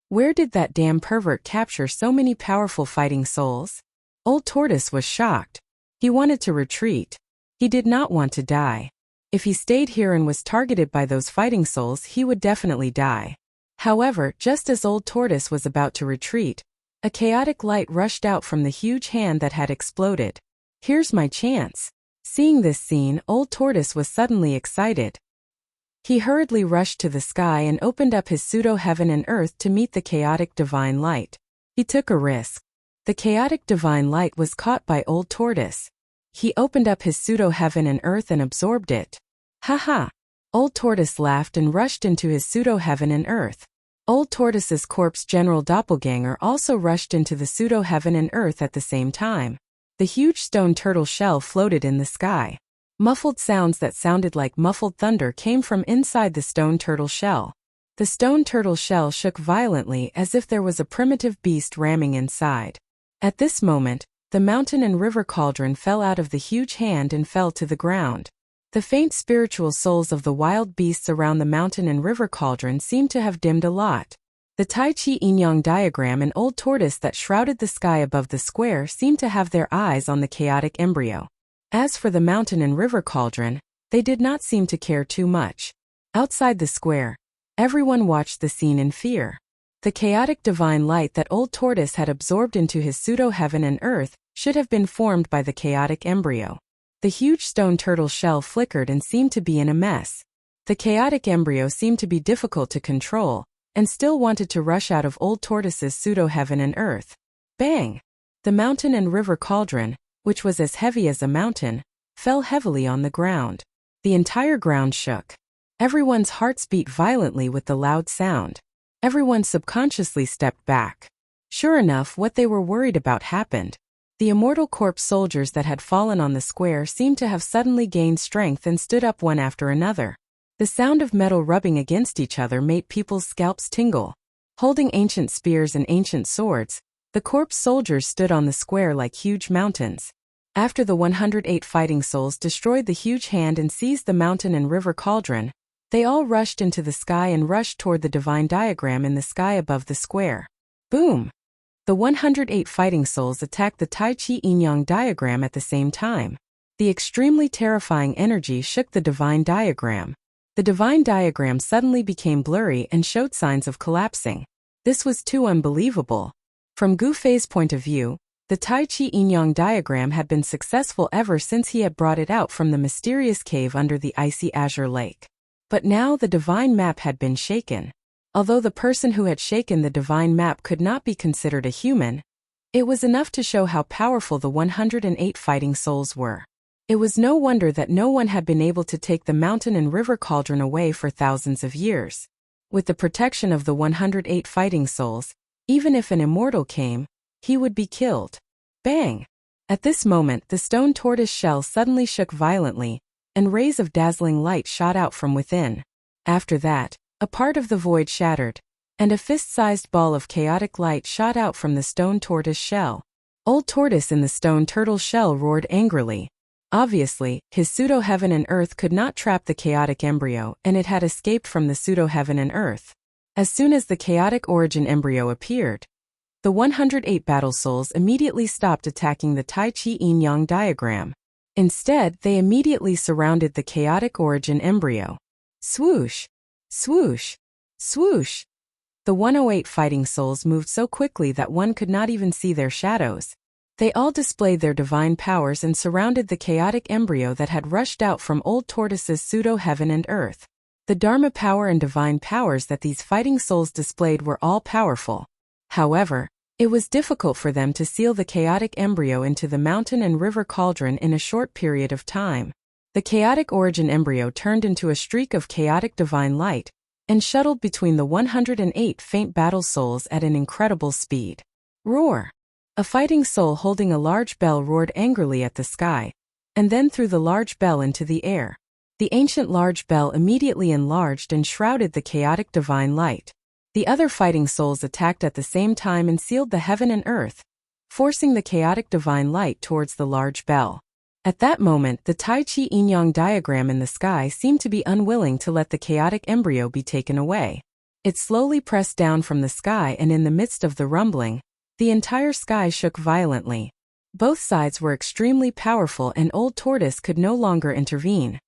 A: Where did that damn pervert capture so many powerful fighting souls? Old Tortoise was shocked. He wanted to retreat. He did not want to die. If he stayed here and was targeted by those fighting souls, he would definitely die. However, just as Old Tortoise was about to retreat, a chaotic light rushed out from the huge hand that had exploded. Here's my chance. Seeing this scene, Old Tortoise was suddenly excited. He hurriedly rushed to the sky and opened up his pseudo-heaven and earth to meet the chaotic divine light. He took a risk. The chaotic divine light was caught by Old Tortoise. He opened up his pseudo-heaven and earth and absorbed it. Ha! Old Tortoise laughed and rushed into his pseudo-heaven and earth. Old Tortoise's corpse general doppelganger also rushed into the pseudo-heaven and earth at the same time. The huge stone turtle shell floated in the sky. Muffled sounds that sounded like muffled thunder came from inside the stone turtle shell. The stone turtle shell shook violently as if there was a primitive beast ramming inside. At this moment, the mountain and river cauldron fell out of the huge hand and fell to the ground. The faint spiritual souls of the wild beasts around the mountain and river cauldron seemed to have dimmed a lot. The Tai Chi Yin-Yang diagram and Old Tortoise that shrouded the sky above the square seemed to have their eyes on the chaotic embryo. As for the mountain and river cauldron, they did not seem to care too much. Outside the square, everyone watched the scene in fear. The chaotic divine light that Old Tortoise had absorbed into his pseudo-heaven and earth should have been formed by the chaotic embryo. The huge stone turtle shell flickered and seemed to be in a mess. The chaotic embryo seemed to be difficult to control, and still wanted to rush out of Old Tortoise's pseudo-heaven and earth. Bang! The mountain and river cauldron, which was as heavy as a mountain, fell heavily on the ground. The entire ground shook. Everyone's hearts beat violently with the loud sound. Everyone subconsciously stepped back. Sure enough, what they were worried about happened. The immortal corpse soldiers that had fallen on the square seemed to have suddenly gained strength and stood up one after another. The sound of metal rubbing against each other made people's scalps tingle. Holding ancient spears and ancient swords, the corpse soldiers stood on the square like huge mountains. After the 108 fighting souls destroyed the huge hand and seized the mountain and river cauldron, they all rushed into the sky and rushed toward the divine diagram in the sky above the square. Boom! The 108 fighting souls attacked the Tai Chi Yin-Yang diagram at the same time. The extremely terrifying energy shook the divine diagram. The divine diagram suddenly became blurry and showed signs of collapsing. This was too unbelievable. From Gu Fei's point of view, the Tai Chi Yin-Yang diagram had been successful ever since he had brought it out from the mysterious cave under the icy azure lake. But now the divine map had been shaken. Although the person who had shaken the divine map could not be considered a human, it was enough to show how powerful the 108 fighting souls were. It was no wonder that no one had been able to take the mountain and river cauldron away for thousands of years. With the protection of the 108 fighting souls, even if an immortal came, he would be killed. Bang! At this moment, the stone tortoise shell suddenly shook violently, and rays of dazzling light shot out from within. After that, a part of the void shattered, and a fist-sized ball of chaotic light shot out from the stone tortoise shell. Old Tortoise in the stone turtle shell roared angrily. Obviously, his pseudo-heaven and earth could not trap the chaotic embryo, and it had escaped from the pseudo-heaven and earth. As soon as the chaotic origin embryo appeared, the 108 battle souls immediately stopped attacking the Tai Chi Yin-Yang diagram. Instead, they immediately surrounded the chaotic origin embryo. Swoosh! Swoosh! Swoosh! The 108 fighting souls moved so quickly that one could not even see their shadows. They all displayed their divine powers and surrounded the chaotic embryo that had rushed out from Old Tortoise's pseudo-heaven and earth. The Dharma power and divine powers that these fighting souls displayed were all powerful. However, it was difficult for them to seal the chaotic embryo into the mountain and river cauldron in a short period of time. The chaotic origin embryo turned into a streak of chaotic divine light, and shuttled between the 108 faint battle souls at an incredible speed. Roar! A fighting soul holding a large bell roared angrily at the sky, and then threw the large bell into the air. The ancient large bell immediately enlarged and shrouded the chaotic divine light. The other fighting souls attacked at the same time and sealed the heaven and earth, forcing the chaotic divine light towards the large bell. At that moment, the Tai Chi yin-yang diagram in the sky seemed to be unwilling to let the chaotic embryo be taken away. It slowly pressed down from the sky, and in the midst of the rumbling, the entire sky shook violently. Both sides were extremely powerful, and Old Tortoise could no longer intervene.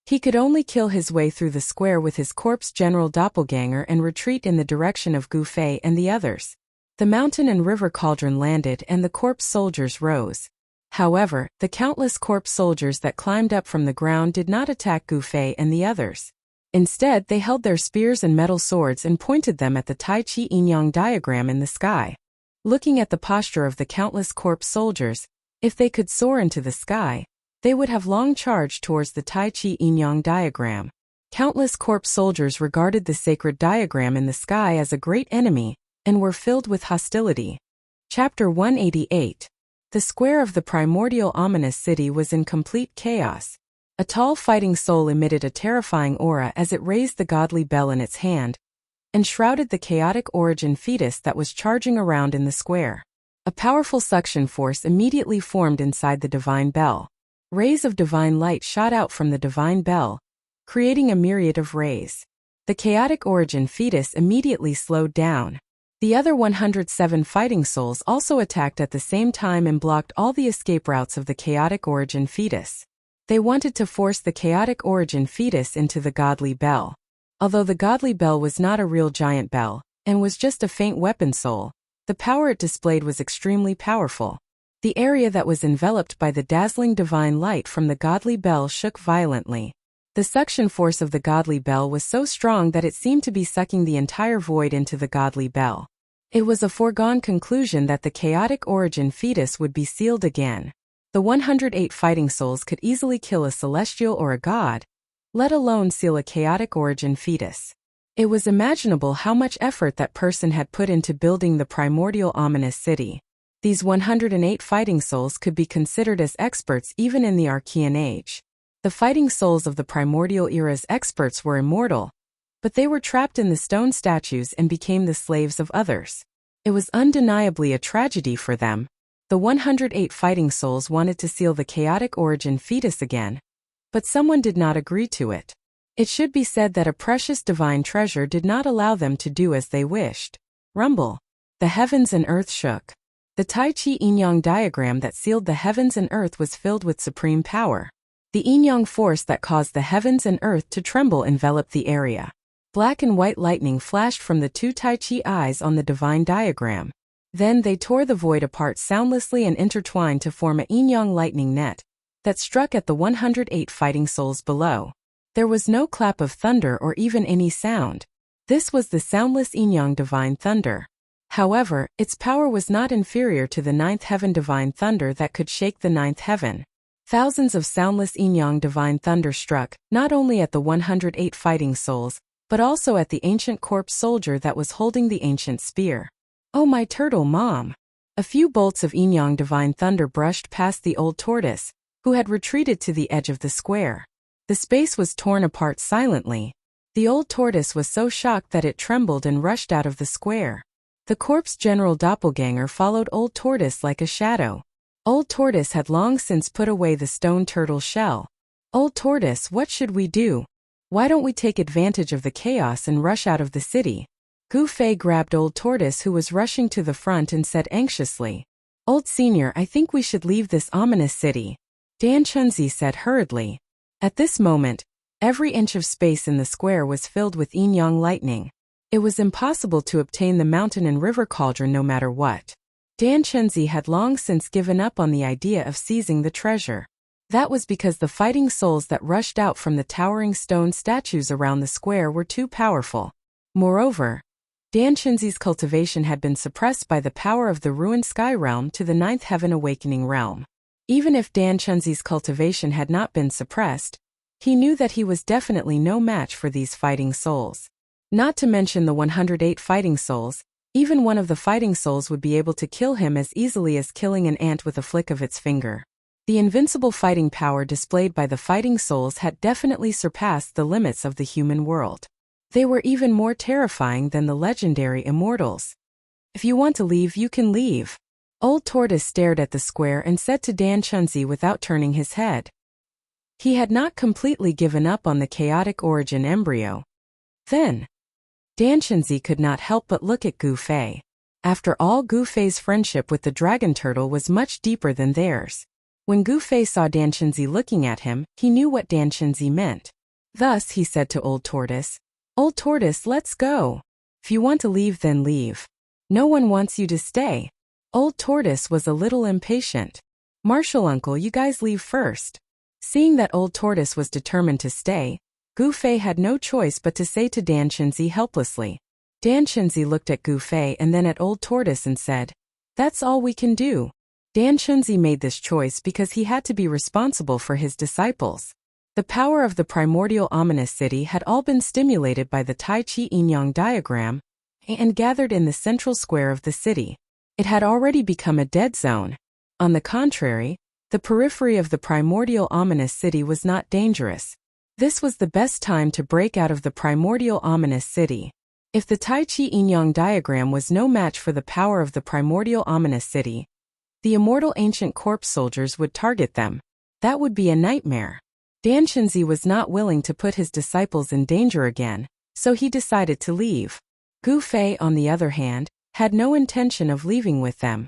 A: He could only kill his way through the square with his corpse general doppelganger and retreat in the direction of Gu Fei and the others. The mountain and river cauldron landed, and the corpse soldiers rose. However, the countless corpse soldiers that climbed up from the ground did not attack Gu Fei and the others. Instead, they held their spears and metal swords and pointed them at the Tai Chi yin-yang diagram in the sky. Looking at the posture of the countless corpse soldiers, if they could soar into the sky, they would have long charged towards the Tai Chi yin-yang diagram. Countless corpse soldiers regarded the sacred diagram in the sky as a great enemy, and were filled with hostility. Chapter 188. The square of the primordial ominous city was in complete chaos. A tall fighting soul emitted a terrifying aura as it raised the godly bell in its hand, and shrouded the chaotic origin fetus that was charging around in the square. A powerful suction force immediately formed inside the divine bell. Rays of divine light shot out from the divine bell, creating a myriad of rays. The chaotic origin fetus immediately slowed down. The other 107 fighting souls also attacked at the same time and blocked all the escape routes of the chaotic origin fetus. They wanted to force the chaotic origin fetus into the godly bell. Although the godly bell was not a real giant bell, and was just a faint weapon soul, the power it displayed was extremely powerful. The area that was enveloped by the dazzling divine light from the godly bell shook violently. The suction force of the godly bell was so strong that it seemed to be sucking the entire void into the godly bell. It was a foregone conclusion that the chaotic origin fetus would be sealed again. The 108 fighting souls could easily kill a celestial or a god, let alone seal a chaotic origin fetus. It was imaginable how much effort that person had put into building the primordial ominous city. These 108 fighting souls could be considered as experts even in the Archean Age. The fighting souls of the primordial era's experts were immortal, but they were trapped in the stone statues and became the slaves of others. It was undeniably a tragedy for them. The 108 fighting souls wanted to seal the chaotic origin fetus again, but someone did not agree to it. It should be said that a precious divine treasure did not allow them to do as they wished. Rumble. The heavens and earth shook. The Tai Chi yin-yang diagram that sealed the heavens and earth was filled with supreme power. The yin-yang force that caused the heavens and earth to tremble enveloped the area. Black and white lightning flashed from the two Tai Chi eyes on the divine diagram. Then they tore the void apart soundlessly and intertwined to form a yin-yang lightning net that struck at the 108 fighting souls below. There was no clap of thunder or even any sound. This was the soundless yin-yang divine thunder. However, its power was not inferior to the ninth heaven divine thunder that could shake the ninth heaven. Thousands of soundless yin-yang divine thunder struck, not only at the 108 fighting souls, but also at the ancient corpse soldier that was holding the ancient spear. Oh my turtle mom! A few bolts of yin-yang divine thunder brushed past the old tortoise, who had retreated to the edge of the square. The space was torn apart silently. The old tortoise was so shocked that it trembled and rushed out of the square. The corpse general doppelganger followed Old Tortoise like a shadow. Old Tortoise had long since put away the stone turtle shell. Old Tortoise, what should we do? Why don't we take advantage of the chaos and rush out of the city? Gu Fei grabbed Old Tortoise, who was rushing to the front, and said anxiously, Old Senior, I think we should leave this ominous city. Dan Chunzi said hurriedly. At this moment, every inch of space in the square was filled with yin-yang lightning. It was impossible to obtain the mountain and river cauldron no matter what. Dan Chunzi had long since given up on the idea of seizing the treasure. That was because the fighting souls that rushed out from the towering stone statues around the square were too powerful. Moreover, Dan Chunzi's cultivation had been suppressed by the power of the ruined sky realm to the ninth heaven awakening realm. Even if Dan Chunzi's cultivation had not been suppressed, he knew that he was definitely no match for these fighting souls. Not to mention the 108 fighting souls, even one of the fighting souls would be able to kill him as easily as killing an ant with a flick of its finger. The invincible fighting power displayed by the fighting souls had definitely surpassed the limits of the human world. They were even more terrifying than the legendary immortals. If you want to leave, you can leave. Old Tortoise stared at the square and said to Dan Chunzi without turning his head. He had not completely given up on the chaotic origin embryo. Then, Dan Chunzi could not help but look at Gu Fei. After all, Gu Fei's friendship with the dragon turtle was much deeper than theirs. When Gu Fei saw Dan Chunzi looking at him, he knew what Dan Chunzi meant. Thus he said to Old Tortoise, "Old Tortoise, let's go. If you want to leave, then leave. No one wants you to stay." Old Tortoise was a little impatient. "Marshall uncle, you guys leave first." Seeing that Old Tortoise was determined to stay, Gu Fei had no choice but to say to Dan Chunzi helplessly. Dan Chunzi looked at Gu Fei and then at Old Tortoise and said, "That's all we can do." Dan Chunzi made this choice because he had to be responsible for his disciples. The power of the primordial ominous city had all been stimulated by the Tai Chi Yin-Yang diagram and gathered in the central square of the city. It had already become a dead zone. On the contrary, the periphery of the primordial ominous city was not dangerous. This was the best time to break out of the primordial ominous city. If the Tai Chi Yin-Yang diagram was no match for the power of the primordial ominous city, the immortal ancient corpse soldiers would target them. That would be a nightmare. Dan Chunzi was not willing to put his disciples in danger again, so he decided to leave. Gu Fei, on the other hand, had no intention of leaving with them.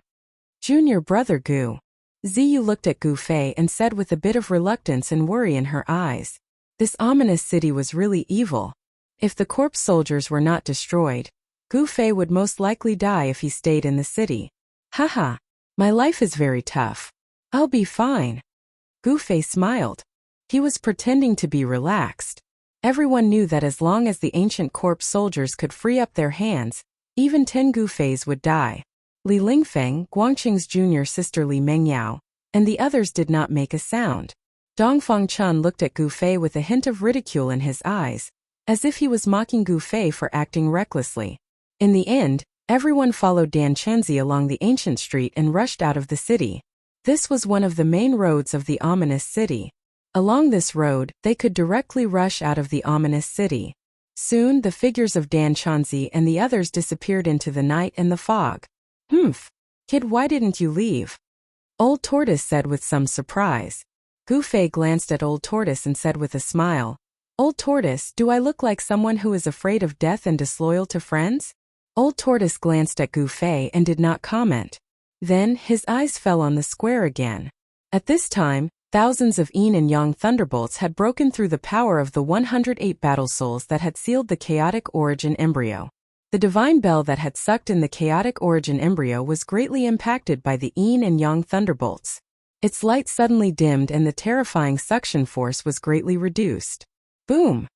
A: "Junior brother Gu." Ziyu looked at Gu Fei and said with a bit of reluctance and worry in her eyes, "This ominous city was really evil. If the corpse soldiers were not destroyed, Gu Fei would most likely die if he stayed in the city." "Haha. My life is very tough. I'll be fine." Gu Fei smiled. He was pretending to be relaxed. Everyone knew that as long as the ancient corpse soldiers could free up their hands, even 10 Gu Feis would die. Li Lingfeng, Guangqing's junior sister Li Mengyao, and the others did not make a sound. Dongfang Chun looked at Gu Fei with a hint of ridicule in his eyes, as if he was mocking Gu Fei for acting recklessly. In the end, everyone followed Dan Chunzi along the ancient street and rushed out of the city. This was one of the main roads of the ominous city. Along this road, they could directly rush out of the ominous city. Soon, the figures of Dan Chunzi and the others disappeared into the night and the fog. "Humph. Kid, why didn't you leave?" Old Tortoise said with some surprise. Gu Fei glanced at Old Tortoise and said with a smile, "Old Tortoise, do I look like someone who is afraid of death and disloyal to friends?" Old Tortoise glanced at Gu Fei and did not comment. Then, his eyes fell on the square again. At this time, thousands of yin and yang thunderbolts had broken through the power of the 108 battle souls that had sealed the chaotic origin embryo. The divine bell that had sucked in the chaotic origin embryo was greatly impacted by the yin and yang thunderbolts. Its light suddenly dimmed and the terrifying suction force was greatly reduced. Boom!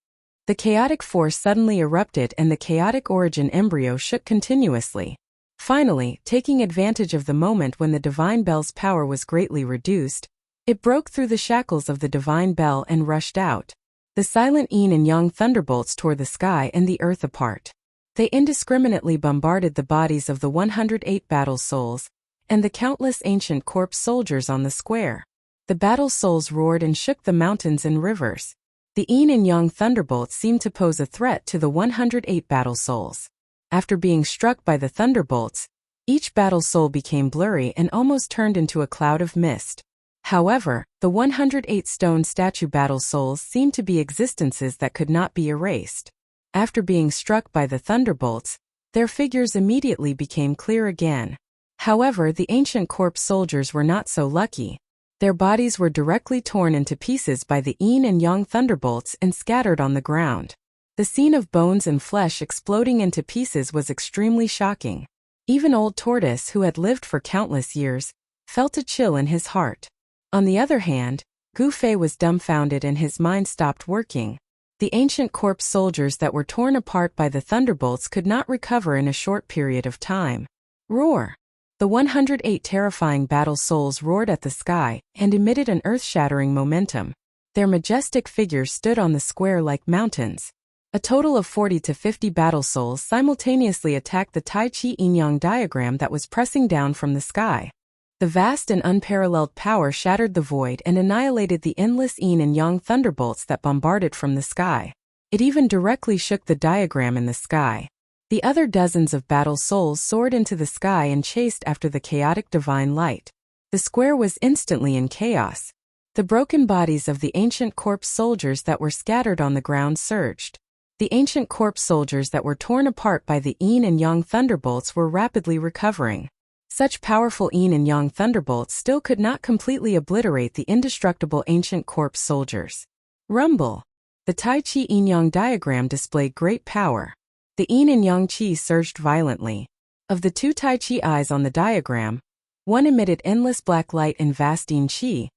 A: The chaotic force suddenly erupted and the chaotic origin embryo shook continuously. Finally, taking advantage of the moment when the divine bell's power was greatly reduced, it broke through the shackles of the divine bell and rushed out. The silent yin and yang thunderbolts tore the sky and the earth apart. They indiscriminately bombarded the bodies of the 108 battle souls and the countless ancient corpse soldiers on the square. The battle souls roared and shook the mountains and rivers. The yin and yang thunderbolts seemed to pose a threat to the 108 battle souls. After being struck by the thunderbolts, each battle soul became blurry and almost turned into a cloud of mist. However, the 108 stone statue battle souls seemed to be existences that could not be erased. After being struck by the thunderbolts, their figures immediately became clear again. However, the ancient corpse soldiers were not so lucky. Their bodies were directly torn into pieces by the yin and yang thunderbolts and scattered on the ground. The scene of bones and flesh exploding into pieces was extremely shocking. Even Old Tortoise, who had lived for countless years, felt a chill in his heart. On the other hand, Gu Fei was dumbfounded and his mind stopped working. The ancient corpse soldiers that were torn apart by the thunderbolts could not recover in a short period of time. Roar! The 108 terrifying battle souls roared at the sky and emitted an earth-shattering momentum. Their majestic figures stood on the square like mountains. A total of 40 to 50 battle souls simultaneously attacked the Tai Chi Yin-Yang diagram that was pressing down from the sky. The vast and unparalleled power shattered the void and annihilated the endless yin and yang thunderbolts that bombarded from the sky. It even directly shook the diagram in the sky. The other dozens of battle souls soared into the sky and chased after the chaotic divine light. The square was instantly in chaos. The broken bodies of the ancient corpse soldiers that were scattered on the ground surged. The ancient corpse soldiers that were torn apart by the yin and yang thunderbolts were rapidly recovering. Such powerful yin and yang thunderbolts still could not completely obliterate the indestructible ancient corpse soldiers. Rumble. The Tai Chi yin-yang diagram displayed great power. The yin and yang qi surged violently. Of the two Tai Chi eyes on the diagram, one emitted endless black light and vast yin qi,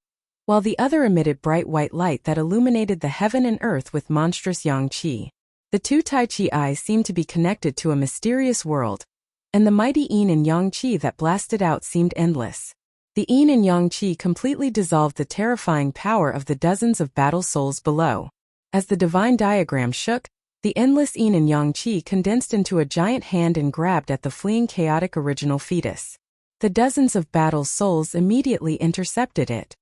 A: while the other emitted bright white light that illuminated the heaven and earth with monstrous yang qi. The two Tai Chi eyes seemed to be connected to a mysterious world, and the mighty yin and yang qi that blasted out seemed endless. The yin and yang qi completely dissolved the terrifying power of the dozens of battle souls below. As the divine diagram shook, the endless yin and yang qi condensed into a giant hand and grabbed at the fleeing chaotic original fetus. The dozens of battle souls immediately intercepted it.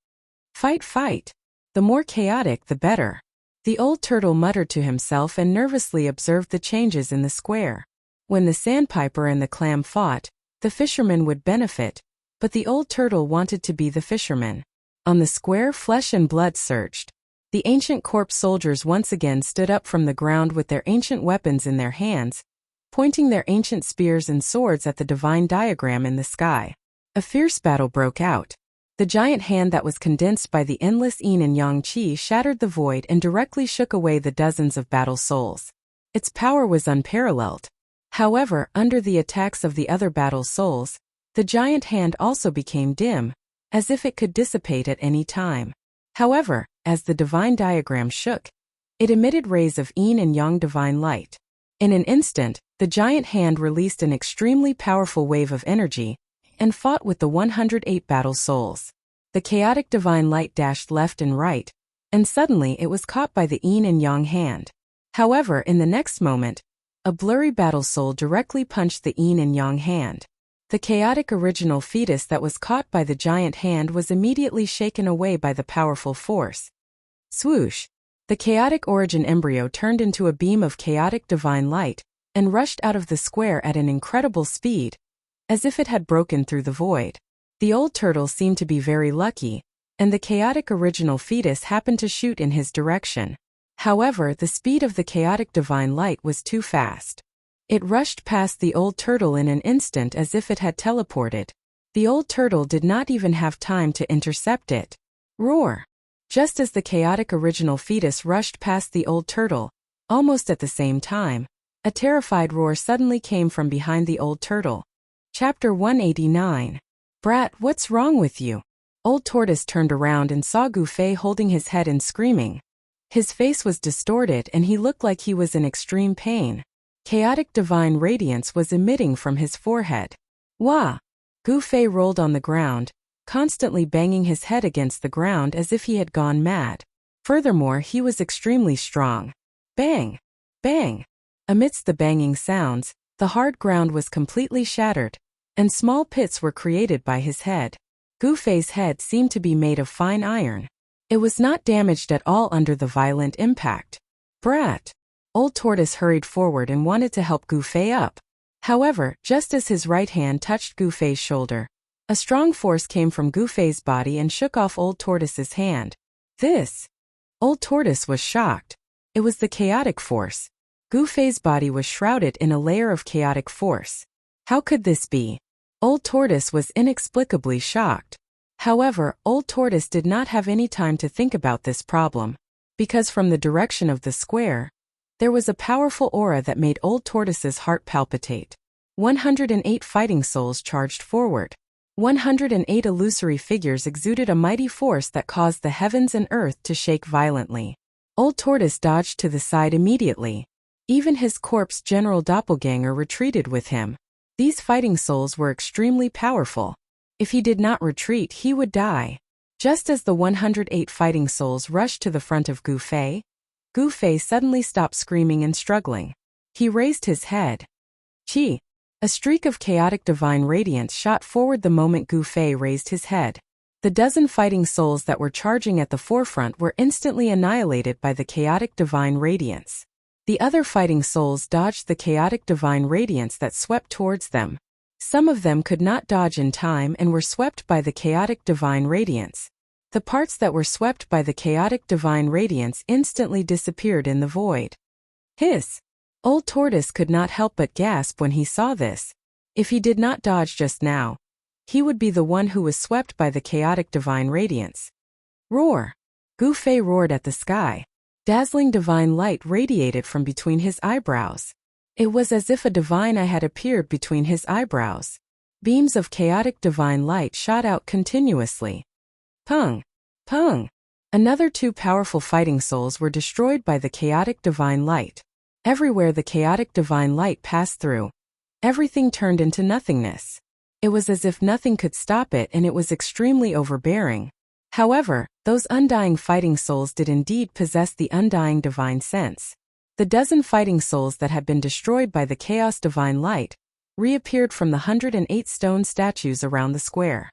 A: Fight, fight. The more chaotic, the better. The old turtle muttered to himself and nervously observed the changes in the square. When the sandpiper and the clam fought, the fisherman would benefit, but the old turtle wanted to be the fisherman. On the square, flesh and blood surged. The ancient corpse soldiers once again stood up from the ground with their ancient weapons in their hands, pointing their ancient spears and swords at the divine diagram in the sky. A fierce battle broke out. The giant hand that was condensed by the endless yin and yang qi shattered the void and directly shook away the dozens of battle souls. Its power was unparalleled. However, under the attacks of the other battle souls, the giant hand also became dim, as if it could dissipate at any time. However, as the divine diagram shook, it emitted rays of yin and yang divine light. In an instant, the giant hand released an extremely powerful wave of energy and fought with the 108 battle souls. The chaotic divine light dashed left and right, and suddenly it was caught by the yin and yang hand. However, in the next moment, a blurry battle soul directly punched the yin and yang hand. The chaotic original fetus that was caught by the giant hand was immediately shaken away by the powerful force. Swoosh! The chaotic origin embryo turned into a beam of chaotic divine light and rushed out of the square at an incredible speed, as if it had broken through the void. The old turtle seemed to be very lucky, and the chaotic original fetus happened to shoot in his direction. However, the speed of the chaotic divine light was too fast. It rushed past the old turtle in an instant as if it had teleported. The old turtle did not even have time to intercept it. Roar! Just as the chaotic original fetus rushed past the old turtle, almost at the same time, a terrified roar suddenly came from behind the old turtle. Chapter 189. Brat, what's wrong with you? Old Tortoise turned around and saw Gu Fei holding his head and screaming. His face was distorted and he looked like he was in extreme pain. Chaotic divine radiance was emitting from his forehead. Wah! Gu Fei rolled on the ground, constantly banging his head against the ground as if he had gone mad. Furthermore, he was extremely strong. Bang! Bang! Amidst the banging sounds, the hard ground was completely shattered, and small pits were created by his head. Gu Fei's head seemed to be made of fine iron. It was not damaged at all under the violent impact. Brat! Old Tortoise hurried forward and wanted to help Gu Fei up. However, just as his right hand touched Gu Fei's shoulder, a strong force came from Gu Fei's body and shook off Old Tortoise's hand. This! Old Tortoise was shocked. It was the chaotic force. Gu Fei's body was shrouded in a layer of chaotic force. How could this be? Old Tortoise was inexplicably shocked. However, Old Tortoise did not have any time to think about this problem, because from the direction of the square, there was a powerful aura that made Old Tortoise's heart palpitate. 108 fighting souls charged forward. 108 illusory figures exuded a mighty force that caused the heavens and earth to shake violently. Old Tortoise dodged to the side immediately. Even his corpse general doppelganger retreated with him. These fighting souls were extremely powerful. If he did not retreat, he would die. Just as the 108 fighting souls rushed to the front of Gu Fei suddenly stopped screaming and struggling. He raised his head. Chi! A streak of chaotic divine radiance shot forward the moment Gu Fei raised his head. The dozen fighting souls that were charging at the forefront were instantly annihilated by the chaotic divine radiance. The other fighting souls dodged the chaotic divine radiance that swept towards them. Some of them could not dodge in time and were swept by the chaotic divine radiance. The parts that were swept by the chaotic divine radiance instantly disappeared in the void. Hiss! Old Tortoise could not help but gasp when he saw this. If he did not dodge just now, he would be the one who was swept by the chaotic divine radiance. Roar! Gu Fei roared at the sky. Dazzling divine light radiated from between his eyebrows. It was as if a divine eye had appeared between his eyebrows. Beams of chaotic divine light shot out continuously. Pung! Pung! Another two powerful fighting souls were destroyed by the chaotic divine light. Everywhere the chaotic divine light passed through, everything turned into nothingness. It was as if nothing could stop it, and it was extremely overbearing. However, those undying fighting souls did indeed possess the undying divine sense. The dozen fighting souls that had been destroyed by the chaos divine light reappeared from the 108 stone statues around the square.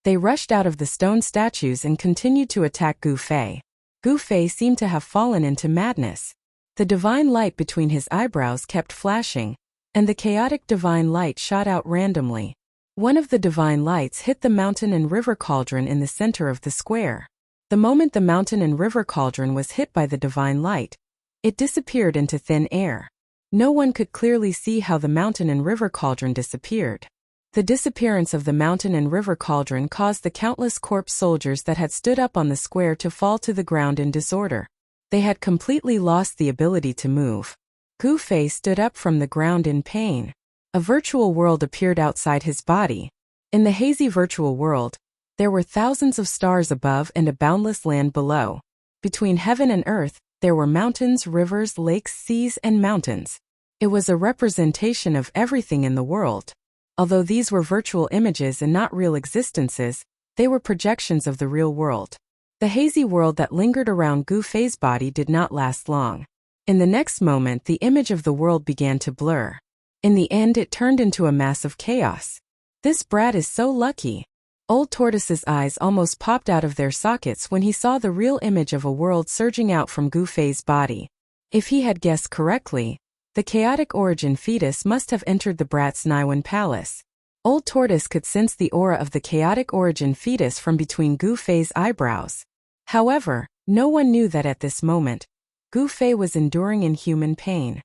A: They rushed out of the stone statues and continued to attack Gu Fei. Gu Fei seemed to have fallen into madness. The divine light between his eyebrows kept flashing, and the chaotic divine light shot out randomly. One of the divine lights hit the mountain and river cauldron in the center of the square. The moment the mountain and river cauldron was hit by the divine light, it disappeared into thin air. No one could clearly see how the mountain and river cauldron disappeared. The disappearance of the mountain and river cauldron caused the countless corpse soldiers that had stood up on the square to fall to the ground in disorder. They had completely lost the ability to move. Gu Fei stood up from the ground in pain. A virtual world appeared outside his body. In the hazy virtual world, there were thousands of stars above and a boundless land below. Between heaven and earth, there were mountains, rivers, lakes, seas, and mountains. It was a representation of everything in the world. Although these were virtual images and not real existences, they were projections of the real world. The hazy world that lingered around Gu Fei's body did not last long. In the next moment, the image of the world began to blur. In the end, it turned into a mass of chaos. This brat is so lucky. Old Tortoise's eyes almost popped out of their sockets when he saw the real image of a world surging out from Gu Fei's body. If he had guessed correctly, the chaotic origin fetus must have entered the brat's Niwen palace. Old Tortoise could sense the aura of the chaotic origin fetus from between Gu Fei's eyebrows. However, no one knew that at this moment, Gu Fei was enduring inhuman pain.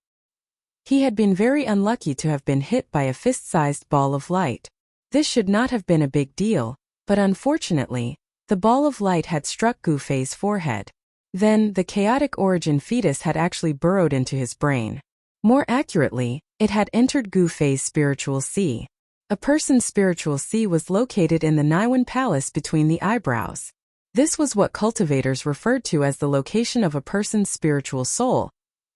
A: He had been very unlucky to have been hit by a fist-sized ball of light. This should not have been a big deal, but unfortunately, the ball of light had struck Gu Fei's forehead. Then, the chaotic origin fetus had actually burrowed into his brain. More accurately, it had entered Gu Fei's spiritual sea. A person's spiritual sea was located in the Niwen palace between the eyebrows. This was what cultivators referred to as the location of a person's spiritual soul,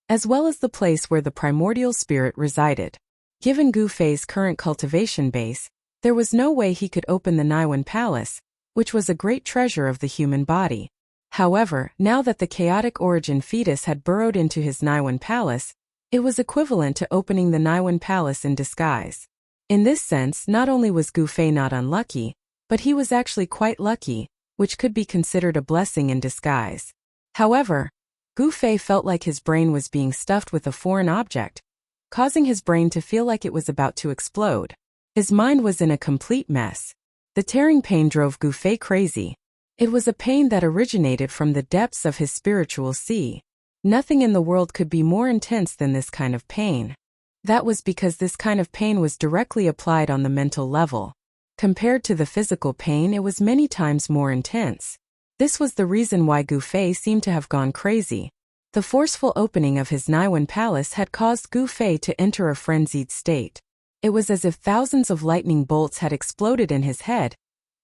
A: as well as the place where the primordial spirit resided. Given Gu Fei's current cultivation base, there was no way he could open the Niwen palace, which was a great treasure of the human body. However, now that the chaotic origin fetus had burrowed into his Niwen palace, it was equivalent to opening the Niwen palace in disguise. In this sense, not only was Gu Fei not unlucky, but he was actually quite lucky, which could be considered a blessing in disguise. However, Gu Fei felt like his brain was being stuffed with a foreign object, causing his brain to feel like it was about to explode. His mind was in a complete mess. The tearing pain drove Gu Fei crazy. It was a pain that originated from the depths of his spiritual sea. Nothing in the world could be more intense than this kind of pain. That was because this kind of pain was directly applied on the mental level. Compared to the physical pain, it was many times more intense. This was the reason why Gu Fei seemed to have gone crazy. The forceful opening of his Niwen palace had caused Gu Fei to enter a frenzied state. It was as if thousands of lightning bolts had exploded in his head,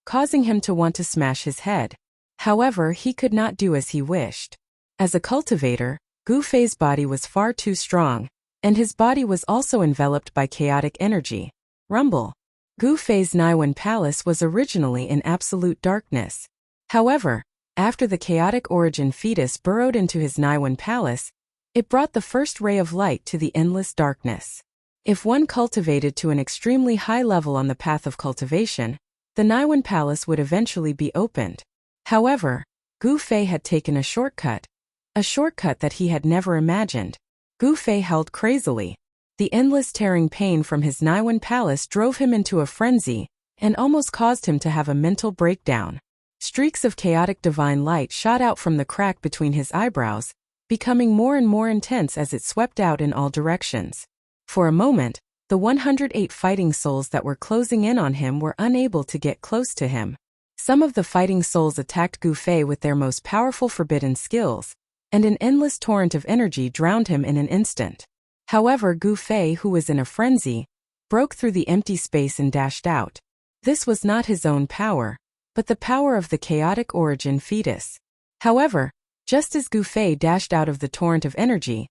A: causing him to want to smash his head. However, he could not do as he wished. As a cultivator, Gu Fei's body was far too strong, and his body was also enveloped by chaotic energy. Rumble. Gu Fei's Niwen palace was originally in absolute darkness. However, after the chaotic origin fetus burrowed into his Niwen palace, it brought the first ray of light to the endless darkness. If one cultivated to an extremely high level on the path of cultivation, the Niwen palace would eventually be opened. However, Gu Fei had taken a shortcut that he had never imagined. Gu Fei held crazily. The endless tearing pain from his Naiwan palace drove him into a frenzy and almost caused him to have a mental breakdown. Streaks of chaotic divine light shot out from the crack between his eyebrows, becoming more and more intense as it swept out in all directions. For a moment, the 108 fighting souls that were closing in on him were unable to get close to him. Some of the fighting souls attacked Gu Fei with their most powerful forbidden skills, and an endless torrent of energy drowned him in an instant. However, Gu Fei, who was in a frenzy, broke through the empty space and dashed out. This was not his own power, but the power of the chaotic origin fetus. However, just as Gu Fei dashed out of the torrent of energy,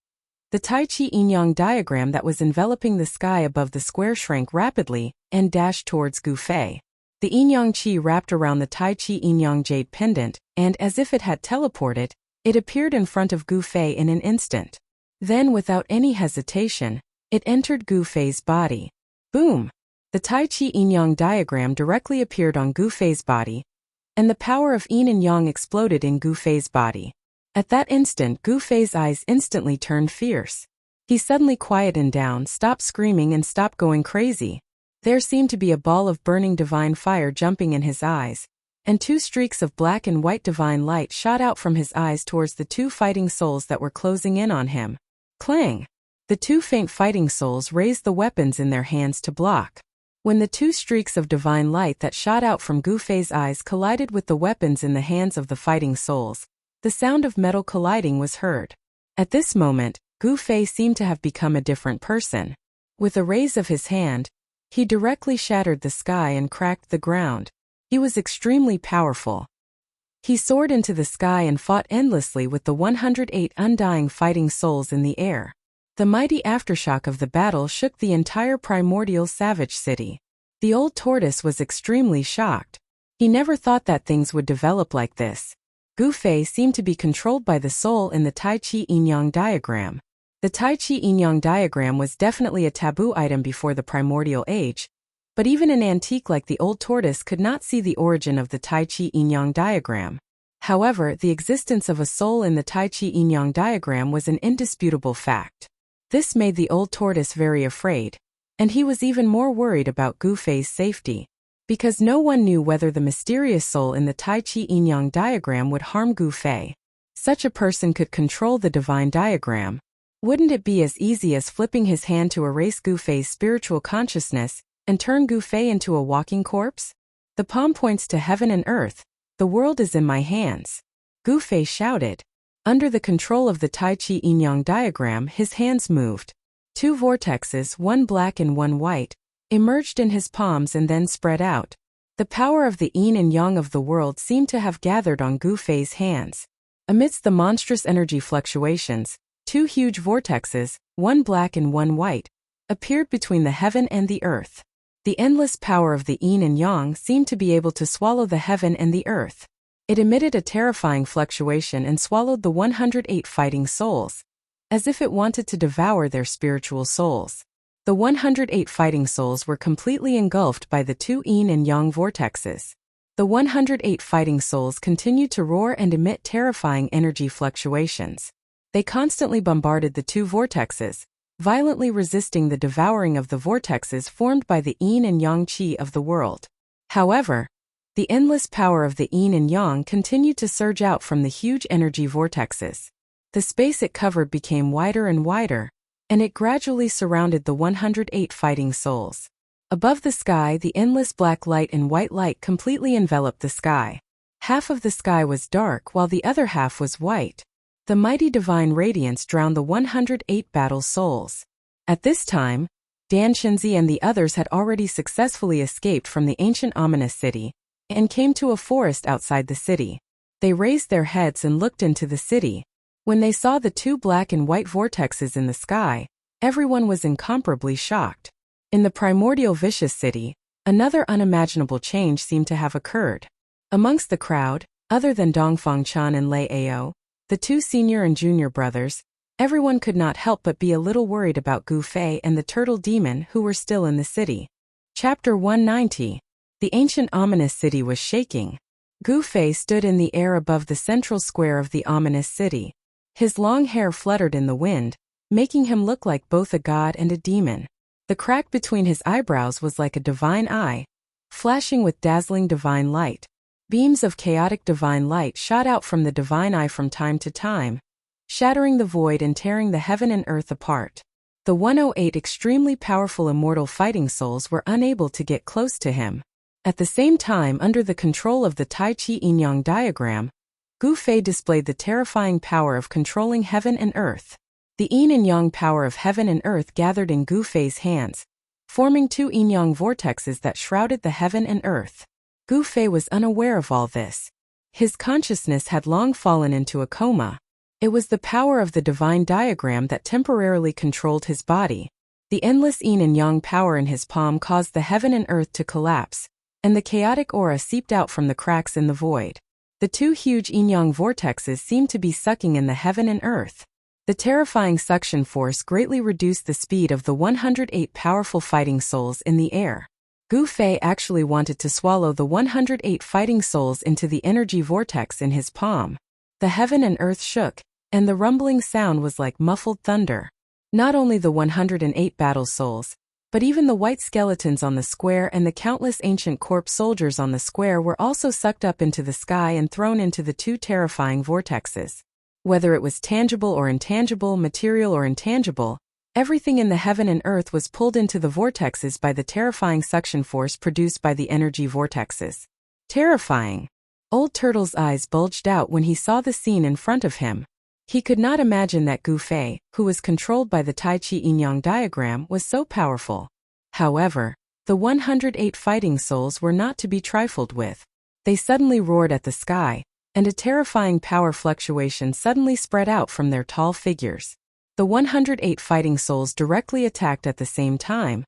A: the Tai Chi yin-yang diagram that was enveloping the sky above the square shrank rapidly and dashed towards Gu Fei. The yin-yang chi wrapped around the Tai Chi yin-yang jade pendant, and as if it had teleported, it appeared in front of Gu Fei in an instant. Then, without any hesitation, it entered Gu Fei's body. Boom! The Tai Chi yin-yang diagram directly appeared on Gu Fei's body, and the power of yin and yang exploded in Gu Fei's body. At that instant, Gu Fei's eyes instantly turned fierce. He suddenly quietened down, stopped screaming and stopped going crazy. There seemed to be a ball of burning divine fire jumping in his eyes, and two streaks of black and white divine light shot out from his eyes towards the two fighting souls that were closing in on him. Clang! The two faint fighting souls raised the weapons in their hands to block. When the two streaks of divine light that shot out from Gu Fei's eyes collided with the weapons in the hands of the fighting souls, the sound of metal colliding was heard. At this moment, Gu Fei seemed to have become a different person. With a raise of his hand, he directly shattered the sky and cracked the ground. He was extremely powerful. He soared into the sky and fought endlessly with the 108 undying fighting souls in the air. The mighty aftershock of the battle shook the entire primordial savage city. The old tortoise was extremely shocked. He never thought that things would develop like this. Gu Fei seemed to be controlled by the soul in the Tai Chi yin-yang diagram. The Tai Chi yin-yang diagram was definitely a taboo item before the primordial age, but even an antique like the old tortoise could not see the origin of the Tai Chi yin-yang diagram. However, the existence of a soul in the Tai Chi yin-yang diagram was an indisputable fact. This made the old tortoise very afraid, and he was even more worried about Gu Fei's safety, because no one knew whether the mysterious soul in the Tai Chi yin-yang diagram would harm Gu Fei. Such a person could control the divine diagram. Wouldn't it be as easy as flipping his hand to erase Gu Fei's spiritual consciousness and turn Gu Fei into a walking corpse? The palm points to heaven and earth. The world is in my hands. Gu Fei shouted. Under the control of the Tai Chi yin-yang diagram, his hands moved. Two vortexes, one black and one white, emerged in his palms and then spread out. The power of the yin and yang of the world seemed to have gathered on Gu Fei's hands. Amidst the monstrous energy fluctuations, two huge vortexes, one black and one white, appeared between the heaven and the earth. The endless power of the yin and yang seemed to be able to swallow the heaven and the earth. It emitted a terrifying fluctuation and swallowed the 108 fighting souls, as if it wanted to devour their spiritual souls. The 108 fighting souls were completely engulfed by the two yin and yang vortexes. The 108 fighting souls continued to roar and emit terrifying energy fluctuations. They constantly bombarded the two vortexes, violently resisting the devouring of the vortexes formed by the yin and yang qi of the world. However, the endless power of the yin and yang continued to surge out from the huge energy vortexes. The space it covered became wider and wider, and it gradually surrounded the 108 fighting souls. Above the sky, the endless black light and white light completely enveloped the sky. Half of the sky was dark while the other half was white. The mighty divine radiance drowned the 108 battle souls. At this time, Dan Shinzi and the others had already successfully escaped from the ancient ominous city and came to a forest outside the city. They raised their heads and looked into the city. When they saw the two black and white vortexes in the sky, everyone was incomparably shocked. In the primordial vicious city, another unimaginable change seemed to have occurred. Amongst the crowd, other than Dongfang Chan and Lei Ao, the two senior and junior brothers, everyone could not help but be a little worried about Gu Fei and the turtle demon who were still in the city. Chapter 190. The ancient ominous city was shaking. Gu Fei stood in the air above the central square of the ominous city. His long hair fluttered in the wind, making him look like both a god and a demon. The crack between his eyebrows was like a divine eye, flashing with dazzling divine light. Beams of chaotic divine light shot out from the divine eye from time to time, shattering the void and tearing the heaven and earth apart. The 108 extremely powerful immortal fighting souls were unable to get close to him. At the same time, under the control of the Tai Chi Yin-Yang diagram, Gu Fei displayed the terrifying power of controlling heaven and earth. The yin and yang power of heaven and earth gathered in Gu Fei's hands, forming two yin-yang vortexes that shrouded the heaven and earth. Gu Fei was unaware of all this. His consciousness had long fallen into a coma. It was the power of the divine diagram that temporarily controlled his body. The endless yin and yang power in his palm caused the heaven and earth to collapse, and the chaotic aura seeped out from the cracks in the void. The two huge yin-yang vortexes seemed to be sucking in the heaven and earth. The terrifying suction force greatly reduced the speed of the 108 powerful fighting souls in the air. Gu Fei actually wanted to swallow the 108 fighting souls into the energy vortex in his palm. The heaven and earth shook, and the rumbling sound was like muffled thunder. Not only the 108 battle souls, but even the white skeletons on the square and the countless ancient corpse soldiers on the square were also sucked up into the sky and thrown into the two terrifying vortexes. Whether it was tangible or intangible, material or intangible, everything in the heaven and earth was pulled into the vortexes by the terrifying suction force produced by the energy vortexes. Terrifying. Old Turtle's eyes bulged out when he saw the scene in front of him. He could not imagine that Gu Fei, who was controlled by the Tai Chi Yin-Yang diagram, was so powerful. However, the 108 fighting souls were not to be trifled with. They suddenly roared at the sky, and a terrifying power fluctuation suddenly spread out from their tall figures. The 108 fighting souls directly attacked at the same time,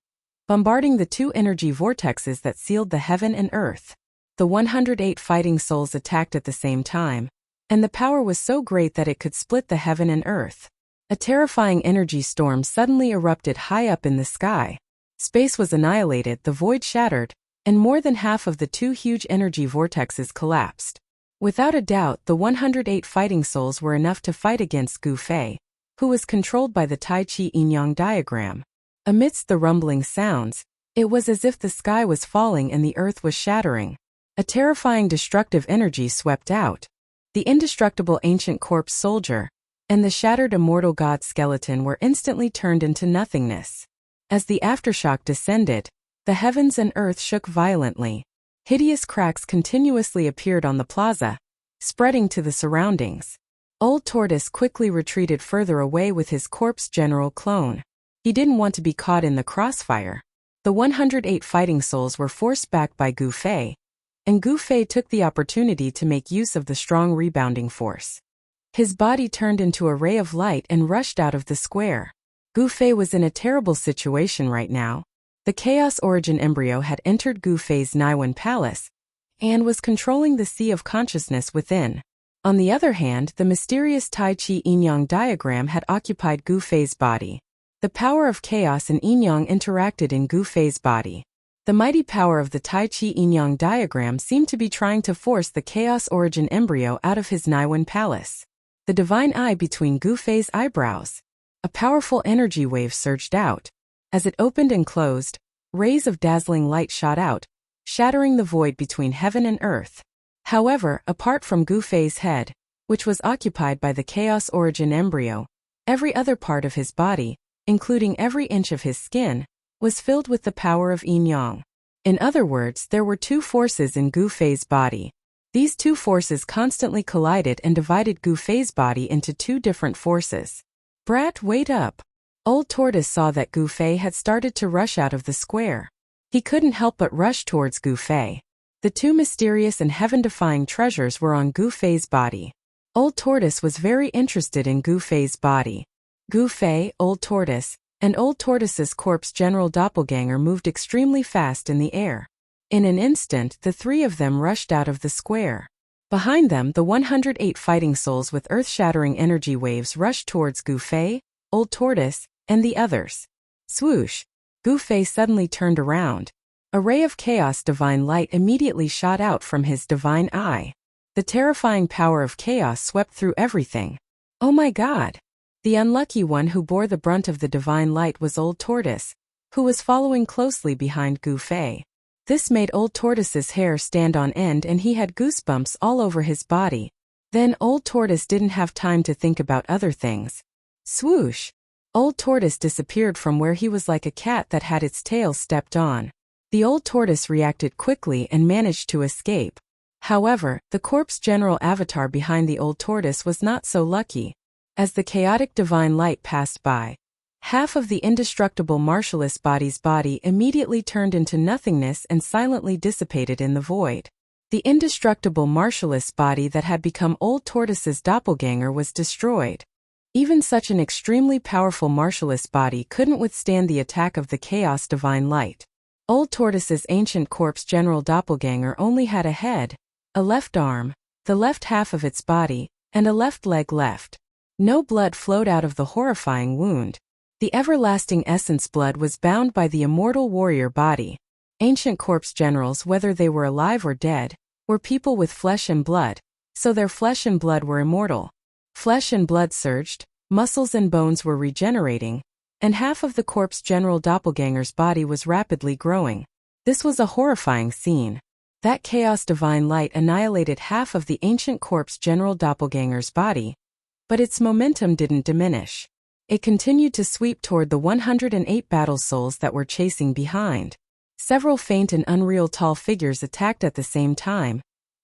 A: bombarding the two energy vortexes that sealed the heaven and earth. The 108 fighting souls attacked at the same time, and the power was so great that it could split the heaven and earth. A terrifying energy storm suddenly erupted high up in the sky. Space was annihilated, the void shattered, and more than half of the two huge energy vortexes collapsed. Without a doubt, the 108 fighting souls were enough to fight against Gu Fei, who was controlled by the Tai Chi Yin-Yang diagram. Amidst the rumbling sounds, it was as if the sky was falling and the earth was shattering. A terrifying destructive energy swept out. The indestructible ancient corpse soldier and the shattered immortal god skeleton were instantly turned into nothingness. As the aftershock descended, the heavens and earth shook violently. Hideous cracks continuously appeared on the plaza, spreading to the surroundings. Old Tortoise quickly retreated further away with his corpse general clone. He didn't want to be caught in the crossfire. The 108 fighting souls were forced back by Gu Fei, and Gu Fei took the opportunity to make use of the strong rebounding force. His body turned into a ray of light and rushed out of the square. Gu Fei was in a terrible situation right now. The Chaos Origin embryo had entered Gu Fei's Naiwen Palace and was controlling the sea of consciousness within. On the other hand, the mysterious Tai Chi Yin-Yang diagram had occupied Gu Fei's body. The power of chaos and yin-yang interacted in Gu Fei's body. The mighty power of the Tai Chi Yin-Yang diagram seemed to be trying to force the Chaos Origin embryo out of his Naiwen Palace. The divine eye between Gu Fei's eyebrows. A powerful energy wave surged out. As it opened and closed, rays of dazzling light shot out, shattering the void between heaven and earth. However, apart from Gu Fei's head, which was occupied by the Chaos Origin embryo, every other part of his body, including every inch of his skin, was filled with the power of yin-yang. In other words, there were two forces in Gu Fei's body. These two forces constantly collided and divided Gu Fei's body into two different forces. "Brat, wait up." Old Tortoise saw that Gu Fei had started to rush out of the square. He couldn't help but rush towards Gu Fei. The two mysterious and heaven-defying treasures were on Gu Fei's body. Old Tortoise was very interested in Gu Fei's body. Gu Fei, Old Tortoise, and Old Tortoise's corpse general doppelganger moved extremely fast in the air. In an instant, the three of them rushed out of the square. Behind them, the 108 fighting souls with earth-shattering energy waves rushed towards Gu Fei, Old Tortoise, and the others. Swoosh! Gu Fei suddenly turned around. A ray of chaos divine light immediately shot out from his divine eye. The terrifying power of chaos swept through everything. "Oh my God!" The unlucky one who bore the brunt of the divine light was Old Tortoise, who was following closely behind Gu Fei. This made Old Tortoise's hair stand on end and he had goosebumps all over his body. Then Old Tortoise didn't have time to think about other things. Swoosh! Old Tortoise disappeared from where he was like a cat that had its tail stepped on. The Old Tortoise reacted quickly and managed to escape. However, the corpse general avatar behind the Old Tortoise was not so lucky. As the chaotic divine light passed by, half of the indestructible martialist body's body immediately turned into nothingness and silently dissipated in the void. The indestructible martialist body that had become Old Tortoise's doppelganger was destroyed. Even such an extremely powerful martialist body couldn't withstand the attack of the chaos divine light. Old Tortoise's ancient corpse general doppelganger only had a head, a left arm, the left half of its body, and a left leg left. No blood flowed out of the horrifying wound. The everlasting essence blood was bound by the immortal warrior body. Ancient corpse generals, whether they were alive or dead, were people with flesh and blood, so their flesh and blood were immortal. Flesh and blood surged, muscles and bones were regenerating, and half of the corpse general doppelganger's body was rapidly growing. This was a horrifying scene. That chaos divine light annihilated half of the ancient corpse general doppelganger's body, but its momentum didn't diminish. It continued to sweep toward the 108 battle souls that were chasing behind. Several faint and unreal tall figures attacked at the same time,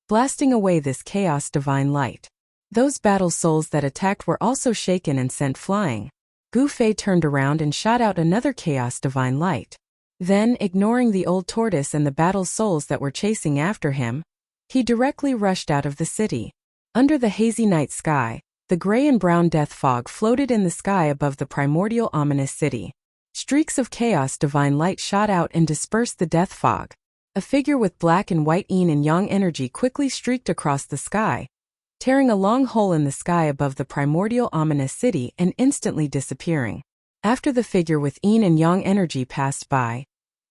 A: blasting away this chaos divine light. Those battle souls that attacked were also shaken and sent flying. Gu Fei turned around and shot out another chaos divine light. Then, ignoring the Old Tortoise and the battle souls that were chasing after him, he directly rushed out of the city. Under the hazy night sky, the gray and brown death fog floated in the sky above the primordial ominous city. Streaks of chaos divine light shot out and dispersed the death fog. A figure with black and white yin and yang energy quickly streaked across the sky, tearing a long hole in the sky above the primordial ominous city and instantly disappearing. After the figure with yin and yang energy passed by,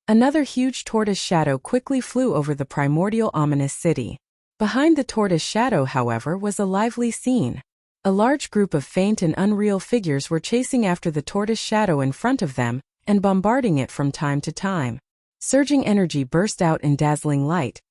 A: another huge tortoise shadow quickly flew over the primordial ominous city. Behind the tortoise shadow, however, was a lively scene. A large group of faint and unreal figures were chasing after the tortoise shadow in front of them and bombarding it from time to time. Surging energy burst out in dazzling light,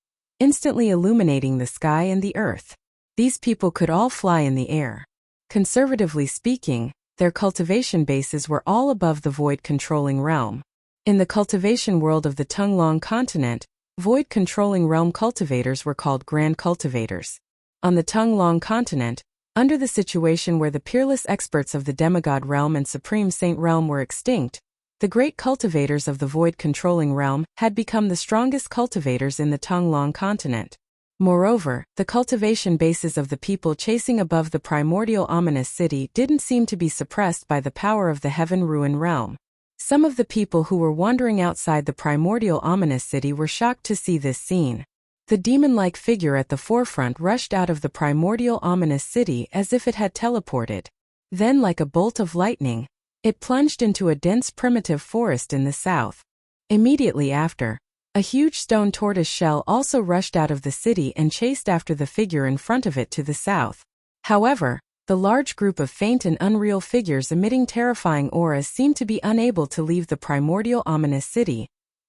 A: instantly illuminating the sky and the earth. These people could all fly in the air. Conservatively speaking, their cultivation bases were all above the void-controlling realm. In the cultivation world of the Tunglong continent, void-controlling realm cultivators were called grand cultivators. On the Tunglong continent, under the situation where the peerless experts of the demigod realm and supreme saint realm were extinct, the great cultivators of the void-controlling realm had become the strongest cultivators in the Tunglong continent. Moreover, the cultivation bases of the people chasing above the primordial ominous city didn't seem to be suppressed by the power of the heaven ruin realm. Some of the people who were wandering outside the primordial ominous city were shocked to see this scene. The demon-like figure at the forefront rushed out of the primordial ominous city as if it had teleported. Then, like a bolt of lightning, it plunged into a dense primitive forest in the south. Immediately after, a huge stone tortoise shell also rushed out of the city and chased after the figure in front of it to the south. However, the large group of faint and unreal figures emitting terrifying auras seemed to be unable to leave the primordial ominous city,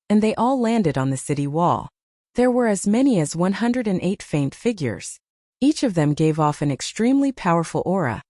A: and they all landed on the city wall. There were as many as 108 faint figures. Each of them gave off an extremely powerful aura,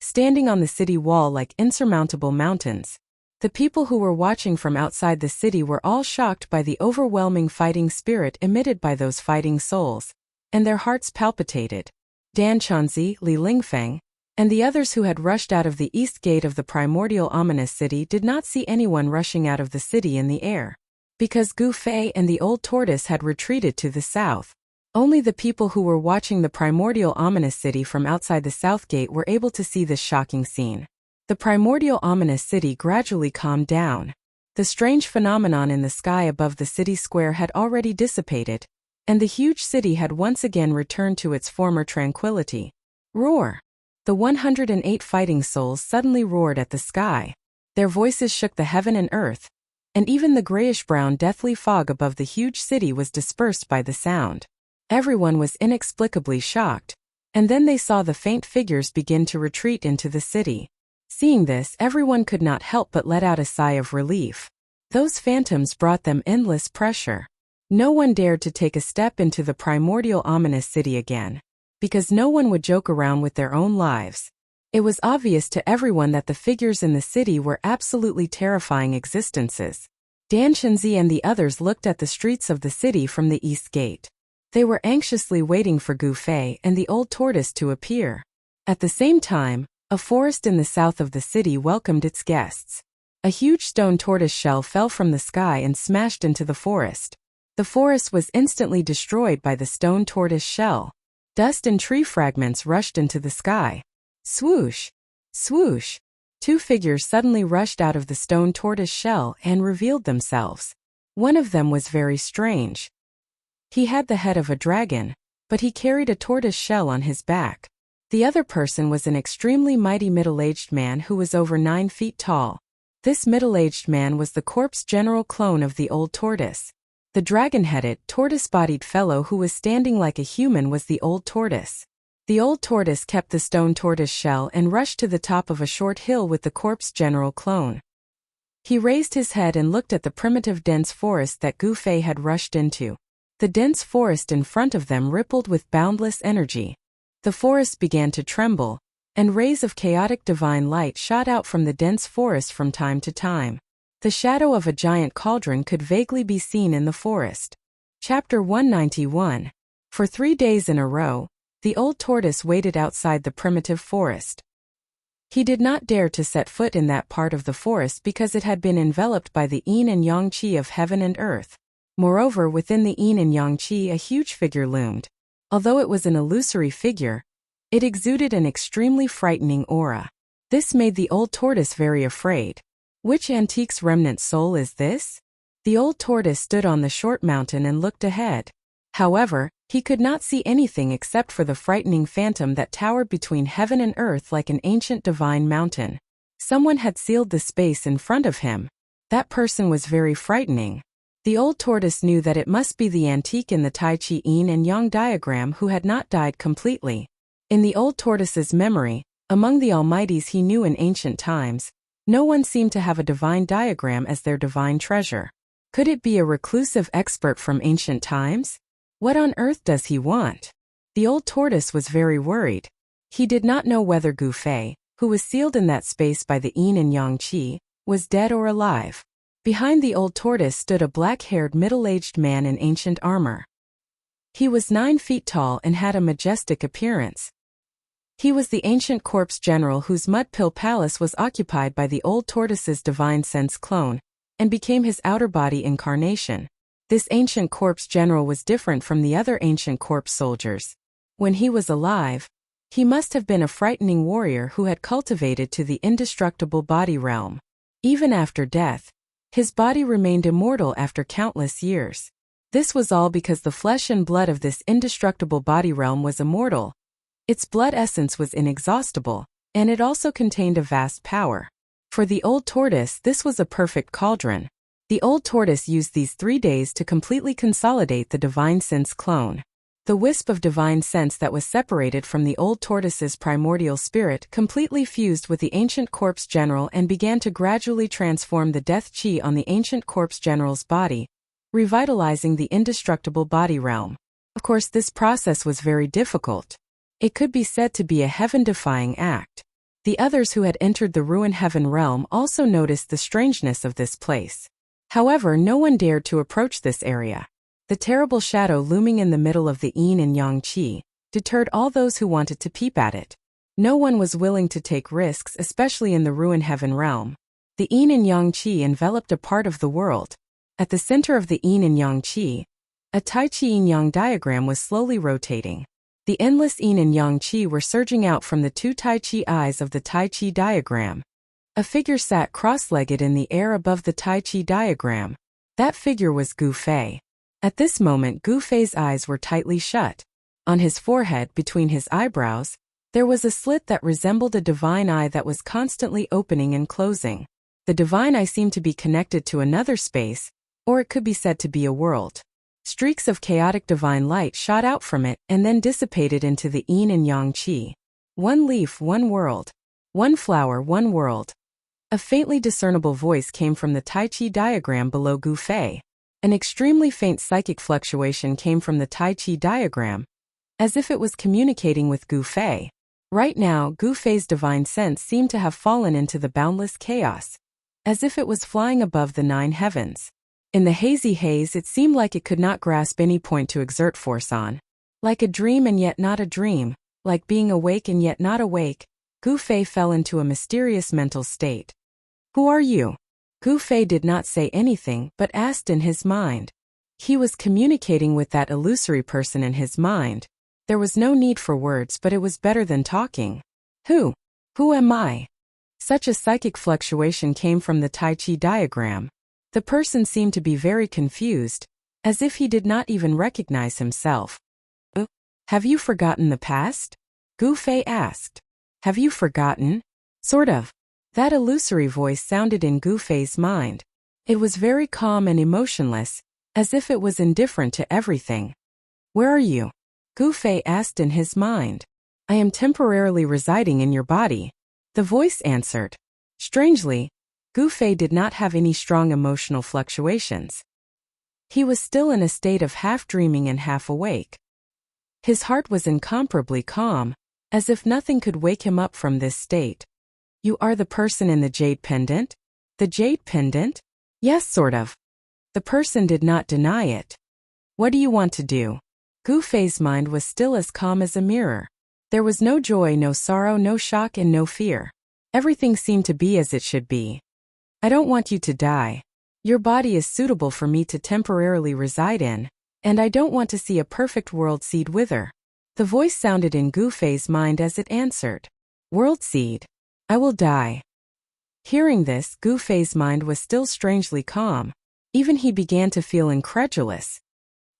A: standing on the city wall like insurmountable mountains. The people who were watching from outside the city were all shocked by the overwhelming fighting spirit emitted by those fighting souls, and their hearts palpitated. Dan Chunzi, Li Lingfeng, and the others who had rushed out of the east gate of the primordial ominous city did not see anyone rushing out of the city in the air. Because Gu Fei and the Old Tortoise had retreated to the south, only the people who were watching the primordial ominous city from outside the south gate were able to see this shocking scene. The primordial ominous city gradually calmed down. The strange phenomenon in the sky above the city square had already dissipated, and the huge city had once again returned to its former tranquility. Roar! The 108 fighting souls suddenly roared at the sky. Their voices shook the heaven and earth, and even the grayish-brown deathly fog above the huge city was dispersed by the sound. Everyone was inexplicably shocked, and then they saw the faint figures begin to retreat into the city. Seeing this, everyone could not help but let out a sigh of relief. Those phantoms brought them endless pressure. No one dared to take a step into the primordial ominous city again, because no one would joke around with their own lives. It was obvious to everyone that the figures in the city were absolutely terrifying existences. Dan Shenzi and the others looked at the streets of the city from the east gate. They were anxiously waiting for Gu Fei and the old tortoise to appear. At the same time, a forest in the south of the city welcomed its guests. A huge stone tortoise shell fell from the sky and smashed into the forest. The forest was instantly destroyed by the stone tortoise shell. Dust and tree fragments rushed into the sky. Swoosh! Swoosh! Two figures suddenly rushed out of the stone tortoise shell and revealed themselves. One of them was very strange. He had the head of a dragon, but he carried a tortoise shell on his back. The other person was an extremely mighty middle-aged man who was over 9 feet tall. This middle-aged man was the corpse general clone of the old tortoise. The dragon-headed, tortoise-bodied fellow who was standing like a human was the old tortoise. The old tortoise kept the stone tortoise shell and rushed to the top of a short hill with the corpse general clone. He raised his head and looked at the primitive dense forest that Gu Fei had rushed into. The dense forest in front of them rippled with boundless energy. The forest began to tremble, and rays of chaotic divine light shot out from the dense forest from time to time. The shadow of a giant cauldron could vaguely be seen in the forest. Chapter 191. For 3 days in a row, the old tortoise waited outside the primitive forest. He did not dare to set foot in that part of the forest because it had been enveloped by the yin and yang qi of heaven and earth. Moreover, within the yin and yang qi a huge figure loomed. Although it was an illusory figure, it exuded an extremely frightening aura. This made the old tortoise very afraid. Which antique's remnant soul is this? The old tortoise stood on the short mountain and looked ahead. However, he could not see anything except for the frightening phantom that towered between heaven and earth like an ancient divine mountain. Someone had sealed the space in front of him. That person was very frightening. The old tortoise knew that it must be the antique in the Tai Chi yin and yang diagram who had not died completely. In the old tortoise's memory, among the almighties he knew in ancient times, no one seemed to have a divine diagram as their divine treasure. Could it be a reclusive expert from ancient times? What on earth does he want? The old tortoise was very worried. He did not know whether Gu Fei, who was sealed in that space by the yin and yang qi, was dead or alive. Behind the old tortoise stood a black-haired middle-aged man in ancient armor. He was 9 feet tall and had a majestic appearance. He was the ancient corpse general whose mud pill palace was occupied by the old tortoise's divine sense clone, and became his outer body incarnation. This ancient corpse general was different from the other ancient corpse soldiers. When he was alive, he must have been a frightening warrior who had cultivated to the indestructible body realm. Even after death, his body remained immortal after countless years. This was all because the flesh and blood of this indestructible body realm was immortal. Its blood essence was inexhaustible, and it also contained a vast power. For the old tortoise, this was a perfect cauldron. The old tortoise used these 3 days to completely consolidate the divine sense clone. The wisp of divine sense that was separated from the old tortoise's primordial spirit completely fused with the ancient corpse general and began to gradually transform the death chi on the ancient corpse general's body, revitalizing the indestructible body realm. Of course, this process was very difficult. It could be said to be a heaven-defying act. The others who had entered the ruin heaven realm also noticed the strangeness of this place. However, no one dared to approach this area. The terrible shadow looming in the middle of the yin and yang qi deterred all those who wanted to peep at it. No one was willing to take risks, especially in the ruin heaven realm. The yin and yang qi enveloped a part of the world. At the center of the yin and yang qi, a Tai Chi yin-yang diagram was slowly rotating. The endless yin and yang qi were surging out from the 2 Tai Chi eyes of the Tai Chi diagram. A figure sat cross-legged in the air above the Tai Chi diagram. That figure was Gu Fei. At this moment, Gu Fei's eyes were tightly shut. On his forehead, between his eyebrows, there was a slit that resembled a divine eye that was constantly opening and closing. The divine eye seemed to be connected to another space, or it could be said to be a world. Streaks of chaotic divine light shot out from it and then dissipated into the yin and yang qi. One leaf, one world. One flower, one world. A faintly discernible voice came from the Tai Chi diagram below Gu Fei. An extremely faint psychic fluctuation came from the Tai Chi diagram, as if it was communicating with Gu Fei. Right now, Gu Fei's divine sense seemed to have fallen into the boundless chaos, as if it was flying above the 9 heavens. In the hazy haze, it seemed like it could not grasp any point to exert force on. Like a dream and yet not a dream, like being awake and yet not awake, Gu Fei fell into a mysterious mental state. Who are you? Gu Fei did not say anything but asked in his mind. He was communicating with that illusory person in his mind. There was no need for words, but it was better than talking. Who? Who am I? Such a psychic fluctuation came from the Tai Chi diagram. The person seemed to be very confused, as if he did not even recognize himself. Have you forgotten the past? Gu Fei asked. Have you forgotten? Sort of. That illusory voice sounded in Gu Fei's mind. It was very calm and emotionless, as if it was indifferent to everything. Where are you? Gu Fei asked in his mind. I am temporarily residing in your body. The voice answered. Strangely, Gu Fei did not have any strong emotional fluctuations. He was still in a state of half-dreaming and half-awake. His heart was incomparably calm, as if nothing could wake him up from this state. You are the person in the jade pendant? The jade pendant? Yes, sort of. The person did not deny it. What do you want to do? Gu Fei's mind was still as calm as a mirror. There was no joy, no sorrow, no shock, and no fear. Everything seemed to be as it should be. I don't want you to die. Your body is suitable for me to temporarily reside in, and I don't want to see a perfect world seed wither. The voice sounded in Gu Fei's mind as it answered. World seed. I will die. Hearing this, Gu Fei's mind was still strangely calm. Even he began to feel incredulous.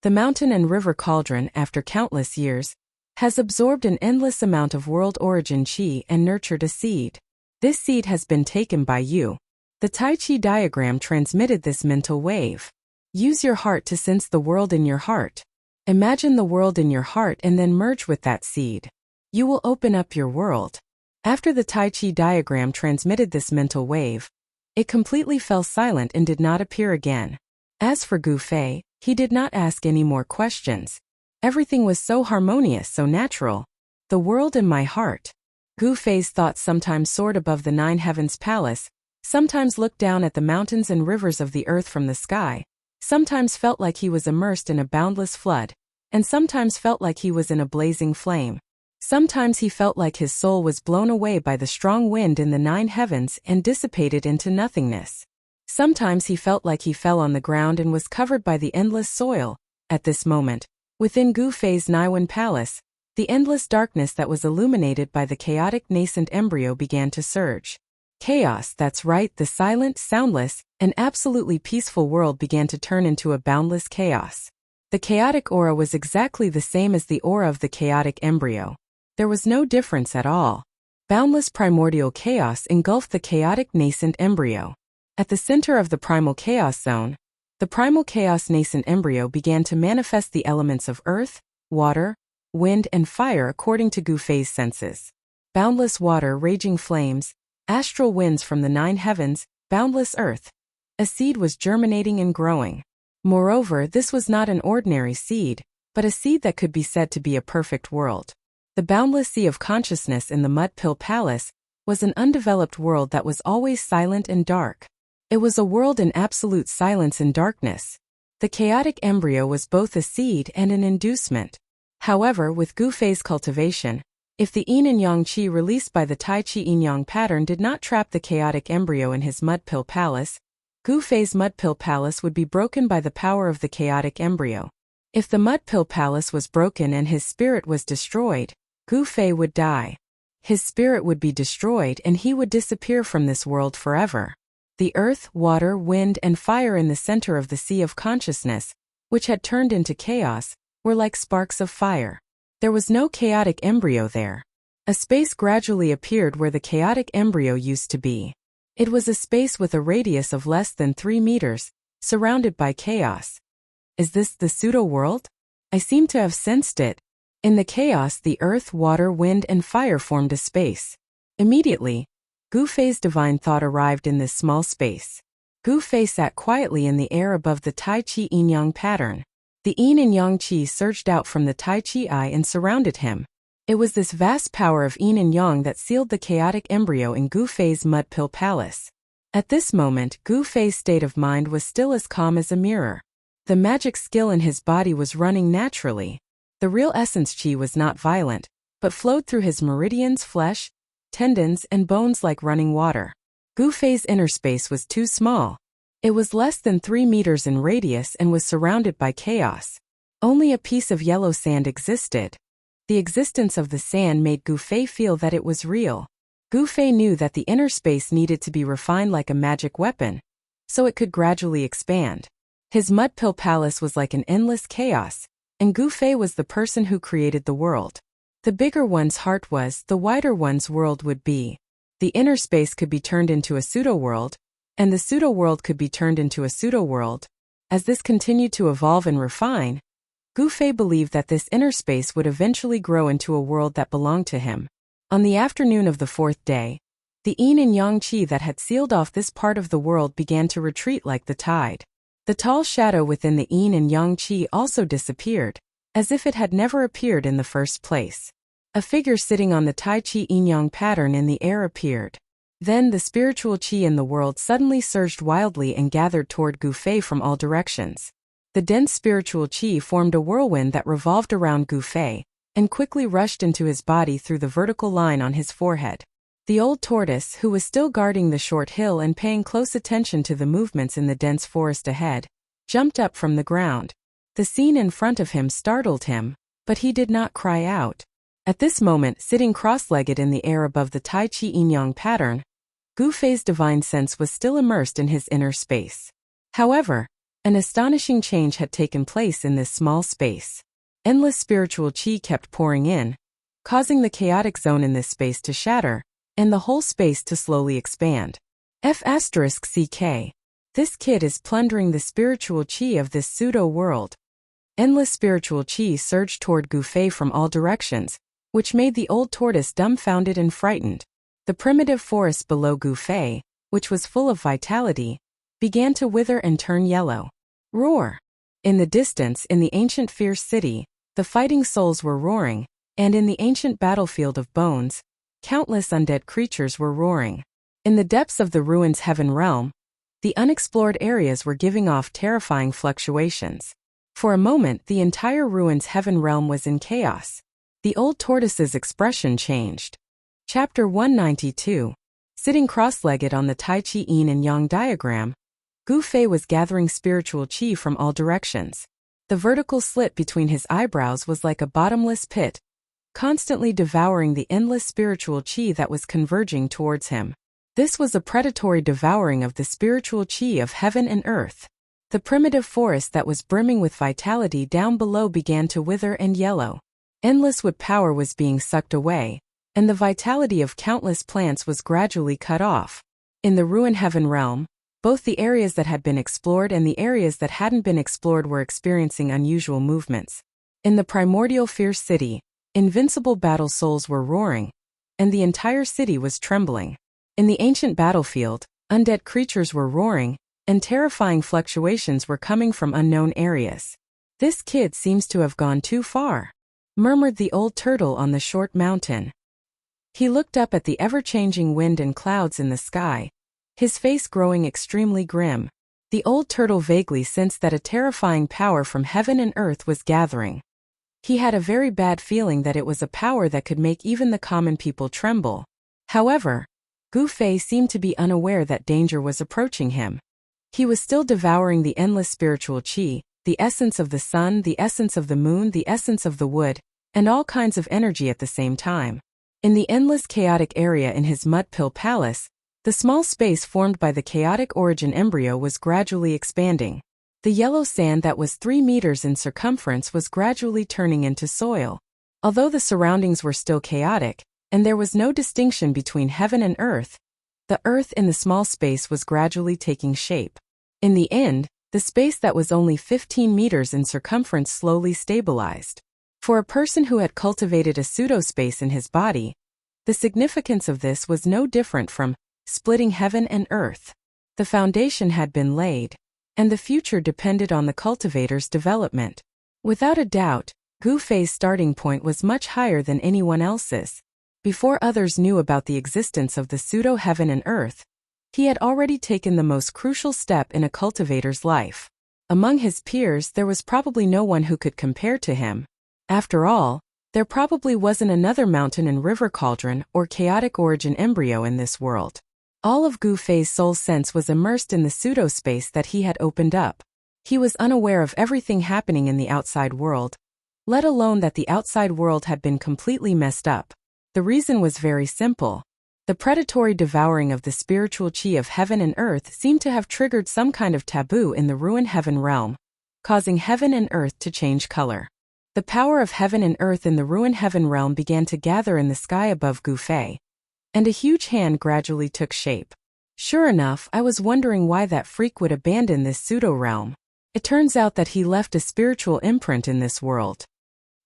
A: The mountain and river cauldron, after countless years, has absorbed an endless amount of world origin chi and nurtured a seed. This seed has been taken by you. The Tai Chi diagram transmitted this mental wave. Use your heart to sense the world in your heart. Imagine the world in your heart and then merge with that seed. You will open up your world. After the Tai Chi diagram transmitted this mental wave, it completely fell silent and did not appear again. As for Gu Fei, he did not ask any more questions. Everything was so harmonious, so natural. The world in my heart. Gu Fei's thoughts sometimes soared above the 9 heavens palace, sometimes looked down at the mountains and rivers of the earth from the sky, sometimes felt like he was immersed in a boundless flood, and sometimes felt like he was in a blazing flame. Sometimes he felt like his soul was blown away by the strong wind in the 9 heavens and dissipated into nothingness. Sometimes he felt like he fell on the ground and was covered by the endless soil. At this moment, within Gu Fei's Naiwan palace, the endless darkness that was illuminated by the chaotic nascent embryo began to surge. Chaos, that's right, the silent, soundless, and absolutely peaceful world began to turn into a boundless chaos. The chaotic aura was exactly the same as the aura of the chaotic embryo. There was no difference at all. Boundless primordial chaos engulfed the chaotic nascent embryo. At the center of the primal chaos zone, the primal chaos nascent embryo began to manifest the elements of earth, water, wind, and fire according to Gu Fei's senses. Boundless water, raging flames, astral winds from the 9 heavens, boundless earth. A seed was germinating and growing. Moreover, this was not an ordinary seed, but a seed that could be said to be a perfect world. The boundless sea of consciousness in the Mud Pill Palace was an undeveloped world that was always silent and dark. It was a world in absolute silence and darkness. The chaotic embryo was both a seed and an inducement. However, with Gu Fei's cultivation, if the yin and yang qi released by the Tai Chi yin-yang pattern did not trap the chaotic embryo in his Mud Pill Palace, Gu Fei's Mud Pill Palace would be broken by the power of the chaotic embryo. If the Mud Pill Palace was broken and his spirit was destroyed, Gu Fei would die. His spirit would be destroyed and he would disappear from this world forever. The earth, water, wind, and fire in the center of the sea of consciousness, which had turned into chaos, were like sparks of fire. There was no chaotic embryo there. A space gradually appeared where the chaotic embryo used to be. It was a space with a radius of less than 3 meters, surrounded by chaos. Is this the pseudo-world? I seem to have sensed it. In the chaos, the earth, water, wind, and fire formed a space. Immediately, Gu Fei's divine thought arrived in this small space. Gu Fei sat quietly in the air above the Tai Chi yin-yang pattern. The yin and yang qi surged out from the Tai Chi eye and surrounded him. It was this vast power of yin and yang that sealed the chaotic embryo in Gu Fei's mud pill palace. At this moment, Gu Fei's state of mind was still as calm as a mirror. The magic skill in his body was running naturally. The real essence qi was not violent, but flowed through his meridians, flesh, tendons, and bones like running water. Gu Fei's inner space was too small. It was less than 3 meters in radius and was surrounded by chaos. Only a piece of yellow sand existed. The existence of the sand made Gu Fei feel that it was real. Gu Fei knew that the inner space needed to be refined like a magic weapon, so it could gradually expand. His mud pill palace was like an endless chaos, and Gu Fei was the person who created the world. The bigger one's heart was, the wider one's world would be. The inner space could be turned into a pseudo-world, and the pseudo-world could be turned into a pseudo-world. As this continued to evolve and refine, Gu Fei believed that this inner space would eventually grow into a world that belonged to him. On the afternoon of the 4th day, the yin and yang qi that had sealed off this part of the world began to retreat like the tide. The tall shadow within the yin and yang qi also disappeared, as if it had never appeared in the first place. A figure sitting on the Tai Chi yin-yang pattern in the air appeared. Then the spiritual qi in the world suddenly surged wildly and gathered toward Gu Fei from all directions. The dense spiritual qi formed a whirlwind that revolved around Gu Fei, and quickly rushed into his body through the vertical line on his forehead. The old tortoise, who was still guarding the short hill and paying close attention to the movements in the dense forest ahead, jumped up from the ground. The scene in front of him startled him, but he did not cry out. At this moment, sitting cross-legged in the air above the Tai Chi yin-yang pattern, Gu Fei's divine sense was still immersed in his inner space. However, an astonishing change had taken place in this small space. Endless spiritual qi kept pouring in, causing the chaotic zone in this space to shatter, and the whole space to slowly expand. F***CK. This kid is plundering the spiritual qi of this pseudo-world. Endless spiritual qi surged toward Gu Fei from all directions, which made the old tortoise dumbfounded and frightened. The primitive forest below Gu Fei, which was full of vitality, began to wither and turn yellow. Roar! In the distance, in the ancient fierce city, the fighting souls were roaring, and in the ancient battlefield of bones, countless undead creatures were roaring. In the depths of the ruins' heaven realm, the unexplored areas were giving off terrifying fluctuations. For a moment, the entire ruins' heaven realm was in chaos. The old tortoise's expression changed. Chapter 192. Sitting cross-legged on the Tai Chi yin and yang diagram, Gu Fei was gathering spiritual qi from all directions. The vertical slit between his eyebrows was like a bottomless pit, constantly devouring the endless spiritual qi that was converging towards him. This was a predatory devouring of the spiritual qi of heaven and earth. The primitive forest that was brimming with vitality down below began to wither and yellow. Endless wood power was being sucked away, and the vitality of countless plants was gradually cut off. In the ruin heaven realm, both the areas that had been explored and the areas that hadn't been explored were experiencing unusual movements. In the primordial fierce city, invincible battle souls were roaring, and the entire city was trembling. In the ancient battlefield, undead creatures were roaring, and terrifying fluctuations were coming from unknown areas. This kid seems to have gone too far, murmured the old turtle on the short mountain. He looked up at the ever-changing wind and clouds in the sky, his face growing extremely grim. The old turtle vaguely sensed that a terrifying power from heaven and earth was gathering. He had a very bad feeling that it was a power that could make even the common people tremble. However, Gu Fei seemed to be unaware that danger was approaching him. He was still devouring the endless spiritual qi, the essence of the sun, the essence of the moon, the essence of the wood, and all kinds of energy at the same time. In the endless chaotic area in his mud pill palace, the small space formed by the chaotic origin embryo was gradually expanding. The yellow sand that was 3 meters in circumference was gradually turning into soil. Although the surroundings were still chaotic, and there was no distinction between heaven and earth, the earth in the small space was gradually taking shape. In the end, the space that was only 15 meters in circumference slowly stabilized. For a person who had cultivated a pseudo-space in his body, The significance of this was no different from splitting heaven and earth. The foundation had been laid, and the future depended on the cultivator's development. Without a doubt, Gu Fei's starting point was much higher than anyone else's. Before others knew about the existence of the pseudo-heaven and earth, he had already taken the most crucial step in a cultivator's life. Among his peers, there was probably no one who could compare to him. After all, there probably wasn't another mountain and river cauldron or chaotic origin embryo in this world. All of Gu Fei's soul sense was immersed in the pseudo-space that he had opened up. He was unaware of everything happening in the outside world, let alone that the outside world had been completely messed up. The reason was very simple. The predatory devouring of the spiritual chi of heaven and earth seemed to have triggered some kind of taboo in the ruined heaven realm, causing heaven and earth to change color. The power of heaven and earth in the ruined heaven realm began to gather in the sky above Gu Fei, and a huge hand gradually took shape. Sure enough, I was wondering why that freak would abandon this pseudo-realm. It turns out that he left a spiritual imprint in this world.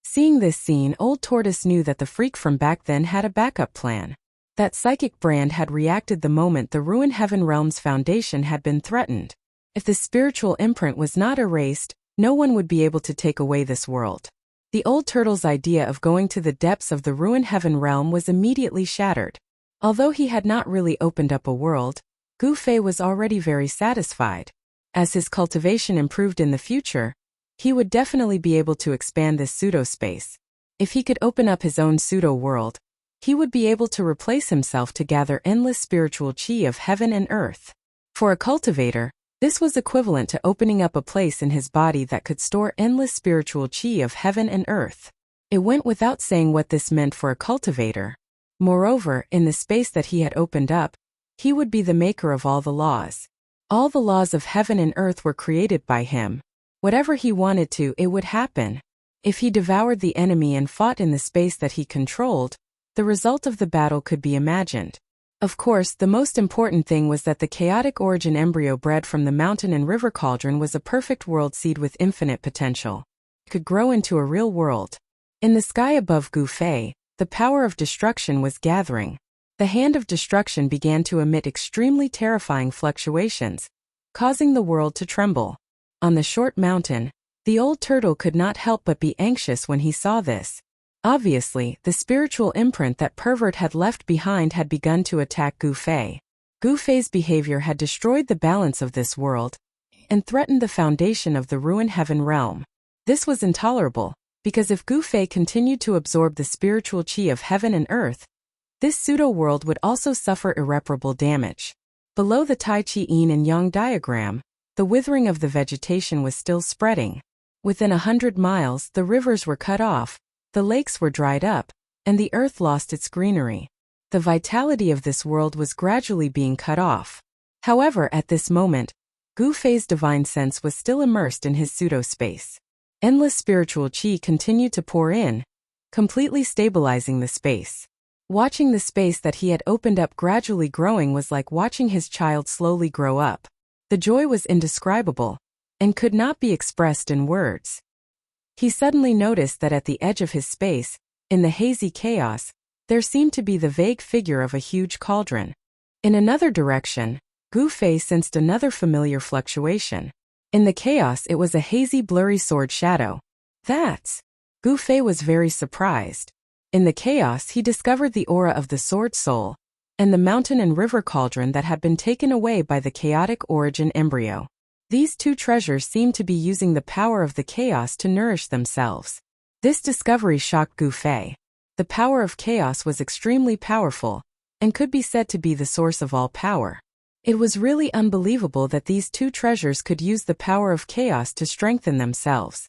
A: Seeing this scene, Old Tortoise knew that the freak from back then had a backup plan. That psychic brand had reacted the moment the ruined heaven realm's foundation had been threatened. If the spiritual imprint was not erased, no one would be able to take away this world. The old turtle's idea of going to the depths of the ruined heaven realm was immediately shattered. Although he had not really opened up a world, Gu Fei was already very satisfied. As his cultivation improved in the future, he would definitely be able to expand this pseudo-space. If he could open up his own pseudo-world, he would be able to replace himself to gather endless spiritual chi of heaven and earth. For a cultivator, this was equivalent to opening up a place in his body that could store endless spiritual chi of heaven and earth. It went without saying what this meant for a cultivator. Moreover, in the space that he had opened up, he would be the maker of all the laws. All the laws of heaven and earth were created by him. Whatever he wanted to, it would happen. If he devoured the enemy and fought in the space that he controlled, the result of the battle could be imagined. Of course, the most important thing was that the chaotic origin embryo bred from the mountain and river cauldron was a perfect world seed with infinite potential. It could grow into a real world. In the sky above Gu Fei, the power of destruction was gathering. The hand of destruction began to emit extremely terrifying fluctuations, causing the world to tremble. On the short mountain, the old turtle could not help but be anxious when he saw this. Obviously, the spiritual imprint that pervert had left behind had begun to attack Gu Fei. Gu Fei's behavior had destroyed the balance of this world and threatened the foundation of the ruined heaven realm. This was intolerable, because if Gu Fei continued to absorb the spiritual chi of heaven and earth, this pseudo-world would also suffer irreparable damage. Below the Tai Chi Yin and Yang diagram, the withering of the vegetation was still spreading. Within 100 miles, the rivers were cut off, the lakes were dried up, and the earth lost its greenery. The vitality of this world was gradually being cut off. However, at this moment, Gu Fei's divine sense was still immersed in his pseudo-space. Endless spiritual chi continued to pour in, completely stabilizing the space. Watching the space that he had opened up gradually growing was like watching his child slowly grow up. The joy was indescribable, and could not be expressed in words. He suddenly noticed that at the edge of his space, in the hazy chaos, there seemed to be the vague figure of a huge cauldron. In another direction, Gu Fei sensed another familiar fluctuation. In the chaos, it was a hazy, blurry sword shadow. That's... Gu Fei was very surprised. In the chaos, he discovered the aura of the sword soul, and the mountain and river cauldron that had been taken away by the chaotic origin embryo. These two treasures seemed to be using the power of the chaos to nourish themselves. This discovery shocked Gu Fei. The power of chaos was extremely powerful, and could be said to be the source of all power. It was really unbelievable that these two treasures could use the power of chaos to strengthen themselves.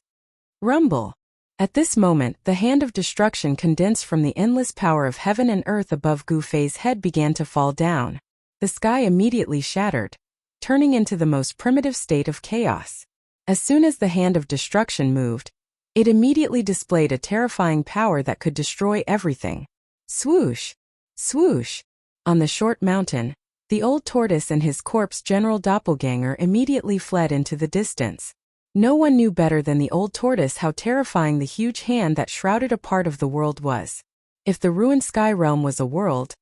A: Rumble. At this moment, the hand of destruction condensed from the endless power of heaven and earth above Gu Fei's head began to fall down. The sky immediately shattered, turning into the most primitive state of chaos. As soon as the hand of destruction moved, it immediately displayed a terrifying power that could destroy everything. Swoosh! Swoosh! On the short mountain, the old tortoise and his corpse general doppelganger immediately fled into the distance. No one knew better than the old tortoise how terrifying the huge hand that shrouded a part of the world was. If the ruined sky realm was a world,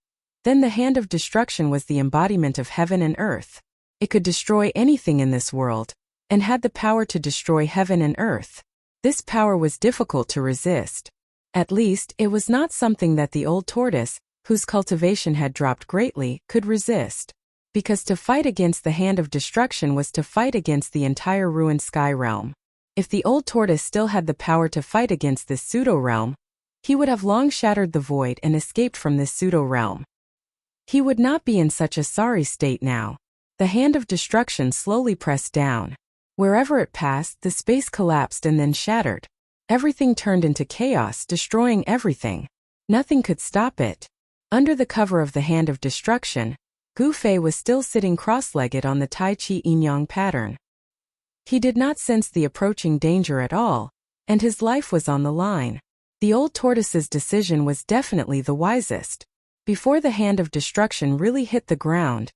A: then the hand of destruction was the embodiment of heaven and earth. It could destroy anything in this world, and had the power to destroy heaven and earth. This power was difficult to resist. At least, it was not something that the old tortoise, whose cultivation had dropped greatly, could resist. Because to fight against the hand of destruction was to fight against the entire ruined sky realm. If the old tortoise still had the power to fight against this pseudo-realm, he would have long shattered the void and escaped from this pseudo-realm. He would not be in such a sorry state now. The hand of destruction slowly pressed down. Wherever it passed, the space collapsed and then shattered. Everything turned into chaos, destroying everything. Nothing could stop it. Under the cover of the hand of destruction, Gu Fei was still sitting cross-legged on the Tai Chi Yin-Yang pattern. He did not sense the approaching danger at all, and his life was on the line. The old tortoise's decision was definitely the wisest. Before the hand of destruction really hit the ground,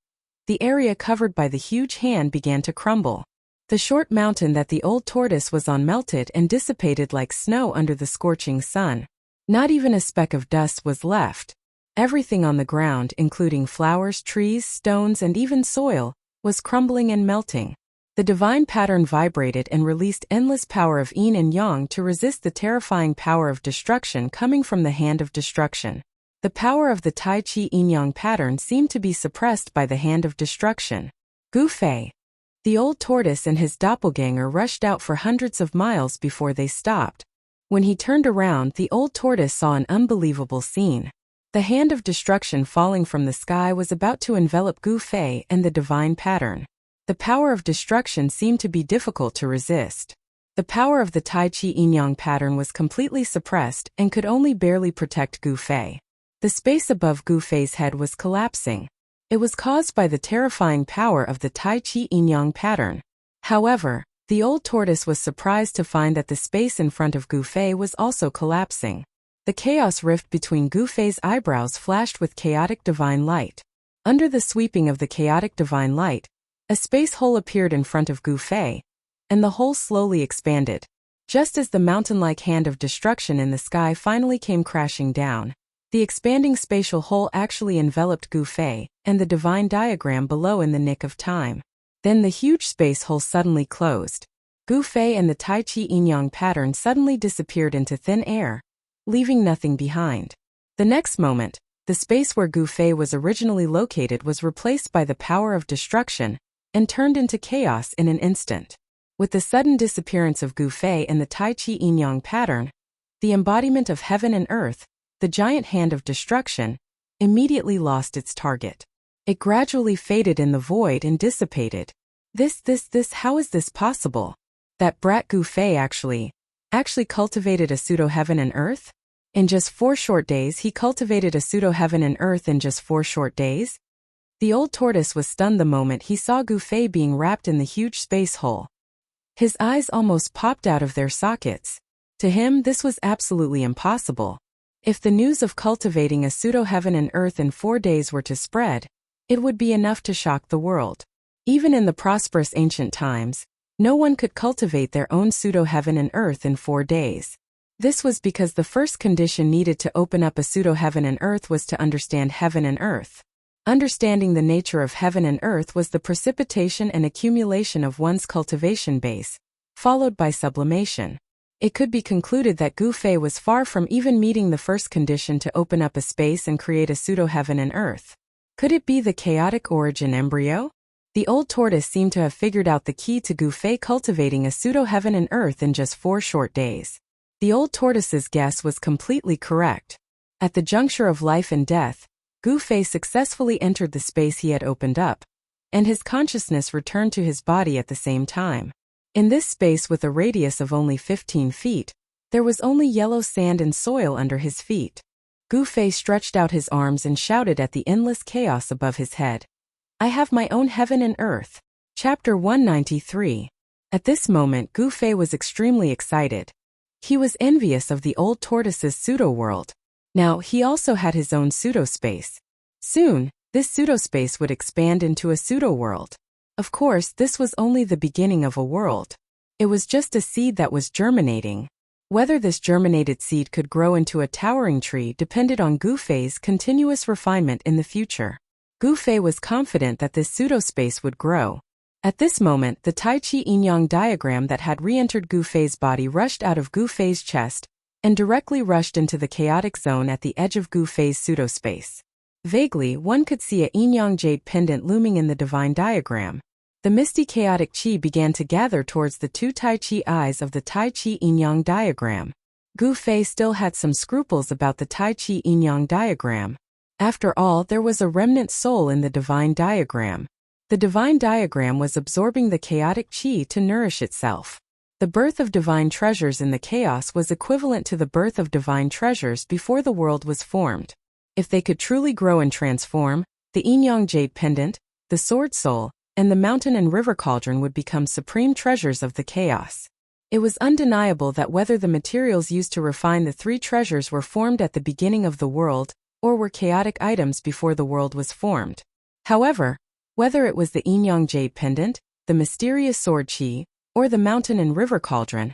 A: the area covered by the huge hand began to crumble. The short mountain that the old tortoise was on melted and dissipated like snow under the scorching sun. Not even a speck of dust was left. Everything on the ground, including flowers, trees, stones, and even soil, was crumbling and melting. The divine pattern vibrated and released endless power of yin and yang to resist the terrifying power of destruction coming from the hand of destruction. The power of the Tai Chi Yin-Yang pattern seemed to be suppressed by the hand of destruction. Gu Fei, the old tortoise, and his doppelganger rushed out for hundreds of miles before they stopped. When he turned around, the old tortoise saw an unbelievable scene. The hand of destruction falling from the sky was about to envelop Gu Fei and the divine pattern. The power of destruction seemed to be difficult to resist. The power of the Tai Chi Yin-Yang pattern was completely suppressed and could only barely protect Gu Fei. The space above Gu Fei's head was collapsing. It was caused by the terrifying power of the Tai Chi Yin-Yang pattern. However, the old tortoise was surprised to find that the space in front of Gu Fei was also collapsing. The chaos rift between Gu Fei's eyebrows flashed with chaotic divine light. Under the sweeping of the chaotic divine light, a space hole appeared in front of Gu Fei, and the hole slowly expanded. Just as the mountain-like hand of destruction in the sky finally came crashing down, the expanding spatial hole actually enveloped Gu Fei and the divine diagram below in the nick of time. Then the huge space hole suddenly closed. Gu Fei and the Tai Chi Yin-Yang pattern suddenly disappeared into thin air, leaving nothing behind. The next moment, the space where Gu Fei was originally located was replaced by the power of destruction and turned into chaos in an instant. With the sudden disappearance of Gu Fei and the Tai Chi Yin-Yang pattern, the embodiment of heaven and earth, the giant hand of destruction, immediately lost its target. It gradually faded in the void and dissipated. How is this possible? That brat Gu Fei actually cultivated a pseudo-heaven and earth? In just 4 short days he cultivated a pseudo-heaven and earth in just 4 short days? The old tortoise was stunned the moment he saw Gu Fei being wrapped in the huge space hole. His eyes almost popped out of their sockets. To him, this was absolutely impossible. If the news of cultivating a pseudo-heaven and earth in 4 days were to spread, it would be enough to shock the world. Even in the prosperous ancient times, no one could cultivate their own pseudo-heaven and earth in 4 days. This was because the first condition needed to open up a pseudo-heaven and earth was to understand heaven and earth. Understanding the nature of heaven and earth was the precipitation and accumulation of one's cultivation base, followed by sublimation. It could be concluded that Gu Fei was far from even meeting the first condition to open up a space and create a pseudo-heaven and earth. Could it be the chaotic origin embryo? The old tortoise seemed to have figured out the key to Gu Fei cultivating a pseudo-heaven and earth in just 4 short days. The old tortoise's guess was completely correct. At the juncture of life and death, Gu Fei successfully entered the space he had opened up, and his consciousness returned to his body at the same time. In this space with a radius of only 15 feet, there was only yellow sand and soil under his feet. Gu Fei stretched out his arms and shouted at the endless chaos above his head. I have my own heaven and earth. Chapter 193. At this moment Gu Fei was extremely excited. He was envious of the old tortoise's pseudo-world. Now he also had his own pseudo-space. Soon, this pseudo-space would expand into a pseudo-world. Of course, this was only the beginning of a world. It was just a seed that was germinating. Whether this germinated seed could grow into a towering tree depended on Gu Fei's continuous refinement in the future. Gu Fei was confident that this pseudospace would grow. At this moment, the Tai Chi yin-yang diagram that had re-entered Gu Fei's body rushed out of Gu Fei's chest and directly rushed into the chaotic zone at the edge of Gu Fei's pseudospace. Vaguely, one could see a yin-yang jade pendant looming in the divine diagram. The misty chaotic chi began to gather towards the two Tai Chi eyes of the Tai Chi yin-yang diagram. Gu Fei still had some scruples about the Tai Chi yin-yang diagram. After all, there was a remnant soul in the divine diagram. The divine diagram was absorbing the chaotic chi to nourish itself. The birth of divine treasures in the chaos was equivalent to the birth of divine treasures before the world was formed. If they could truly grow and transform, the yin-yang jade pendant, the sword soul, and the mountain and river cauldron would become supreme treasures of the chaos. It was undeniable that whether the materials used to refine the three treasures were formed at the beginning of the world, or were chaotic items before the world was formed. However, whether it was the yin-yang jade pendant, the mysterious sword chi, or the mountain and river cauldron,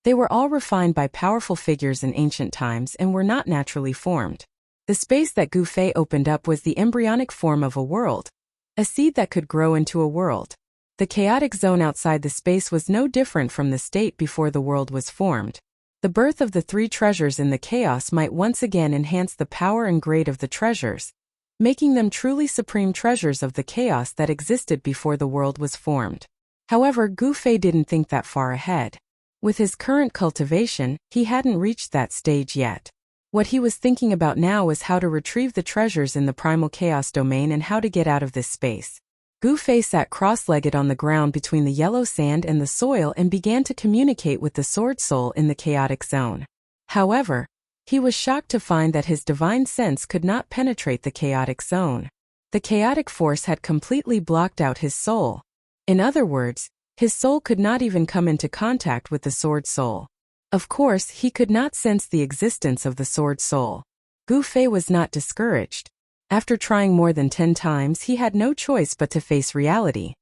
A: they were all refined by powerful figures in ancient times and were not naturally formed. The space that Gu Fei opened up was the embryonic form of a world, a seed that could grow into a world. The chaotic zone outside the space was no different from the state before the world was formed. The birth of the three treasures in the chaos might once again enhance the power and grade of the treasures, making them truly supreme treasures of the chaos that existed before the world was formed. However, Gu Fei didn't think that far ahead. With his current cultivation, he hadn't reached that stage yet. What he was thinking about now was how to retrieve the treasures in the primal chaos domain and how to get out of this space. Gu Fei sat cross-legged on the ground between the yellow sand and the soil and began to communicate with the sword soul in the chaotic zone. However, he was shocked to find that his divine sense could not penetrate the chaotic zone. The chaotic force had completely blocked out his soul. In other words, his soul could not even come into contact with the sword soul. Of course, he could not sense the existence of the sword soul. Gu Fei was not discouraged. After trying more than 10 times, he had no choice but to face reality.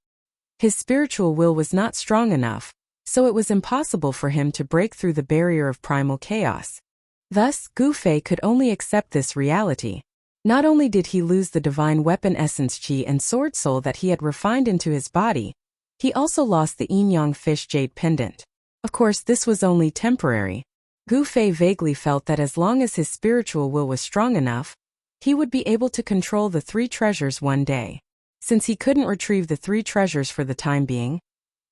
A: His spiritual will was not strong enough, so it was impossible for him to break through the barrier of primal chaos. Thus, Gu Fei could only accept this reality. Not only did he lose the divine weapon essence chi and sword soul that he had refined into his body, he also lost the yin-yang fish jade pendant. Of course, this was only temporary. Gu Fei vaguely felt that as long as his spiritual will was strong enough, he would be able to control the three treasures one day. Since he couldn't retrieve the three treasures for the time being,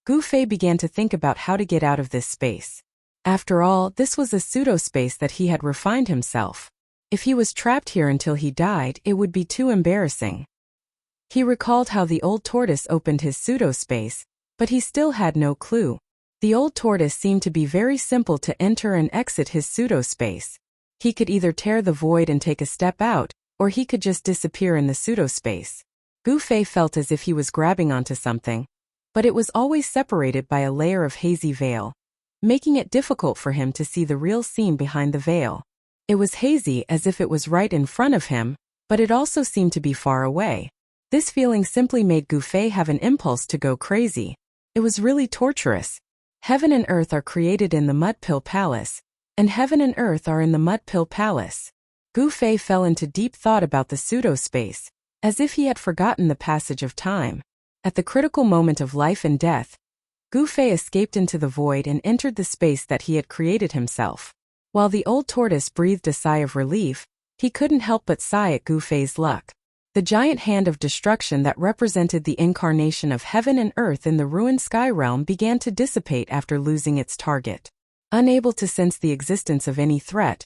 A: Gu Fei began to think about how to get out of this space. After all, this was a pseudo-space that he had refined himself. If he was trapped here until he died, it would be too embarrassing. He recalled how the old tortoise opened his pseudo-space, but he still had no clue. The old tortoise seemed to be very simple to enter and exit his pseudo-space. He could either tear the void and take a step out, or he could just disappear in the pseudo-space. Gu Fei felt as if he was grabbing onto something, but it was always separated by a layer of hazy veil, making it difficult for him to see the real scene behind the veil. It was hazy as if it was right in front of him, but it also seemed to be far away. This feeling simply made Gu Fei have an impulse to go crazy. It was really torturous. Heaven and earth are created in the Mud Pill Palace, and heaven and earth are in the Mud Pill Palace. Gu Fei fell into deep thought about the pseudo-space, as if he had forgotten the passage of time. At the critical moment of life and death, Gu Fei escaped into the void and entered the space that he had created himself. While the old tortoise breathed a sigh of relief, he couldn't help but sigh at Gu Fei's luck. The giant hand of destruction that represented the incarnation of heaven and earth in the ruined sky realm began to dissipate after losing its target. Unable to sense the existence of any threat,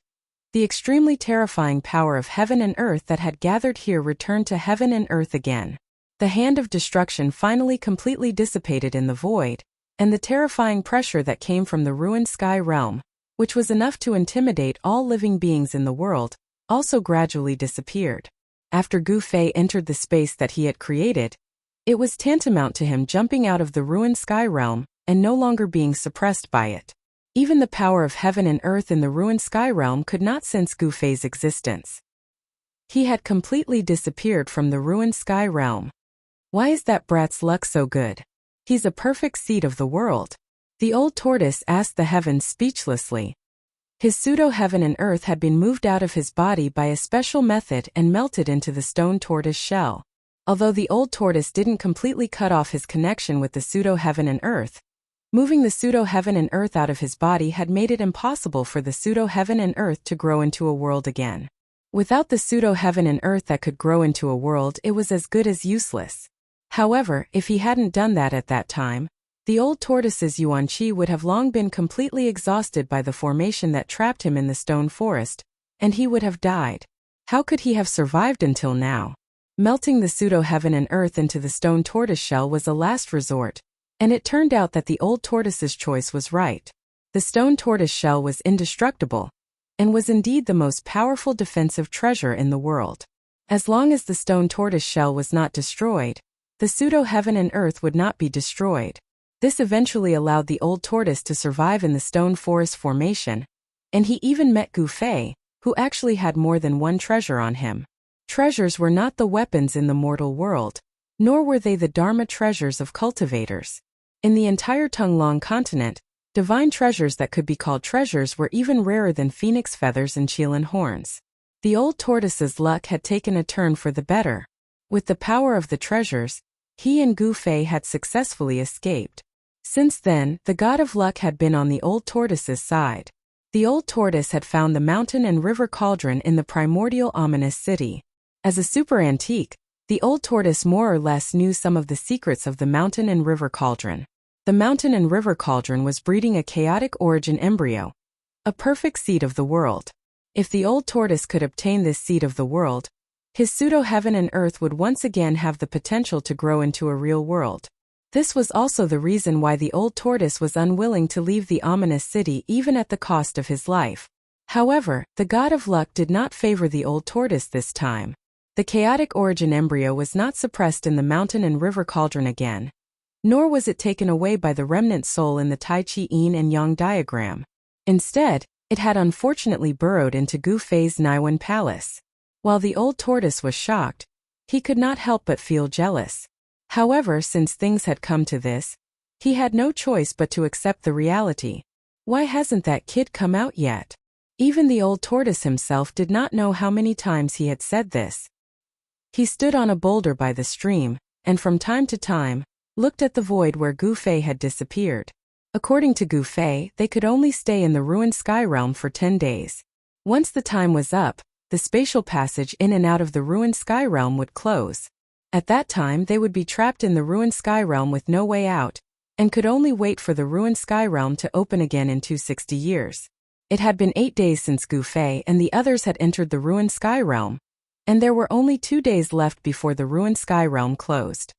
A: the extremely terrifying power of heaven and earth that had gathered here returned to heaven and earth again. The hand of destruction finally completely dissipated in the void, and the terrifying pressure that came from the ruined sky realm, which was enough to intimidate all living beings in the world, also gradually disappeared. After Gu Fei entered the space that he had created, it was tantamount to him jumping out of the ruined sky realm and no longer being suppressed by it. Even the power of heaven and earth in the ruined sky realm could not sense Gu Fei's existence. He had completely disappeared from the ruined sky realm. Why is that brat's luck so good? He's a perfect seed of the world. The old tortoise asked the heavens speechlessly, His pseudo-heaven and earth had been moved out of his body by a special method and melted into the stone tortoise shell. Although the old tortoise didn't completely cut off his connection with the pseudo-heaven and earth, moving the pseudo-heaven and earth out of his body had made it impossible for the pseudo-heaven and earth to grow into a world again. Without the pseudo-heaven and earth that could grow into a world, it was as good as useless. However, if he hadn't done that at that time, the old tortoise's yuan-chi would have long been completely exhausted by the formation that trapped him in the stone forest, and he would have died. How could he have survived until now? Melting the pseudo-heaven and earth into the stone tortoise shell was a last resort, and it turned out that the old tortoise's choice was right. The stone tortoise shell was indestructible, and was indeed the most powerful defensive treasure in the world. As long as the stone tortoise shell was not destroyed, the pseudo-heaven and earth would not be destroyed. This eventually allowed the old tortoise to survive in the stone forest formation, and he even met Gu Fei, who actually had more than one treasure on him. Treasures were not the weapons in the mortal world, nor were they the Dharma treasures of cultivators. In the entire Tunglong continent, divine treasures that could be called treasures were even rarer than phoenix feathers and qilin horns. The old tortoise's luck had taken a turn for the better. With the power of the treasures, he and Gu Fei had successfully escaped. Since then, the god of luck had been on the old tortoise's side. The old tortoise had found the mountain and river cauldron in the primordial ominous city. As a super antique, the old tortoise more or less knew some of the secrets of the mountain and river cauldron. The mountain and river cauldron was breeding a chaotic origin embryo, a perfect seed of the world. If the old tortoise could obtain this seed of the world, his pseudo-heaven and earth would once again have the potential to grow into a real world. This was also the reason why the old tortoise was unwilling to leave the ominous city even at the cost of his life. However, the god of luck did not favor the old tortoise this time. The chaotic origin embryo was not suppressed in the mountain and river cauldron again, nor was it taken away by the remnant soul in the Tai Chi Yin and Yang diagram. Instead, it had unfortunately burrowed into Gu Fei's Naiwan palace. While the old tortoise was shocked, he could not help but feel jealous. However, since things had come to this, he had no choice but to accept the reality. Why hasn't that kid come out yet? Even the old tortoise himself did not know how many times he had said this. He stood on a boulder by the stream, and from time to time, looked at the void where Gu Fei had disappeared. According to Gu Fei, they could only stay in the ruined sky realm for 10 days. Once the time was up, the spatial passage in and out of the ruined sky realm would close. At that time they would be trapped in the ruined sky realm with no way out, and could only wait for the ruined sky realm to open again in 260 years. It had been 8 days since Gu Fei and the others had entered the ruined sky realm, and there were only 2 days left before the ruined sky realm closed.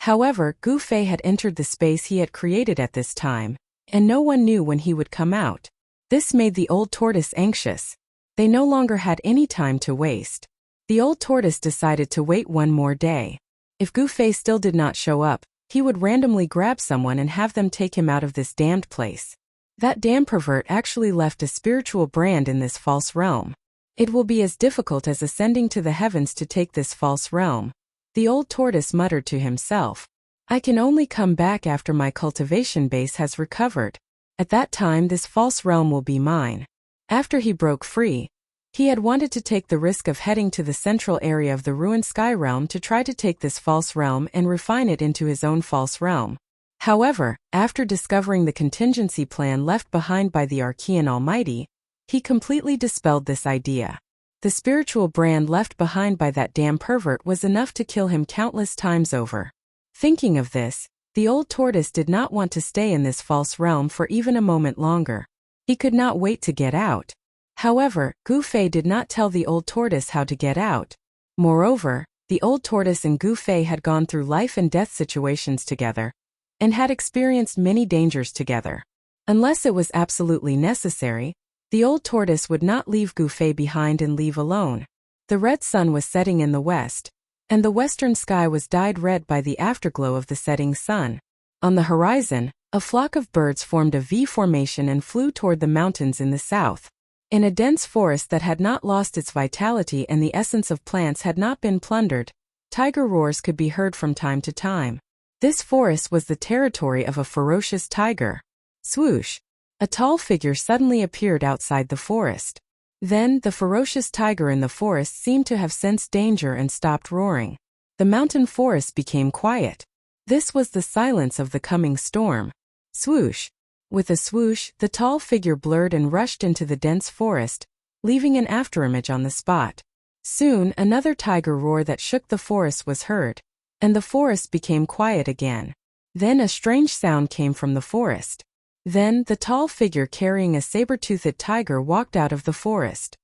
A: However, Gu Fei had entered the space he had created at this time, and no one knew when he would come out. This made the old tortoise anxious. They no longer had any time to waste. The old tortoise decided to wait one more day. If Gu Fei still did not show up, he would randomly grab someone and have them take him out of this damned place. That damn pervert actually left a spiritual brand in this false realm. It will be as difficult as ascending to the heavens to take this false realm. The old tortoise muttered to himself. I can only come back after my cultivation base has recovered. At that time this false realm will be mine. After he broke free, he had wanted to take the risk of heading to the central area of the ruined sky realm to try to take this false realm and refine it into his own false realm. However, after discovering the contingency plan left behind by the Archean Almighty, he completely dispelled this idea. The spiritual brand left behind by that damn pervert was enough to kill him countless times over. Thinking of this, the old tortoise did not want to stay in this false realm for even a moment longer. He could not wait to get out. However, Gu Fei did not tell the old tortoise how to get out. Moreover, the old tortoise and Gu Fei had gone through life and death situations together, and had experienced many dangers together. Unless it was absolutely necessary, the old tortoise would not leave Gu Fei behind and leave alone. The red sun was setting in the west, and the western sky was dyed red by the afterglow of the setting sun. On the horizon, a flock of birds formed a V formation and flew toward the mountains in the south. In a dense forest that had not lost its vitality and the essence of plants had not been plundered, tiger roars could be heard from time to time. This forest was the territory of a ferocious tiger. Swoosh! A tall figure suddenly appeared outside the forest. Then, the ferocious tiger in the forest seemed to have sensed danger and stopped roaring. The mountain forest became quiet. This was the silence of the coming storm. Swoosh! With a swoosh, the tall figure blurred and rushed into the dense forest, leaving an afterimage on the spot. Soon, another tiger roar that shook the forest was heard, and the forest became quiet again. Then a strange sound came from the forest. Then, the tall figure carrying a saber-toothed tiger walked out of the forest.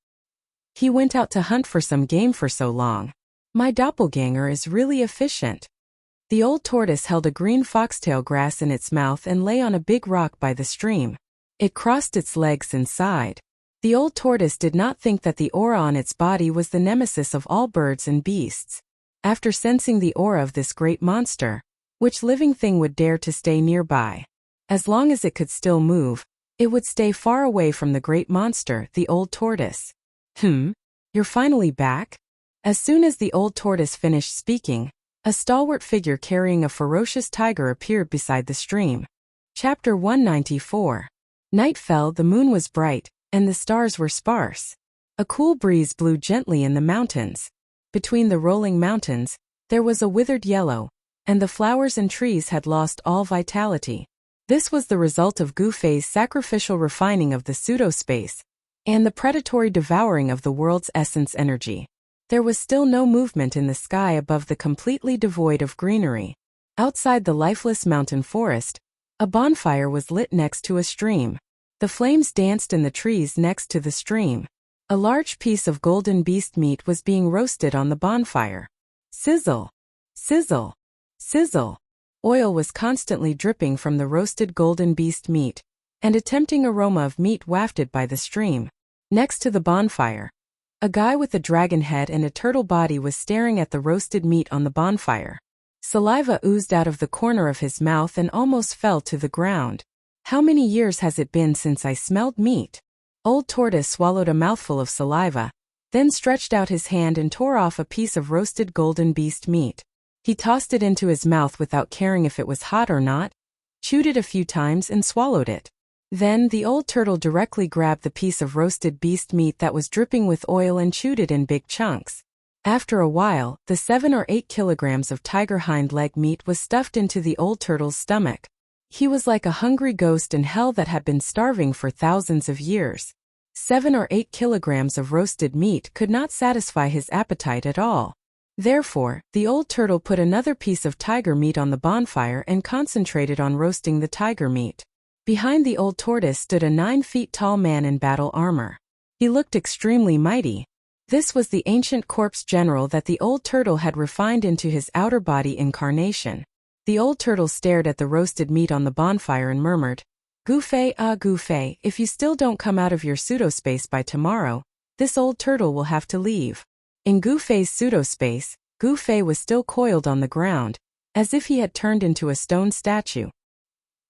A: He went out to hunt for some game for so long. My doppelganger is really efficient. The old tortoise held a green foxtail grass in its mouth and lay on a big rock by the stream. It crossed its legs and sighed. The old tortoise did not think that the aura on its body was the nemesis of all birds and beasts. After sensing the aura of this great monster, which living thing would dare to stay nearby? As long as it could still move, it would stay far away from the great monster, the old tortoise. You're finally back? As soon as the old tortoise finished speaking, a stalwart figure carrying a ferocious tiger appeared beside the stream. Chapter 194. Night fell, the moon was bright, and the stars were sparse. A cool breeze blew gently in the mountains. Between the rolling mountains, there was a withered yellow, and the flowers and trees had lost all vitality. This was the result of Gu Fei's sacrificial refining of the pseudo-space, and the predatory devouring of the world's essence energy. There was still no movement in the sky above the completely devoid of greenery. Outside the lifeless mountain forest, a bonfire was lit next to a stream. The flames danced in the trees next to the stream. A large piece of golden beast meat was being roasted on the bonfire. Sizzle! Sizzle! Sizzle! Oil was constantly dripping from the roasted golden beast meat, and a tempting aroma of meat wafted by the stream. Next to the bonfire, a guy with a dragon head and a turtle body was staring at the roasted meat on the bonfire. Saliva oozed out of the corner of his mouth and almost fell to the ground. How many years has it been since I smelled meat? Old Tortoise swallowed a mouthful of saliva, then stretched out his hand and tore off a piece of roasted golden beast meat. He tossed it into his mouth without caring if it was hot or not, chewed it a few times and swallowed it. Then the old turtle directly grabbed the piece of roasted beast meat that was dripping with oil and chewed it in big chunks. After a while, the 7 or 8 kilograms of tiger hind leg meat was stuffed into the old turtle's stomach. He was like a hungry ghost in hell that had been starving for thousands of years. 7 or 8 kilograms of roasted meat could not satisfy his appetite at all. Therefore, the old turtle put another piece of tiger meat on the bonfire and concentrated on roasting the tiger meat. Behind the old tortoise stood a 9 feet tall man in battle armor. He looked extremely mighty. This was the ancient corpse general that the old turtle had refined into his outer body incarnation. The old turtle stared at the roasted meat on the bonfire and murmured, Gu Fei, Gu Fei, if you still don't come out of your pseudospace by tomorrow, this old turtle will have to leave. In Gu Fei's pseudospace, Gu Fei was still coiled on the ground, as if he had turned into a stone statue.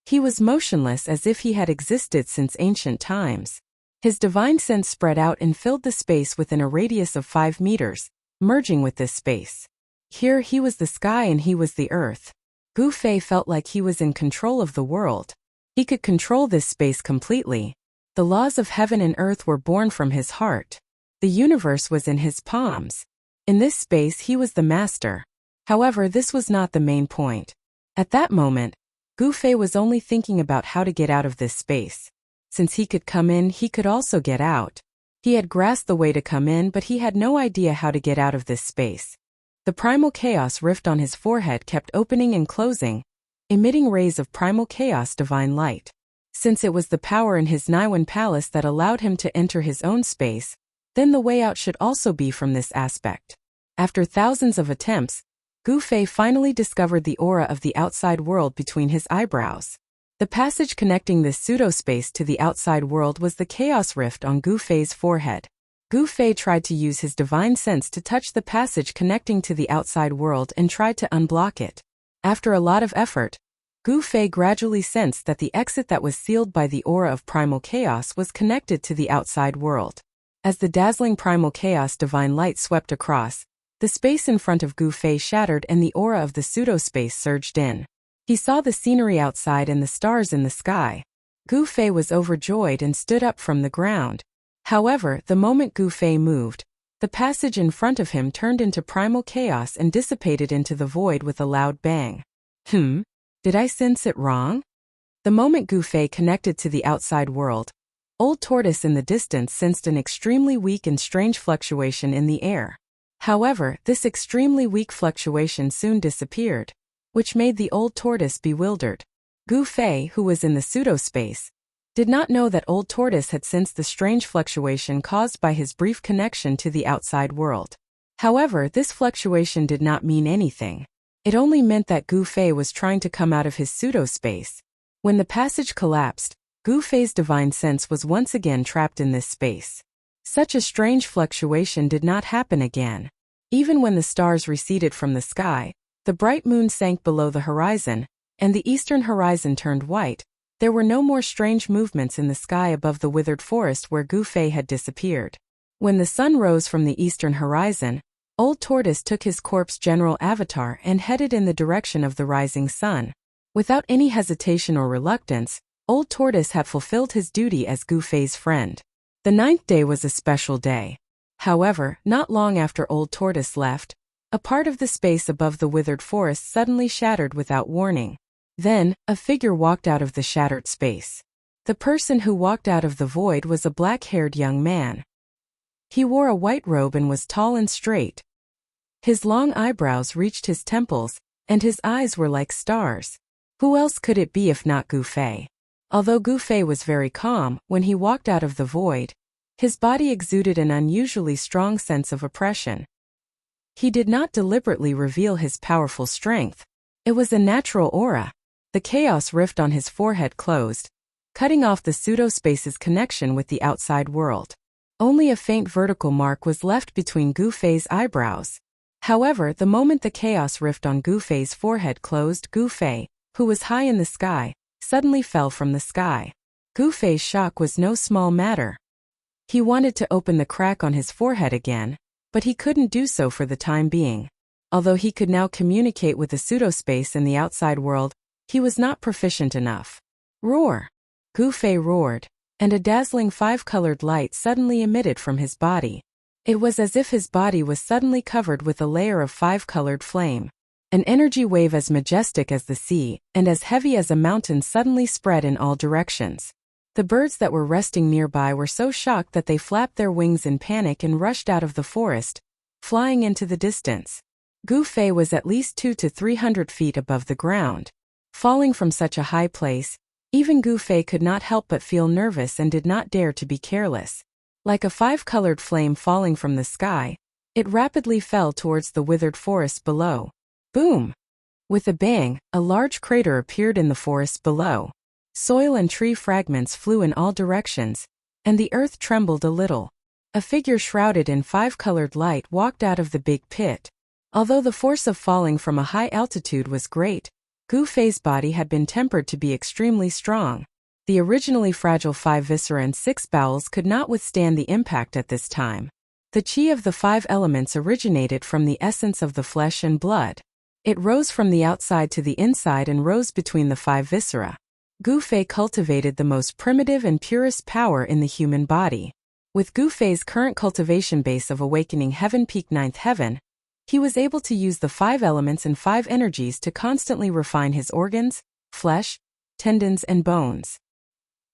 A: He was motionless as if he had existed since ancient times. His divine sense spread out and filled the space within a radius of 5 meters, merging with this space. Here he was the sky and he was the earth. Gu Fei felt like he was in control of the world. He could control this space completely. The laws of heaven and earth were born from his heart. The universe was in his palms. In this space he was the master. However, this was not the main point. At that moment, Gu Fei was only thinking about how to get out of this space. Since he could come in, he could also get out. He had grasped the way to come in, but he had no idea how to get out of this space. The primal chaos rift on his forehead kept opening and closing, emitting rays of primal chaos divine light. Since it was the power in his Niwen palace that allowed him to enter his own space, then the way out should also be from this aspect. After thousands of attempts, Gu Fei finally discovered the aura of the outside world between his eyebrows. The passage connecting this pseudospace to the outside world was the chaos rift on Gu Fei's forehead. Gu Fei tried to use his divine sense to touch the passage connecting to the outside world and tried to unblock it. After a lot of effort, Gu Fei gradually sensed that the exit that was sealed by the aura of primal chaos was connected to the outside world. As the dazzling primal chaos divine light swept across, the space in front of Gu Fei shattered and the aura of the pseudospace surged in. He saw the scenery outside and the stars in the sky. Gu Fei was overjoyed and stood up from the ground. However, the moment Gu Fei moved, the passage in front of him turned into primal chaos and dissipated into the void with a loud bang. Did I sense it wrong? The moment Gu Fei connected to the outside world, Old Tortoise in the distance sensed an extremely weak and strange fluctuation in the air. However, this extremely weak fluctuation soon disappeared, which made the Old Tortoise bewildered. Gu Fei, who was in the pseudo-space, did not know that Old Tortoise had sensed the strange fluctuation caused by his brief connection to the outside world. However, this fluctuation did not mean anything. It only meant that Gu Fei was trying to come out of his pseudo-space. When the passage collapsed, Gu Fei's divine sense was once again trapped in this space. Such a strange fluctuation did not happen again. Even when the stars receded from the sky, the bright moon sank below the horizon, and the eastern horizon turned white, there were no more strange movements in the sky above the withered forest where Gu Fei had disappeared. When the sun rose from the eastern horizon, Old Tortoise took his corpse general avatar and headed in the direction of the rising sun. Without any hesitation or reluctance, Old Tortoise had fulfilled his duty as Gu Fei's friend. The 9th day was a special day. However, not long after Old Tortoise left, a part of the space above the withered forest suddenly shattered without warning. Then, a figure walked out of the shattered space. The person who walked out of the void was a black-haired young man. He wore a white robe and was tall and straight. His long eyebrows reached his temples, and his eyes were like stars. Who else could it be if not Gu Fei? Although Gu Fei was very calm when he walked out of the void, his body exuded an unusually strong sense of oppression. He did not deliberately reveal his powerful strength. It was a natural aura. The chaos rift on his forehead closed, cutting off the pseudo-space's connection with the outside world. Only a faint vertical mark was left between Gu Fei's eyebrows. However, the moment the chaos rift on Gu Fei's forehead closed, Gu Fei, who was high in the sky, suddenly fell from the sky. Gu Fei's shock was no small matter. He wanted to open the crack on his forehead again, but he couldn't do so for the time being. Although he could now communicate with the pseudo-space in the outside world, he was not proficient enough. Roar! Gu Fei roared, and a dazzling 5-colored light suddenly emitted from his body. It was as if his body was suddenly covered with a layer of 5-colored flame. An energy wave as majestic as the sea, and as heavy as a mountain suddenly spread in all directions. The birds that were resting nearby were so shocked that they flapped their wings in panic and rushed out of the forest, flying into the distance. Gu Fei was at least 200 to 300 feet above the ground. Falling from such a high place, even Gu Fei could not help but feel nervous and did not dare to be careless. Like a 5-colored flame falling from the sky, it rapidly fell towards the withered forest below. Boom! With a bang, a large crater appeared in the forest below. Soil and tree fragments flew in all directions, and the earth trembled a little. A figure shrouded in 5-colored light walked out of the big pit. Although the force of falling from a high altitude was great, Gu Fei's body had been tempered to be extremely strong. The originally fragile 5 viscera and 6 bowels could not withstand the impact at this time. The chi of the 5 elements originated from the essence of the flesh and blood. It rose from the outside to the inside and rose between the 5 viscera. Gu Fei cultivated the most primitive and purest power in the human body. With Gu Fei's current cultivation base of awakening heaven peak 9th heaven, he was able to use the 5 elements and 5 energies to constantly refine his organs, flesh, tendons and bones.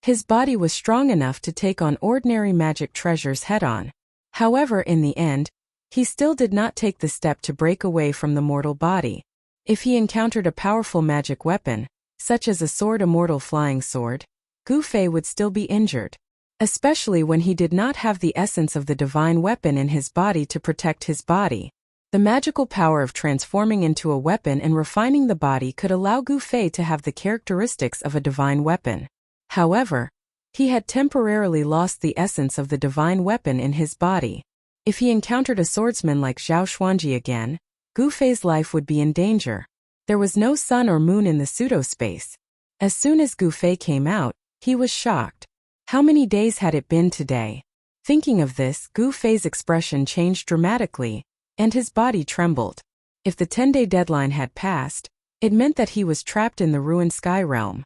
A: His body was strong enough to take on ordinary magic treasures head-on. However, in the end, he still did not take the step to break away from the mortal body. If he encountered a powerful magic weapon, such as a sword, immortal flying sword, Gu Fei would still be injured, especially when he did not have the essence of the divine weapon in his body to protect his body. The magical power of transforming into a weapon and refining the body could allow Gu Fei to have the characteristics of a divine weapon. However, he had temporarily lost the essence of the divine weapon in his body. If he encountered a swordsman like Zhao Xuanji again, Gu Fei's life would be in danger. There was no sun or moon in the pseudo-space. As soon as Gu Fei came out, he was shocked. How many days had it been today? Thinking of this, Gu Fei's expression changed dramatically, and his body trembled. If the 10-day deadline had passed, it meant that he was trapped in the ruined sky realm.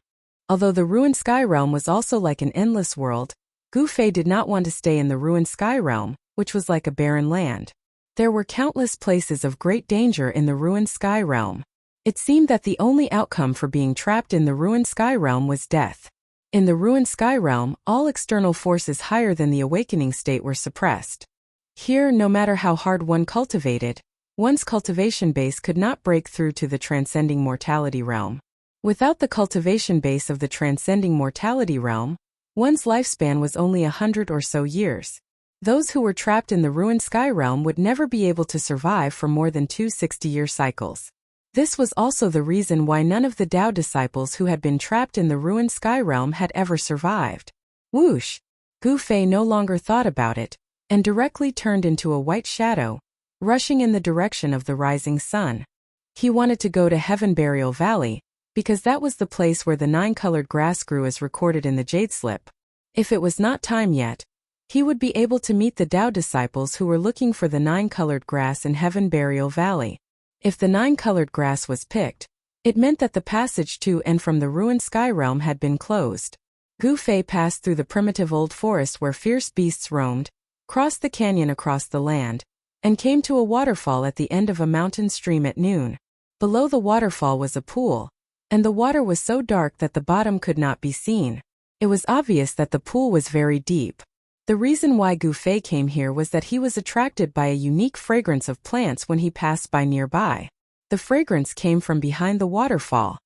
A: Although the ruined sky realm was also like an endless world, Gu Fei did not want to stay in the ruined sky realm, which was like a barren land. There were countless places of great danger in the ruined sky realm. It seemed that the only outcome for being trapped in the ruined sky realm was death. In the ruined sky realm, all external forces higher than the awakening state were suppressed. Here, no matter how hard one cultivated, one's cultivation base could not break through to the transcending mortality realm. Without the cultivation base of the transcending mortality realm, one's lifespan was only 100 or so years. Those who were trapped in the ruined sky realm would never be able to survive for more than 2 60-year cycles. This was also the reason why none of the Tao disciples who had been trapped in the ruined sky realm had ever survived. Whoosh! Gu Fei no longer thought about it, and directly turned into a white shadow, rushing in the direction of the rising sun. He wanted to go to Heaven Burial Valley, because that was the place where the 9-colored grass grew as recorded in the jade slip. If it was not time yet, he would be able to meet the Tao disciples who were looking for the 9-colored grass in Heaven Burial Valley. If the 9-colored grass was picked, it meant that the passage to and from the ruined sky realm had been closed. Gu Fei passed through the primitive old forest where fierce beasts roamed, crossed the canyon across the land, and came to a waterfall at the end of a mountain stream at noon. Below the waterfall was a pool, and the water was so dark that the bottom could not be seen. It was obvious that the pool was very deep. The reason why Gu Fei came here was that he was attracted by a unique fragrance of plants when he passed by nearby. The fragrance came from behind the waterfall.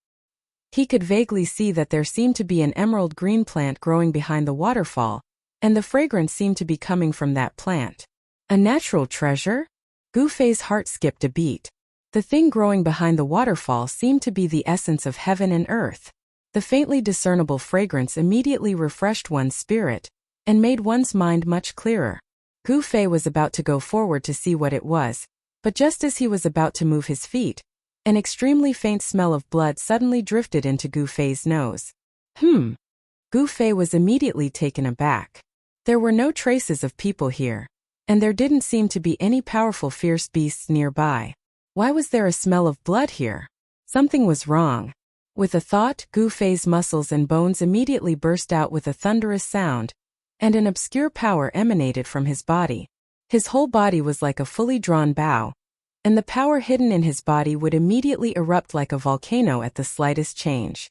A: He could vaguely see that there seemed to be an emerald green plant growing behind the waterfall, and the fragrance seemed to be coming from that plant. A natural treasure? Gu Fei's heart skipped a beat. The thing growing behind the waterfall seemed to be the essence of heaven and earth. The faintly discernible fragrance immediately refreshed one's spirit, and made one's mind much clearer. Gu Fei was about to go forward to see what it was, but just as he was about to move his feet, an extremely faint smell of blood suddenly drifted into Gu Fei's nose. Gu Fei was immediately taken aback. There were no traces of people here, and there didn't seem to be any powerful fierce beasts nearby. Why was there a smell of blood here? Something was wrong. With a thought, Gu Fei's muscles and bones immediately burst out with a thunderous sound, and an obscure power emanated from his body. His whole body was like a fully drawn bow, and the power hidden in his body would immediately erupt like a volcano at the slightest change.